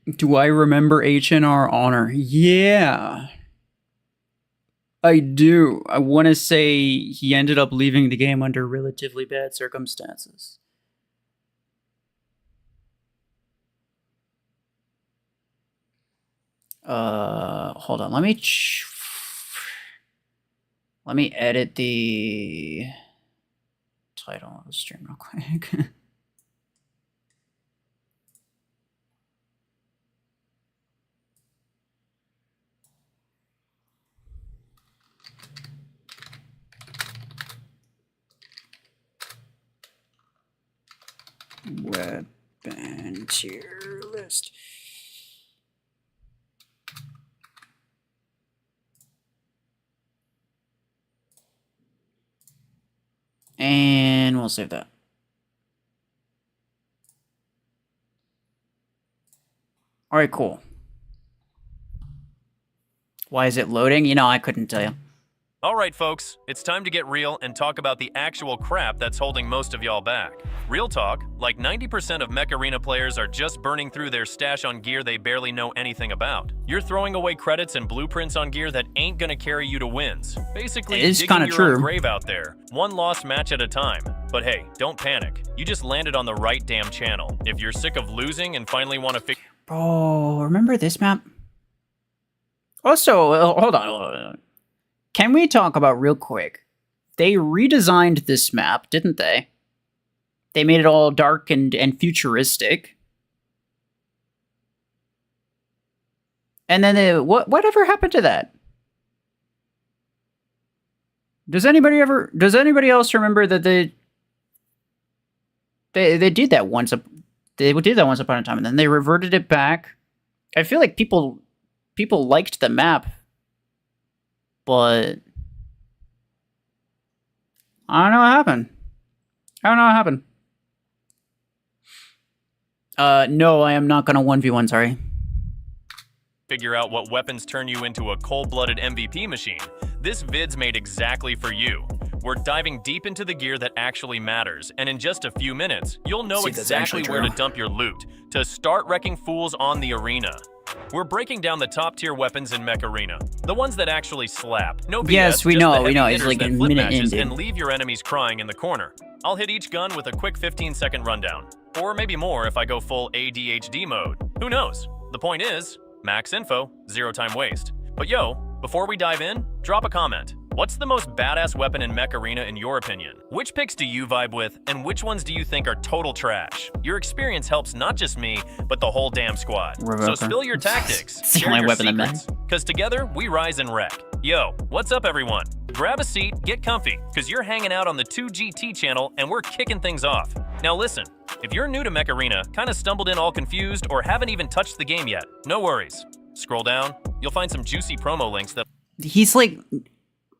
Do I remember HNR Honor? Yeah. I do. I want to say he ended up leaving the game under relatively bad circumstances. Hold on. Let me edit the title of the stream real quick. Weapon tier list. And we'll save that. All right, cool. Why is it loading? You know, I couldn't tell you. All right, folks, it's time to get real and talk about the actual crap that's holding most of y'all back. Real talk, like 90% of Mech Arena players are just burning through their stash on gear they barely know anything about. You're throwing away credits and blueprints on gear that ain't gonna carry you to wins. Basically, digging your own grave out there, one lost match at a time. But hey, don't panic. You just landed on the right damn channel. If you're sick of losing and finally want to figure... Bro, remember this map? Also, hold on. Can we talk about real quick? They redesigned this map, didn't they? They made it all dark and futuristic. And then whatever happened to that? Does anybody else remember that they did that once they did that once upon a time and then they reverted it back? I feel like people liked the map, but I don't know what happened. No, I am not gonna 1v1, sorry. Figure out what weapons turn you into a cold-blooded MVP machine. This vid's made exactly for you. We're diving deep into the gear that actually matters, and in just a few minutes, you'll know exactly where to dump your loot to start wrecking fools on the arena. We're breaking down the top-tier weapons in Mech Arena, the ones that actually slap. No BS, yes, we know. It's like a minute ended. And leave your enemies crying in the corner. I'll hit each gun with a quick 15-second rundown, or maybe more if I go full ADHD mode. Who knows? The point is, max info, zero time waste. But yo, before we dive in, drop a comment. What's the most badass weapon in Mech Arena in your opinion? Which picks do you vibe with, and which ones do you think are total trash? Your experience helps not just me, but the whole damn squad. So spill your tactics, it's the only weapon I'm in. Because together, we rise and wreck. Yo, what's up everyone? Grab a seat, get comfy, because you're hanging out on the 2GT channel and we're kicking things off. Now listen, if you're new to Mech Arena, kind of stumbled in all confused, or haven't even touched the game yet, no worries. Scroll down, you'll find some juicy promo links that... He's like...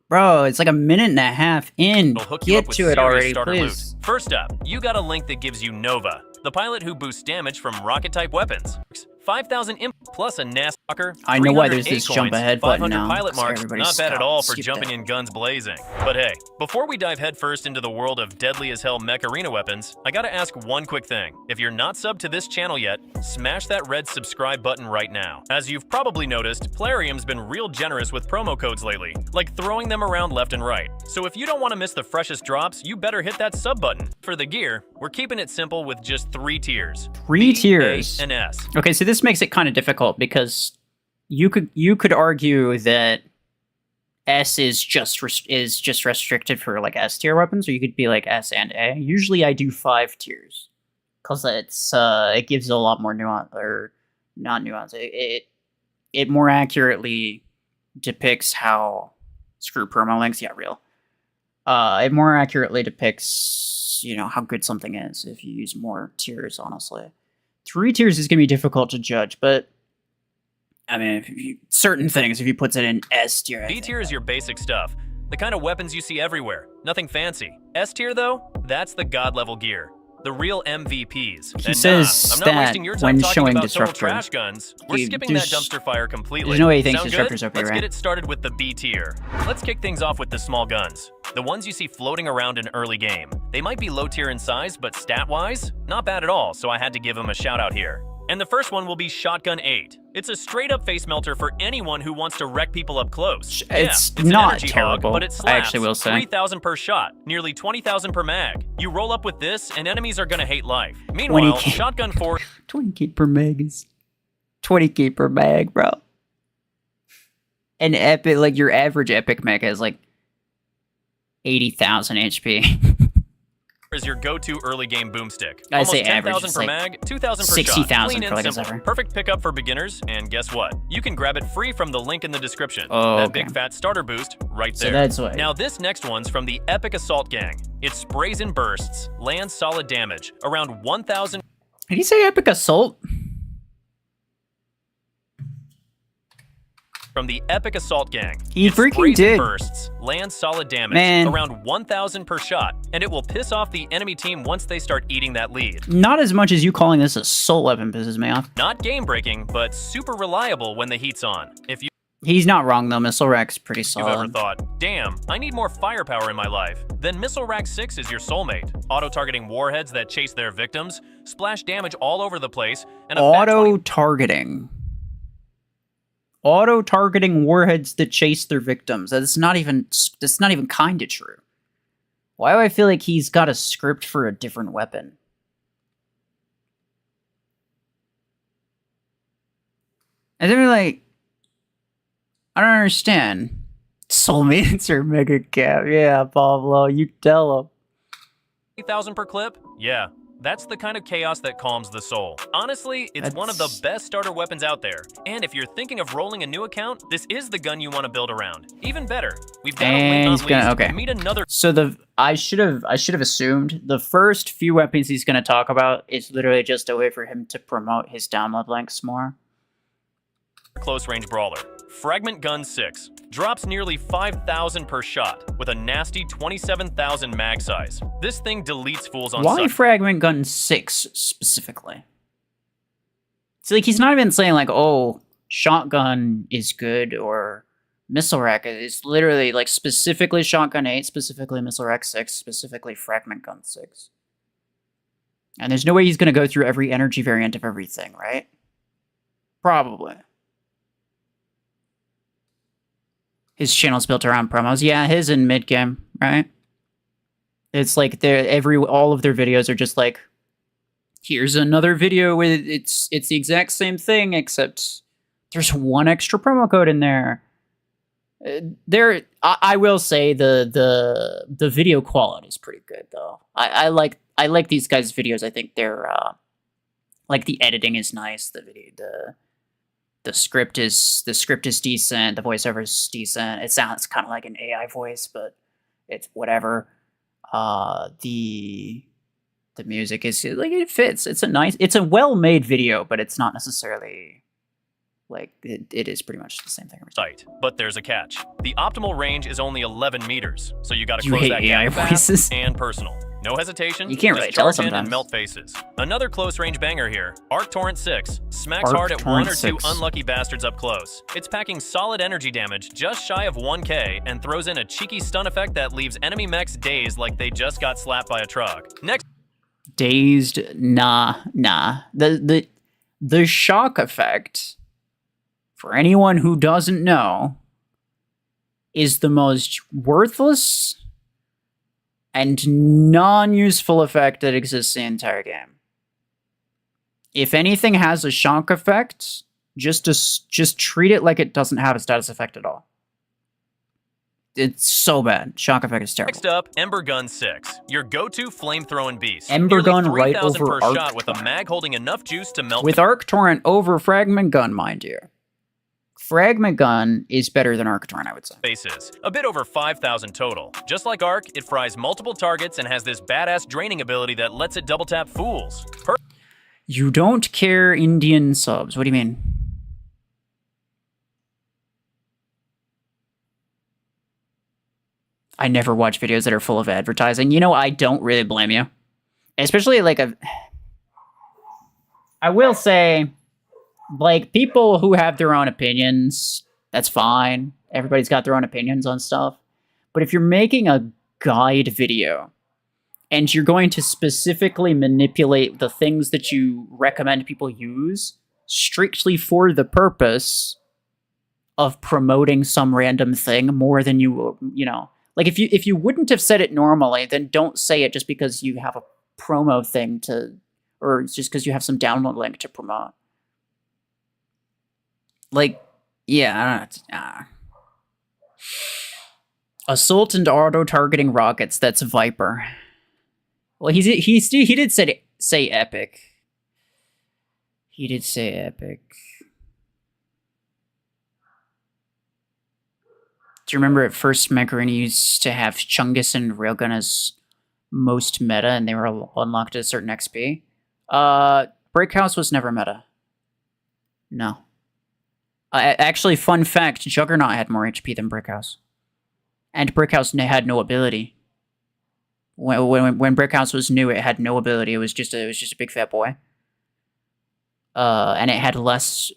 Bro, it's like a minute and a half in. Get to it already, please. Loot. First up, you got a link that gives you Nova, the pilot who boosts damage from rocket-type weapons. 5,000 imp plus a nasty fucker. I know why there's this jump ahead button now. Pilot marks, not bad at all for jumping in guns blazing. But hey, before we dive headfirst into the world of deadly as hell Mech Arena weapons, I gotta ask one quick thing. If you're not subbed to this channel yet, smash that red subscribe button right now. As you've probably noticed, Plarium's been real generous with promo codes lately, like throwing them around left and right. So if you don't want to miss the freshest drops, you better hit that sub button. For the gear, we're keeping it simple with just 3 tiers. Three tiers. A, and S. Okay, so this makes it kind of difficult because you could argue that S is just restricted for like S tier weapons, or you could be like S and A. Usually, I do 5 tiers because it gives a lot more nuance, or not nuance. It more accurately depicts how screw promo links. Yeah, real. It more accurately depicts, you know, how good something is if you use more tiers. Honestly, 3 tiers is gonna be difficult to judge, but I mean, certain things, if you put it in S tier. B tier is your basic stuff, the kind of weapons you see everywhere, nothing fancy. S tier though, that's the god level gear. the real MVPs. He And says I'm not that wasting your time when talking showing about total Disruptor. trash guns. We're Dude, skipping that dumpster fire completely. There's no way he thinks Sound Disruptor's good? OP, Let's right? get it started with the B tier. Let's kick things off with the small guns. The ones you see floating around in early game. They might be low tier in size, but stat-wise, not bad at all, so I had to give them a shout out here. And the first one will be Shotgun 8. It's a straight-up face melter for anyone who wants to wreck people up close. It's an not energy terrible, hog, but it slaps. I actually will say. 3,000 per shot, nearly 20,000 per mag. You roll up with this, and enemies are gonna hate life. Meanwhile, Shotgun 4... 20k per mag is... 20k per mag, bro. An epic, like your average epic mech is like 80,000 HP. is your go-to early game boomstick. I'd say 10,000 average, per like mag, 2,000 per 60,000 shot. Clean for and like a simple. zephyr. Perfect pickup for beginners, and guess what? You can grab it free from the link in the description. Oh, that okay. big fat starter boost right there. So that's what... Now this next one's from the Epic Assault Gang. It sprays in bursts, lands solid damage, around 1,000... Did he say Epic Assault? From the Epic Assault Gang. He it freaking sprays did. in bursts, lands solid damage, Man. around 1,000 per shot, and it will piss off the enemy team once they start eating that lead. Not as much as you calling this assault weapon pisses me off. Not game-breaking, but super reliable when the heat's on. If He's not wrong though, Missile Rack's pretty you've ever solid. thought, damn, I need more firepower in my life, then Missile Rack 6 is your soulmate. Auto-targeting warheads that chase their victims, splash damage all over the place, and a fat 20 Auto-targeting. Auto-targeting warheads that chase their victims. That's not even kind of true. Why do I feel like he's got a script for a different weapon? And then we're like, I don't understand. Soulmates are mega cap. Yeah, Pablo, you tell him. 3,000 per clip? Yeah, that's the kind of chaos that calms the soul. Honestly, it's one of the best starter weapons out there. And if you're thinking of rolling a new account, this is the gun you want to build around. Even better, we've got a link And he's gonna, unleashed. okay. Meet another So I should have assumed the first few weapons he's gonna talk about is literally just a way for him to promote his download links more. close range brawler. Fragment Gun 6. Drops nearly 5,000 per shot, with a nasty 27,000 mag size. This thing deletes fools on Why sight. Fragment Gun 6 specifically? It's like he's not even saying like, oh, shotgun is good or missile rack. It's literally like specifically shotgun 8, specifically missile rack 6, specifically Fragment Gun 6. And there's no way he's gonna go through every energy variant of everything, right? Probably. His channel's built around promos. Yeah, his in mid game, right? It's like all of their videos are just like, here's another video where it's the exact same thing except there's one extra promo code in there. I will say the video quality is pretty good though. I like these guys' videos. I think they're like the editing is nice. The script is decent. The voiceover is decent. It sounds kind of like an AI voice, but it's whatever. The music is like it fits. It's a well-made video, but it's not necessarily like it is pretty much the same thing every time. Sight. But there's a catch. The optimal range is only 11 meters, so you gotta You close hate that AI gap fast voices. and personal. No hesitation. You can't just really tell charge in sometimes. and melt faces. Another close range banger here. Arc Torrent 6 smacks Arc hard at Torrent one or two 6. unlucky bastards up close. It's packing solid energy damage just shy of 1k and throws in a cheeky stun effect that leaves enemy mechs dazed like they just got slapped by a truck. Next, Dazed, nah. The shock effect, for anyone who doesn't know, is the most worthless and non-useful effect that exists in the entire game. If anything has a shock effect, just treat it like it doesn't have a status effect at all. It's so bad. Shock effect is terrible. Next up, Ember Gun 6, your go-to flame-throwing beast. Ember Nearly Gun right 3,000 over per Arc shot with a Torrent. mag holding enough juice to melt. With Arc Torrent over Fragment Gun, mind you. Fragment Gun is better than Arc Torrent, I would say. faces. A bit over 5,000 total. Just like Arc, it fries multiple targets and has this badass draining ability that lets it double tap fools. You don't care Indian subs. What do you mean? I never watch videos that are full of advertising. You know, I don't really blame you. especially like I will say, like, people who have their own opinions, that's fine. Everybody's got their own opinions on stuff. But if you're making a guide video and you're going to specifically manipulate the things that you recommend people use strictly for the purpose of promoting some random thing more than you know, like if you wouldn't have said it normally, then don't say it just because you have a promo thing to, or just because you have some download link to promote. Like, yeah, assault and auto targeting rockets. That's Viper. Well, he did say epic. He did say epic. Do you remember at first Macaroni used to have Chungus and Railgun as most meta, and they were unlocked at a certain XP? Breakhouse was never meta. No. Actually, fun fact, Juggernaut had more HP than Brickhouse. And Brickhouse had no ability. When Brickhouse was new, it had no ability. It was just a big fat boy. And it had less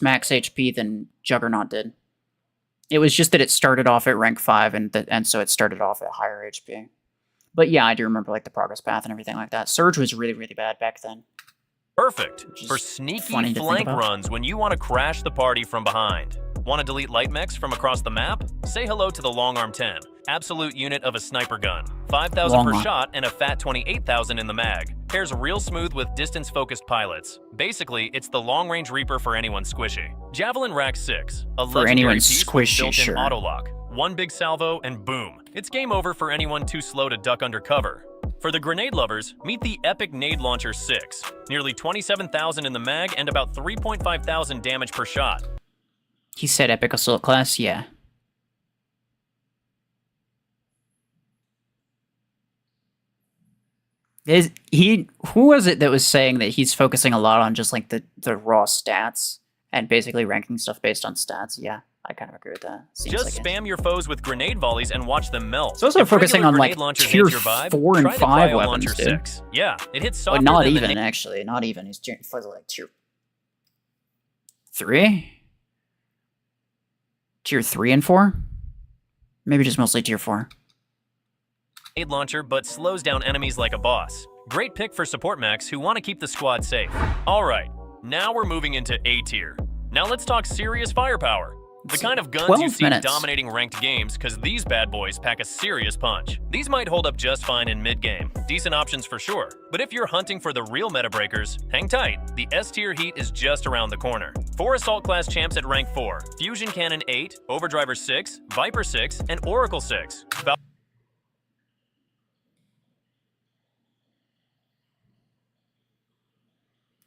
max HP than Juggernaut did. It was just that it started off at rank 5, and so it started off at higher HP. But yeah, I do remember like the progress path and everything like that. Surge was really, really bad back then. Perfect for sneaky flank runs when you want to crash the party from behind. Want to delete light mechs from across the map? Say hello to the Long Arm 10, absolute unit of a sniper gun. 5,000 per shot and a fat 28,000 in the mag. Pairs real smooth with distance-focused pilots. Basically, it's the long-range Reaper for anyone squishy. Javelin Rack 6, a legendary piece with built-in auto-lock. One big salvo and boom. It's game over for anyone too slow to duck under cover. For the grenade lovers, meet the Epic Nade Launcher 6. Nearly 27,000 in the mag and about 3,500 damage per shot. He said Epic Assault Class, yeah. Who was it that was saying that he's focusing a lot on just like the raw stats and basically ranking stuff based on stats? Yeah, I kind of agree with that. Seems just spam your foes with grenade volleys and watch them melt. It's also focusing on like tier 4 and 5 weapons, dude. 6. Yeah, it hits softer not even, actually. Not even. He's like tier 3? Tier 3 and 4? Maybe just mostly tier 4. Grenade launcher, but slows down enemies like a boss. Great pick for support mechs who want to keep the squad safe. Alright, now we're moving into A tier. Now let's talk serious firepower. The kind of guns you see dominating ranked games, because these bad boys pack a serious punch. These might hold up just fine in mid-game. Decent options for sure. But if you're hunting for the real meta breakers, hang tight. The S-tier heat is just around the corner. 4 Assault Class champs at rank 4. Fusion Cannon 8, Overdriver 6, Viper 6, and Oracle 6.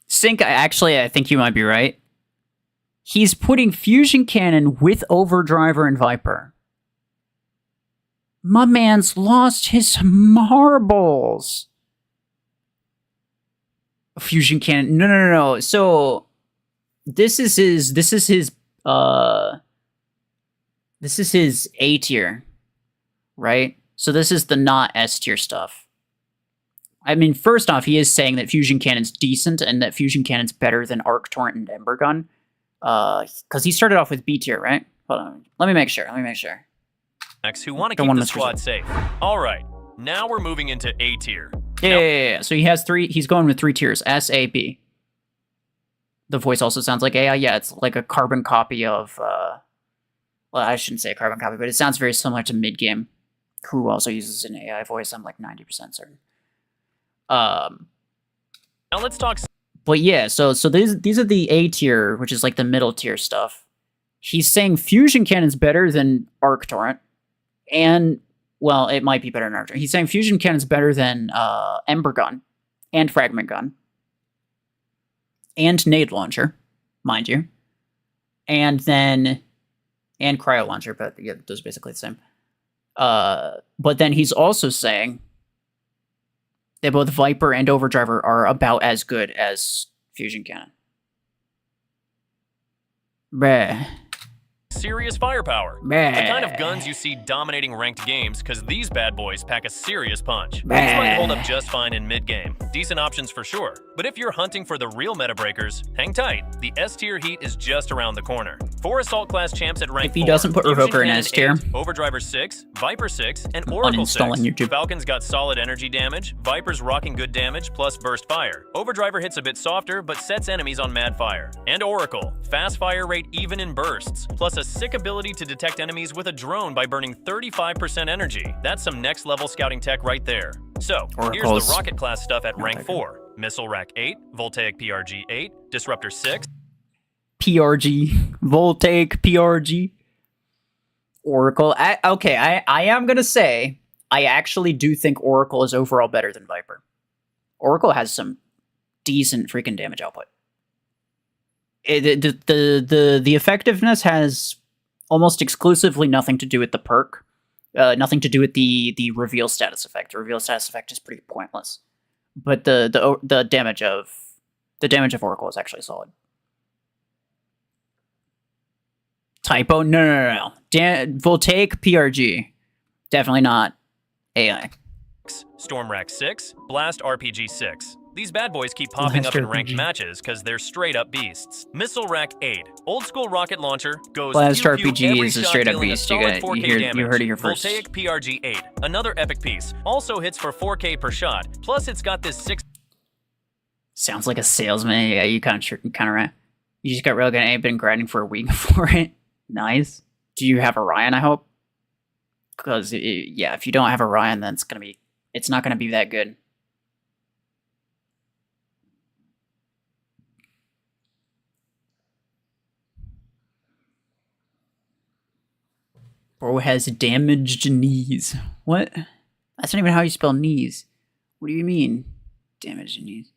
Sync, actually, I think you might be right. He's putting Fusion Cannon with Overdriver and Viper. My man's lost his marbles. Fusion Cannon. No. So this is his A tier, right? So this is the not S tier stuff. I mean, first off, he is saying that Fusion Cannon's decent and that Fusion Cannon's better than Arc Torrent and Ember Gun. Because he started off with B tier, right? Hold on. Let me make sure. Who want to keep the squad safe. Alright, now we're moving into A tier. Yeah. So he's going with 3 tiers. S, A, B. The voice also sounds like AI. Yeah, it's like a carbon copy of... well, I shouldn't say a carbon copy, but it sounds very similar to Midgame, who also uses an AI voice. I'm like 90% certain. Now let's talk... But yeah, so these are the A tier, which is like the middle tier stuff. He's saying Fusion Cannon's better than Arc Torrent, and well, it might be better than Arc Torrent. He's saying Fusion Cannon's better than Ember Gun, and Fragment Gun, and Nade Launcher, mind you, and Cryo Launcher. But yeah, those are basically the same. But then he's also saying that both Viper and Overdriver are about as good as Fusion Cannon. Bruh. serious firepower. Meh. The kind of guns you see dominating ranked games, because these bad boys pack a serious punch. These Meh. might hold up just fine in mid-game. Decent options for sure. But if you're hunting for the real meta breakers, hang tight. The S-tier heat is just around the corner. 4 Assault class champs at rank 4. If he doesn't put Fusion Revoker in Cannon S-tier, 8, Overdriver 6, Viper 6, and Oracle 6. uninstalling YouTube. Falcon's got solid energy damage, Viper's rocking good damage plus burst fire. Overdriver hits a bit softer but sets enemies on mad fire. And Oracle, fast fire rate even in bursts, plus a sick ability to detect enemies with a drone by burning 35% energy. That's some next level scouting tech right there. So, here's the rocket class stuff at rank 4. Missile Rack 8, Voltaic PRG 8, Disruptor 6. PRG, Voltaic, PRG, Oracle. I am gonna say I actually do think Oracle is overall better than Viper. Oracle has some decent freaking damage output. The effectiveness has almost exclusively nothing to do with the perk, nothing to do with the reveal status effect. The reveal status effect is pretty pointless, but the damage of Oracle is actually solid. Typo? No. Voltaic PRG. Definitely not AI. Storm Rack 6, Blast RPG 6. These bad boys keep popping up in ranked matches because they're straight up beasts. Missile Rack 8, old school rocket launcher, goes Blast pew pew RPG every is a shot, straight up dealing beast. solid 4K damage. You heard it here first. Voltaic PRG 8, another epic piece, also hits for 4K per shot. Plus it's got this 6. Sounds like a salesman. Yeah, you kind of right. You just got real good and been grinding for a week for it. Nice. Do you have Orion, I hope? Because, yeah, if you don't have Orion, then it's not gonna be that good. Bro has damaged knees. What? That's not even how you spell knees. What do you mean? Damaged knees.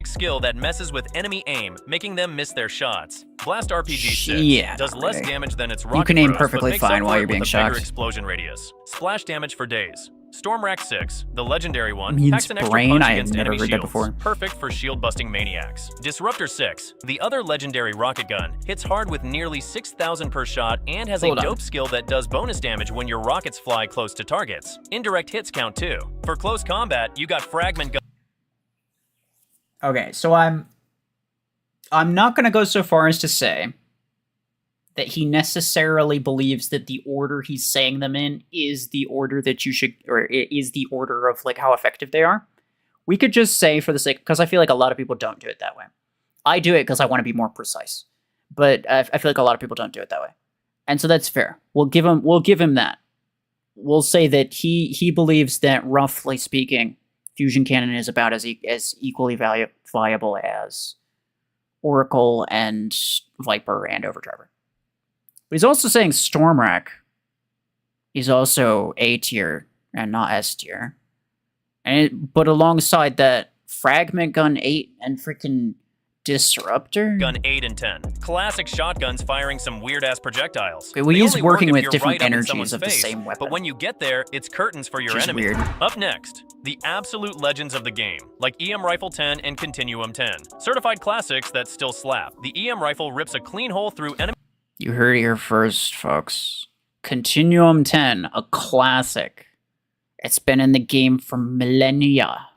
Skill that messes with enemy aim, making them miss their shots. Blast RPG 6 does less damage than its rocket. You can aim thrust, perfectly fine while you're being shot. shot. Explosion radius. Splash damage for days. Storm Rack 6, the legendary one, Means packs an extra brain? punch I have against never enemy heard that shields. before. Perfect for shield-busting maniacs. Disruptor 6, the other legendary rocket gun, hits hard with nearly 6,000 per shot and has a dope skill that does bonus damage when your rockets fly close to targets. Indirect hits count too. For close combat, you got fragment gun. Okay, so I'm not going to go so far as to say that he necessarily believes that the order he's saying them in is the order that you should, or is the order of like how effective they are. We could just say, for the sake, because I feel like a lot of people don't do it that way. I do it because I want to be more precise, but I feel like a lot of people don't do it that way, and so that's fair. We'll give him that. We'll say that he believes that, roughly speaking, Fusion Cannon is about as equally viable as Oracle and Viper and Overdriver. But he's also saying Storm Rack is also A tier and not S tier. But alongside that, Fragment Gun 8 and freaking Disruptor? Gun 8 and 10. Classic shotguns firing some weird-ass projectiles. Okay, we use working with different energies of the same weapon. But when you get there, it's curtains for your enemy. Weird. Up next, the absolute legends of the game, like EM Rifle 10 and Continuum 10. Certified classics that still slap. The EM Rifle rips a clean hole through enemy. You heard it here first, folks. Continuum 10, a classic. It's been in the game for millennia.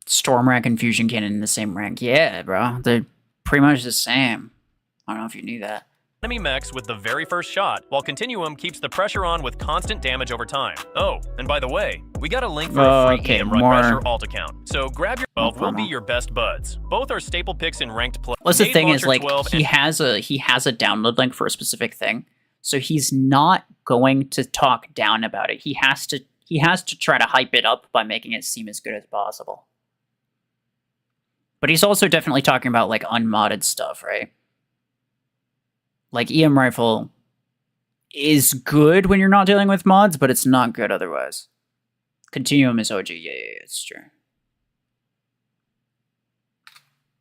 Storm Rack and Fusion Cannon in the same rank. Yeah, bro. They're pretty much the same. I don't know if you knew that. Enemy mechs with the very first shot, while Continuum keeps the pressure on with constant damage over time. Oh, and by the way, we got a link for a free EM Run Rusher alt account. So grab your 12 will be your best buds. Both are staple picks in ranked play. What's the thing is, like, he has a download link for a specific thing, so he's not going to talk down about it. He has to try to hype it up by making it seem as good as possible. But he's also definitely talking about, like, unmodded stuff, right? Like, EM Rifle is good when you're not dealing with mods, but it's not good otherwise. Continuum is OG. Yeah, it's true.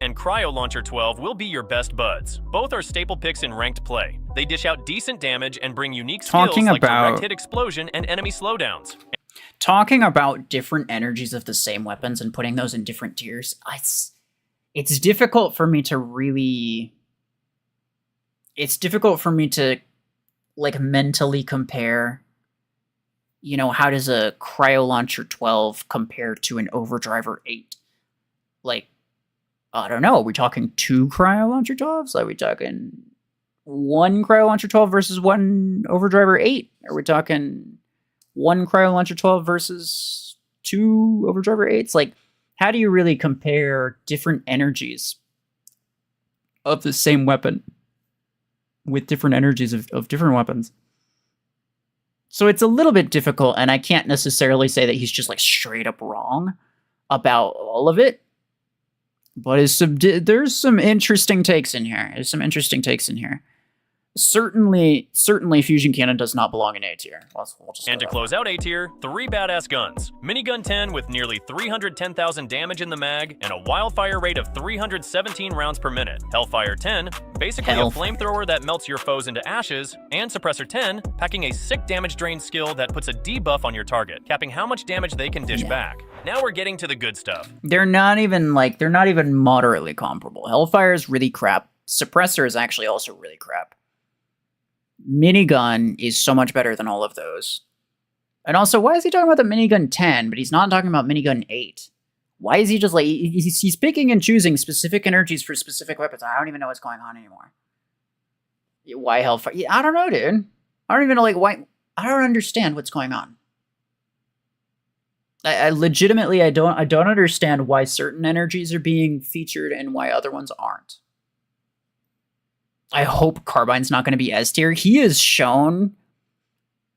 And Cryo Launcher 12 will be your best buds. Both are staple picks in ranked play. They dish out decent damage and bring unique skills like direct hit explosion and enemy slowdowns. Talking about different energies of the same weapons and putting those in different tiers, it's difficult for me to really... It's difficult for me to, like, mentally compare, you know, how does a Cryo Launcher 12 compare to an Overdriver 8? Like, I don't know, are we talking 2 Cryo Launcher 12s? Are we talking 1 Cryo Launcher 12 versus 1 Overdriver 8? Are we talking 1 Cryo Launcher 12 versus 2 Overdriver 8s? Like, how do you really compare different energies of the same weapon with different energies of different weapons? So it's a little bit difficult, and I can't necessarily say that he's just like straight up wrong about all of it. But there's some interesting takes in here. Certainly, Fusion Cannon does not belong in A tier. And to close out A tier, 3 badass guns. Minigun 10 with nearly 310,000 damage in the mag and a wildfire rate of 317 rounds per minute. Hellfire 10, basically a flamethrower that melts your foes into ashes. And Suppressor 10, packing a sick damage drain skill that puts a debuff on your target, capping how much damage they can dish back. Now we're getting to the good stuff. They're not even moderately comparable. Hellfire is really crap. Suppressor is actually also really crap. Minigun is so much better than all of those. And also, why is he talking about the Minigun 10, but he's not talking about Minigun 8? Why is he just like, he's picking and choosing specific energies for specific weapons? I don't even know what's going on anymore. Why Hellfire? Yeah, I don't know, dude. I don't even know, like, why. I don't understand what's going on. I legitimately, I don't understand why certain energies are being featured and why other ones aren't. I hope Carbine's not going to be S tier. He has shown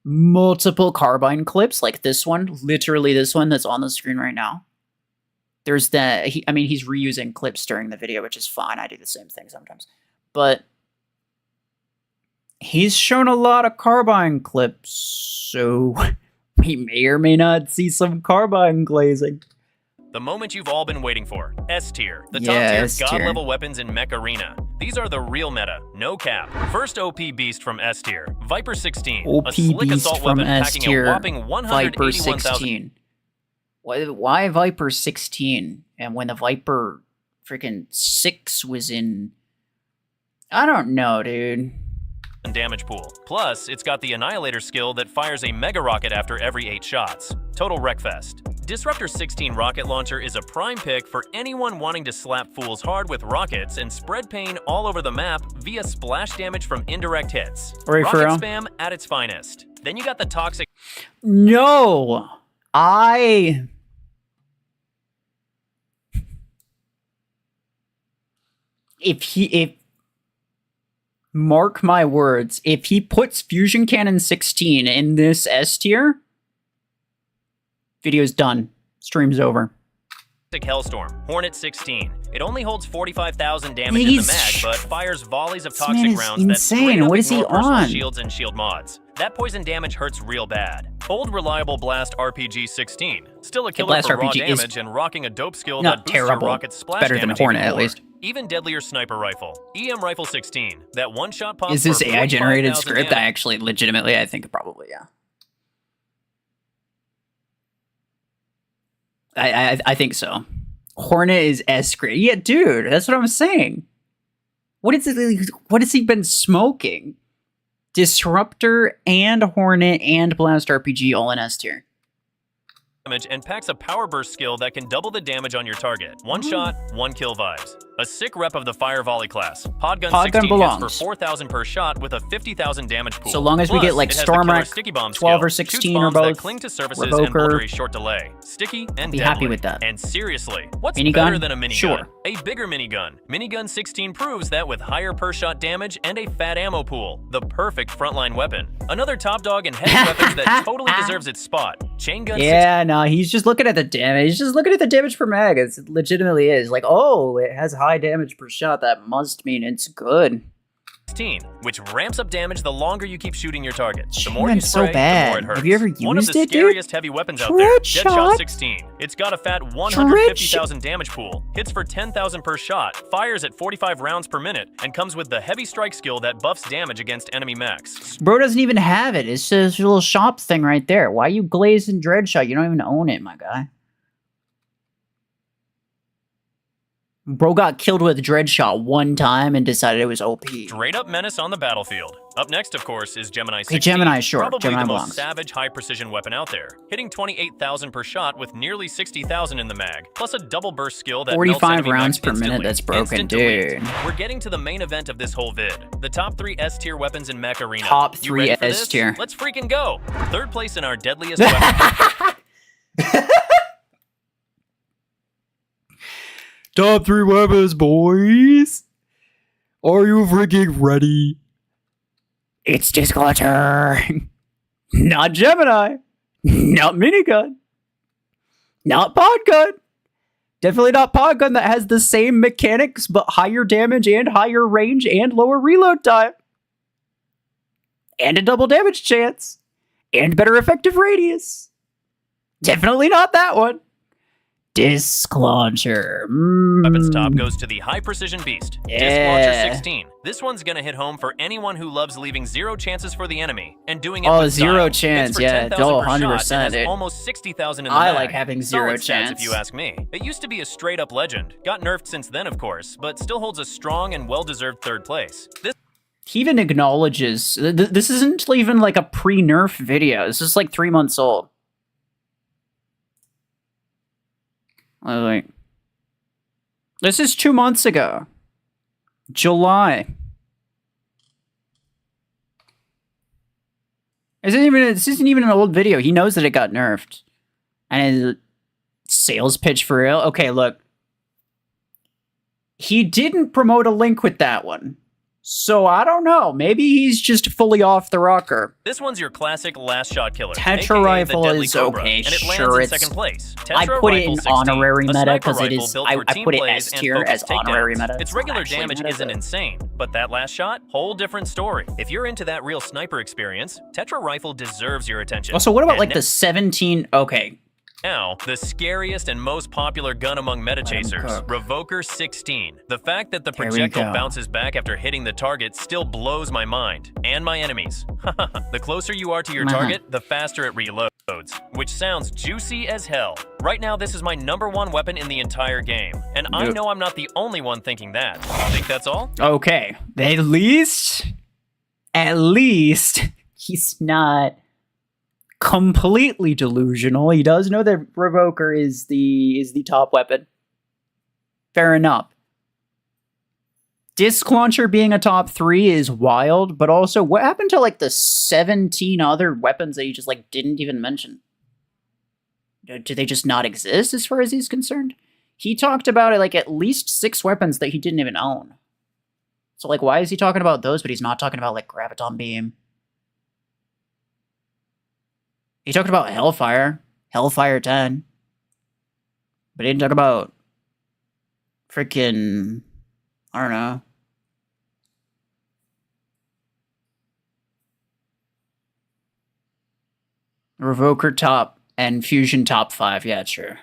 multiple Carbine clips, like this one, literally this one that's on the screen right now. There's he's reusing clips during the video, which is fine. I do the same thing sometimes. But he's shown a lot of Carbine clips, so we may or may not see some Carbine glazing. The moment you've all been waiting for. S tier. The top tier god-level weapons in Mech Arena. These are the real meta, no cap. First OP beast from S tier, Viper 16. OP a slick beast assault from weapon S packing tier, a whopping Viper 181,000. 16. Why Viper 16? And when the Viper freaking 6 was in... I don't know, dude. Damage pool. Plus, it's got the Annihilator skill that fires a mega rocket after every 8 shots. Total wreckfest. Disruptor 16 rocket launcher is a prime pick for anyone wanting to slap fools hard with rockets and spread pain all over the map via splash damage from indirect hits. Right, rocket spam at its finest. Then you got the toxic... No! If mark my words, if he puts Fusion Cannon 16 in this S tier, video's done. Stream's over. Hellstorm, Hornet 16. It only holds 45,000 damage in the mag, but fires volleys of toxic rounds that straight up ignore personal shields and shield mods. That poison damage hurts real bad. Old reliable Blast RPG 16. Still a killer for raw damage and rocking a dope skill that boosts your rocket's splash damage. Better than Hornet, at least. Even deadlier sniper rifle. EM Rifle 16. That one-shot pop. Is this AI generated script? I actually legitimately, I think probably, yeah. I think so. Hornet is S grade. Yeah, dude, that's what I'm saying. What has he been smoking? Disruptor and Hornet and Blast RPG all in S tier. And packs a power burst skill that can double the damage on your target. One shot, one kill vibes. A sick rep of the fire volley class. Podgun 16 hits for 4,000 per shot with a 50,000 damage pool. So long as we get like Storm Rack 12 or 16 or both, that cling to surfaces and under a short delay. Sticky and deadly. Be happy with that. And seriously, what's minigun? Better than a minigun? Sure. A bigger minigun. Minigun 16 proves that with higher per shot damage and a fat ammo pool, the perfect frontline weapon. Another top dog in heavy weapons that totally deserves its spot. Chain gun. Yeah, no, he's just looking at the damage. He's just looking at the damage per mag. It legitimately is like, oh, it has high damage per shot. That must mean it's good. 16, which ramps up damage the longer you keep shooting your target. The more you That's so spray, the more bad. it hurts. Have you ever used One of the it, dude? scariest heavy weapons out there, Dreadshot? Deadshot 16. It's got a fat 150,000 damage pool, hits for 10,000 per shot, fires at 45 rounds per minute, and comes with the heavy strike skill that buffs damage against enemy mechs. Bro doesn't even have it. It's just a little shop thing right there. Why you glazing Dreadshot? You don't even own it, my guy. Bro got killed with Dreadshot one time and decided it was OP. Straight up menace on the battlefield. Up next, of course, is Gemini 16. Hey, Gemini, sure. Probably Gemini the belongs. most savage, high-precision weapon out there, hitting 28,000 per shot with nearly 60,000 in the mag, plus a double burst skill that 45 melts enemy rounds mechs per minute, instantly. that's broken, Instant delete. dude. We're getting to the main event of this whole vid, the top 3 S-tier weapons in Mech Arena. Top You 3 ready for this? S-tier. Let's freaking go! Third place in our deadliest weapon. Top 3 weapons, boys. Are you freaking ready? It's Disclosure. Not Gemini. Not Minigun. Not Podgun. Definitely not Podgun that has the same mechanics but higher damage and higher range and lower reload time. And a double damage chance. And better effective radius. Definitely not that one. Disclosure. Weapons top goes to the high precision beast, Disc Launcher 16. This one's gonna hit home for anyone who loves leaving 0 chances for the enemy and doing it with zero style. chance, Hits for yeah, 10,000 per 100%, shot and has dude. almost 60,000 in the I mag. like having 0 Solid stats, chance. if you ask me. It used to be a straight up legend, got nerfed since then of course, but still holds a strong and well-deserved 3rd place. He even acknowledges, this isn't even like a pre-nerf video, this is like 3 months old. Like, this is 2 months ago. July. This isn't even an old video. He knows that it got nerfed. And his sales pitch for real. Okay, look. He didn't promote a link with that one. So I don't know. Maybe he's just fully off the rocker. This one's your classic last shot killer. Tetra aka the Rifle Deadly is Cobra, okay, and it lands sure, in it's- 2nd place. I Tetra put it Rifle in 16, honorary a meta sniper because it rifle is. built I for team put it plays S and tier as focused honorary takedowns. meta. Its not regular actually damage meta, isn't but- insane, but that last shot, whole different story. If you're into that real sniper experience, Tetra Rifle deserves your attention. Also, what about And like the 17? Okay. Now, the scariest and most popular gun among meta chasers, cook. RuFFles 16. The fact that the There we projectile go. bounces back after hitting the target still blows my mind, and my enemies. The closer you are to your target, the faster it reloads, which sounds juicy as hell. Right now, this is my #1 weapon in the entire game, and I Yep. know I'm not the only one thinking that. Think that's all? Okay. At least, he's not completely delusional. He does know that Revoker is the top weapon. Fair enough. Disc Launcher being a top 3 is wild, but also what happened to like the 17 other weapons that you just like didn't even mention? Do they just not exist as far as he's concerned? He talked about it like at least 6 weapons that he didn't even own. So like why is he talking about those but he's not talking about like Graviton Beam? He talked about Hellfire 10. But he didn't talk about freaking, I don't know. Revoker top and Fusion top 5, yeah, sure.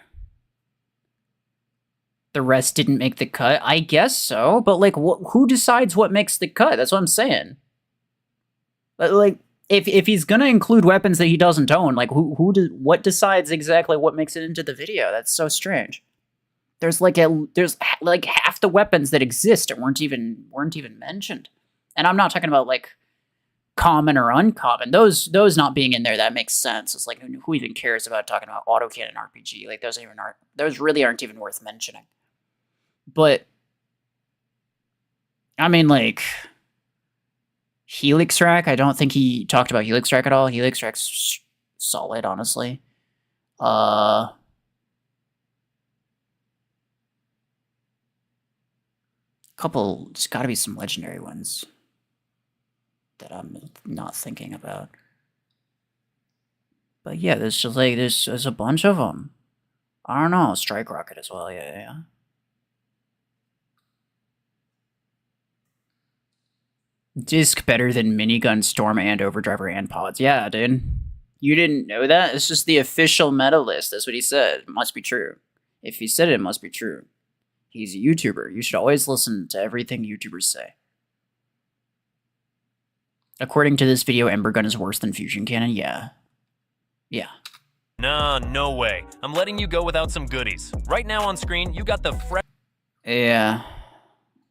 The rest didn't make the cut? I guess so, but like who decides what makes the cut? That's what I'm saying. But like if he's gonna include weapons that he doesn't own, like what decides exactly what makes it into the video? That's so strange. There's like half the weapons that exist weren't even mentioned, and I'm not talking about like common or uncommon. Those not being in there, that makes sense. It's like who even cares about talking about autocannon RPG? Like those really aren't even worth mentioning. But I mean, like. Helix Rack, I don't think he talked about Helix Rack at all. Helix Rack's solid, honestly. There's gotta be some legendary ones that I'm not thinking about. But yeah, there's a bunch of them. I don't know, Strike Rocket as well, yeah. Disc better than Minigun, Storm, and Overdriver and Pods. Yeah, dude. You didn't know that? It's just the official meta list. That's what he said. It must be true. If he said it, it must be true. He's a YouTuber. You should always listen to everything YouTubers say. According to this video, Ember Gun is worse than Fusion Cannon? Yeah. Yeah. Nah, no way. I'm letting you go without some goodies. Right now on screen, you got the fresh... Yeah.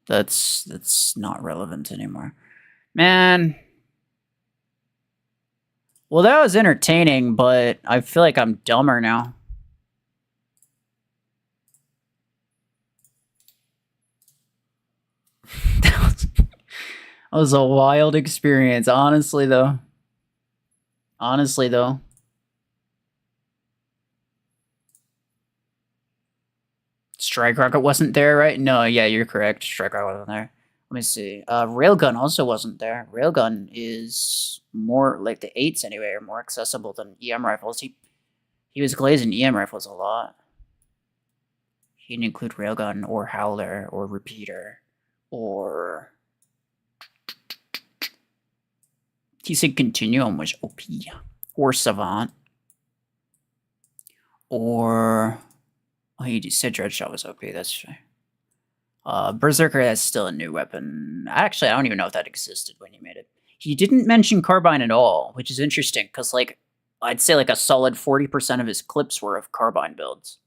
That's not relevant anymore. Man. Well, that was entertaining, but I feel like I'm dumber now. That was a wild experience, honestly, though. Strike Rocket wasn't there, right? No, yeah, you're correct. Strike Rocket wasn't there. Let me see. Railgun also wasn't there. Railgun is more, like the 8s anyway, are more accessible than EM rifles. He was glazing EM rifles a lot. He didn't include Railgun or Howler or Repeater or... He said Continuum was OP. Or Savant. Or... Oh, he said Dreadshot was OP, that's true. Berserker is still a new weapon. Actually, I don't even know if that existed when he made it. He didn't mention Carbine at all, which is interesting, because, like, I'd say, like, a solid 40% of his clips were of Carbine builds.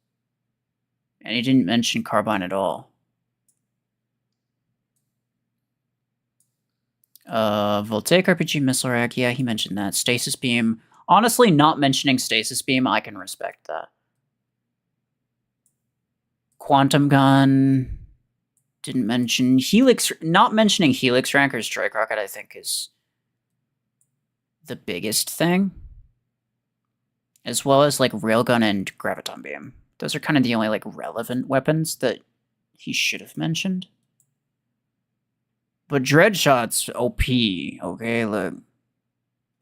And he didn't mention Carbine at all. Voltaic RPG Missile Rack, yeah, he mentioned that. Stasis Beam. Honestly, not mentioning Stasis Beam, I can respect that. Quantum Gun... Didn't mention Helix. Not mentioning Helix Rank or Strike Rocket, I think, is the biggest thing. As well as, like, Railgun and Graviton Beam. Those are kind of the only, like, relevant weapons that he should have mentioned. But Dreadshot's OP, okay? Look.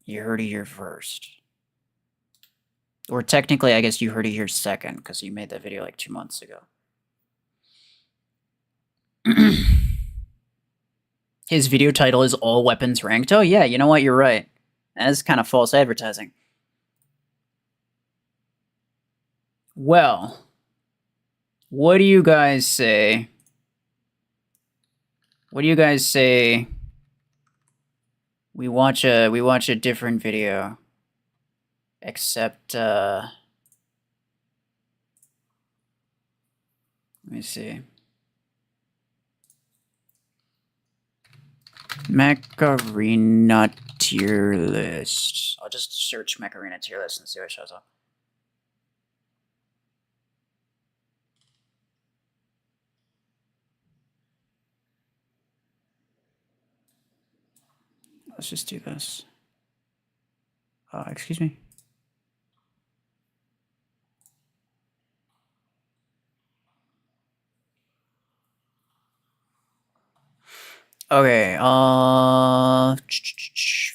You heard it here first. Or technically, I guess you heard it here second, because you made that video, like, 2 months ago. His video title is All Weapons Ranked. Oh, yeah, you know what? You're right. That is kind of false advertising. Well, what do you guys say? What do you guys say? We watch a different video. Except, let me see. Mech Arena tier list. I'll just search Mech Arena tier list and see what shows up. Let's just do this. Excuse me. Okay,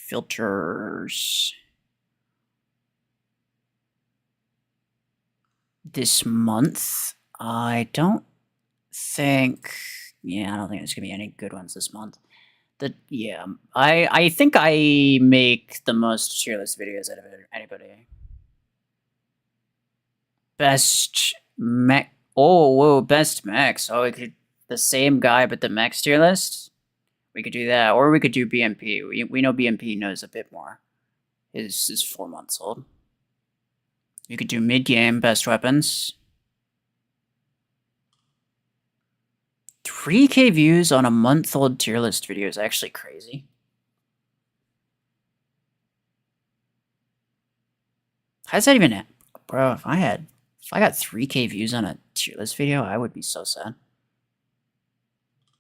filters. This month, I don't think, I don't think there's gonna be any good ones this month. I think I make the most tier list videos out of anybody. Best mech, oh, whoa, best mechs. Oh, we could, the same guy, but the mechs tier list? We could do that, or we could do BMP. We know BMP knows a bit more. Is 4 months old. We could do mid-game, best weapons. 3K views on a month-old tier list video is actually crazy. How's that even... Bro, if I got 3K views on a tier list video, I would be so sad.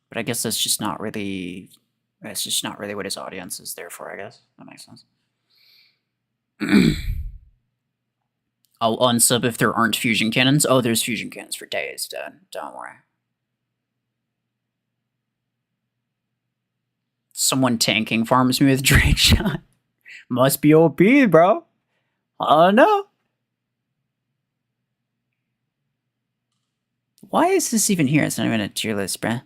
But I guess that's just not really what his audience is there for, I guess. That makes sense. I'll unsub if there aren't fusion cannons. Oh, there's fusion cannons for days, Dad. Don't worry. Someone tanking farms me with Drake shot. Must be OP, bro. I don't know. Why is this even here? It's not even a tier list, bruh.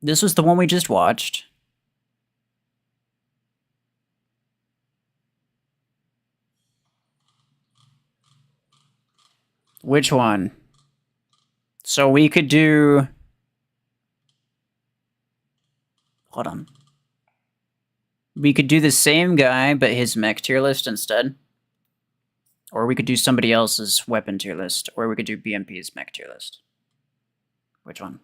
This was the one we just watched. Which one? So we could do... Hold on. We could do the same guy, but his mech tier list instead. Or we could do somebody else's weapon tier list. Or we could do BMP's mech tier list. Which one?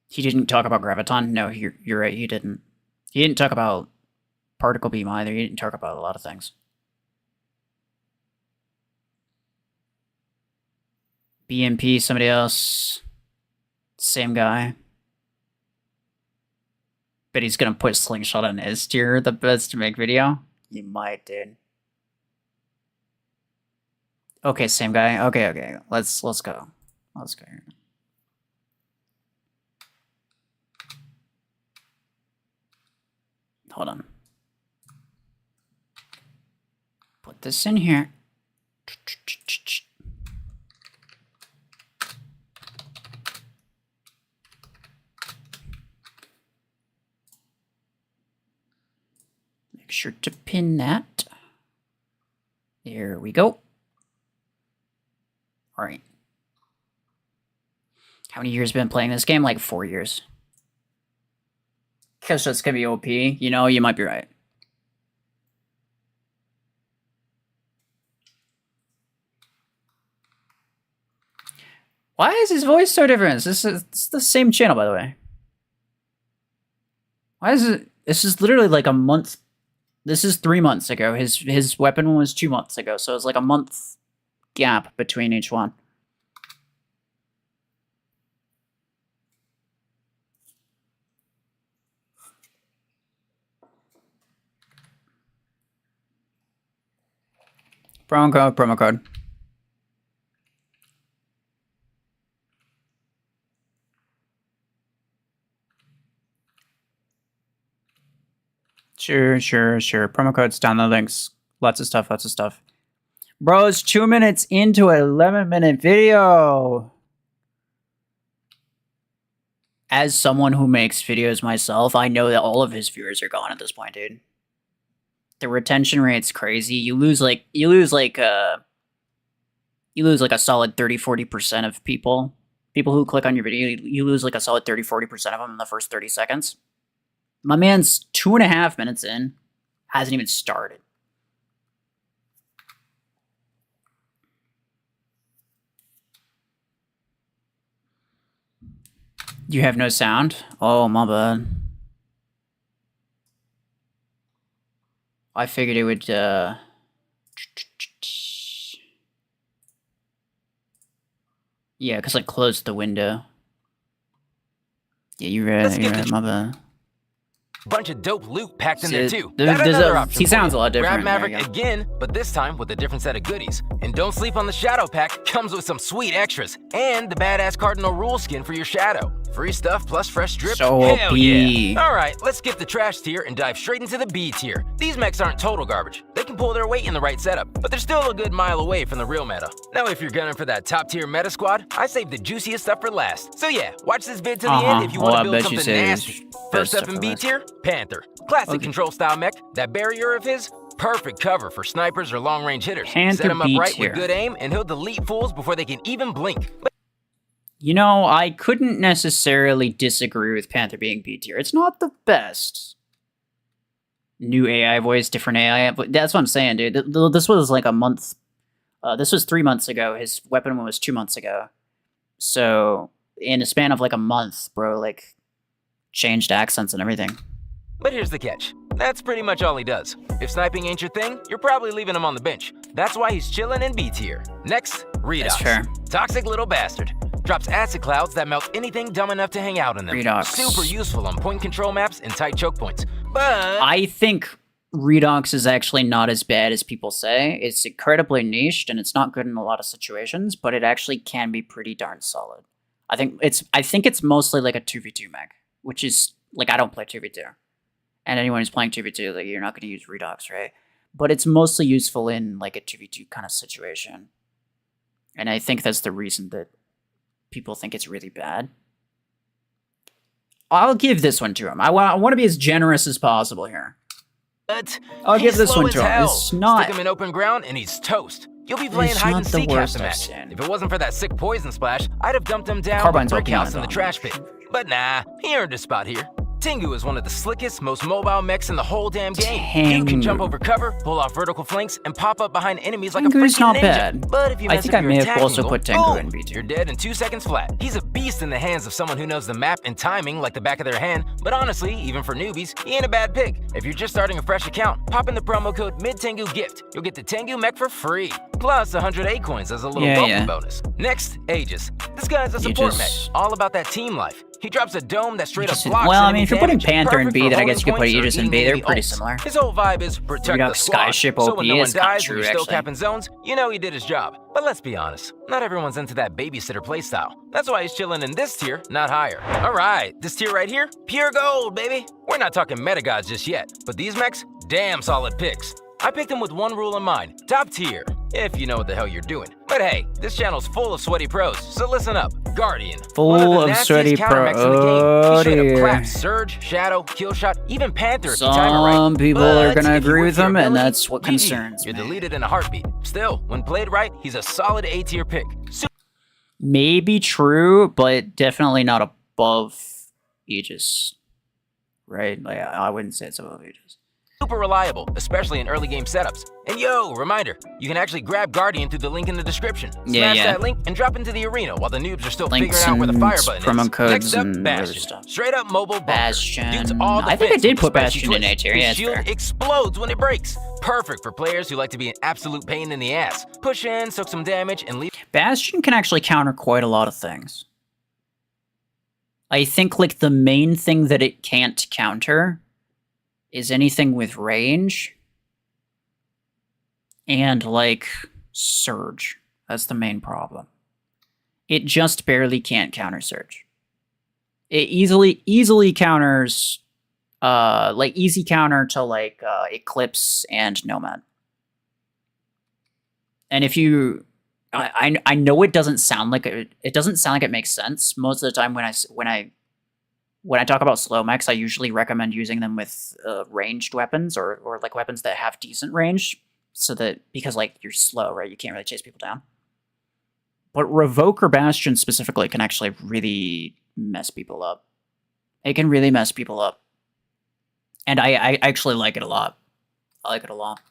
He didn't talk about Graviton? No, you're right, he didn't. He didn't talk about Particle Beam either. He didn't talk about a lot of things. BMP, somebody else. Same guy. But he's gonna put Slingshot on his tier, the best to make video? You might, dude. Okay, same guy. Okay. Let's go. Let's go. Hold on. Put this in here. Make sure to pin that. There we go. All right. How many years been playing this game? Like 4 years. Because it's gonna be OP. You know, you might be right. Why is his voice so different? It's the same channel, by the way. Why is it? This is literally like a month. This is 3 months ago. His weapon one was 2 months ago, so it's like a month gap between each one. Promo code. Sure. Promo codes, download links. Lots of stuff. Bro, it's 2 minutes into an 11-minute video. As someone who makes videos myself, I know that all of his viewers are gone at this point, dude. The retention rate's crazy. You lose like a solid 30-40% of people who click on your video. You lose like a solid 30-40% of them in the first 30 seconds. My man's 2.5 minutes in, hasn't even started. You have no sound? Oh, my bad. I figured it would, yeah, because I closed the window. Yeah, you're right, my bad. Bunch of dope loot packed in there too. He sounds a lot different. Grab Maverick again, but this time with a different set of goodies. And don't sleep on the Shadow Pack. Comes with some sweet extras. And the badass Cardinal Rule skin for your Shadow. Free stuff plus fresh drip. So Hell OP. Yeah. Alright, let's skip the trash tier and dive straight into the B tier. These mechs aren't total garbage. They can pull their weight in the right setup, but they're still a good mile away from the real meta. Now if you're gunning for that top tier meta squad, I saved the juiciest stuff for last. So yeah, watch this vid to the end if you want to build something nasty. First up in B tier, Panther. Classic control style mech. That barrier of his, perfect cover for snipers or long range hitters. Panther Set him up right B-tier. with good aim and he'll delete fools before they can even blink. You know, I couldn't necessarily disagree with Panther being B tier. It's not the best. New AI voice, different AI. That's what I'm saying, dude. This was like a month. This was 3 months ago. His weapon one was 2 months ago. So, in a span of like a month, bro, like, changed accents and everything. But here's the catch. That's pretty much all he does. If sniping ain't your thing, you're probably leaving him on the bench. That's why he's chilling in B tier. Next, Redox. That's fair. Toxic little bastard. Drops acid clouds that melt anything dumb enough to hang out in them. Redox. Super useful on point control maps and tight choke points. But I think Redox is actually not as bad as people say. It's incredibly niched and it's not good in a lot of situations, but it actually can be pretty darn solid. I think it's mostly like a 2v2 mech, which is like, I don't play 2v2. And anyone who's playing 2v2, like, you're not going to use Redox, right? But it's mostly useful in like a 2v2 kind of situation. And I think that's the reason that people think it's really bad. I'll give this one to him. I want to be as generous as possible here. But I'll give he's this slow one as to him. hell. It's not. Stick him in open ground and he's toast. You'll be playing It's hide not and the seek half worst the I've match. seen. If it wasn't for that sick poison splash, I'd have dumped him down Carbine's the brick OP on house his in the own. trash pit. But nah, he earned his spot here. Tengu is one of the slickest, most mobile mechs in the whole damn game. You can jump over cover, pull off vertical flanks, and pop up behind enemies like a Tengu's freaking not ninja. bad. But if you I mess think up I your may have attack also angle, put Tengu boom, in B2. you're dead in 2 seconds flat. He's a beast in the hands of someone who knows the map and timing like the back of their hand. But honestly, even for newbies, he ain't a bad pick. If you're just starting a fresh account, pop in the promo code MidTengu Gift. You'll get the Tengu mech for free. Plus 100 A coins as a little welcome bonus. Next, Aegis. This guy's a support mech, all about that team life. He drops a dome that straight up blocks. Well, I mean, if you're putting damage. Panther in Perfect B, for then I guess you holding could put points Aegis or in B. eating They're the pretty ults. similar. His whole vibe is protect Redux the squad. Skyship So OP when no one is kinda dies true, or you're still actually. capping zones, you know he did his job. But let's be honest, not everyone's into that babysitter playstyle. That's why he's chilling in this tier, not higher. All right, this tier right here, pure gold, baby. We're not talking meta gods just yet, but these mechs, damn solid picks. I picked them with one rule in mind, top tier, if you know what the hell you're doing. But hey, this channel's full of sweaty pros, so listen up. Guardian. Full of sweaty pros. Oh, He straight up dear. claps Surge, Shadow, Killshot, even Panther if you time it right. Some people are But gonna if you agree work with your him, and ability, that's what GG, concerns you're me. deleted in a heartbeat. Still, when played right, he's a solid A tier pick. Maybe true, but definitely not above Aegis. Right? Like, I wouldn't say it's above Aegis. Super reliable, especially in early game setups. And yo, reminder, you can actually grab Guardian through the link in the description. Smash that link and drop into the arena while the noobs are still Links figuring out where the fire button promo is. codes Next up, and other Bastion. stuff. Straight up mobile bunker. Bastion. Dude's all I think I defense did with put a spicy Bastion in twist. A tier, His yeah, that's shield fair. explodes when it breaks. Perfect for players who like to be an absolute pain in the ass. Push in, soak some damage, and leave. Bastion can actually counter quite a lot of things. I think, like, the main thing that it can't counter is anything with range and, like, Surge. That's the main problem. It just barely can't counter Surge. It easily counters, like, easy counter to, like, Eclipse and Nomad. And if you... I know it doesn't sound like it doesn't sound like it makes sense. Most of the time when I talk about slow mechs, I usually recommend using them with ranged weapons or like weapons that have decent range, so that because like you're slow, right? You can't really chase people down. But Revoke or Bastion specifically can actually really mess people up. It can really mess people up, and I actually like it a lot. I like it a lot.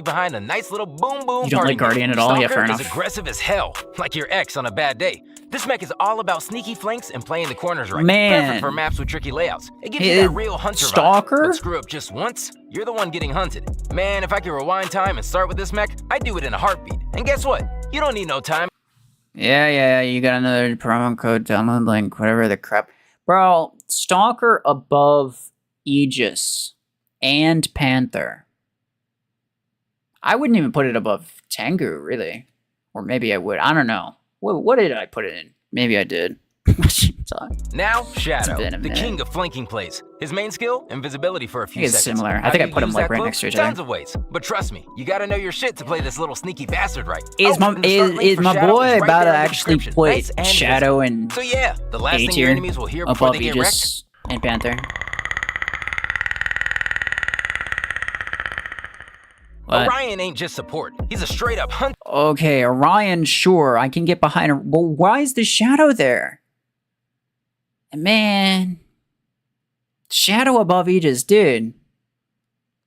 Behind a nice little boom boom. You don't party like Guardian at all? Stalker Yeah, fair enough. is aggressive as hell, like your ex on a bad day. This mech is all about sneaky flanks and playing the corners right. Man. Perfect for maps with tricky layouts. It gives you that real hunter Stalker? vibe. But screw up just once, you're the one getting hunted. Man, if I could rewind time and start with this mech, I'd do it in a heartbeat. And guess what? You don't need no time. Yeah, you got another promo code, download link, whatever the crap. Bro, Stalker above Aegis and Panther. I wouldn't even put it above Tengu, really. Or maybe I would. I don't know. What did I put it in? Maybe I did. Now, Shadow, been a the minute. king of flanking plays. His main skill, invisibility for a few It's seconds. similar. I How think do I you put 'em, use like, that right cloak? next to each other. Tons of ways. But trust me, you gotta know your shit to play this little sneaky bastard right. Is Oh, and the start link is for my Shadow boy is right about to there in the actually description. put Nice and Shadow and So yeah, the last A thing your tier enemies will hear before above they get wrecked. Aegis and Panther? What? Orion ain't just support. He's a straight up hunter. Okay, Orion, sure, I can get behind her. Well, why is the Shadow there? Man, Shadow above Aegis, dude.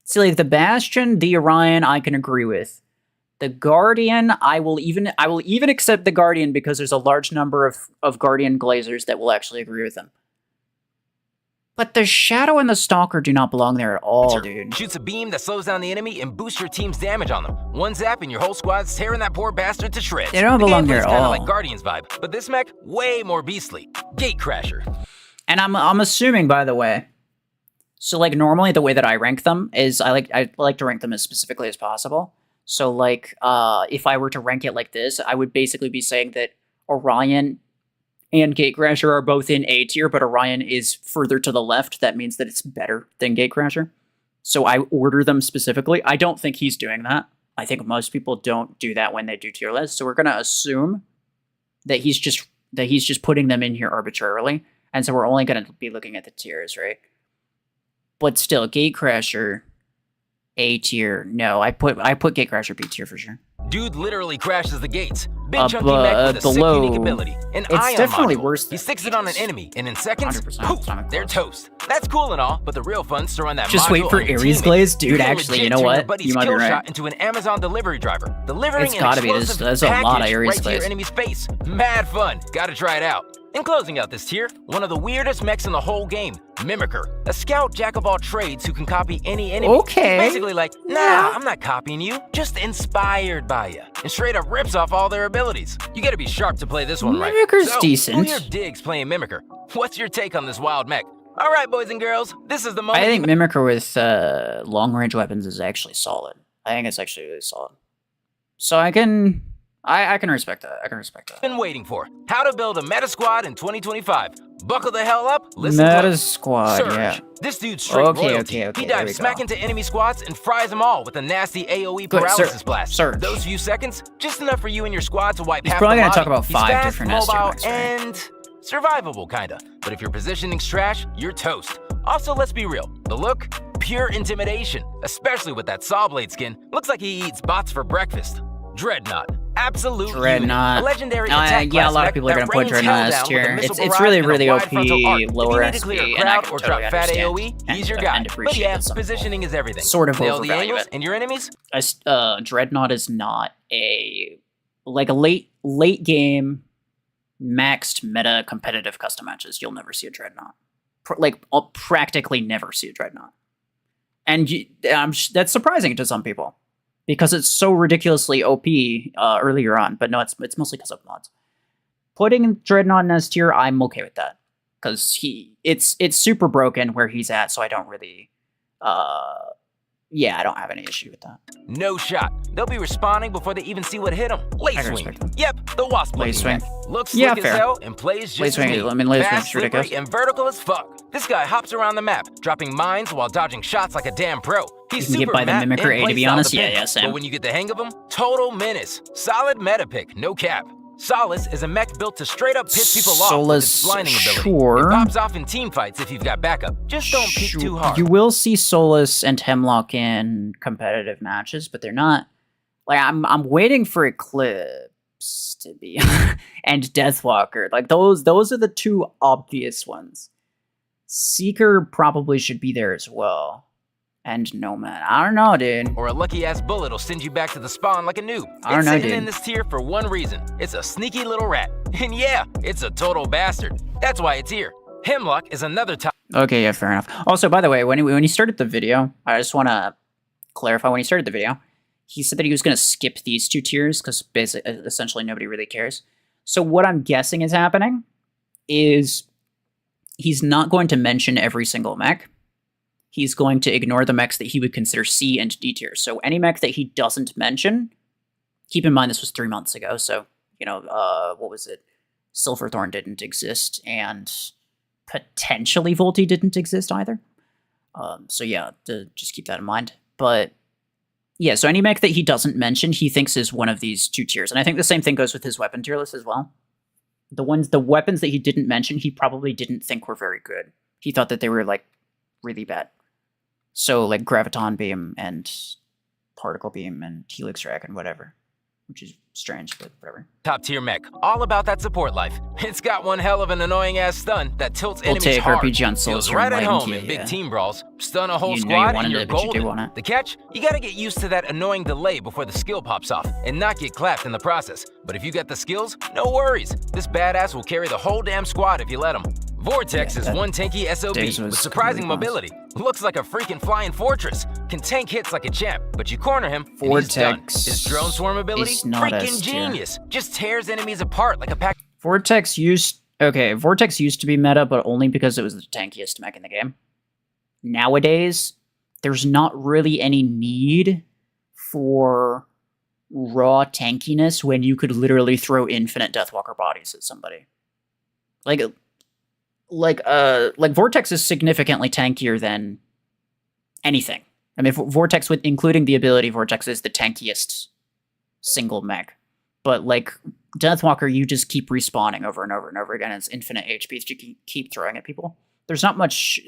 See, like the Bastion, the Orion, I can agree with. The Guardian, I will even accept the Guardian because there's a large number of Guardian Glazers that will actually agree with him. But the Shadow and the Stalker do not belong there at all, dude. Shoots a beam that slows down the enemy and boosts your team's damage on them. One zap and your whole squad's tearing that poor bastard to shreds. They don't belong there at kinda all. like Guardian's vibe, but this mech, way more beastly. Gatecrasher. And I'm assuming, by the way, so like normally the way that I rank them is I like to rank them as specifically as possible. So like if I were to rank it like this, I would basically be saying that Orion and Gatecrasher are both in A tier, but Orion is further to the left. That means that it's better than Gatecrasher. So I order them specifically. I don't think he's doing that. I think most people don't do that when they do tier lists. So we're gonna assume that he's just putting them in here arbitrarily. And so we're only gonna be looking at the tiers, right? But still, Gatecrasher A tier. No, I put Gatecrasher B tier for sure. Dude literally crashes the gates. Big chunky mech with a sick unique ability. An ion definitely module. worse than He sticks it on an enemy, and in seconds, 100% poof, atomic they're force. toast. That's cool and all, but the real fun's to run that Just module wait for on your Ares teammate. Glaze? Dude, You can actually, you legit know turn what? your buddy's You might be kill right. shot into an Amazon delivery driver, delivering It's an gotta be. explosive There's a lot of package Ares right to Glaze. your enemy's face. Mad fun. Gotta try it out. In closing out this tier, one of the weirdest mechs in the whole game, Mimicker, a scout jack of all trades who can copy any enemy. Okay. He's basically like, nah, Yeah. I'm not copying you, just inspired by you, and straight up rips off all their abilities. You gotta be sharp to play this one right. Mimicker's So, decent. Who here digs playing Mimicker? What's your take on this wild mech? All right, boys and girls, this is the moment. I think Mimicker with long-range weapons is actually solid. I think it's actually really solid. So I can respect that. I can respect that. Been waiting for. How to build a meta squad in 2025. Buckle the hell up, listen Meta close. squad, Surge. yeah. This dude's straight Okay, royalty. okay, He there dives we smack go. into enemy squads and fries them all with a nasty AoE Good, paralysis blast. Surge. Those few seconds, just enough for you and your squad to wipe He's half probably the gonna lobby. talk about He's 5 fast, different S tier mobile, mechs, right? and survivable, kinda. But if your positioning's trash, you're toast. Also, let's be real. The look? Pure intimidation. Especially with that saw blade skin. Looks like he eats bots for breakfast. Dreadnought. Absolute unit. Dreadnought. A legendary attack Yeah, a class lot of mech people are that gonna put rains Dreadnought hell S down with a tier. missile It's barrage really, and a really wide OP, frontal arc. lower If you need to clear SP, a and I crowd can or totally drop fat understand AoE, he's your and- guy. and But appreciate yeah, that some positioning is everything. sort of Nail the overvalue angles it. and your enemies? Dreadnought is not a late game maxed meta competitive custom matches. You'll never see a Dreadnought. I'll practically never see a Dreadnought. And that's surprising to some people because it's so ridiculously OP earlier on. But no, it's mostly because of mods. Putting Dreadnought in S tier, I'm okay with that because it's super broken where he's at, so I don't really I don't have any issue with that. No shot. They'll be responding before they even see what hit them. Lace I can swing. respect them. Yep, the wasp Lace looking swing. mech. Looks Yeah, slick as fair. hell and plays just Lace swing as is- neat. I mean, lace Fast, swing's ridiculous. slippery, and vertical as fuck. This guy hops around the map, dropping mines while dodging shots like a damn pro. He's You can get super by the map Mimicker and A, to be playstyle honest. dependent. Yeah, Sam. But when you get the hang of him, total menace. Solid meta pick, no cap. Solace is a mech built to straight up piss people off with its Solus, blinding ability. sure. It pops off in team fights if you've got backup. Just don't peek too hard. You will see Solus and Hemlock in competitive matches, but they're not. I'm waiting for Eclipse to be and Deathwalker. Those are the two obvious ones. Seeker probably should be there as well. And Nomad. I don't know, dude. Or a lucky-ass bullet will send you back to the spawn like a noob. I don't It's know, sitting dude. in this tier for one reason. It's a sneaky little rat. And yeah, it's a total bastard. That's why it's here. Hemlock is another top. Okay, yeah, fair enough. Also, by the way, when he started the video, I just want to clarify, when he started the video, he said that he was going to skip these 2 tiers because essentially nobody really cares. So what I'm guessing is happening is he's not going to mention every single mech. He's going to ignore the mechs that he would consider C and D tier. So any mech that he doesn't mention, keep in mind this was 3 months ago, so, what was it? Silverthorn didn't exist, and potentially Volti didn't exist either. So yeah, just keep that in mind. But yeah, so any mech that he doesn't mention, he thinks is one of these 2 tiers. And I think the same thing goes with his weapon tier list as well. The weapons that he didn't mention, he probably didn't think were very good. He thought that they were really bad. So Graviton Beam and Particle Beam and Helix Rack and whatever. Which is strange, but whatever. Top tier mech, all about that support life. It's got one hell of an annoying ass stun that tilts We'll enemies take hard. RPG on Solus Feels from right at Lane home Key, in big yeah. team brawls. Stun a whole You know you squad wanted and you're it, but you do golden. want it. The catch? You gotta get used to that annoying delay before the skill pops off and not get clapped in the process. But if you got the skills, no worries. This badass will carry the whole damn squad if you let him. Vortex is one tanky SOB Days with was surprising completely mobility. Looks like a freaking flying fortress. Can tank hits like a champ, but you corner him and he's done. Vortex His drone swarm ability? is not Freaking S tier. genius. Just tears enemies apart like a pack. Vortex used to be meta, but only because it was the tankiest mech in the game. Nowadays, there's not really any need for raw tankiness when you could literally throw infinite Deathwalker bodies at somebody. Vortex is significantly tankier than anything. I mean, Vortex, with including the ability, Vortex is the tankiest single mech. But Deathwalker, you just keep respawning over and over and over again. It's infinite HP that you can keep throwing at people. There's not much,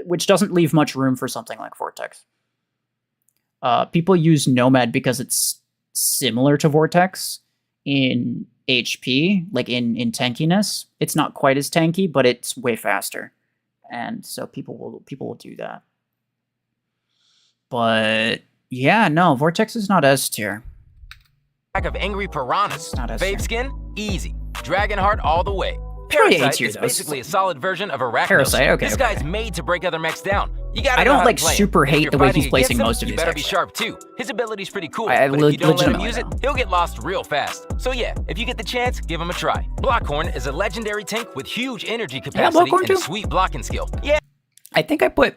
which doesn't leave much room for something like Vortex. People use Nomad because it's similar to Vortex in HP, like in tankiness. It's not quite as tanky, but it's way faster, and so people will do that. But yeah, no, Vortex is not S tier. Pack of angry piranhas. Not S tier. Fave skin, easy. Dragonheart all the way. Probably A Parasite tier, is though. basically a solid version of Arachnos. Parasite, okay, This okay. guy's made to break other mechs down. You gotta I know don't how to like play him. super If hate you're the way fighting he's placing against him, most of you these better decks. be sharp too. His ability's pretty cool, I but if you don't let him legitimately use it, know. he'll get lost real fast. So yeah, if you get the chance, give him a try. Blockhorn is a legendary tank with huge energy capacity Blockhorn and too? a sweet blocking skill. Yeah. I think I put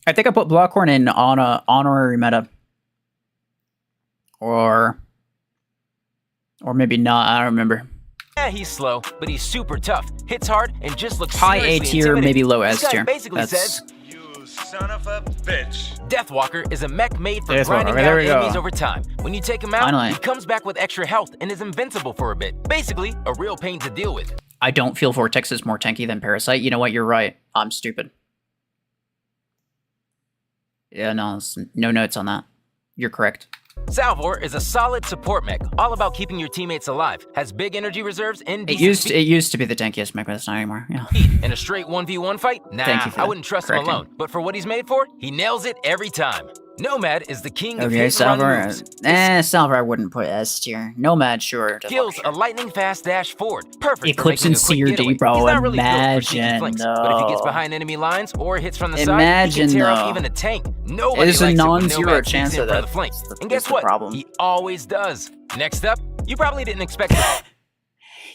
Blockhorn in on a honorary meta, or maybe not. I don't remember. Yeah, he's slow, but he's super tough. Hits hard and just looks High A seriously tier, intimidating. maybe low This S guy tier. basically says, You son of a bitch. Deathwalker is a mech made for Deathwalker, grinding there down we go. enemies over time. When you take him out, Finally. he comes back with extra health and is invincible for a bit. Basically, a real pain to deal with. I don't feel Vortex is more tanky than Parasite. You know what? You're right. I'm stupid. Yeah, no, no notes on that. You're correct. Salvor is a solid support mech, all about keeping your teammates alive. Has big energy reserves and It decent used to be the tankiest mech, but it's not anymore. Yeah. speed. In a straight 1v1 fight? Nah, Thank you for I wouldn't trust him correcting. alone. But for what he's made for, he nails it every time. Nomad is the king of Okay, hit and run Salvar. moves. Salvar I wouldn't put S tier. Nomad, sure. Kills a lightning fast dash forward. Perfect Eclipse for making and a quick CRD, getaway. bro, He's not really built for sneaky imagine, flanks, but if he gets though. behind enemy lines or hits from the side, Imagine, he can tear though. up even a tank. Nobody There's a likes it when non-zero Nomad chance sneaks in of from that. the flank. That's the- And that's guess the what? problem. He always does. Next up, you probably didn't expect to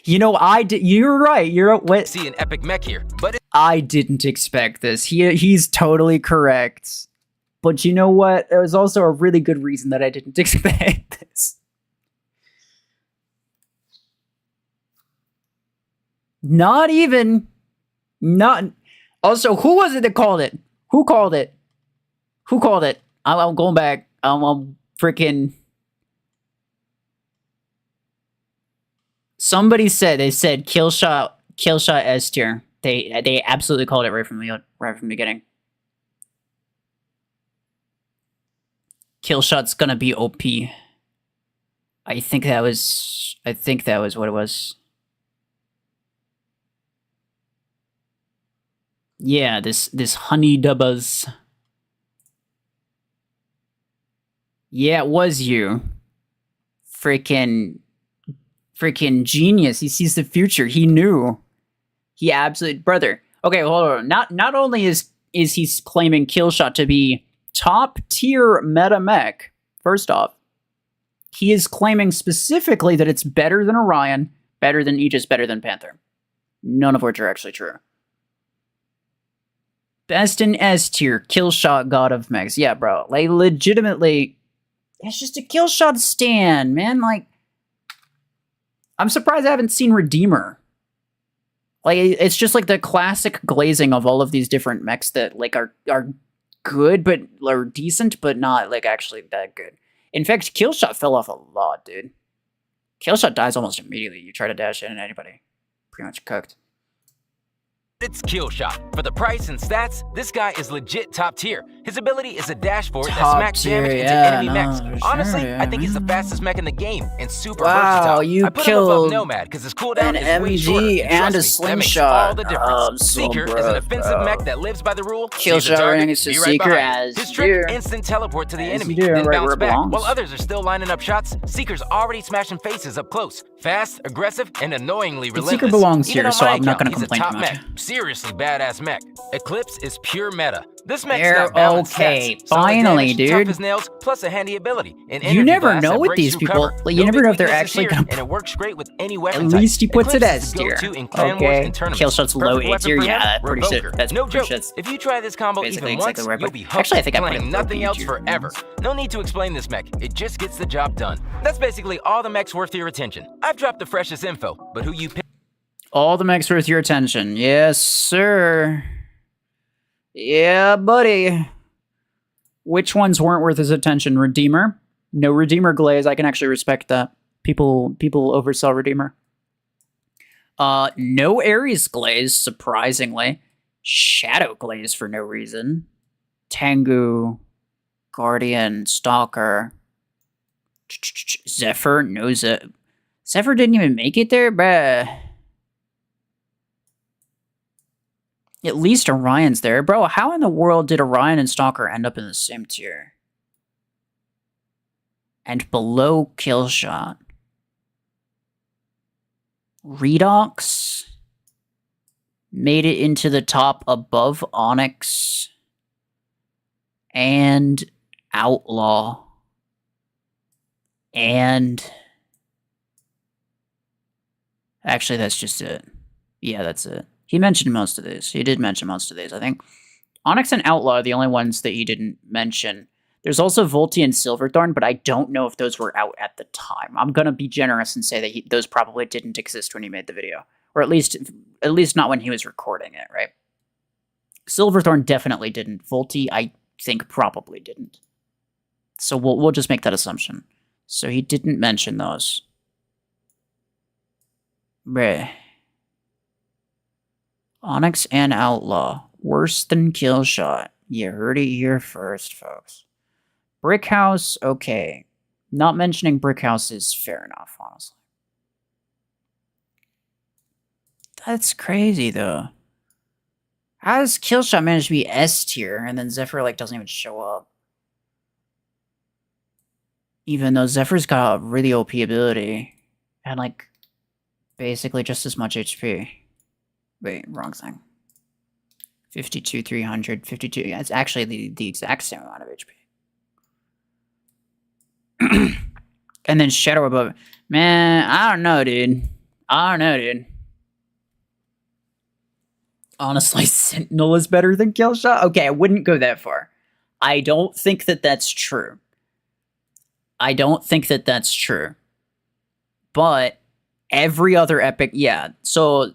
You know, you're right. You're what? see an epic mech here, but I didn't expect this. He's totally correct. But you know what? There was also a really good reason that I didn't expect this. Not even. Not. Also, who was it that called it? Who called it? Who called it? I'm going back. I'm freaking. Somebody said Killshot S tier. They absolutely called it right from the beginning. Killshot's gonna be OP. I think that was what it was. Yeah, this honey dubbas. Yeah, it was you. Freaking genius. He sees the future. He knew. He absolutely brother. Okay, hold on. Not only is he claiming Killshot to be top tier meta mech, first off, he is claiming specifically that it's better than Orion, better than Aegis, better than Panther. None of which are actually true. Best in S tier, Killshot God of Mechs. Yeah, bro. Like, legitimately, it's just a Killshot stan, man. Like, I'm surprised I haven't seen Redeemer. Like, it's just like the classic glazing of all of these different mechs that, like, are good, but are decent, but not, like, actually that good. In fact, Killshot fell off a lot, dude. Killshot dies almost immediately. You try to dash in, and anybody pretty much cooked. it's Killshot. For the price and stats, this guy is legit top tier. His ability is a dash forward that Top smacks tier, damage into yeah, enemy no, mechs. for Honestly, sure, I think he's the yeah. fastest mech in the game and super Wow, versatile. you I put him above killed Nomad because his cooldown an is way MG shorter. and a Trust me, that makes slingshot. all the difference. I'm so Seeker is an broke, offensive bro. mech that lives by the rule. Killshot Sees a target, ranks to be right Seeker behind. as His trick, you. instant teleport to the As enemy, you do, then right bounce where it back. belongs. While others are still lining up shots, Seeker's already smashing faces up close. Fast, aggressive, and annoyingly The relentless. Seeker belongs Even here, on so my I'm not account, gonna he's a complain top too much. mech. Seriously badass mech. Eclipse is pure meta. This mech's They're got balanced okay, stats, solid finally, damage, tough dude. as nails, plus a handy ability. An You energy never blast know that with breaks these through people. cover. Like, you No never big know if they're weaknesses actually here, gonna- and it works great with any At weapon type. least he puts it Eclipse as is the tier. go-to in clan wars Okay, and tournaments. Killshot's low Perfect A weapon tier. for him, Yeah, pretty shit. Revoker. That's No pretty joke. shit. If you try this combo Basically even exactly once, where I you'll put- be hooked. Actually, I think I put playing it low nothing B else tier. forever. No need to explain this mech. It just gets the job done. That's basically all the mechs worth your attention. I've dropped the freshest info, but who you pick? All the mechs worth your attention. Yes, sir. Yeah, buddy. Which ones weren't worth his attention? Redeemer. No Redeemer glaze. I can actually respect that. People oversell Redeemer. No Ares glaze, surprisingly. Shadow glaze for no reason. Tengu. Guardian, Stalker. Zephyr knows it. Zephyr didn't even make it there, bruh. At least Orion's there. Bro, how in the world did Orion and Stalker end up in the same tier? And below Killshot. Redox made it into the top above Onyx and Outlaw. And actually, that's just it. Yeah, that's it. He mentioned most of these. He did mention most of these, I think. Onyx and Outlaw are the only ones that he didn't mention. There's also Volti and Silverthorn, but I don't know if those were out at the time. I'm going to be generous and say that those probably didn't exist when he made the video. Or at least not when he was recording it, right? Silverthorn definitely didn't. Volti, I think, probably didn't. So we'll just make that assumption. So he didn't mention those. Bruh. Onyx and Outlaw. Worse than Killshot. You heard it here first, folks. Brickhouse, okay. Not mentioning Brickhouse is fair enough, honestly. That's crazy, though. How does Killshot manage to be S tier, and then Zephyr, like, doesn't even show up? Even though Zephyr's got a really OP ability, and, like, basically just as much HP. Wait, wrong thing. 52, 300, 52. Yeah, it's actually the exact same amount of HP. And then Shadow above. Man, I don't know, dude. Honestly, Sentinel is better than Killshot? Okay, I wouldn't go that far. I don't think that that's true. But every other epic, yeah. So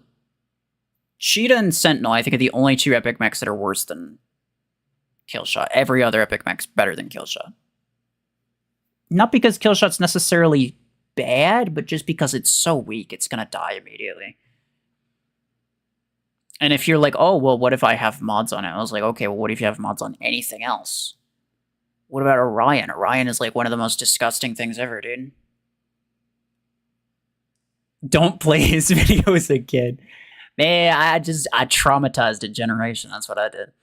Cheetah and Sentinel, I think, are the only two epic mechs that are worse than Killshot. Every other epic mech's better than Killshot. Not because Killshot's necessarily bad, but just because it's so weak, it's gonna die immediately. And if you're like, oh, well, what if I have mods on it? I was like, okay, well, what if you have mods on anything else? What about Orion? Orion is like one of the most disgusting things ever, dude. Don't play his videos again. Man, I traumatized a generation. That's what I did.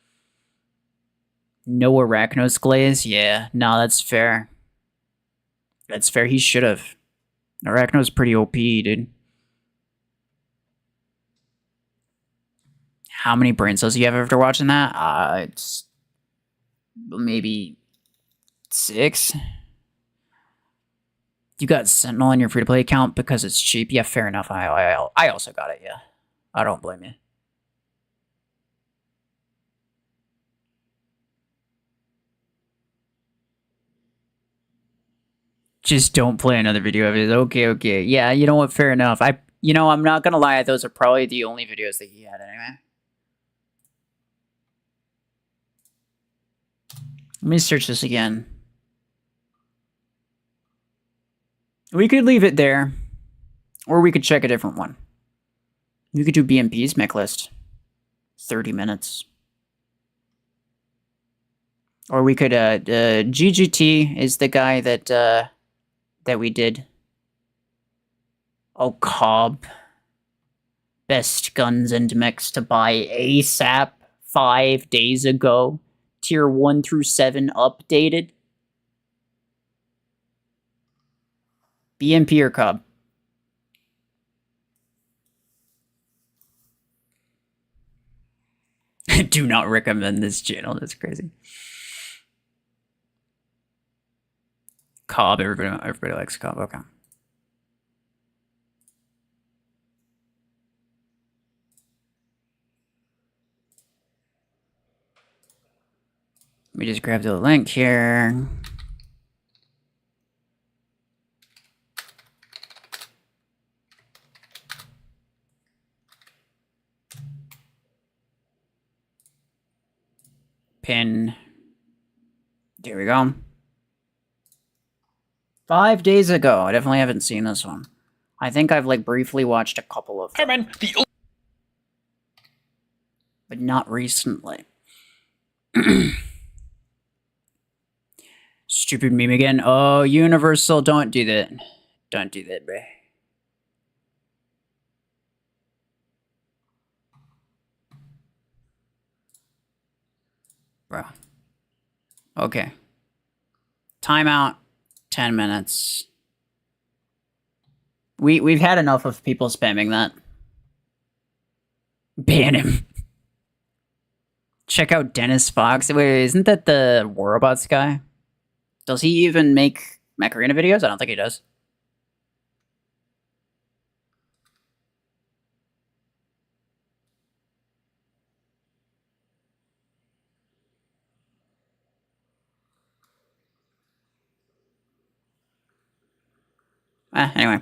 No Arachnos Glaze? Yeah, no, that's fair. That's fair. He should have. Arachno's pretty OP, dude. How many brain cells do you have after watching that? It's maybe 6. You got Sentinel on your free-to-play account because it's cheap? Yeah, fair enough. I also got it, yeah. I don't blame you. Just don't play another video of his. Okay. Yeah, you know what? Fair enough. I'm not gonna lie. Those are probably the only videos that he had anyway. Let me search this again. We could leave it there, or we could check a different one. We could do BMP's mech list. 30 minutes. Or we could, GGT is the guy that we did. Oh, Cobb. Best guns and mechs to buy ASAP 5 days ago. Tier 1 through 7 updated. BMP or Cobb? I do not recommend this channel. That's crazy. Cobb. Everybody likes Cobb. Okay. Let me just grab the link here. Pin. There we go. 5 days ago. I definitely haven't seen this one. I think I've like briefly watched a couple of them. But not recently. Stupid meme again. Oh, Universal, don't do that. Don't do that, bro. Bro. Okay. Timeout. 10 minutes. We've had enough of people spamming that. Ban him. Check out Dennis Fox. Wait, isn't that the War Robots guy? Does he even make Mech Arena videos? I don't think he does. Anyway.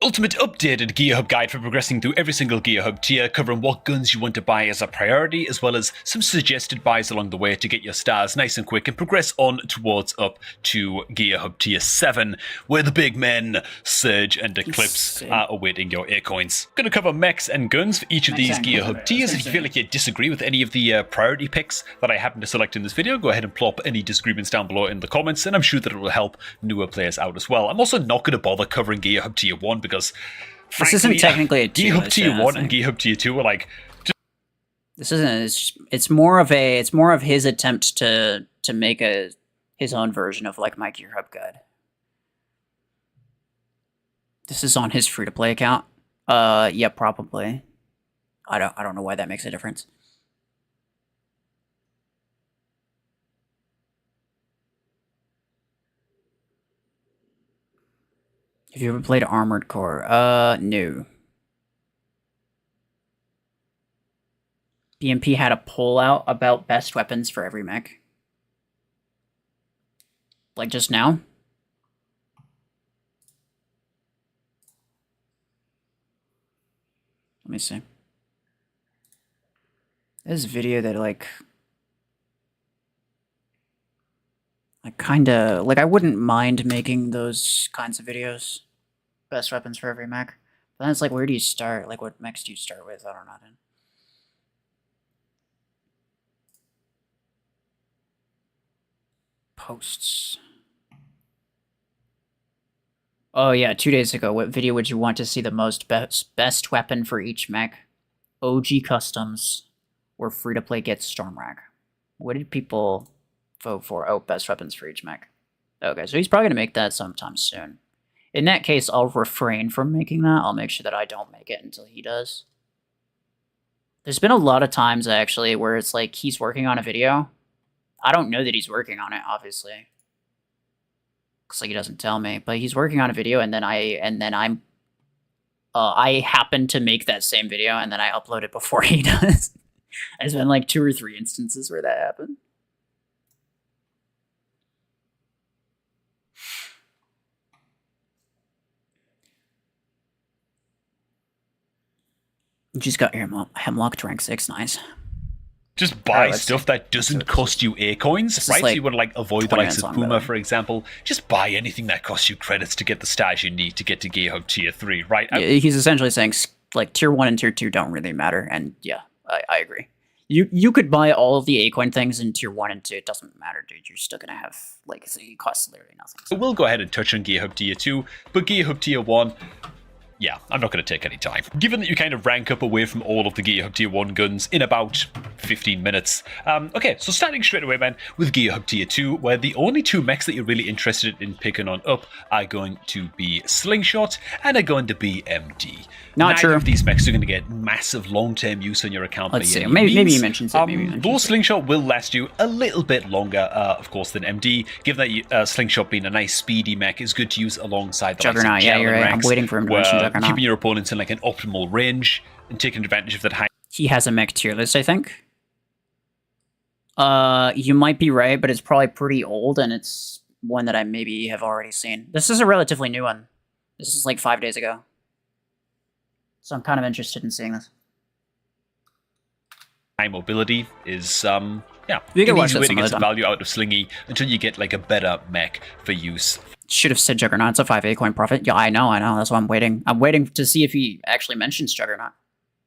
Ultimate updated Gear Hub guide for progressing through every single Gear Hub tier, covering what guns you want to buy as a priority, as well as some suggested buys along the way to get your stars nice and quick and progress on towards up to Gear Hub tier 7, where the big men, Surge and Eclipse, are awaiting your A-coins. Going to cover mechs and guns for each of these Gear Hub tiers. If you feel like you disagree with any of the priority picks that I happen to select in this video, go ahead and plop any disagreements down below in the comments, and I'm sure that it will help newer players out as well. I'm also not going to bother covering Gear Hub tier 1 because this isn't technically a Gear Hub tier 1 and Gear Hub tier 2 are like this isn't. It's more of his attempt to make his own version of like my Gear Hub guide. This is on his free to play account. Yeah, probably. I don't know why that makes a difference. Have you ever played Armored Core? No. BMP had a poll out about best weapons for every mech. Like just now. Let me see. This video that like I kinda like I wouldn't mind making those kinds of videos. Best weapons for every mech. But then it's like, where do you start? Like, what mechs do you start with? I don't know. Posts. Oh yeah, 2 days ago. What video would you want to see the most best weapon for each mech? OG Customs or free-to-play get Stormrack? What did people vote for? Oh, best weapons for each mech. Okay, so he's probably going to make that sometime soon. In that case, I'll refrain from making that. I'll make sure that I don't make it until he does. There's been a lot of times, actually, where it's like he's working on a video. I don't know that he's working on it, obviously. Looks like he doesn't tell me, but he's working on a video, and then I happen to make that same video, and then I upload it before he does. There's been like 2 or 3 instances where that happened. Just got Hemlock to rank 6, nice. Just buy stuff that doesn't cost you A-coins, right? So you want to like avoid the likes of Puma, for example. Just buy anything that costs you credits to get the stats you need to get to Gear Hub tier 3, right? Yeah, he's essentially saying like tier 1 and tier 2 don't really matter, and yeah, I agree. You could buy all of the A-coin things in tier 1 and 2. It doesn't matter, dude. You're still gonna have like it costs literally nothing. So we'll go ahead and touch on Gear Hub tier 2, but Gear Hub tier 1. Yeah, I'm not going to take any time. Given that you kind of rank up away from all of the Gear Hub Tier 1 guns in about 15 minutes. Okay, so starting straight away, man, with Gear Hub Tier 2, where the only 2 mechs that you're really interested in picking on up are going to be Slingshot and are going to be MD. Not Neither true. of these mechs are going to get massive long-term use on your account. Let's see. Maybe you mentioned it. Though Slingshot will last you a little bit longer, of course, than MD. Given that Slingshot being a nice speedy mech is good to use alongside the Juggernaut. Yeah, you're right. I'm waiting for him to mention Juggernaut. Keeping your opponents in like an optimal range and taking advantage of that high. He has a mech tier list, I think. You might be right, but it's probably pretty old, and it's one that I maybe have already seen. This is a relatively new one. This is like 5 days ago. So I'm kind of interested in seeing this. High mobility is, yeah, You can an watch easy that way to some get other some time. value out of Slingy until you get like a better mech for use. Should have said Juggernaut. It's a 5 A coin profit. Yeah, I know. That's why I'm waiting. I'm waiting to see if he actually mentions Juggernaut.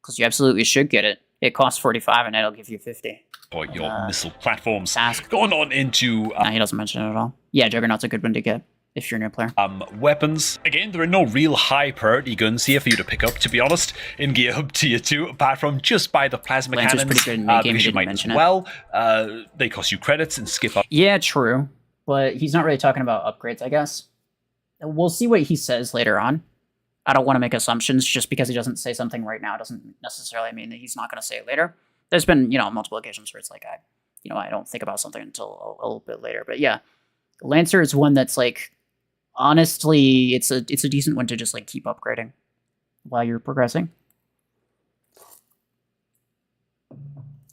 because you absolutely should get it. It costs 45 and it'll give you 50. Or your missile platforms. Task. Going on into Nah, he doesn't mention it at all. Yeah, Juggernaut's a good one to get if you're a new player. weapons. Again, there are no real high priority guns here for you to pick up, to be honest, in Gear Hub Tier 2, apart from just buy the plasma Lancer's cannons. pretty good in mid-game, because he you didn't might mention as it. well. They cost you credits and skip up. Yeah, true. But he's not really talking about upgrades, I guess. We'll see what he says later on. I don't want to make assumptions. Just because he doesn't say something right now doesn't necessarily mean that he's not going to say it later. There's been, multiple occasions where it's like, I don't think about something until a little bit later. But yeah, Lancer is one that's like, honestly, it's a decent one to just like keep upgrading while you're progressing.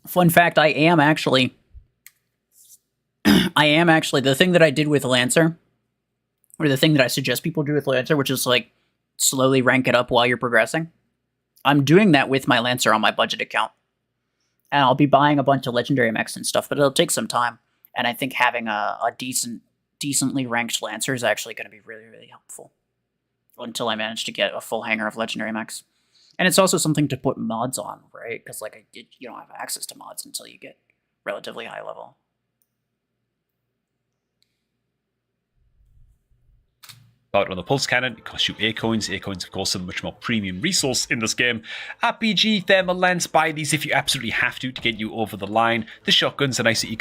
Fun fact, I am actually the thing that I did with Lancer, or the thing that I suggest people do with Lancer, which is like slowly rank it up while you're progressing. I'm doing that with my Lancer on my budget account. And I'll be buying a bunch of legendary mechs and stuff, but it'll take some time. And I think having a decently ranked Lancer is actually going to be really, really helpful. Until I manage to get a full hanger of legendary mechs. And it's also something to put mods on, right? Because you don't have access to mods until you get relatively high level. Out on the pulse cannon, it costs you A coins. A coins, of course, are a much more premium resource in this game. RPG, thermal lens, buy these if you absolutely have to get you over the line. The shotguns are nice and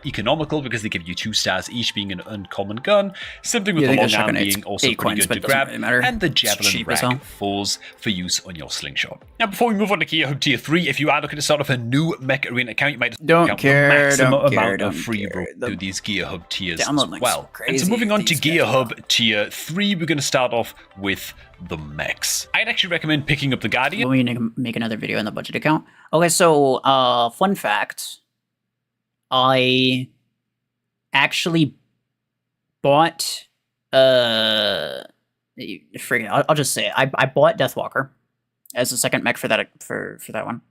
economical because they give you 2 stars each, being an uncommon gun. Something with the long arm being also pretty good to grab. Really and the javelin rack falls for use on your slingshot. Now, before we move on to Gear Hub Tier 3, if you are looking to start off a new Mech Arena account, you might don't care, the maximum don't amount care, of free don't care. through these Gear Hub tiers as Download well. crazy. And so moving on to These Gear guys Hub Tier 3, we're going to start off with the mechs. I'd actually recommend picking up the Guardian. We need to make another video on the budget account. Okay, so fun fact. I actually bought I'll just say it. I bought Deathwalker as a second mech for that one.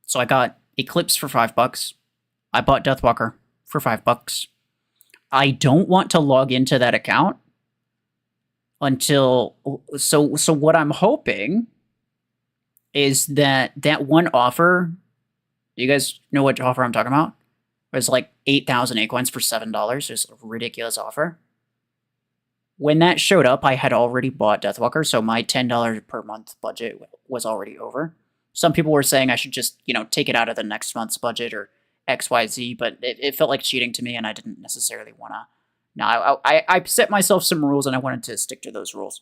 So I got Eclipse for $5. I bought Deathwalker for $5. I don't want to log into that account until so what I'm hoping is that one offer, you guys know what offer I'm talking about? It was like 8,000 A-coins for $7. It's a ridiculous offer. When that showed up, I had already bought Deathwalker, so my $10 per month budget was already over. Some people were saying I should just, take it out of the next month's budget or XYZ, but it felt like cheating to me, and I didn't necessarily want to. No, I set myself some rules, and I wanted to stick to those rules.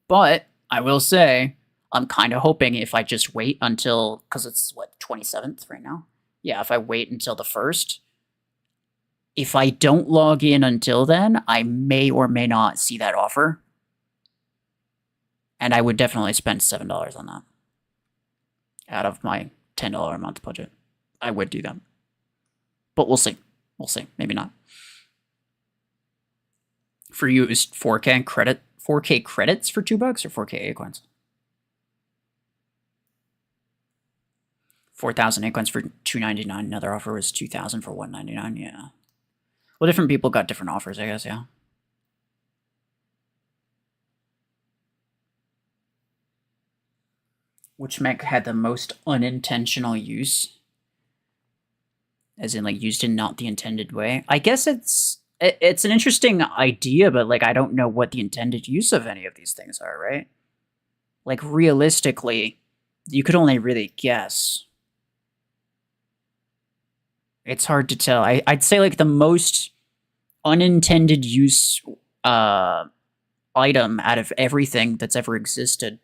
But I will say, I'm kind of hoping if I just wait until, because it's, 27th right now? Yeah, if I wait until the 1st, if I don't log in until then, I may or may not see that offer. And I would definitely spend $7 on that. Out of my $10 a month budget. I would do that. But we'll see. We'll see. Maybe not. For you, is 4K credits for $2 or 4K A-coins? 4,000 A-coins for $2.99. Another offer was 2,000 for $1.99. Yeah. Well, different people got different offers, I guess, yeah. Which mech had the most unintentional use? As in, used in not the intended way? I guess it's an interesting idea, but, I don't know what the intended use of any of these things are, right? Realistically, you could only really guess. It's hard to tell. I'd say, the most unintended use item out of everything that's ever existed,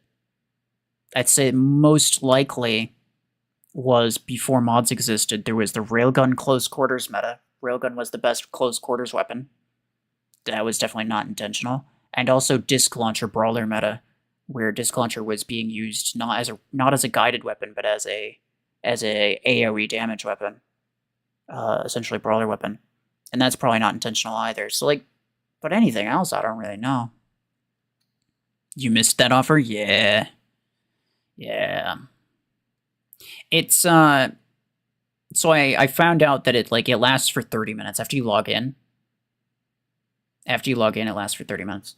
I'd say most likely was before mods existed. There was the railgun close quarters meta. Railgun was the best close quarters weapon. That was definitely not intentional. And also disc launcher brawler meta, where disc launcher was being used not as a guided weapon, but as a AoE damage weapon, essentially brawler weapon. And that's probably not intentional either. So but anything else, I don't really know. You missed that offer? Yeah. Yeah. It's, so I found out that it lasts for 30 minutes after you log in. After you log in, it lasts for 30 minutes.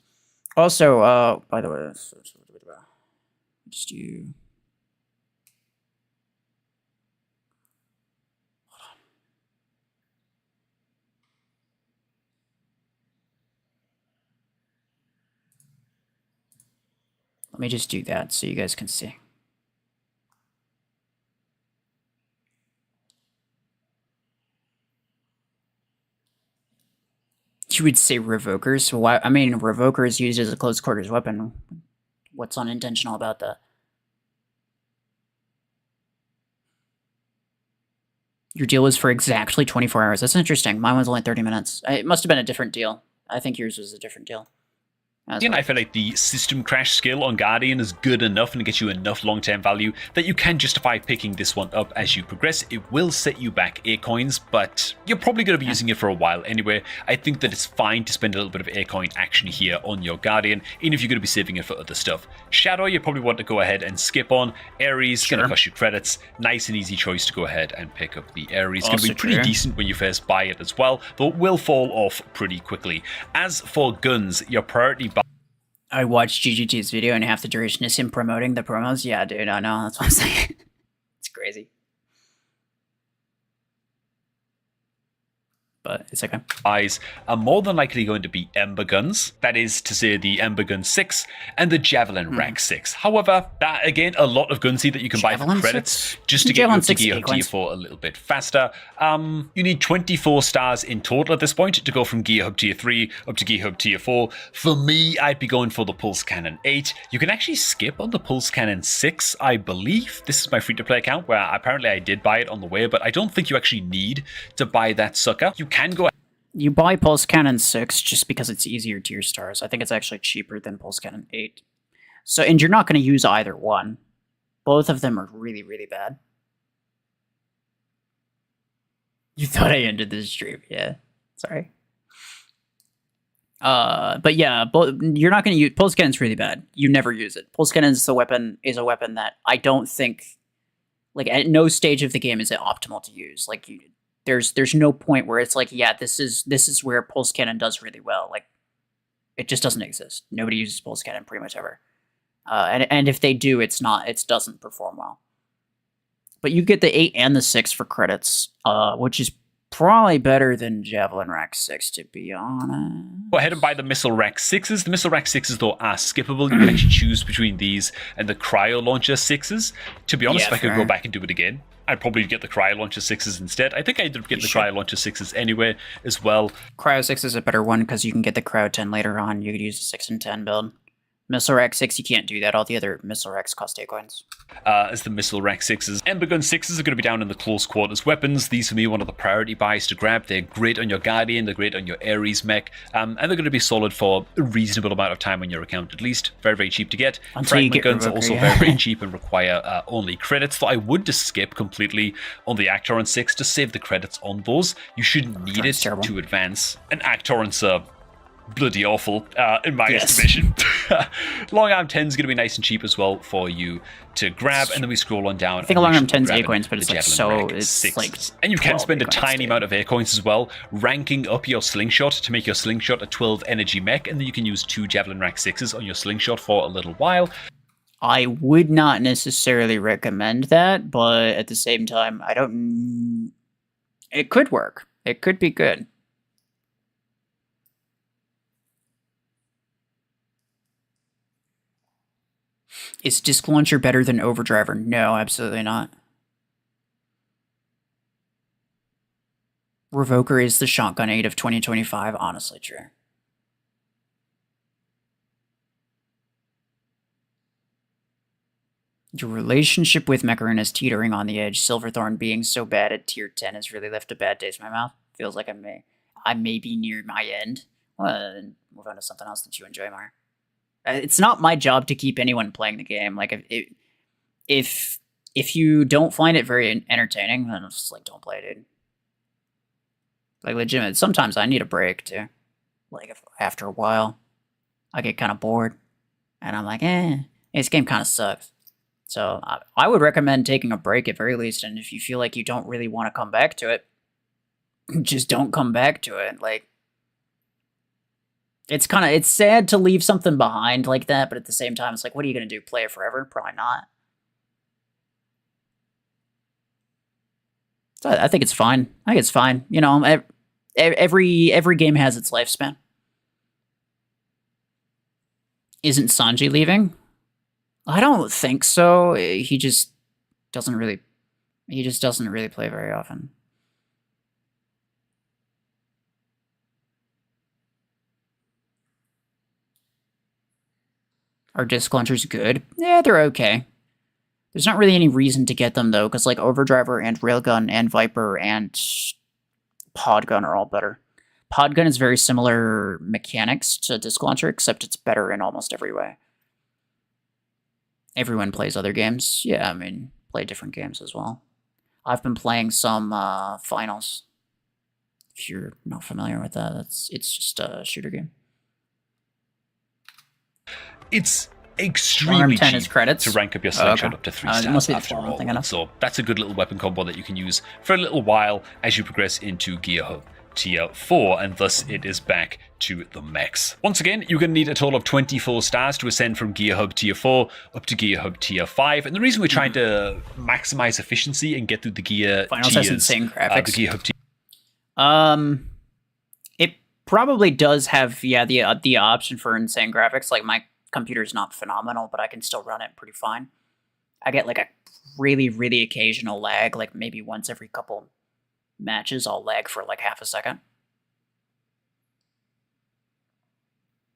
Also, by the way, Just do. Let me just do that so you guys can see. You would say Revokers? Why? I mean, Revoker is used as a close quarters weapon. What's unintentional about that? Your deal was for exactly 24 hours. That's interesting. Mine was only 30 minutes. It must have been a different deal. I think yours was a different deal. Again, I feel like the system crash skill on Guardian is good enough and gets you enough long-term value that you can justify picking this one up as you progress. It will set you back A coins, but you're probably going to be using it for a while anyway. I think that it's fine to spend a little bit of A coin action here on your Guardian, even if you're going to be saving it for other stuff. Shadow, you probably want to go ahead and skip on. Ares, going to cost you credits. Nice and easy choice to go ahead and pick up the Ares. Going to be pretty decent when you first buy it as well, though it will fall off pretty quickly. As for guns, your priority buy. I watched GGT's video and half the duration is him promoting the promos. Yeah, dude, I know. That's what I'm saying. It's crazy. But it's okay. Eyes are more than likely going to be Ember guns. That is to say the Ember Gun 6 and the Javelin Rack 6. However, that again, a lot of gunsy that you can buy for credits just to get you up to gear Hub Tier 4 a little bit faster. You need 24 stars in total at this point to go from Gear Hub Tier 3 up to Gear Hub Tier 4. For me, I'd be going for the Pulse Cannon 8. You can actually skip on the Pulse Cannon 6, I believe. This is my free-to-play account where apparently I did buy it on the way, but I don't think you actually need to buy that sucker. You can go. You buy Pulse Cannon 6 just because it's easier tier stars. I think it's actually cheaper than Pulse Cannon 8. So, and you're not going to use either one. Both of them are really, really bad. You thought I ended this stream, yeah. Sorry. But yeah, you're not going to use Pulse Cannon's really bad. You never use it. Pulse Cannon is a weapon that I don't think, like, at no stage of the game is it optimal to use. Like, there's no point where it's like, yeah, this is where Pulse Cannon does really well. Like, it just doesn't exist. Nobody uses Pulse Cannon pretty much ever. And if they do, it doesn't perform well. But you get the 8 and the 6 for credits, which is probably better than Javelin Rack 6, to be honest. Go ahead and buy the Missile Rack 6s. The Missile Rack 6s, though, are skippable. You can actually choose between these and the Cryo Launcher 6s. To be honest, if I could go back and do it again, I'd probably get the Cryo Launcher 6s instead. I think I ended up getting the Cryo Launcher 6s anyway, as well. Cryo 6 is a better one because you can get the Cryo 10 later on. You could use the 6 and 10 build. Missile Rack 6, you can't do that. All the other Missile Racks cost 8 coins. As the Missile Rack 6s. Ember Gun 6s are going to be down in the close quarters weapons. These, for me, one of the priority buys to grab. They're great on your Guardian, they're great on your Ares mech, and they're going to be solid for a reasonable amount of time on your account, at least. Very, very cheap to get. Fragment guns are also very, very cheap and require only credits. So I would just skip completely on the Actoron 6 to save the credits on those. You shouldn't need it to advance. And Actorons are bloody awful, in my estimation. Long Arm 10 is going to be nice and cheap as well for you to grab, and then we scroll on down. I think a Long Arm 10 is A coins, but it's like and you can spend a tiny amount of A coins as well, ranking up your Slingshot to make your Slingshot a 12 energy mech, and then you can use 2 Javelin Rack 6s on your Slingshot for a little while. I would not necessarily recommend that, but at the same time, I don't... It could work. It could be good. Is Disc Launcher better than Overdriver? No, absolutely not. Revoker is the Shotgun 8 of 2025, honestly true. Your relationship with Mech is teetering on the edge. Silverthorn being so bad at tier 10 has really left a bad taste in my mouth. Feels like I may be near my end. Well, then move on to something else that you enjoy more. It's not my job to keep anyone playing the game. Like, if you don't find it very entertaining, then it's just like, don't play it, dude. Like, legitimate. Sometimes I need a break, too. Like, after a while, I get kind of bored. And I'm like, this game kind of sucks. So, I would recommend taking a break at very least. And if you feel like you don't really want to come back to it, just don't come back to it. Like, it's sad to leave something behind like that, but at the same time, it's like, what are you gonna do? Play it forever? Probably not. So I think it's fine. I think it's fine. You know, every game has its lifespan. Isn't Sanji leaving? I don't think so. He just doesn't really play very often. Are disc launchers good? Yeah, they're okay. There's not really any reason to get them, though, because, like, Overdriver and Railgun and Viper and Podgun are all better. Podgun is very similar mechanics to disc launcher, except it's better in almost every way. Everyone plays other games. Yeah, I mean, play different games as well. I've been playing some Finals. If you're not familiar with that, it's just a shooter game. It's extremely cheap credits to rank up your slingshot up to 3 stars after all. So that's a good little weapon combo that you can use for a little while as you progress into Gear Hub Tier 4, and thus it is back to the mechs. Once again, you're going to need a total of 24 stars to ascend from Gear Hub Tier 4 up to Gear Hub Tier 5, and the reason we're trying to maximize efficiency and get through the gear Finals tiers, has insane graphics. the Gear Hub tier. It probably does have, yeah, the option for insane graphics. Like, my computer's not phenomenal, but I can still run it pretty fine. I get, like, a really, really occasional lag, like maybe once every couple matches I'll lag for like half a second.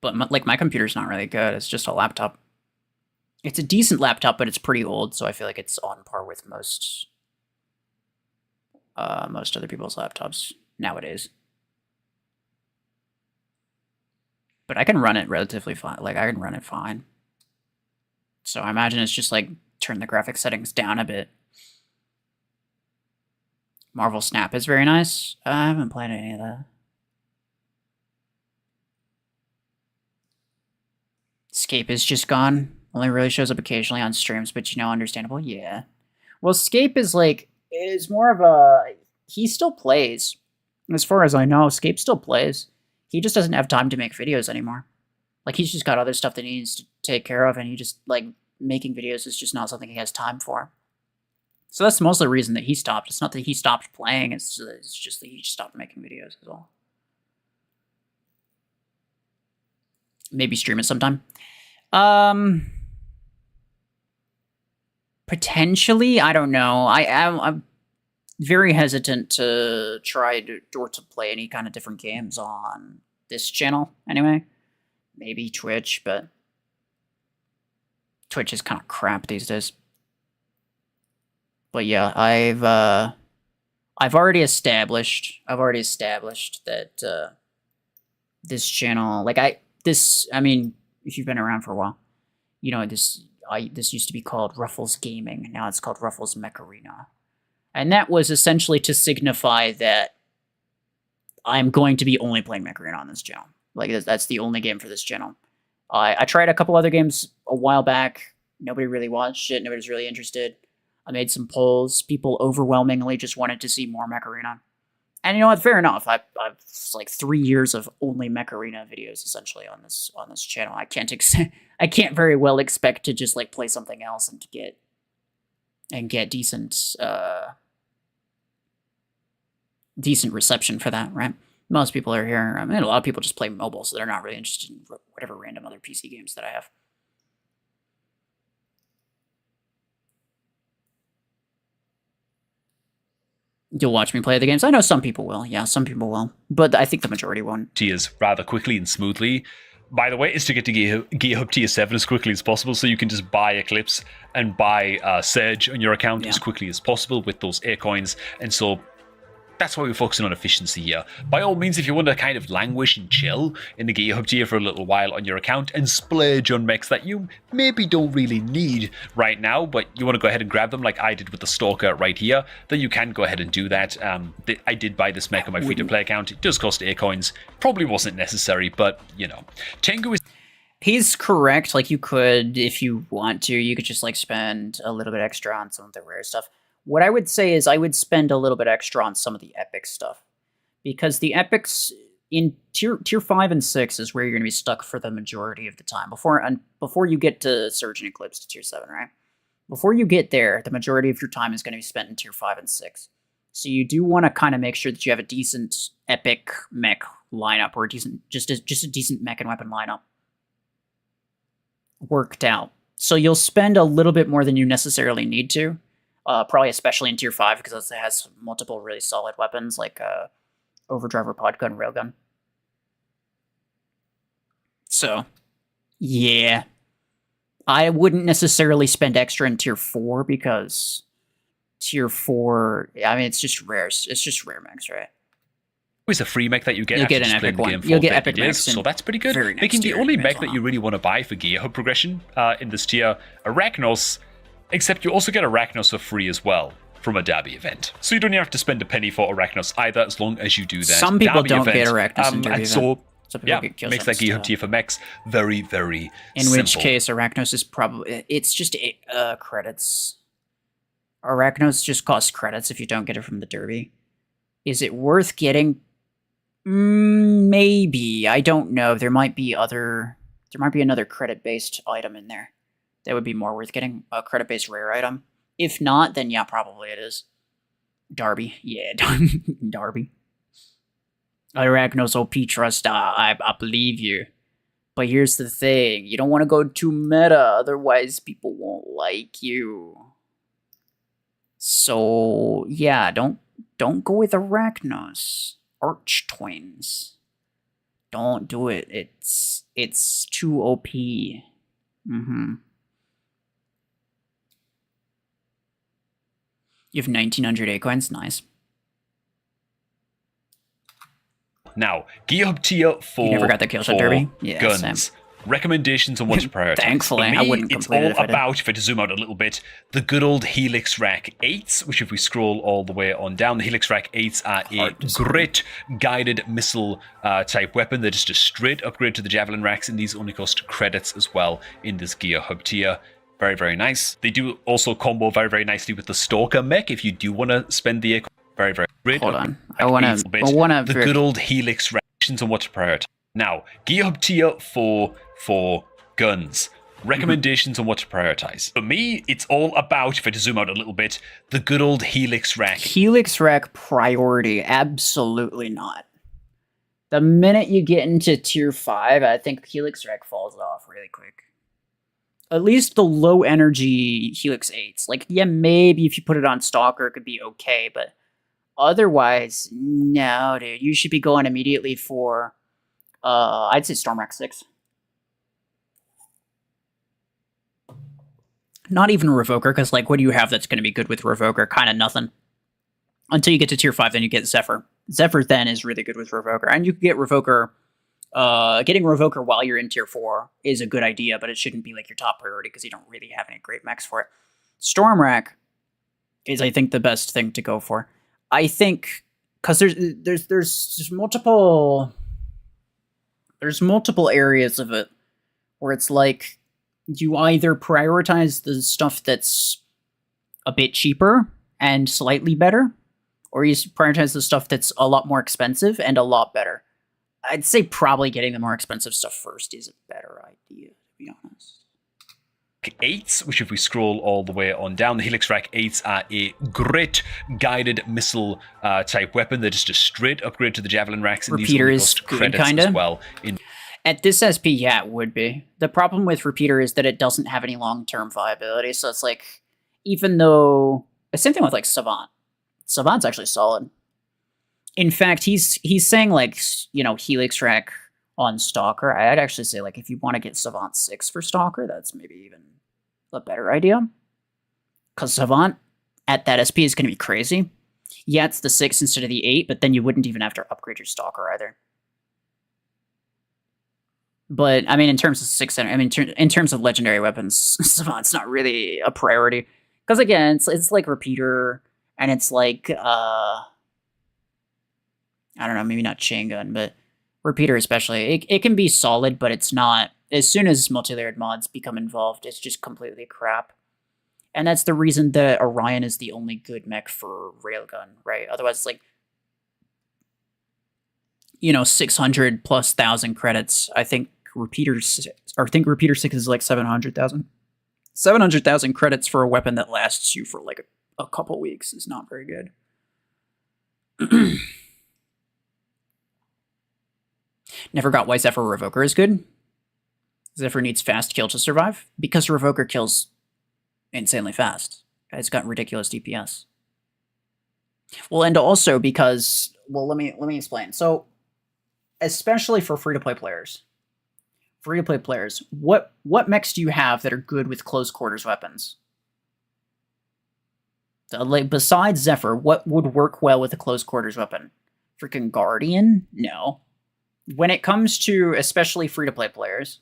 But my computer's not really good. It's just a laptop. It's a decent laptop, but it's pretty old, so I feel like it's on par with most other people's laptops nowadays. But I can run it relatively fine. Like, I can run it fine. So I imagine it's just like turn the graphics settings down a bit. Marvel Snap is very nice. I haven't played any of that. Scape is just gone. Only really shows up occasionally on streams, but, you know, understandable. Yeah. Well, Scape is like, is more of a, he still plays. As far as I know, Scape still plays. He just doesn't have time to make videos anymore. Like, he's just got other stuff that he needs to take care of, and he just, like, making videos is just not something he has time for. So that's mostly the reason that he stopped. It's not that he stopped playing, it's just that he stopped making videos as well. Maybe stream it sometime. Potentially, I don't know. I'm very hesitant to try or to play any kind of different games on this channel, anyway. Maybe Twitch, but Twitch is kind of crap these days. But yeah, I've already established that this channel, like I mean, if you've been around for a while, you know this used to be called RuFFles Gaming. Now it's called RuFFles Mech Arena. And that was essentially to signify that I'm going to be only playing Mech Arena on this channel. Like, that's the only game for this channel. I tried a couple other games a while back. Nobody really watched it. Nobody's really interested. I made some polls. People overwhelmingly just wanted to see more Mech Arena. And you know what? Fair enough. I've like 3 years of only Mech Arena videos essentially on this channel. I can't very well expect to just like play something else and get decent reception for that, right? Most people are here. I mean, a lot of people just play mobile, so they're not really interested in whatever random other PC games that I have. You'll watch me play the games. I know some people will. Yeah, some people will. But I think the majority won't. Tiers rather quickly and smoothly. By the way, is to get to Gear Hub Tier 7 as quickly as possible, so you can just buy Eclipse and buy Surge on your account as quickly as possible with those air coins. And so that's why we're focusing on efficiency here. By all means, if you want to kind of languish and chill in the Gear Hub tier for a little while on your account and splurge on mechs that you maybe don't really need right now, but you want to go ahead and grab them like I did with the Stalker right here, then you can go ahead and do that. I did buy this mech on my free-to-play account. It does cost 8 coins. Probably wasn't necessary, but, you know. Tengu is... He's correct. Like, you could, if you want to, you could just, like, spend a little bit extra on some of the rare stuff. What I would say is I would spend a little bit extra on some of the epic stuff. Because the epics, in tier 5 and 6 is where you're going to be stuck for the majority of the time before you get to Surge and Eclipse to tier 7, right? Before you get there, the majority of your time is going to be spent in tier 5 and 6. So you do want to kind of make sure that you have a decent epic mech lineup, or just a decent mech and weapon lineup worked out. So you'll spend a little bit more than you necessarily need to, probably especially in tier 5, because it has multiple really solid weapons like Overdrive or Podgun, Railgun. So, yeah. I wouldn't necessarily spend extra in tier 4 because tier 4, I mean, it's just rare. It's just rare mechs, right? Always a free mech that you get You'll after get an just epic playing the one. game You'll for get 30 epic years, mechs so that's pretty good. very next Making the tier, only as mech that well. you really want to buy for Gear Hub progression in this tier, Arachnos, except you also get Arachnos for free as well from a Derby event. So you don't even have to spend a penny for Arachnos either, as long as you do that. Some people Derby don't event. get Arachnos in Derby and event. so, Some people yeah, get kill makes that shots, Gear Hub tier for mechs very, very in simple. which case, Arachnos is probably... It's just credits. Arachnos just costs credits if you don't get it from the Derby. Is it worth getting? Maybe. I don't know. There might be another credit-based item in there that would be more worth getting. A credit-based rare item. If not, then yeah, probably it is. Darby. Yeah, Darby. Arachnos OP trust, I believe you. But here's the thing. You don't want to go too meta, otherwise people won't like you. So, yeah, don't go with Arachnos. Arch Twins. Don't do it. It's too OP. You have 1900 acorns, nice. Now, Gear Hub tier for, You never got the kill shot derby? Yeah, guns. same. Recommendations on what to prioritize. Thankfully, For me, I wouldn't it's complete all it if I did. about, if I zoom out a little bit, the good old Helix Rack 8s, which if we scroll all the way on down, the Helix Rack 8s are a grit guided missile type weapon. They're just a straight upgrade to the Javelin Racks, and these only cost credits as well in this Gear Hub tier. Very, very nice. They do also combo very, very nicely with the Stalker mech if you do want to spend the very, very great. Hold on. I want to... The good old Helix Racks on what to prioritize. Now, Gear Hub tier for guns. Recommendations on what to prioritize. For me, it's all about, if I zoom out a little bit, the good old Helix Rack. Helix Rack priority, absolutely not. The minute you get into tier 5, I think Helix Rack falls off really quick. At least the low energy Helix 8s. Like, yeah, maybe if you put it on Stalker, it could be okay, but otherwise, no, dude. You should be going immediately for, I'd say Storm Rack 6. Not even Revoker, because, like, what do you have that's going to be good with Revoker? Kind of nothing. Until you get to tier 5, then you get Zephyr. Zephyr then is really good with Revoker. And you can get Revoker... getting Revoker while you're in tier 4 is a good idea, but it shouldn't be, like, your top priority, because you don't really have any great mechs for it. Storm Rack is, I think, the best thing to go for. I think... Because there's multiple... There's multiple areas of it where it's like... You either prioritize the stuff that's a bit cheaper and slightly better, or you prioritize the stuff that's a lot more expensive and a lot better. I'd say probably getting the more expensive stuff first is a better idea, to be honest. 8s, which if we scroll all the way on down, the Helix Rack 8s are a grit guided missile type weapon. They're just a straight upgrade to the Javelin Racks, and Repeater these is cost good, credits kinda. as well. At this SP, yeah, it would be. The problem with Repeater is that it doesn't have any long-term viability, so it's like, even though... The same thing with, like, Savant. Savant's actually solid. In fact, he's saying, like, you know, Helix Rack on Stalker. I'd actually say, like, if you want to get Savant 6 for Stalker, that's maybe even a better idea. Because Savant at that SP is going to be crazy. Yeah, it's the 6 instead of the 8, but then you wouldn't even have to upgrade your Stalker either. But, I mean, in terms of 6, I mean, in terms of legendary weapons, Savant's not really a priority. Because, again, it's like Repeater, and it's like, I don't know, maybe not Chain Gun, but Repeater especially. It can be solid, but it's not. As soon as multi-layered mods become involved, it's just completely crap. And that's the reason that Orion is the only good mech for Railgun, right? Otherwise, it's like, you know, 600 plus thousand credits. I think repeater 6 is like 700,000. 700,000 credits for a weapon that lasts you for like a couple weeks is not very good. Never got why Zephyr Revoker is good. Zephyr needs fast kill to survive because Revoker kills insanely fast. It's got ridiculous DPS. Well, and also because, well, let me explain. So, especially for free-to-play players, what mechs do you have that are good with close quarters weapons? Like, besides Zephyr, what would work well with a close quarters weapon? Freaking Guardian? No. When it comes to especially free-to-play players,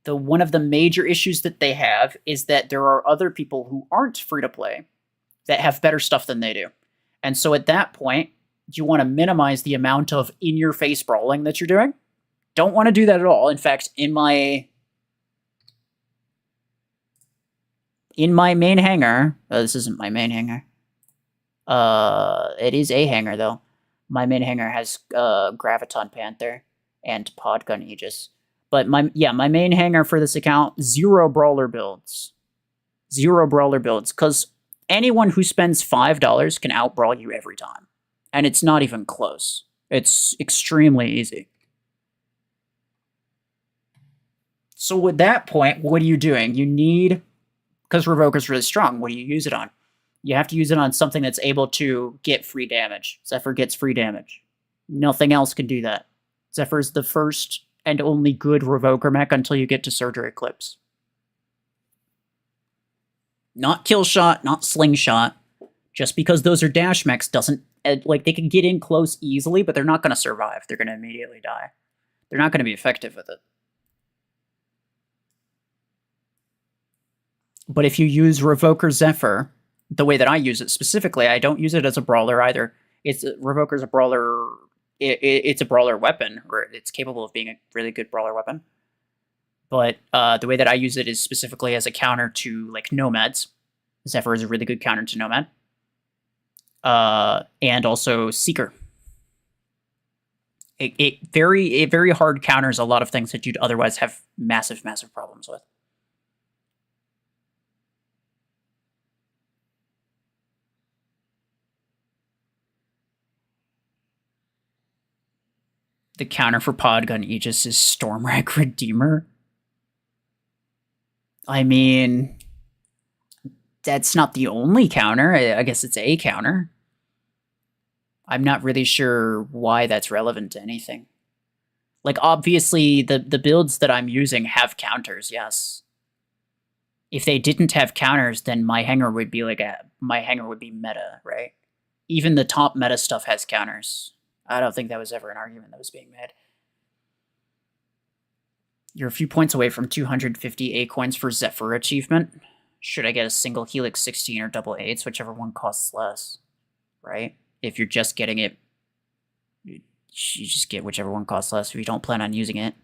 one of the major issues that they have is that there are other people who aren't free-to-play that have better stuff than they do. And so at that point, you want to minimize the amount of in-your-face brawling that you're doing. Don't want to do that at all. In fact, in my main hangar, this isn't my main hangar. It is a hangar though. My main hangar has Graviton Panther and Podgun Aegis. But my main hangar for this account, 0 brawler builds. 0 brawler builds, because anyone who spends $5 can outbrawl you every time. And it's not even close. It's extremely easy. So with that point, what are you doing? You need, because Revoker's really strong, what do you use it on? You have to use it on something that's able to get free damage. Zephyr gets free damage. Nothing else can do that. Zephyr's the first and only good Revoker mech until you get to Surgery Eclipse. Not kill shot, not slingshot. Just because those are dash mechs doesn't, like, they can get in close easily, but they're not going to survive. They're going to immediately die. They're not going to be effective with it. But if you use Revoker Zephyr, the way that I use it specifically, I don't use it as a brawler either. Revoker's a brawler. It's a brawler weapon, or it's capable of being a really good brawler weapon. But the way that I use it is specifically as a counter to like nomads. Zephyr is a really good counter to nomad, and also seeker. It very hard counters a lot of things that you'd otherwise have massive problems with. The counter for Podgun Aegis is Stormwreck Redeemer. I mean, that's not the only counter. I guess it's a counter. I'm not really sure why that's relevant to anything. Like, obviously, the builds that I'm using have counters, yes. If they didn't have counters, then my hangar would be meta, right? Even the top meta stuff has counters. I don't think that was ever an argument that was being made. You're a few points away from 250 A coins for Zephyr achievement. Should I get a single Helix 16 or double 8s, whichever one costs less, right? If you're just getting it, you just get whichever one costs less if you don't plan on using it.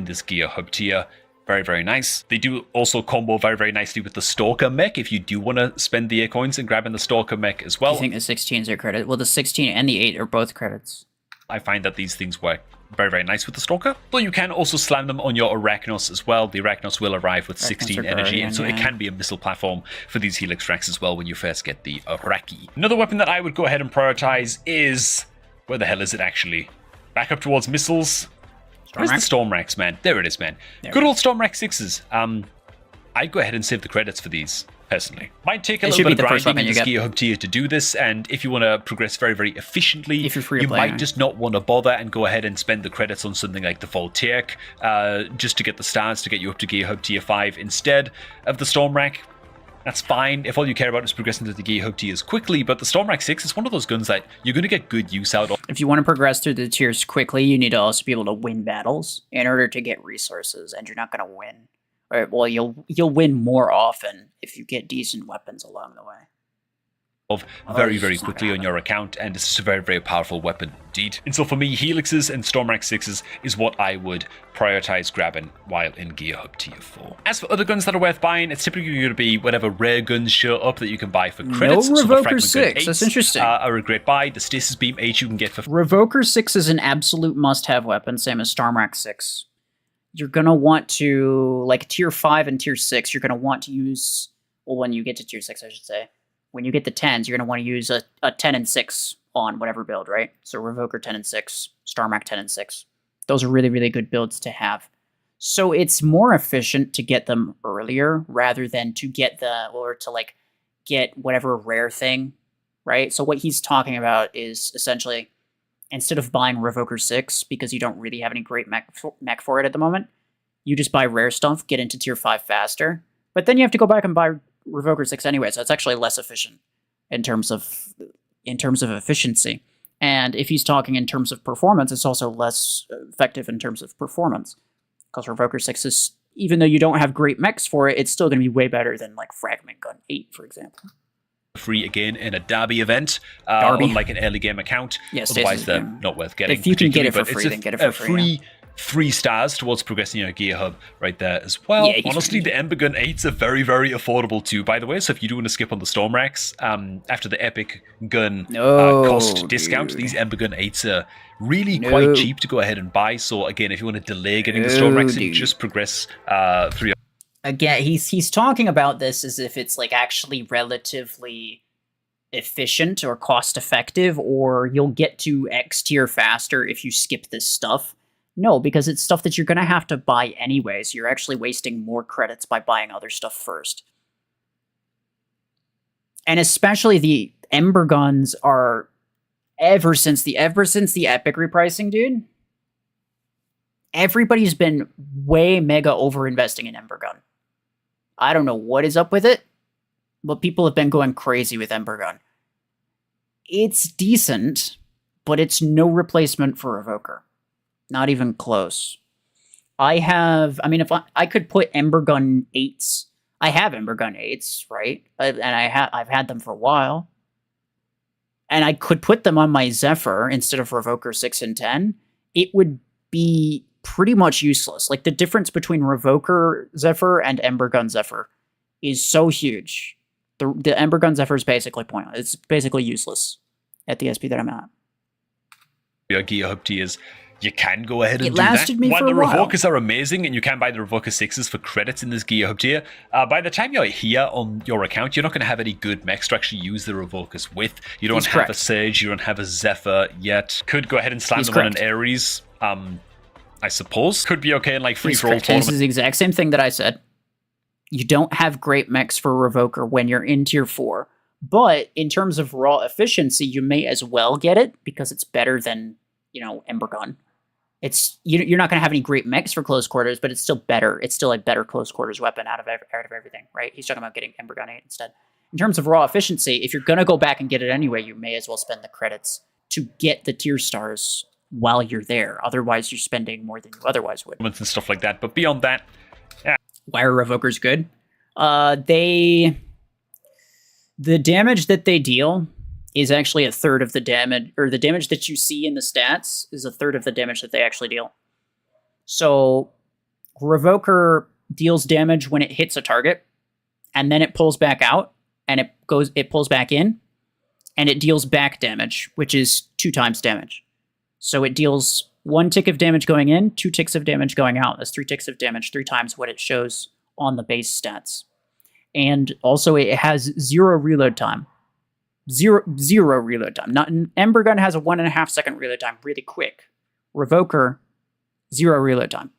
This gear hub tier, very nice. They do also combo very nicely with the Stalker mech if you do want to spend the A coins and grabbing the Stalker mech as well. Do you think the 16s are credit? Well, the 16 and the 8 are both credits. I find that these things work very nice with the Stalker. But you can also slam them on your Arachnos as well. The Arachnos will arrive with 16 energy, and so it can be a missile platform for these Helix racks as well when you first get the Araki. Another weapon that I would go ahead and prioritize is... where the hell is it actually? Back up towards missiles. Where's the Storm Racks, man? There it is, man. Good old Storm Rack 6s. I'd go ahead and save the credits for these, personally. Might take a little bit of grinding in this gear hub tier to do this, and if you want to progress very efficiently, you might just not want to bother and go ahead and spend the credits on something like the Voltaic, just to get the stars to get you up to gear hub tier 5 instead of the Storm Rack. That's fine if all you care about is progressing to the gear hub tiers quickly, but the Storm Rack 6 is one of those guns that you're going to get good use out of. If you want to progress through the tiers quickly, you need to also be able to win battles in order to get resources, and you're not going to win. Or, well, you'll win more often if you get decent weapons along the way. of very quickly on your account, and it's just a very powerful weapon indeed. And so for me, Helixes and Stormrack 6s is what I would prioritize grabbing while in Gear Hub Tier 4. As for other guns that are worth buying, it's typically going to be whatever rare guns show up that you can buy for credits. No So the Revoker Fragment 6, Gun that's 8s interesting. are a great buy. The Stasis Beam 8 you can get for... Revoker 6 is an absolute must-have weapon, same as Stormrack 6. You're going to want to, like Tier 5 and Tier 6, you're going to want to use, well, when you get to Tier 6, I should say, when you get the 10s, you're going to want to use a 10 and 6 on whatever build, right? So Revoker 10 and 6, Stormrack 10 and 6. Those are really good builds to have. So it's more efficient to get them earlier rather than to get get whatever rare thing, right? So what he's talking about is essentially, instead of buying Revoker 6, because you don't really have any great mech for it at the moment, you just buy rare stuff, get into Tier 5 faster, but then you have to go back and buy Revoker 6 anyway, so it's actually less efficient in terms of efficiency. And if he's talking in terms of performance, it's also less effective in terms of performance. Because Revoker 6 is, even though you don't have great mechs for it, it's still going to be way better than like Fragment Gun 8, for example. Free again in a Derby event, Derby. on like an early game account. Yes, otherwise they're not worth getting. If you can get it for particularly, but free, then get it for free. Free 3 stars towards progressing your Gear Hub right there as well. Yeah, honestly, the Ember Gun 8s are very affordable too, by the way. So if you do want to skip on the Stormracks, after the Epic Gun cost discount, these Ember Gun 8s are really quite cheap to go ahead and buy. So again, if you want to delay getting the Stormracks and just progress through your... Again, he's talking about this as if it's like actually relatively efficient or cost effective, or you'll get to X tier faster if you skip this stuff. No, because it's stuff that you're going to have to buy anyways. You're actually wasting more credits by buying other stuff first. And especially the Ember Guns are, ever since the Epic repricing, dude, everybody's been way mega over-investing in Ember Gun. I don't know what is up with it, but people have been going crazy with Ember Gun. It's decent, but it's no replacement for Revoker. Not even close. If I could put Ember Gun 8s, I have Ember Gun 8s, right? And I've had them for a while. And I could put them on my Zephyr instead of Revoker 6 and 10. It would be pretty much useless. Like, the difference between Revoker Zephyr and Ember Gun Zephyr is so huge. The Ember Gun Zephyr is basically pointless. It's basically useless at the SP that I'm at. Your Gear Hub tiers, you can go ahead and it do that. lasted me While for the a while. Revokers are amazing, and you can buy the Revoker 6s for credits in this Gear Hub tier, by the time you're here on your account, you're not going to have any good mechs to actually use the Revokers with. You don't have a Sage, you don't have a Zephyr yet. Could go ahead and slam them on an Ares, I suppose. Could be okay in like free-for-all tournaments. This is the exact same thing that I said. You don't have great mechs for Revoker when you're in Tier 4. But in terms of raw efficiency, you may as well get it, because it's better than, Ember Gun. You're not going to have any great mechs for close quarters, but it's still better. It's still a better close quarters weapon out of everything, right? He's talking about getting Ember Gun 8 instead. In terms of raw efficiency, if you're going to go back and get it anyway, you may as well spend the credits to get the tier stars while you're there. Otherwise, you're spending more than you otherwise would. And stuff like that. But beyond that, why are Revokers good? The damage that they deal is actually a third of the damage, or the damage that you see in the stats is a third of the damage that they actually deal. So Revoker deals damage when it hits a target, and then it pulls back out, and it pulls back in, and it deals back damage, which is 2 times damage. So it deals 1 tick of damage going in, 2 ticks of damage going out. That's 3 ticks of damage, 3 times what it shows on the base stats. And also it has 0 reload time. Zero reload time. Not Ember Gun has a 1.5 second reload time, really quick. Revoker, 0 reload time.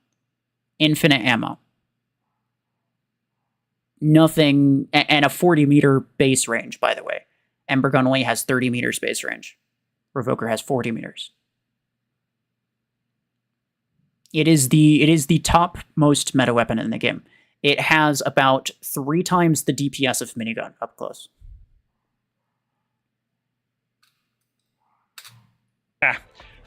Infinite ammo. Nothing, and a 40 meter base range, by the way. Ember Gun only has 30 meters base range. Revoker has 40 meters. It is the top most meta weapon in the game. It has about 3 times the DPS of minigun up close.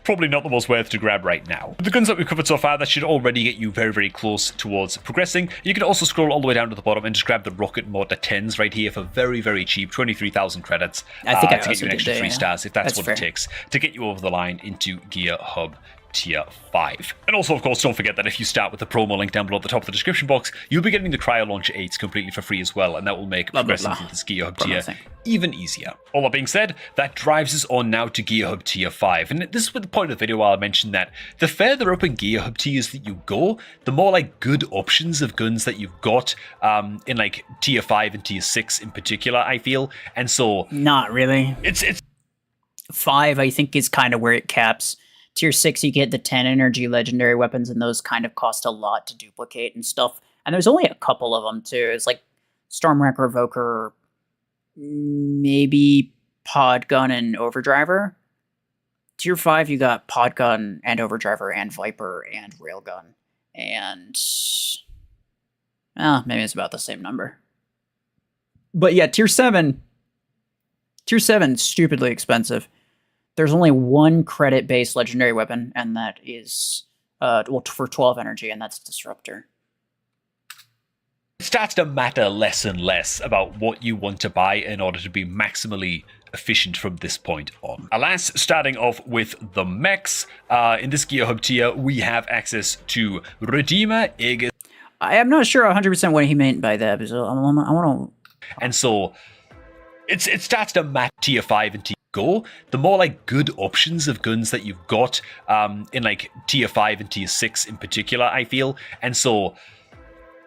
probably not the most worth to grab right now. With the guns that we've covered so far, that should already get you very, very close towards progressing. You can also scroll all the way down to the bottom and just grab the Rocket Mortar 10s right here for very, very cheap, 23,000 credits. I think I to get you an extra 3 stars if that's what fair. it takes to get you over the line into Gear Hub Tier 5. And also, of course, don't forget that if you start with the promo link down below at the top of the description box, you'll be getting the Cryo Launcher 8s completely for free as well, and that will make progressing through this Gear Hub tier even easier. All that being said, that drives us on now to Gear Hub Tier 5, and this is the point of the video where I'll mention that the further up in Gear Hub tiers that you go, the more like good options of guns that you've got in like Tier 5 and Tier 6 in particular, I feel, and so... Not really. It's 5, I think, is kind of where it caps. Tier 6, you get the 10 energy legendary weapons, and those kind of cost a lot to duplicate and stuff. And there's only a couple of them, too. It's like Stormwreck, Revoker, maybe Podgun and Overdriver. Tier 5, you got Podgun and Overdriver and Viper and Railgun. And... maybe it's about the same number. But yeah, Tier 7... Tier 7 is stupidly expensive. There's only one credit-based legendary weapon, and that is, for 12 energy, and that's Disruptor. It starts to matter less and less about what you want to buy in order to be maximally efficient from this point on. Alas, starting off with the mechs, in this Gear Hub tier, we have access to Redeemer, Aegis... I am not sure 100% what he meant by that, so I want to... And so, it starts to matter Tier 5 and Tier go, the more like good options of guns that you've got in like Tier 5 and Tier 6 in particular, I feel. And so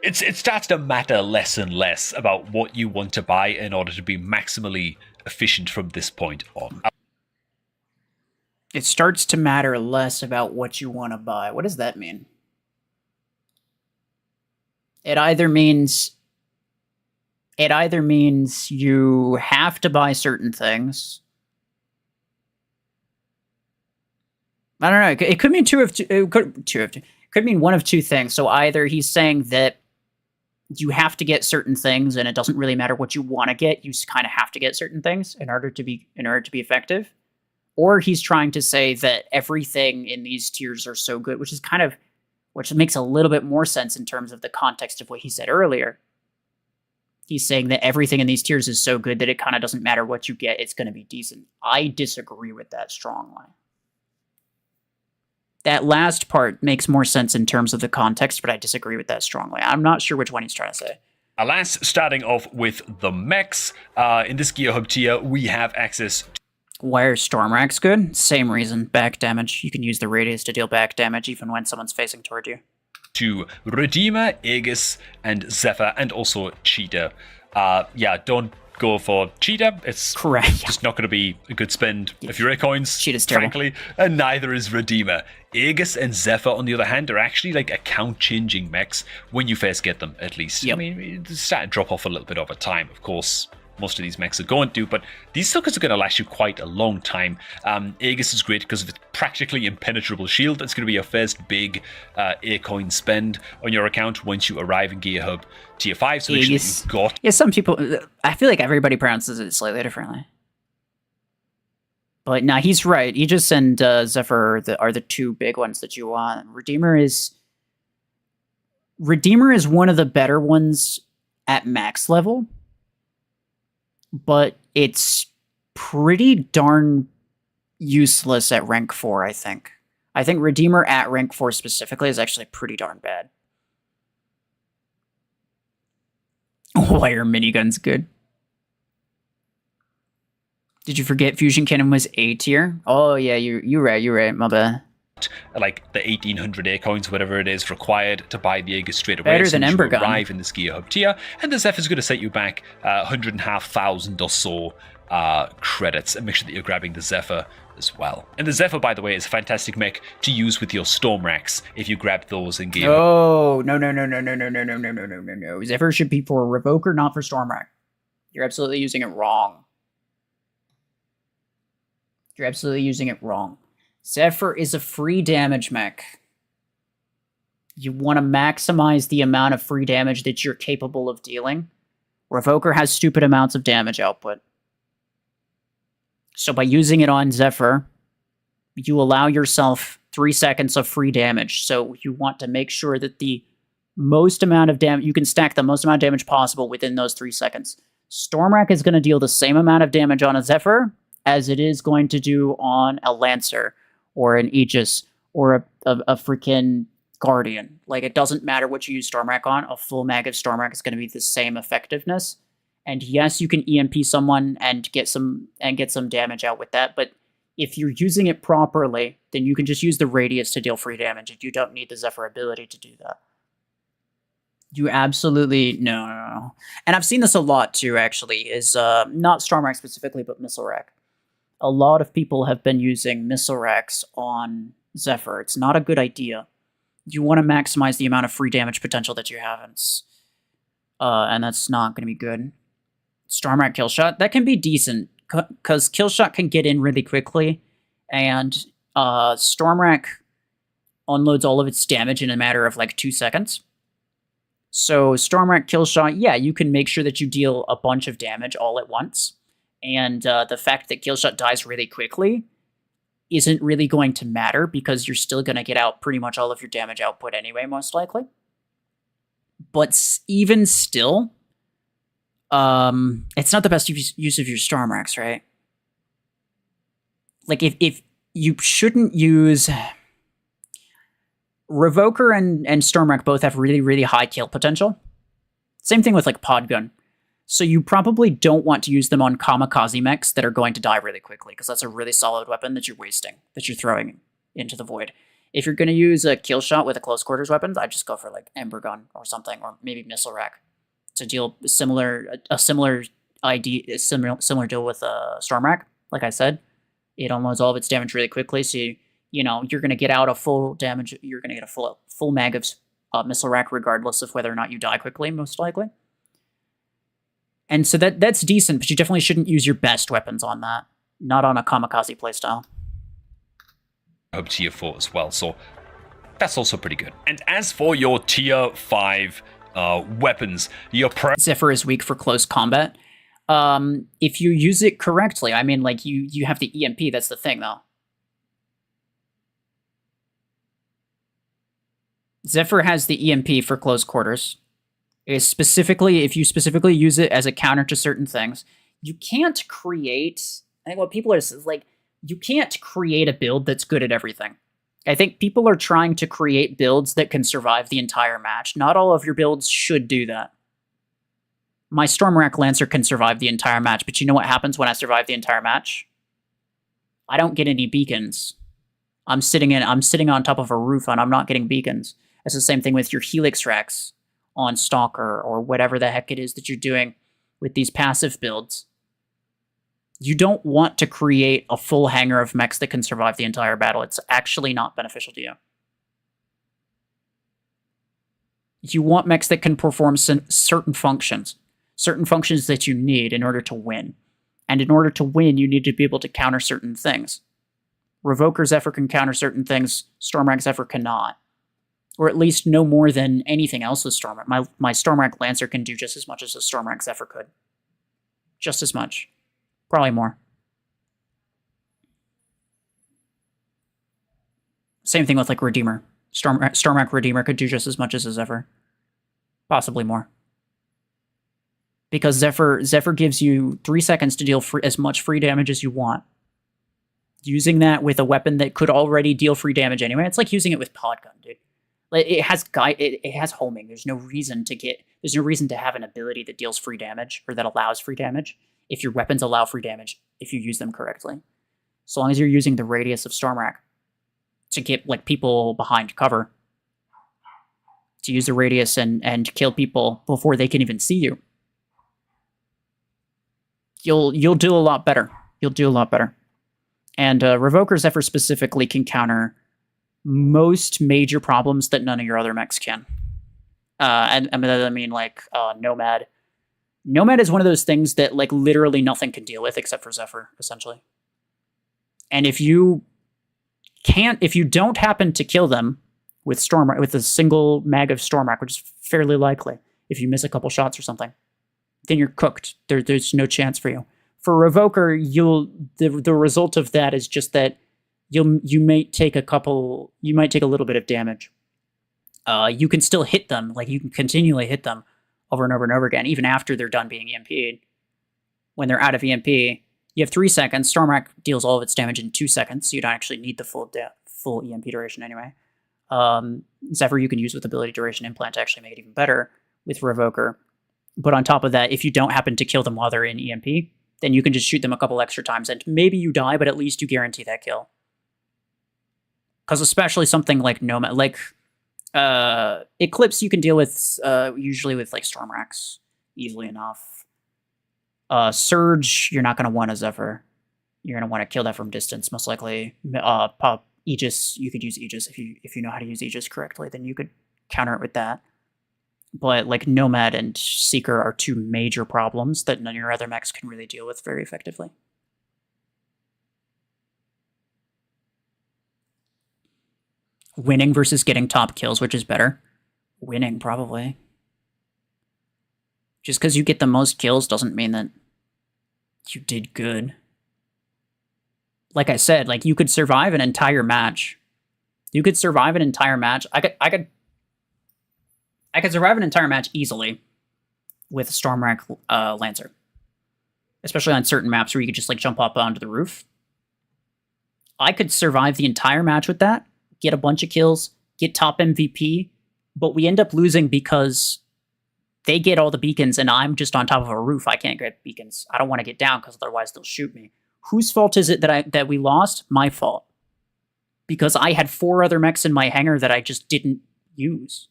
it starts to matter less and less about what you want to buy in order to be maximally efficient from this point on. It starts to matter less about what you want to buy. What does that mean? It either means you have to buy certain things. I don't know. It could mean it could mean one of two things. So either he's saying that you have to get certain things, and it doesn't really matter what you want to get. You kind of have to get certain things in order to be effective. Or he's trying to say that everything in these tiers are so good, which makes a little bit more sense in terms of the context of what he said earlier. He's saying that everything in these tiers is so good that it kind of doesn't matter what you get, it's going to be decent. I disagree with that strongly. That last part makes more sense in terms of the context, but I disagree with that strongly. I'm not sure which one he's trying to say. Alas, starting off with the mechs, in this Gear Hub tier, we have access to... Why are Stormwrack's good? Same reason. Back damage. You can use the radius to deal back damage even when someone's facing toward you. To Redeemer, Aegis, and Zephyr, and also Cheetah. Yeah, don't go for Cheetah. It's just not going to be a good spend of your coins, Cheetah's terrible. Frankly, and neither is Redeemer. Aegis and Zephyr, on the other hand, are actually like account-changing mechs when you first get them, at least. Yep. I mean, they start to drop off a little bit over time, of course. Most of these mechs are going to, but these suckers are going to last you quite a long time. Aegis is great because of its practically impenetrable shield. It's going to be your first big A-coin spend on your account once you arrive in Gear Hub Tier 5. So make sure that you've got... Yeah, some people... I feel like everybody pronounces it slightly differently. But no, he's right. Aegis and Zephyr are the two big ones that you want. Redeemer is one of the better ones at max level. But it's pretty darn useless at rank 4, I think. I think Redeemer at rank 4 specifically is actually pretty darn bad. Why are miniguns good? Did you forget Fusion Cannon was A tier? Oh yeah, you're right, my bad. Like the 1800 A coins, whatever it is, required to buy the Aegis straight away. Better than Ember Gun. Arrive in this Gear Hub tier, and the Zephyr's going to set you back 100,500 or so credits, and make sure that you're grabbing the Zephyr as well. And the Zephyr, by the way, is a fantastic mech to use with your Stormwracks if you grab those in game. Oh, no. Zephyr should be for Revoker, not for Stormwrack. You're absolutely using it wrong. Zephyr is a free damage mech. You want to maximize the amount of free damage that you're capable of dealing. Revoker has stupid amounts of damage output. So by using it on Zephyr, you allow yourself 3 seconds of free damage. So you want to make sure that the most amount of damage, you can stack the most amount of damage possible within those 3 seconds. Stormwrack is going to deal the same amount of damage on a Zephyr as it is going to do on a Lancer or an Aegis or a freaking Guardian. Like, it doesn't matter what you use Stormwrack on, a full mag of Stormwrack is going to be the same effectiveness. And yes, you can EMP someone and get some damage out with that, but if you're using it properly, then you can just use the radius to deal free damage, and you don't need the Zephyr ability to do that. You absolutely no. And I've seen this a lot too, actually, is not Stormwrack specifically, but Missile Rack. A lot of people have been using Missile Racks on Zephyr. It's not a good idea. You want to maximize the amount of free damage potential that you have, and that's not going to be good. Stormwrack Killshot, that can be decent, because Killshot can get in really quickly, and Stormwrack unloads all of its damage in a matter of like 2 seconds. So Stormwrack Killshot, yeah, you can make sure that you deal a bunch of damage all at once, and the fact that Killshot dies really quickly isn't really going to matter, because you're still going to get out pretty much all of your damage output anyway, most likely. But even still, it's not the best use of your Stormwracks, right? Like, if you shouldn't use... Revoker and Stormwrack both have really, really high kill potential. Same thing with, like, Podgun. So you probably don't want to use them on kamikaze mechs that are going to die really quickly, because that's a really solid weapon that you're wasting, that you're throwing into the void. If you're going to use a kill shot with a close quarters weapon, I'd just go for, like, Ember Gun or something, or maybe Missile Rack to deal a similar deal with Stormwrack. Like I said, it unloads all of its damage really quickly, so you're going to get out a full damage. You're going to get a full mag of Missile Rack, regardless of whether or not you die quickly, most likely. And so that's decent, but you definitely shouldn't use your best weapons on that. Not on a kamikaze playstyle. Up tier 4 as well, so that's also pretty good. And as for your tier 5 weapons, your Zephyr is weak for close combat. If you use it correctly, I mean, like, you have the EMP, that's the thing, though. Zephyr has the EMP for close quarters. If you specifically use it as a counter to certain things, you can't create... I think what people are like, you can't create a build that's good at everything. I think people are trying to create builds that can survive the entire match. Not all of your builds should do that. My Stormwrack Lancer can survive the entire match, but you know what happens when I survive the entire match? I don't get any beacons. I'm sitting on top of a roof and I'm not getting beacons. It's the same thing with your Helix Racks on Stalker or whatever the heck it is that you're doing with these passive builds. You don't want to create a full hangar of mechs that can survive the entire battle. It's actually not beneficial to you. You want mechs that can perform certain functions that you need in order to win. And in order to win, you need to be able to counter certain things. Revoker Zephyr can counter certain things, Stormwrack Zephyr cannot. Or at least no more than anything else with Stormwrack. My Stormwrack Lancer can do just as much as a Stormwrack Zephyr could. Just as much. Probably more. Same thing with, like, Redeemer. Stormwrack Redeemer could do just as much as a Zephyr. Possibly more. Because Zephyr gives you 3 seconds to deal as much free damage as you want. Using that with a weapon that could already deal free damage anyway, it's like using it with Podgun, dude. It has homing. There's no reason to have an ability that deals free damage or that allows free damage if your weapons allow free damage if you use them correctly. So long as you're using the radius of Stormwrack to get, like, people behind cover, to use the radius and kill people before they can even see you, you'll do a lot better. You'll do a lot better. And Revoker Zephyr specifically can counter most major problems that none of your other mechs can. And I mean, like, Nomad. Nomad is one of those things that, like, literally nothing can deal with except for Zephyr, essentially. And if you don't happen to kill them with a single mag of Stormwrack, which is fairly likely, if you miss a couple shots or something, then you're cooked. There's no chance for you. For Revoker, the result of that is just that you might take a little bit of damage. You can still hit them, like you can continually hit them over and over and over again, even after they're done being EMP'd. When they're out of EMP, you have 3 seconds. Stormwrack deals all of its damage in 2 seconds, so you don't actually need the full EMP duration anyway. Zephyr you can use with ability duration implant to actually make it even better with Revoker. But on top of that, if you don't happen to kill them while they're in EMP, then you can just shoot them a couple extra times, and maybe you die, but at least you guarantee that kill. Because especially something like Nomad, like Eclipse, you can deal with usually with like Stormwracks easily enough. Surge, you're not going to want a Zephyr. You're going to want to kill that from distance, most likely. Pop Aegis, you could use Aegis if you know how to use Aegis correctly, then you could counter it with that. But like Nomad and Seeker are 2 major problems that none of your other mechs can really deal with very effectively. Winning versus getting top kills, which is better? Winning, probably. Just because you get the most kills doesn't mean that you did good. Like I said, like you could survive an entire match. You could survive an entire match. I could survive an entire match easily with Stormwrack Lancer. Especially on certain maps where you could just like jump up onto the roof. I could survive the entire match with that, get a bunch of kills, get top MVP, but we end up losing because they get all the beacons and I'm just on top of a roof. I can't get beacons. I don't want to get down because otherwise they'll shoot me. Whose fault is it that we lost? My fault. Because I had 4 other mechs in my hangar that I just didn't use.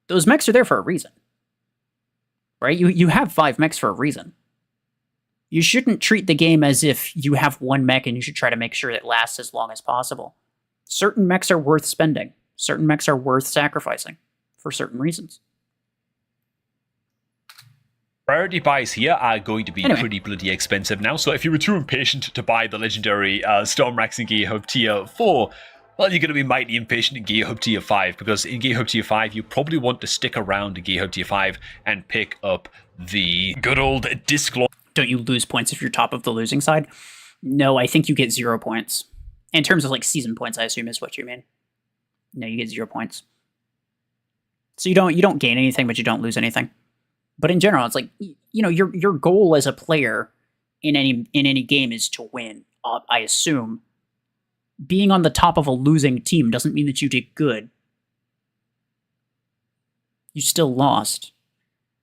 Those mechs are there for a reason. Right? You have 5 mechs for a reason. You shouldn't treat the game as if you have 1 mech and you should try to make sure it lasts as long as possible. Certain mechs are worth spending. Certain mechs are worth sacrificing for certain reasons. Priority buys here are going to be pretty bloody expensive now, so if you were too impatient to buy the legendary Stormwracks in Gear Hub Tier 4, well, you're going to be mighty impatient in Gear Hub Tier 5, because in Gear Hub Tier 5, you probably want to stick around in Gear Hub Tier 5 and pick up the good old disc launcher. Don't you lose points if you're top of the losing side? No, I think you get 0 points. In terms of like season points, I assume is what you mean. No, you get 0 points. So you don't gain anything, but you don't lose anything. But in general, it's like, you know, your goal as a player in any game is to win. I assume being on the top of a losing team doesn't mean that you did good. You still lost.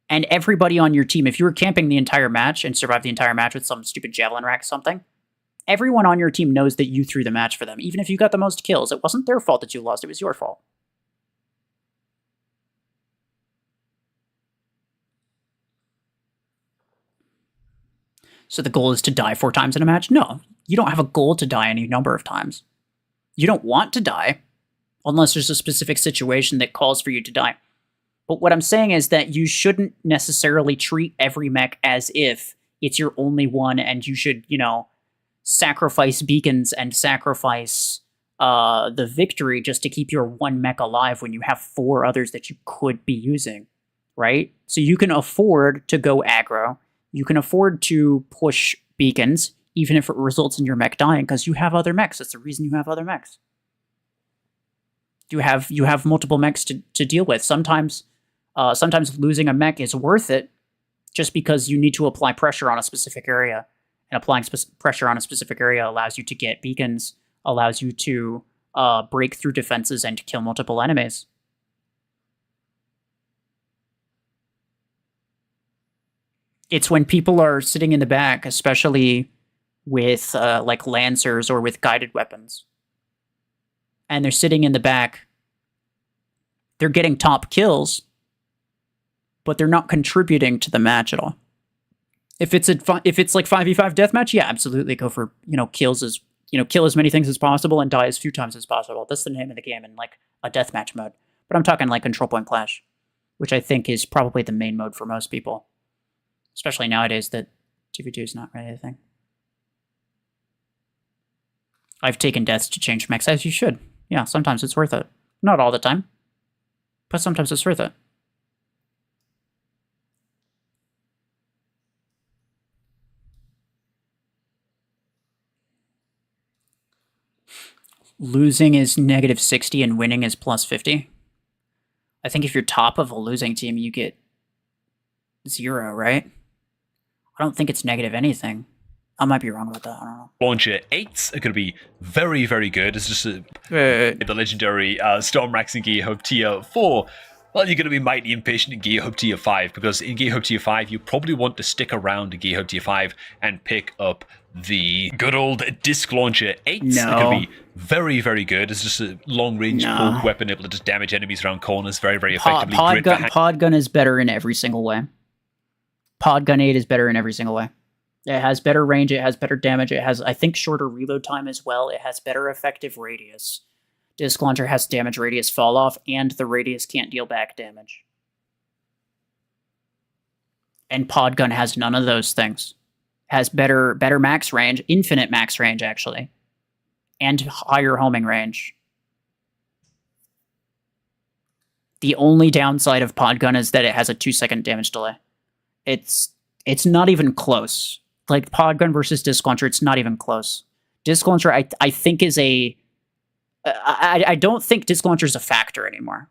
And everybody on your team, if you were camping the entire match and survived the entire match with some stupid javelin rack or something, everyone on your team knows that you threw the match for them. Even if you got the most kills, it wasn't their fault that you lost, it was your fault. So the goal is to die 4 times in a match? No, you don't have a goal to die any number of times. You don't want to die, unless there's a specific situation that calls for you to die. But what I'm saying is that you shouldn't necessarily treat every mech as if it's your only one and you should, you know, sacrifice beacons and sacrifice the victory just to keep your 1 mech alive when you have 4 others that you could be using, right? So you can afford to go aggro. You can afford to push beacons, even if it results in your mech dying, because you have other mechs. That's the reason you have other mechs. You have multiple mechs to deal with. Sometimes losing a mech is worth it just because you need to apply pressure on a specific area. And applying pressure on a specific area allows you to get beacons, allows you to break through defenses and kill multiple enemies. It's when people are sitting in the back, especially with like Lancers or with guided weapons, and they're sitting in the back, they're getting top kills, but they're not contributing to the match at all. If it's like 5v5 deathmatch, yeah, absolutely go for, you know, kills as, you know, kill as many things as possible and die as few times as possible. That's the name of the game in like a deathmatch mode. But I'm talking like control point clash, which I think is probably the main mode for most people. Especially nowadays that 2v2 is not really a thing. I've taken deaths to change mechs, as you should. Yeah, sometimes it's worth it. Not all the time, but sometimes it's worth it. losing is -60 and winning is +50. I think if you're top of a losing team, you get 0, right? I don't think it's negative anything. I might be wrong about that. I don't know. Launcher 8s are going to be very, very good. It's just the legendary Storm Racks in Gear Hub Tier 4. Well, you're going to be mighty impatient in Gear Hub Tier 5, because in Gear Hub Tier 5, you probably want to stick around in Gear Hub Tier 5 and pick up the good old Disc Launcher 8s. No. Are going to be very, very good. It's just a long-range poke weapon able to just damage enemies around corners very, very effectively. Pod gun is better in every single way. Pod gun 8 is better in every single way. It has better range, it has better damage, it has, I think, shorter reload time as well, it has better effective radius. Disc Launcher has damage radius fall off, and the radius can't deal back damage. And Pod Gun has none of those things. Has better max range, infinite max range, actually. And higher homing range. The only downside of Pod Gun is that it has a 2-second damage delay. It's not even close. Like, Pod Gun versus Disc Launcher, it's not even close. Disc Launcher, I think, is a... I don't think Disc Launcher is a factor anymore.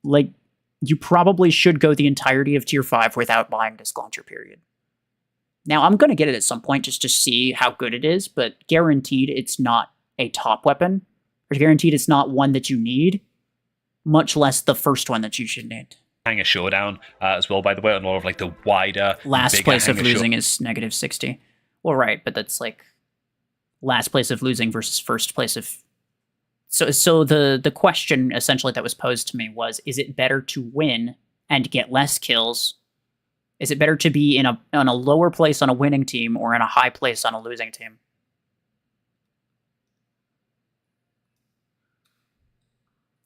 Like, you probably should go the entirety of Tier 5 without buying Disc Launcher, period. Now, I'm going to get it at some point just to see how good it is, but guaranteed it's not a top weapon. Or guaranteed it's not one that you need, much less the first one that you should need. Hangar Showdown as well, by the way, on all of like the wider, last place of losing is -60. Well, right, but that's like last place of losing versus first place of. So the question essentially that was posed to me was: is it better to win and get less kills? Is it better to be on a lower place on a winning team or in a high place on a losing team?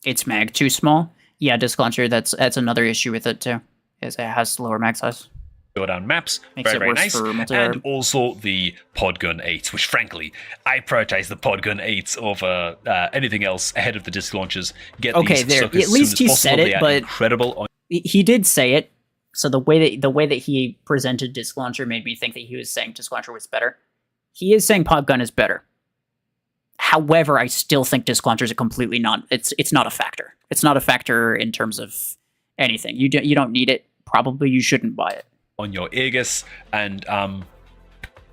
It's mag too small. Yeah, Disc Launcher, that's another issue with it too, is it has lower mag size. Go down maps, Makes very, it very worse nice. for multiplayer. And also the Podgun 8s, which frankly, I prioritize the Podgun 8s over anything else ahead of the Disc Launchers. Get Okay, these there. suckers At least as he soon as said possible. it, They are but incredible. He did say it. So the way that he presented Disc Launcher made me think that he was saying Disc Launcher was better. He is saying Podgun is better. However, I still think Disc Launcher is a completely it's not a factor. It's not a factor in terms of anything. You don't need it. Probably you shouldn't buy it. On your Aegis, and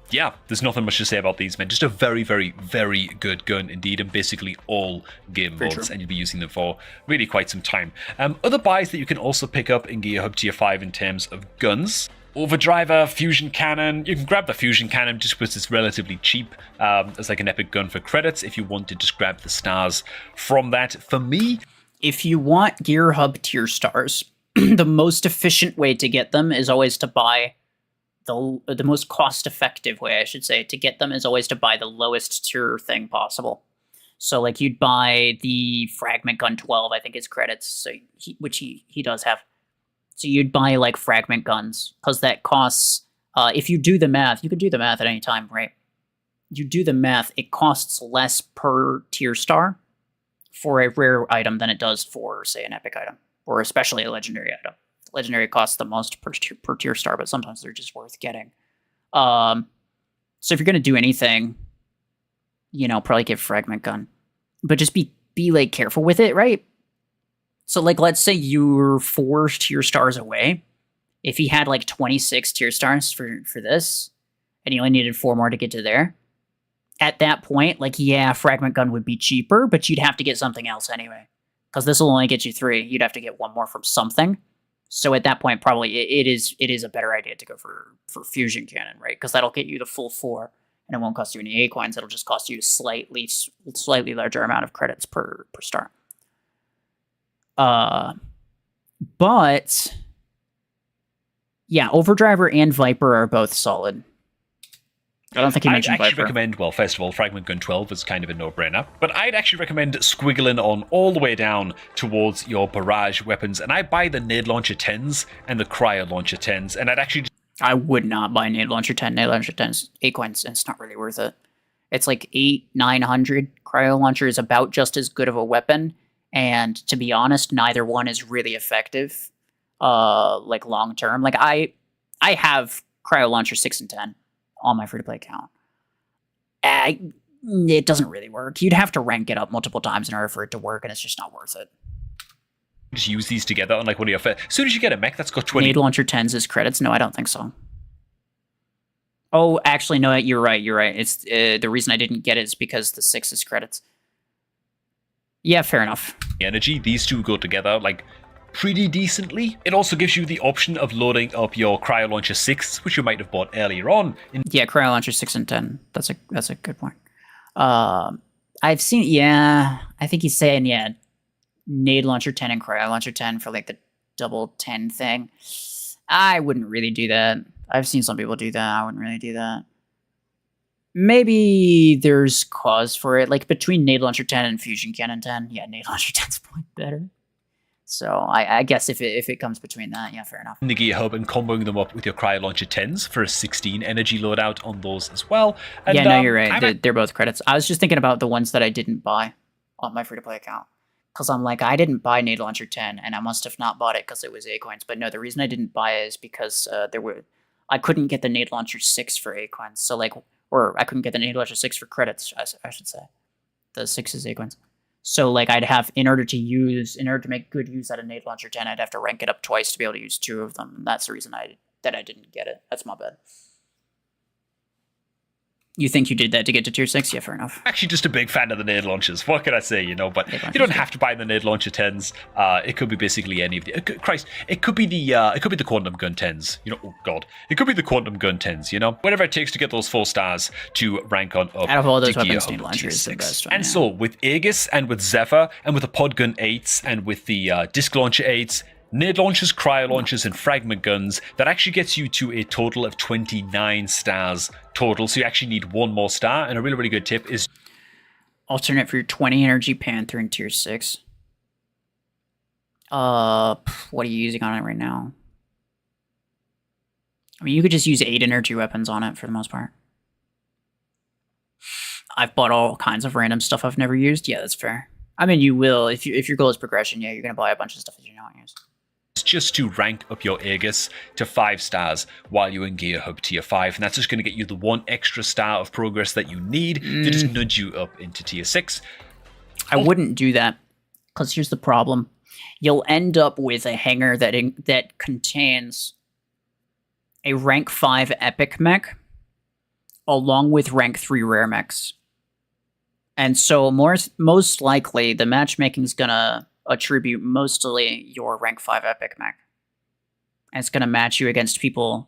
yeah, there's nothing much to say about these, man. Just a very, very, very good gun indeed, and basically all game modes, and you'll be using them for really quite some time. Other buys that you can also pick up in Gear Hub Tier 5 in terms of guns. Overdriver, Fusion Cannon. You can grab the Fusion Cannon just because it's relatively cheap as like an epic gun for credits if you want to just grab the stars from that. For me, if you want Gear Hub tier stars, the most efficient way to get them is always to buy the most cost-effective way, I should say, to get them is always to buy the lowest tier thing possible. So, like, you'd buy the Fragment Gun 12, I think is credits, so which he does have. So you'd buy, like, Fragment Guns, because that costs, if you do the math, you can do the math at any time, right? You do the math, it costs less per tier star for a rare item than it does for, say, an epic item, or especially a legendary item. Legendary costs the most per tier star, but sometimes they're just worth getting. So if you're gonna do anything, probably get Fragment Gun, but just be like careful with it, right? So like, let's say you're 4 tier stars away. If he had like 26 tier stars for this, and you only needed 4 more to get to there, at that point, like, yeah, Fragment Gun would be cheaper, but you'd have to get something else anyway, because this will only get you 3. You'd have to get 1 more from something. So at that point, probably it is a better idea to go for Fusion Cannon, right? Because that'll get you the full 4, and it won't cost you any A-coins. It'll just cost you a slightly larger amount of credits per star. But yeah, Overdriver and Viper are both solid. I don't think he mentioned Viper. I'd actually recommend, well, first of all, Fragment Gun 12 is kind of a no-brainer, but I'd actually recommend squiggling on all the way down towards your barrage weapons, and I'd buy the Nade Launcher 10s and the Cryo Launcher 10s, and I would not buy Nade Launcher 10. Nade Launcher 10's 8 coins, and it's not really worth it. It's like 800-900. Cryo Launcher is about just as good of a weapon, and to be honest, neither one is really effective, like long-term. Like, I have Cryo Launcher 6 and 10 on my free-to-play account. It doesn't really work. You'd have to rank it up multiple times in order for it to work, and it's just not worth it. Just use these together on like one of your... As soon as you get a mech that's got 20... Nade launcher 10s as credits? No, I don't think so. Oh, actually, no, you're right. It's the reason I didn't get it is because the 6 is credits. Yeah, fair enough. Energy, these two go together like pretty decently. It also gives you the option of loading up your Cryo Launcher 6, which you might have bought earlier on. Yeah, Cryo Launcher 6 and 10. That's a good point. I've seen, yeah, I think he's saying, yeah, Nade Launcher 10 and Cryo Launcher 10 for like the double 10 thing. I wouldn't really do that. I've seen some people do that. I wouldn't really do that. Maybe there's cause for it. Like between Nade Launcher 10 and Fusion Cannon 10, yeah, Nade Launcher 10's point better. So I guess if it comes between that, yeah, fair enough. In the Gear Hub and comboing them up with your Cryo Launcher 10s for a 16 energy loadout on those as well. And, yeah, no, you're right. They're both credits. I was just thinking about the ones that I didn't buy on my free-to-play account. Because I'm like, I didn't buy Nade Launcher 10, and I must have not bought it because it was A coins. But no, the reason I didn't buy it is because I couldn't get the Nade Launcher 6 for A coins. So like, or I couldn't get the Nade Launcher 6 for credits, I should say. The 6 is A coins. So like I'd have, in order to make good use out of Nade Launcher 10, I'd have to rank it up twice to be able to use 2 of them. And that's the reason that I didn't get it. That's my bad. You think you did that to get to tier 6? Yeah, fair enough. Actually, just a big fan of the nade launchers. What can I say, you know? But you don't have to buy the nade launcher 10s. It could be basically any of the... it could be the quantum gun 10s. You know, oh god. It could be the quantum gun 10s, you know? Whatever it takes to get those 4 stars to rank on up. Out of all those to weapons, nade launcher is the best one. And so, with Aegis and with Zephyr and with the pod gun 8s and with the disc launcher 8s, nade launchers, cryo launchers, and fragment guns, that actually gets you to a total of 29 stars total. So you actually need 1 more star. And a really, really good tip is... alternate for your 20 energy Panther in tier 6. What are you using on it right now? I mean, you could just use 8 energy weapons on it for the most part. I've bought all kinds of random stuff I've never used. Yeah, that's fair. I mean, you will. If your goal is progression, yeah, you're going to buy a bunch of stuff that you don't use. Just to rank up your Aegis to 5 stars while you're in Gear Hub tier 5, and that's just going to get you the 1 extra star of progress that you need to just nudge you up into tier 6. I wouldn't do that, because here's the problem. You'll end up with a hanger that contains a rank 5 epic mech along with rank 3 rare mechs. And so most likely the matchmaking is going to attribute mostly your rank 5 epic mech. And it's going to match you against people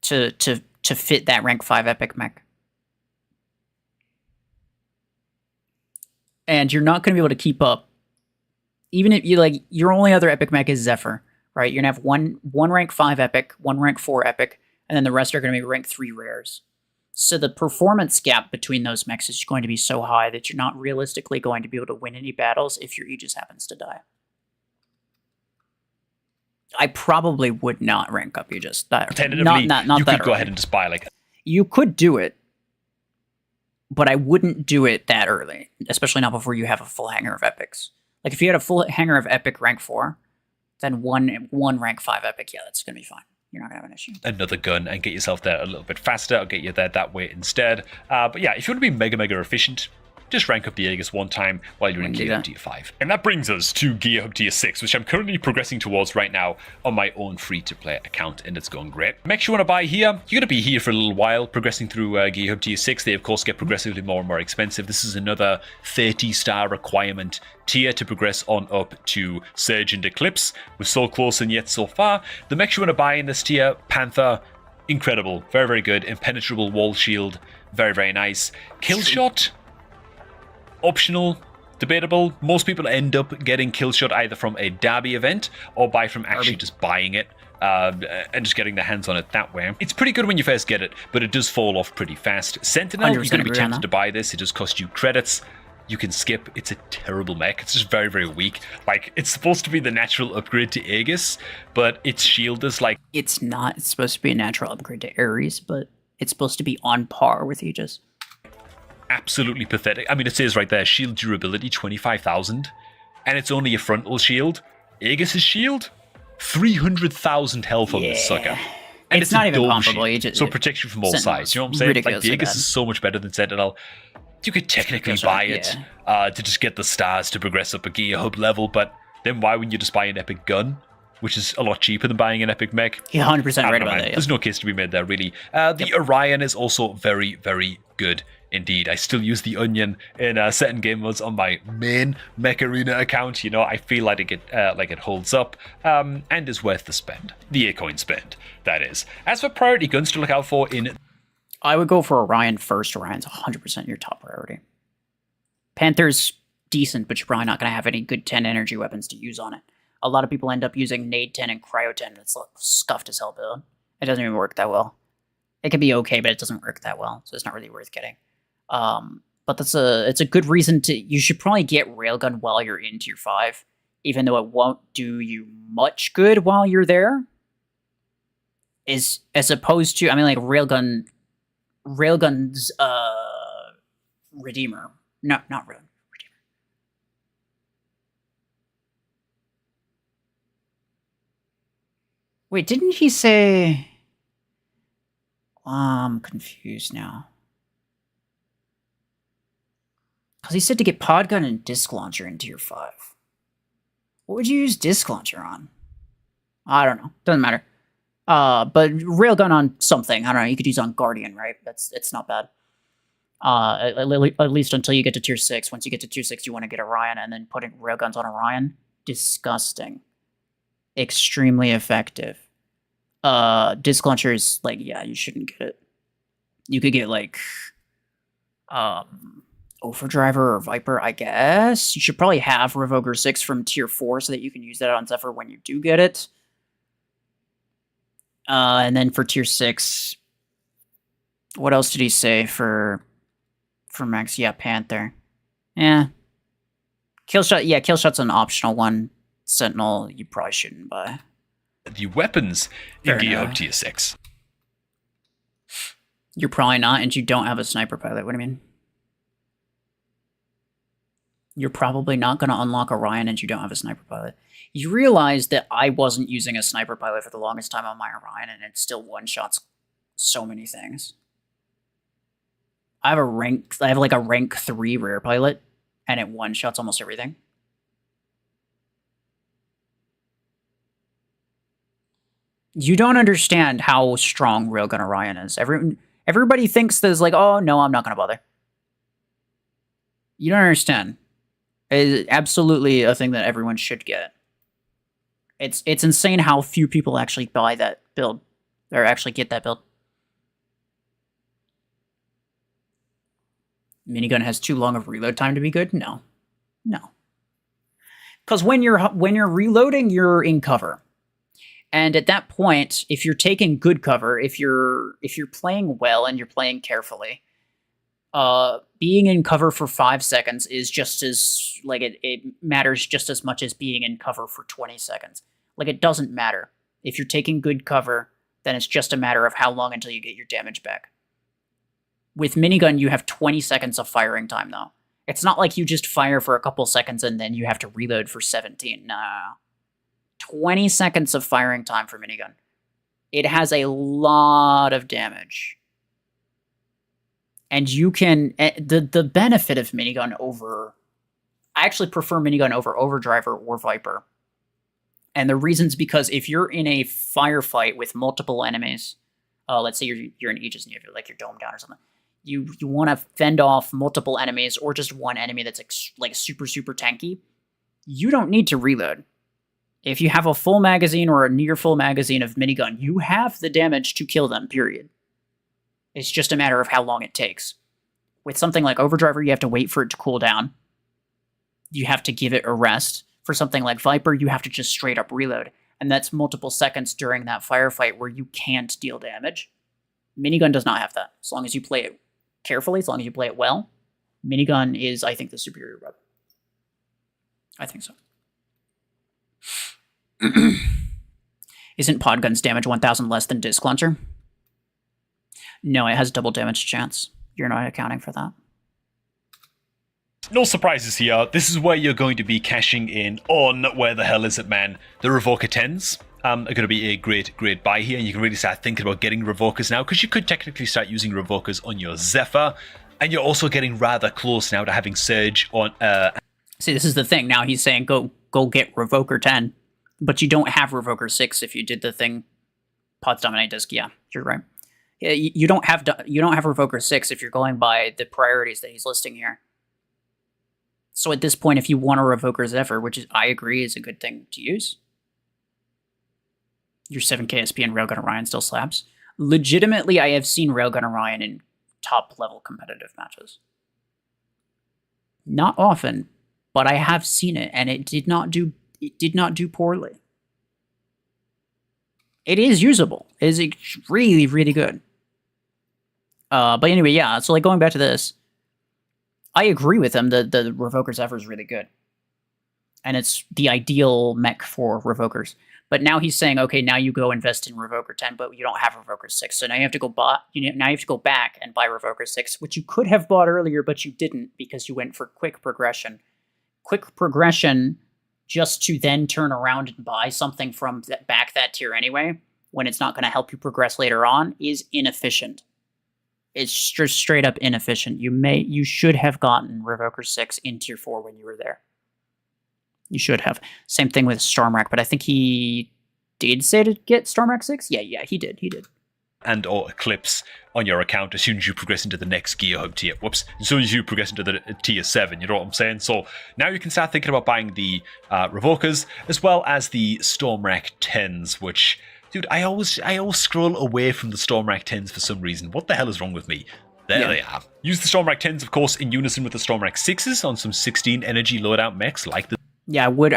to fit that rank 5 epic mech. And you're not going to be able to keep up. Even if your only other epic mech is Zephyr, right? You're going to have one rank 5 epic, 1 rank 4 epic, and then the rest are going to be rank 3 rares. So the performance gap between those mechs is going to be so high that you're not realistically going to be able to win any battles if your Aegis happens to die. I probably would not rank up Aegis. Tentatively, not you that could go early. ahead and just buy like... You could do it, but I wouldn't do it that early, especially not before you have a full hanger of epics. Like if you had a full hanger of epic rank 4, then one rank 5 epic, yeah, that's going to be fine. You're not going to have an issue. Another gun and get yourself there a little bit faster. I'll get you there that way instead. But yeah, if you want to be mega, mega efficient, just rank up the Aegis 1 time while you're in Gear Hub tier 5. And that brings us to Gear Hub tier 6, which I'm currently progressing towards right now on my own free-to-play account, and it's going great. Mechs you want to buy here, you're going to be here for a little while, progressing through Gear Hub tier 6. They, of course, get progressively more and more expensive. This is another 30-star requirement tier to progress on up to Surge and Eclipse. We're so close and yet so far. The mechs you want to buy in this tier, Panther, incredible. Very, very good. Impenetrable wall shield, very, very nice. Killshot, optional, debatable. Most people end up getting Killshot either from a derby event or from actually just buying it and just getting their hands on it that way. It's pretty good when you first get it, but it does fall off pretty fast. Sentinel, you're going to be tempted to buy this. It does cost you credits. You can skip. It's a terrible mech. It's just very, very weak. Like, it's supposed to be the natural upgrade to Aegis, but its shield is like... It's not. It's supposed to be a natural upgrade to Ares, but it's supposed to be on par with Aegis. Absolutely pathetic. I mean, it says right there, shield durability 25,000, and it's only a frontal shield. Aegis's shield, 300,000 health on this sucker. And It's not a even dome comparable. shield, You just- so it protects you from all Sentinel sides. is You know what I'm saying? Like, the ridiculously Aegis bad. is so much better than Sentinel. You could technically Because, buy it to just get the stars to progress up a gear hub level, but then why wouldn't you just buy an epic gun, which is a lot cheaper than buying an epic mech? You're 100% I right don't know, about man. that. Yeah. There's no case to be made there, really. The Orion is also very, very good indeed. I still use the Onion in certain game modes on my main Mech Arena account. You know, I feel like it holds up and is worth the spend. The A-coin spend, that is. As for priority guns to look out for in... I would go for Orion first. Orion's 100% your top priority. Panther's decent, but you're probably not going to have any good 10 energy weapons to use on it. A lot of people end up using Nade 10 and Cryo 10. It's like scuffed as hell build. It doesn't even work that well. It can be okay, but it doesn't work that well, so it's not really worth getting. But it's a good reason to... You should probably get Railgun while you're in Tier 5, even though it won't do you much good while you're there. As opposed to... I mean, like, Railgun's Redeemer. No, not Railgun. Redeemer. Wait, didn't he say... I'm confused now. Because he said to get Podgun and Disc Launcher in Tier 5. What would you use Disc Launcher on? I don't know. Doesn't matter. But Railgun on something. I don't know. You could use on Guardian, right? It's not bad. At least until you get to Tier 6. Once you get to Tier 6, you want to get Orion, and then putting Railguns on Orion. Disgusting. Extremely effective. Disc Launcher is, like, yeah, you shouldn't get it. You could get, like, Overdriver or Viper, I guess. You should probably have Revoker 6 from Tier 4 so that you can use that on Zephyr when you do get it. And then for Tier 6, what else did he say for Max? Yeah, Panther. Yeah. Killshot, yeah, Killshot's an optional one. Sentinel, you probably shouldn't buy. The weapons in Fair Gear Hub enough. Tier 6. You're probably not, and you don't have a sniper pilot. What do you mean? You're probably not going to unlock Orion, and you don't have a sniper pilot. You realize that I wasn't using a sniper pilot for the longest time on my Orion, and it still one-shots so many things. I have like a rank 3 rare pilot, and it one-shots almost everything. You don't understand how strong Railgun Orion is. Everybody thinks there's like, oh, no, I'm not going to bother. You don't understand. It's absolutely a thing that everyone should get. It's insane how few people actually buy that build, or actually get that build. Minigun has too long of reload time to be good? No. No. Because when you're reloading, you're in cover. And at that point, if you're taking good cover, if you're playing well and you're playing carefully, being in cover for 5 seconds is just as, like, it matters just as much as being in cover for 20 seconds. Like, it doesn't matter. If you're taking good cover, then it's just a matter of how long until you get your damage back. With minigun, you have 20 seconds of firing time, though. It's not like you just fire for a couple seconds and then you have to reload for 17. No. 20 seconds of firing time for minigun. It has a lot of damage. And you can... The benefit of minigun over... I actually prefer minigun over Overdriver or Viper. And the reason's because if you're in a firefight with multiple enemies, let's say you're in Aegis and you have, like, your dome down or something, you want to fend off multiple enemies or just one enemy that's like super, super tanky, you don't need to reload. If you have a full magazine or a near full magazine of minigun, you have the damage to kill them, period. It's just a matter of how long it takes. With something like Overdriver, you have to wait for it to cool down. You have to give it a rest. For something like Viper, you have to just straight up reload. And that's multiple seconds during that firefight where you can't deal damage. Minigun does not have that. As long as you play it carefully, as long as you play it well, minigun is, I think, the superior weapon. I think so. Isn't Podgun's damage 1,000 less than Disc Launcher? No, it has double damage chance. You're not accounting for that. No surprises here. This is where you're going to be cashing in on, where the hell is it, man? The Revoker 10s. are going to be a great buy here, and you can really start thinking about getting Revokers now, because you could technically start using Revokers on your Zephyr, and you're also getting rather close now to having Surge on... See, this is the thing. Now he's saying go get Revoker 10, but you don't have Revoker 6 if you did the thing. Pods Dominate Disc, yeah, you're right. You don't have Revoker 6 if you're going by the priorities that he's listing here. So at this point, if you want a Revoker Zephyr, which is, I agree, is a good thing to use, your 7K SP and Railgun Orion still slaps. Legitimately, I have seen Railgun Orion in top-level competitive matches. Not often, but I have seen it, and it did not do poorly. It is usable. It is really, really good. But anyway, yeah, so like going back to this, I agree with him that the Revoker Zephyr is really good. And it's the ideal mech for Revokers. But now he's saying, okay, now you go invest in Revoker 10, but you don't have Revoker 6. So now you have to go back and buy Revoker 6, which you could have bought earlier, but you didn't because you went for quick progression. Quick progression just to then turn around and buy something from back that tier anyway, when it's not going to help you progress later on, is inefficient. It's just straight up inefficient. You should have gotten Revoker 6 in tier 4 when you were there. You should have. Same thing with Stormrack, but I think he did say to get Stormrack 6? Yeah, he did. And or Eclipse on your account as soon as you progress into the next Gear Hub tier. Whoops. As soon as you progress into the tier 7, you know what I'm saying? So now you can start thinking about buying the Revokers, as well as the Stormrack 10s, which... Dude, I always scroll away from the Stormrack 10s for some reason. What the hell is wrong with me? There they are. Use the Stormrack 10s, of course, in unison with the Stormrack 6s on some 16 energy loadout mechs like the... Yeah, I would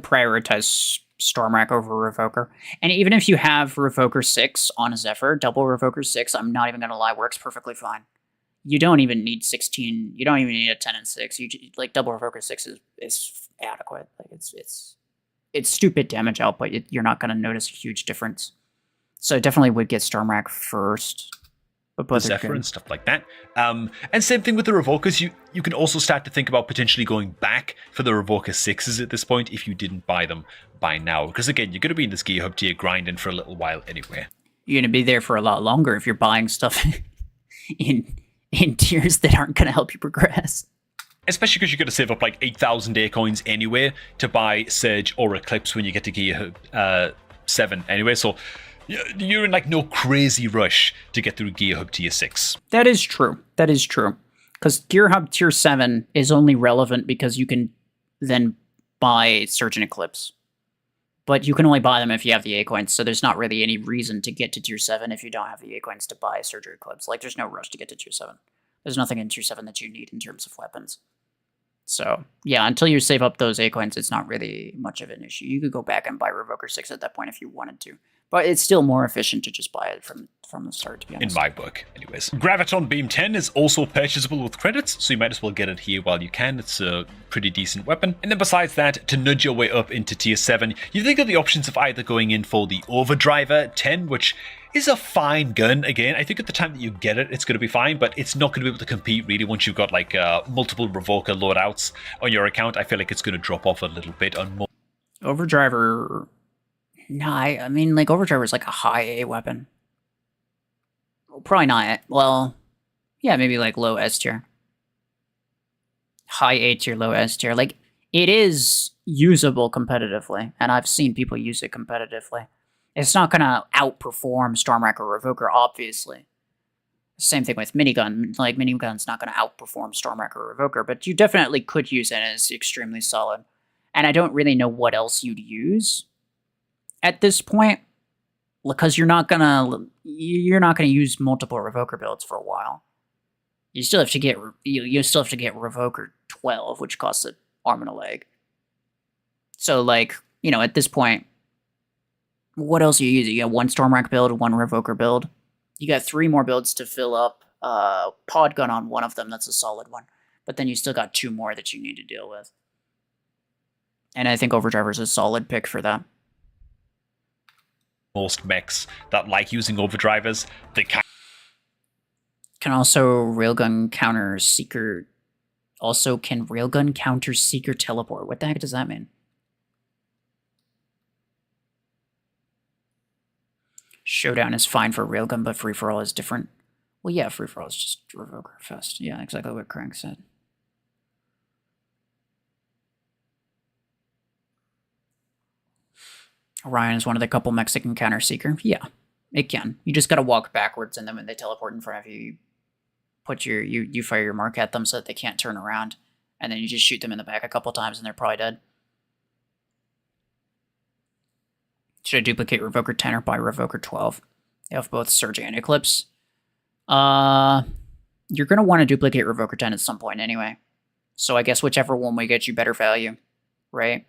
prioritize Stormrack over Revoker. And even if you have Revoker 6 on a Zephyr, double Revoker 6, I'm not even going to lie, works perfectly fine. You don't even need 16. You don't even need a 10 and 6. Like, double Revoker 6 is adequate. Like, it's stupid damage output. You're not going to notice a huge difference. So I definitely would get Stormrack first. But both the Zephyr and stuff like that. And same thing with the Revokers. You can also start to think about potentially going back for the Revoker 6s at this point if you didn't buy them by now. Because again, you're going to be in this Gear Hub tier grinding for a little while anyway. You're going to be there for a lot longer if you're buying stuff in tiers that aren't going to help you progress. Especially because you're going to save up like 8,000 A coins anyway to buy Surge or Eclipse when you get to Gear Hub 7 anyway. So you're in like no crazy rush to get through Gear Hub tier 6. That is true. Because Gear Hub tier 7 is only relevant because you can then buy Surge and Eclipse. But you can only buy them if you have the A coins, so there's not really any reason to get to tier 7 if you don't have the A coins to buy Surge or Eclipse. Like, there's no rush to get to tier 7. There's nothing in tier 7 that you need in terms of weapons. So, yeah, until you save up those A coins, it's not really much of an issue. You could go back and buy Revoker 6 at that point if you wanted to. But it's still more efficient to just buy it from the start, to be honest. In my book, anyways. Graviton Beam 10 is also purchasable with credits, so you might as well get it here while you can. It's a pretty decent weapon. And then besides that, to nudge your way up into tier 7, you think of the options of either going in for the Overdriver 10, which is a fine gun. Again, I think at the time that you get it, it's going to be fine, but it's not going to be able to compete really once you've got like multiple Revoker loadouts on your account. I feel like it's going to drop off a little bit on more. Overdriver... No, I mean, like, Overdriver is like a high A weapon. Probably not. Well, yeah, maybe like low S tier. High A tier, low S tier. Like, it is usable competitively, and I've seen people use it competitively. It's not going to outperform Stormrack or Revoker, obviously. Same thing with Minigun. Like, Minigun's not going to outperform Stormrack or Revoker, but you definitely could use it, and it's extremely solid. And I don't really know what else you'd use at this point, because you're not gonna use multiple Revoker builds for a while. You still have to get Revoker 12, which costs an arm and a leg. So, like, you know, at this point, what else are you using? You got one Stormrack build, one Revoker build. You got 3 more builds to fill up. Pod gun on one of them, that's a solid one. But then you still got 2 more that you need to deal with. And I think Overdriver is a solid pick for that. Most mechs that like using overdrivers, they can also railgun counter seeker. Also, can railgun counter seeker teleport? What the heck does that mean? Showdown is fine for Railgun, but Free-for-All is different. Well, yeah, Free-for-All is just Revoker Fest. Yeah, exactly what Crank said. Orion is one of the couple Mexican counter seeker. Yeah, it can. You just gotta walk backwards, and then when they teleport in front of you, you put you fire your mark at them so that they can't turn around, and then you just shoot them in the back a couple times, and they're probably dead. Should I duplicate Revoker 10 or buy Revoker 12? They have both Surge and Eclipse. You're gonna want to duplicate Revoker 10 at some point anyway. So I guess whichever one will get you better value, right?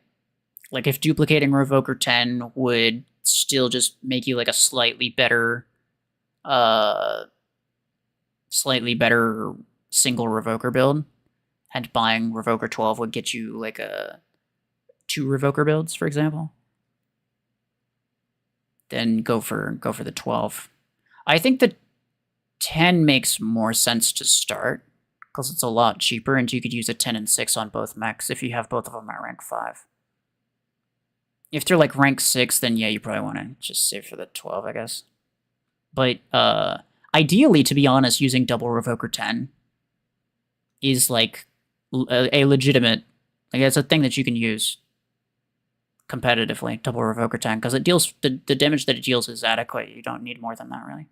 Like if duplicating Revoker 10 would still just make you like a slightly better single Revoker build, and buying Revoker 12 would get you like a 2 Revoker builds, for example, then go for the 12. I think the 10 makes more sense to start because it's a lot cheaper, and you could use a 10 and 6 on both mechs if you have both of them at rank 5. If they're like rank 6, then yeah, you probably want to just save for the 12, I guess. But ideally, to be honest, using double Revoker 10 is like a legitimate, like it's a thing that you can use competitively, double Revoker 10, because it deals, the damage that it deals is adequate. You don't need more than that, really.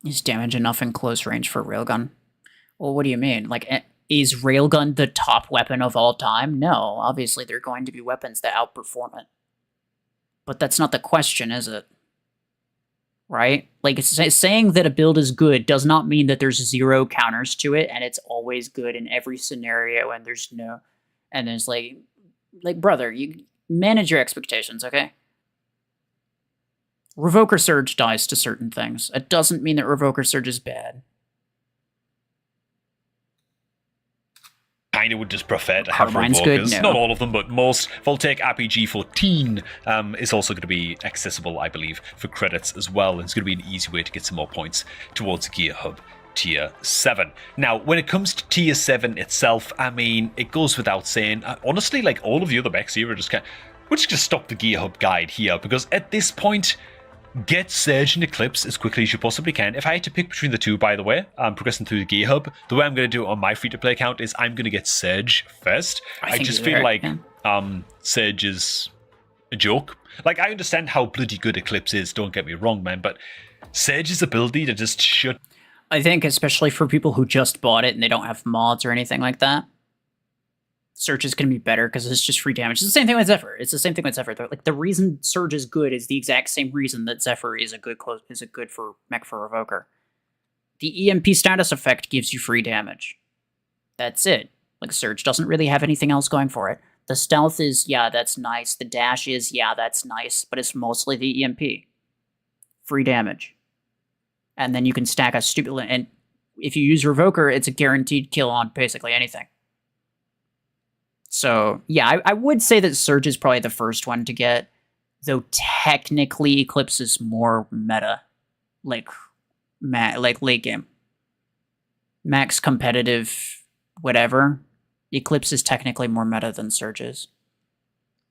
Is damage enough in close range for Railgun? Well, what do you mean? Like, is Railgun the top weapon of all time? No, obviously there are going to be weapons that outperform it. But that's not the question, is it? Right? Like, saying that a build is good does not mean that there's 0 counters to it, and it's always good in every scenario, and there's no... And there's like, brother, you manage your expectations, okay? Revoker Surge dies to certain things. It doesn't mean that Revoker Surge is bad. Kind of would just prefer to have Carmine's Revokers. good, no. Not all of them, but most. Voltaic RPG 14 is also going to be accessible, I believe, for credits as well. And it's going to be an easy way to get some more points towards Gear Hub Tier 7. Now, when it comes to Tier 7 itself, I mean, it goes without saying. Honestly, like all of the other mechs here are just kind of... We're just going to stop the Gear Hub guide here, because at this point... Get Surge and Eclipse as quickly as you possibly can. If I had to pick between the two, by the way, progressing through the Gear Hub, the way I'm going to do it on my free-to-play account is I'm going to get Surge first. I just feel like Surge is a joke. Like, I understand how bloody good Eclipse is, don't get me wrong, man, but Surge's ability to just shut... I think especially for people who just bought it and they don't have mods or anything like that, Surge is going to be better because it's just free damage. It's the same thing with Zephyr. It's the same thing with Zephyr. Like, the reason Surge is good is the exact same reason that Zephyr is a good for mech for Revoker. The EMP status effect gives you free damage. That's it. Like, Surge doesn't really have anything else going for it. The stealth is, yeah, that's nice. The dash is, yeah, that's nice. But it's mostly the EMP. Free damage. And then you can stack a stupid... And if you use Revoker, it's a guaranteed kill on basically anything. So, yeah, I would say that Surge is probably the first one to get, though technically Eclipse is more meta, like late game. Max competitive, whatever. Eclipse is technically more meta than Surge is.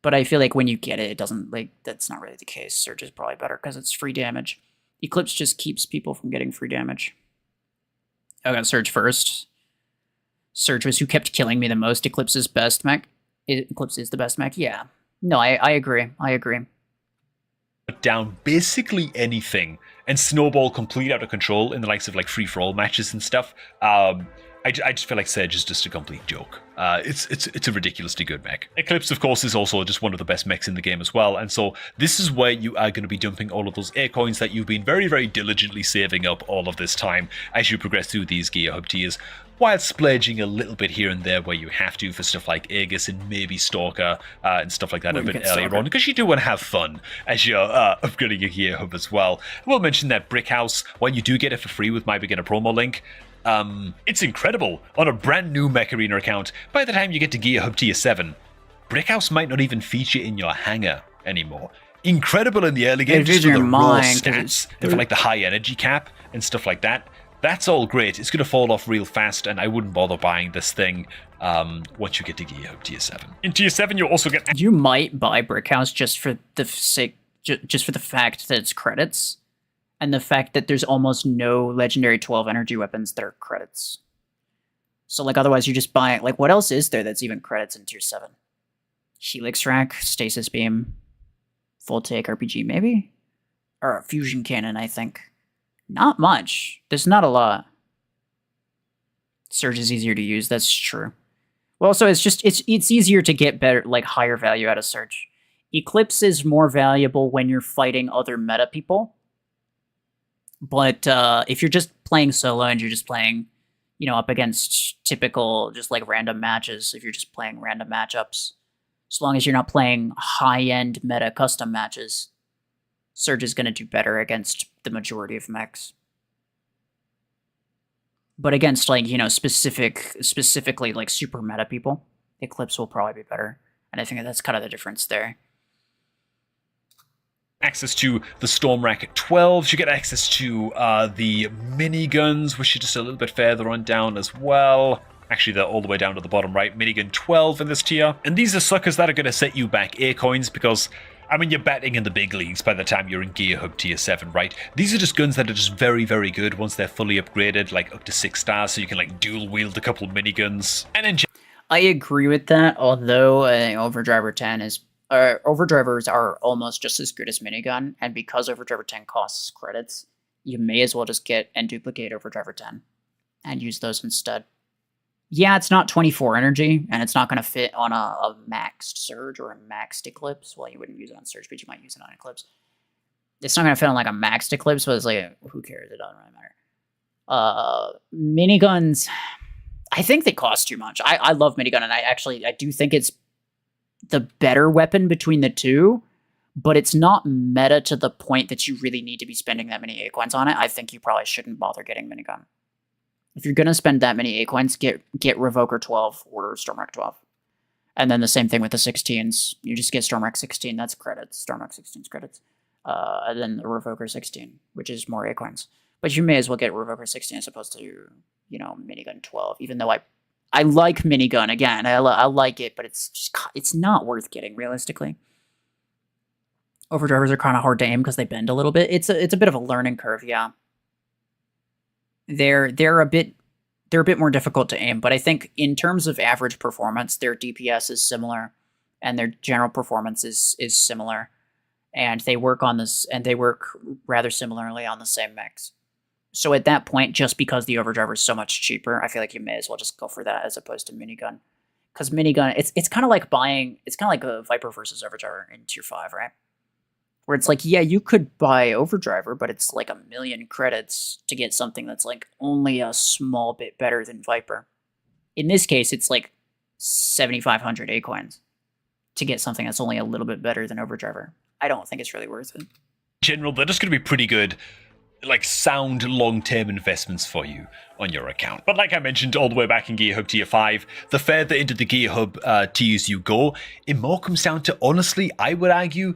But I feel like when you get it, it doesn't, like, that's not really the case. Surge is probably better because it's free damage. Eclipse just keeps people from getting free damage. I got Surge first. Surge was who kept killing me the most. Eclipse is best mech. Eclipse is the best mech. Yeah. No, I agree. I agree. Down basically anything and snowball complete out of control in the likes of like free-for-all matches and stuff. I just feel like Surge is just a complete joke. It's a ridiculously good mech. Eclipse, of course, is also just one of the best mechs in the game as well, and so this is where you are going to be dumping all of those air coins that you've been very, very diligently saving up all of this time as you progress through these Gear Hub tiers, while splurging a little bit here and there where you have to for stuff like Aegis and maybe Stalker and stuff like that a bit earlier on, because you do want to have fun as you're upgrading your Gear Hub as well. I will mention that Brick House, when you do get it for free with my beginner promo link, it's incredible. On a brand new Mech Arena account, by the time you get to Gear Hub Tier 7, Brickhouse might not even feature in your hangar anymore. incredible in the early game, It just for reads the your raw mind, 'cause stats, and for like the high energy cap and stuff like that. That's all great. It's going to fall off real fast, and I wouldn't bother buying this thing once you get to Gear Hub Tier 7. In Tier 7, you'll also get... You might buy Brickhouse just for the sake, just for the fact that it's credits, and the fact that there's almost no legendary 12 energy weapons that are credits. So like otherwise you're just buying, like what else is there that's even credits in Tier 7? Helix Rack, Stasis Beam, Full Take RPG maybe? Or a Fusion Cannon, I think. Not much. There's not a lot. Surge is easier to use, that's true. Well, also it's easier to get better, like higher value out of Surge. Eclipse is more valuable when you're fighting other meta people. But if you're just playing solo and you're just playing, you know, up against typical, just like random matches, if you're just playing random matchups, as long as you're not playing high-end meta custom matches, Surge is going to do better against the majority of mechs. But against, like, you know, specifically, like, super meta people, Eclipse will probably be better. And I think that's kind of the difference there. Access to the Storm Rack 12s. You get access to the miniguns, which are just a little bit further on down as well. Actually, they're all the way down to the bottom right. Minigun 12 in this tier. And these are suckers that are going to set you back A coins because, I mean, you're batting in the big leagues by the time you're in Gear Hub Tier 7, right? These are just guns that are just very, very good once they're fully upgraded, like up to 6 stars, so you can like dual wield a couple miniguns. And in I agree with that, although Overdriver 10 is... Overdrivers are almost just as good as Minigun, and because Overdriver 10 costs credits, you may as well just get and duplicate Overdriver 10 and use those instead. Yeah, it's not 24 energy, and it's not going to fit on a maxed Surge or a maxed Eclipse. Well, you wouldn't use it on Surge, but you might use it on Eclipse. It's not going to fit on like a maxed Eclipse, but it's like, who cares? It doesn't really matter. Miniguns, I think they cost too much. I love Minigun, and I do think it's the better weapon between the two, but it's not meta to the point that you really need to be spending that many A-coins on it. I think you probably shouldn't bother getting Minigun. If you're going to spend that many A-coins, get Revoker 12 or Stormwreck 12. And then the same thing with the 16s. You just get Stormwreck 16, that's credits. Stormwreck 16's credits. And then the Revoker 16, which is more A-coins. But you may as well get Revoker 16 as opposed to, you know, Minigun 12, even though I like Minigun, again. I like it, but it's not worth getting, realistically. Overdrivers are kind of hard to aim because they bend a little bit. It's a bit of a learning curve, yeah. They're a bit more difficult to aim, but I think in terms of average performance, their DPS is similar, and their general performance is similar, and they work rather similarly on the same mechs. So at that point, just because the Overdriver is so much cheaper, I feel like you may as well just go for that as opposed to Minigun. Because Minigun, it's kind of like a Viper versus Overdriver in Tier 5, right? Where it's like, yeah, you could buy Overdriver, but it's like 1,000,000 credits to get something that's like only a small bit better than Viper. In this case, it's like 7,500 A-coins to get something that's only a little bit better than Overdriver. I don't think it's really worth it. In general, they're just going to be pretty good, like sound long-term investments for you on your account. But like I mentioned all the way back in Gear Hub Tier 5, the further into the Gear Hub tiers you go, it more comes down to, honestly, I would argue,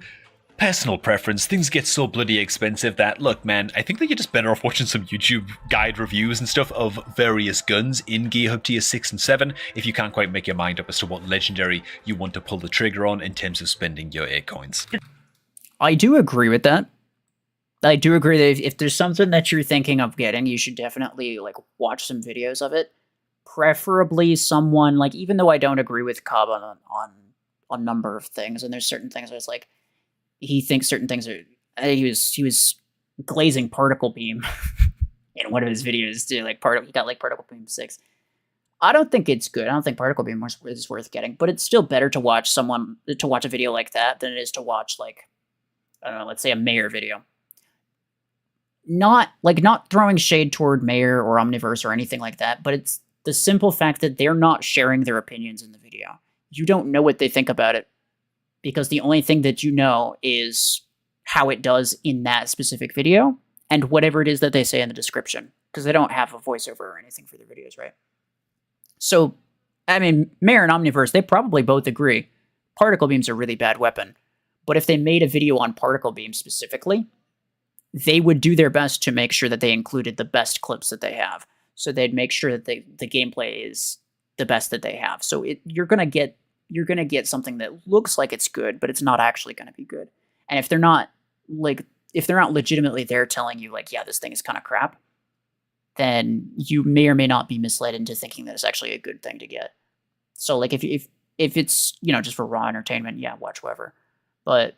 personal preference. Things get so bloody expensive that, look, man, I think that you're just better off watching some YouTube guide reviews and stuff of various guns in Gear Hub Tier 6 and 7 if you can't quite make your mind up as to what legendary you want to pull the trigger on in terms of spending your A-coins. I do agree with that. I do agree that if there's something that you're thinking of getting, you should definitely like watch some videos of it. Preferably someone, like, even though I don't agree with Cobb on a number of things, and there's certain things where it's like he thinks certain things are. He was glazing Particle Beam in one of his videos too. Like he got like Particle Beam 6. I don't think it's good. I don't think Particle Beam is worth getting, but it's still better to watch a video like that than it is to watch, like, I don't know, let's say a Mayor video. Not throwing shade toward Mayor or Omniverse or anything like that, but it's the simple fact that they're not sharing their opinions in the video. You don't know what they think about it, because the only thing that you know is how it does in that specific video and whatever it is that they say in the description, because they don't have a voiceover or anything for their videos, right? So, I mean, Mayor and Omniverse, they probably both agree Particle Beam's a really bad weapon, But if they made a video on particle beam specifically, they would do their best to make sure that they included the best clips that they have. So they'd make sure that the gameplay is the best that they have. So you're gonna get something that looks like it's good, but it's not actually gonna be good. And if they're not legitimately there telling you like, yeah, this thing is kind of crap, then you may or may not be misled into thinking that it's actually a good thing to get. So like if it's, you know, just for raw entertainment, yeah, watch whatever. But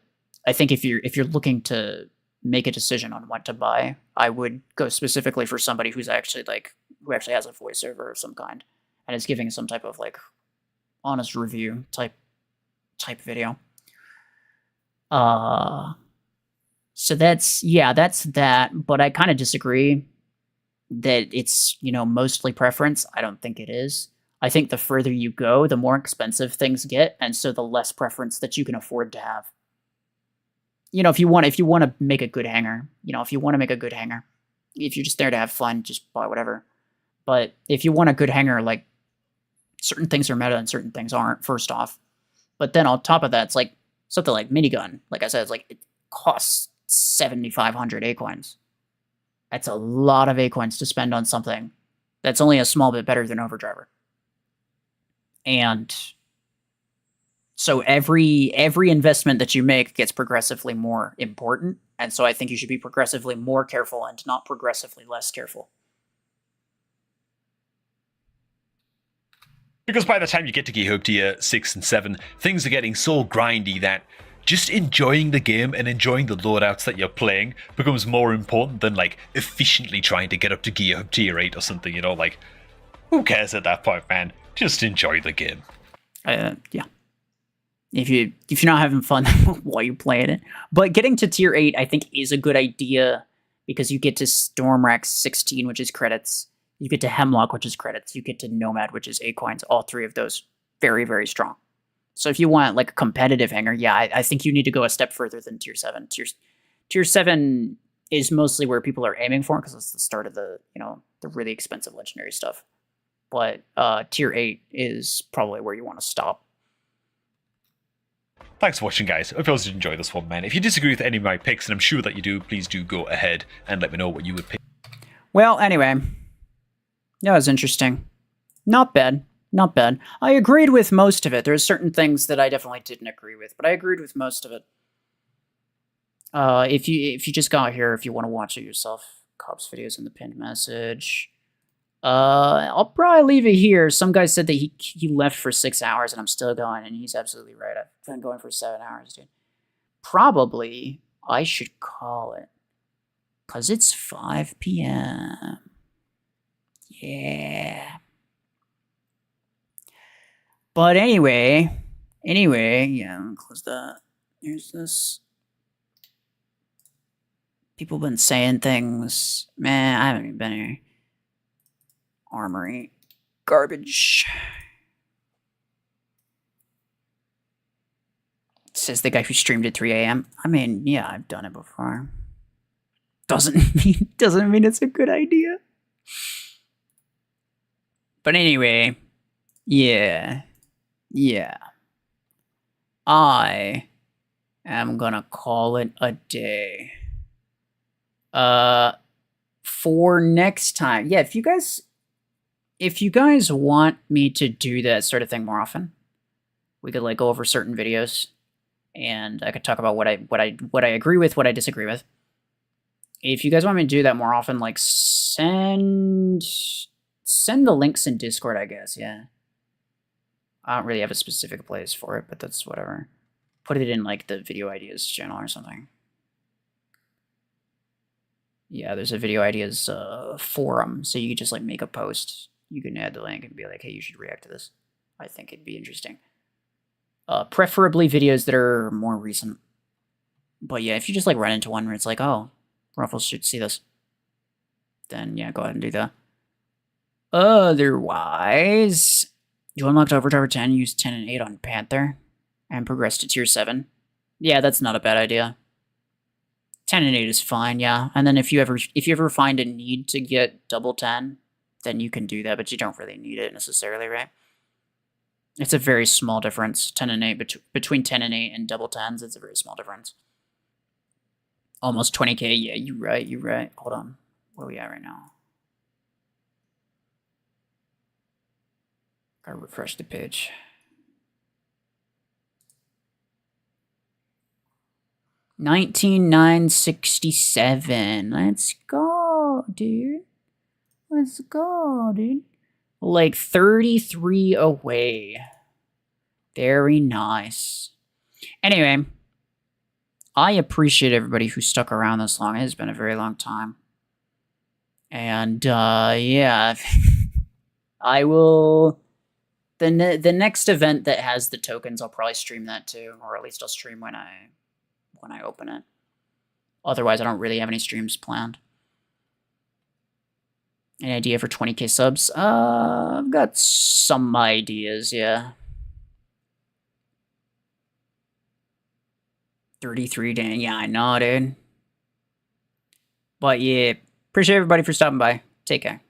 I think if you're looking to make a decision on what to buy, I would go specifically for somebody who actually has a voiceover of some kind and is giving some type of like honest review type video. So that's that, but I kind of disagree that it's, you know, mostly preference. I don't think it is. I think the further you go, the more expensive things get, and so the less preference that you can afford to have. You know, if you want to make a good hanger, if you're just there to have fun, just buy whatever. But if you want a good hanger, like, certain things are meta and certain things aren't, first off. But then on top of that, it's like something like minigun. Like I said, it's like it costs 7,500 A-coins. That's a lot of A-coins to spend on something that's only a small bit better than Overdriver. And so every investment that you make gets progressively more important. And so I think you should be progressively more careful and not progressively less careful. Because by the time you get to Gear Hub Tier 6 and 7, things are getting so grindy that just enjoying the game and enjoying the loadouts that you're playing becomes more important than, like, efficiently trying to get up to Gear Hub Tier 8 or something, you know? Like, who cares at that point, man? Just enjoy the game. Yeah. If you're not having fun while you're playing it. But getting to Tier 8, I think, is a good idea because you get to Stormrack 16, which is credits. You get to Hemlock, which is credits. You get to Nomad, which is A-coins. All three of those, very, very strong. So if you want, like, a competitive hanger, yeah, I think you need to go a step further than Tier 7. Tier 7 is mostly where people are aiming for because it's the start of the really expensive legendary stuff. But Tier 8 is probably where you want to stop. Thanks for watching, guys. I hope you also did enjoy this one, man. If you disagree with any of my picks, and I'm sure that you do, please do go ahead and let me know what you would pick. Well, anyway, that was interesting. Not bad. Not bad. I agreed with most of it. There's certain things that I definitely didn't agree with, but I agreed with most of it. If you just got here, if you want to watch it yourself, Cobb's videos in the pinned message. I'll probably leave it here. Some guy said that he left for 6 hours and I'm still going, and he's absolutely right. I've been going for 7 hours, dude. Probably I should call it because it's 5 p.m. Yeah. But anyway, yeah, I'm gonna close that. Here's this. People been saying things. Man, I haven't even been here. Armory. Garbage. Says the guy who streamed at 3 a.m. I mean, yeah, I've done it before. Doesn't mean it's a good idea. But anyway, yeah. I am gonna call it a day. For next time. Yeah, if you guys want me to do that sort of thing more often, we could like go over certain videos and I could talk about what I agree with, what I disagree with. If you guys want me to do that more often, like send the links in Discord, I guess, yeah. I don't really have a specific place for it, but that's whatever. Put it in like the video ideas channel or something. Yeah, there's a video ideas forum, so you can just like make a post. You can add the link and be like, hey, you should react to this. I think it'd be interesting. Preferably videos that are more recent. But yeah, if you just like run into one where it's like, oh, RuFFles should see this, then yeah, go ahead and do that. Otherwise, you unlocked Overdriver 10, use 10 and 8 on Panther, and progress to Tier 7. Yeah, that's not a bad idea. 10 and 8 is fine, yeah. And then if you ever find a need to get double 10, then you can do that, but you don't really need it necessarily, right? It's a very small difference. 10 and 8 between 10 and 8 and double tens. It's a very small difference. Almost 20k. Yeah, you're right. You're right. Hold on. Where are we at right now? Gotta refresh the page. $19,967. Let's go, dude. Let's go, dude. Like 33 away. Very nice. Anyway, I appreciate everybody who stuck around this long. It has been a very long time. And, yeah. I will... The next event that has the tokens, I'll probably stream that too. Or at least I'll stream when I open it. Otherwise, I don't really have any streams planned. Any idea for 20k subs? I've got some ideas, yeah. 33 day, yeah, I know, dude. But yeah, appreciate everybody for stopping by. Take care.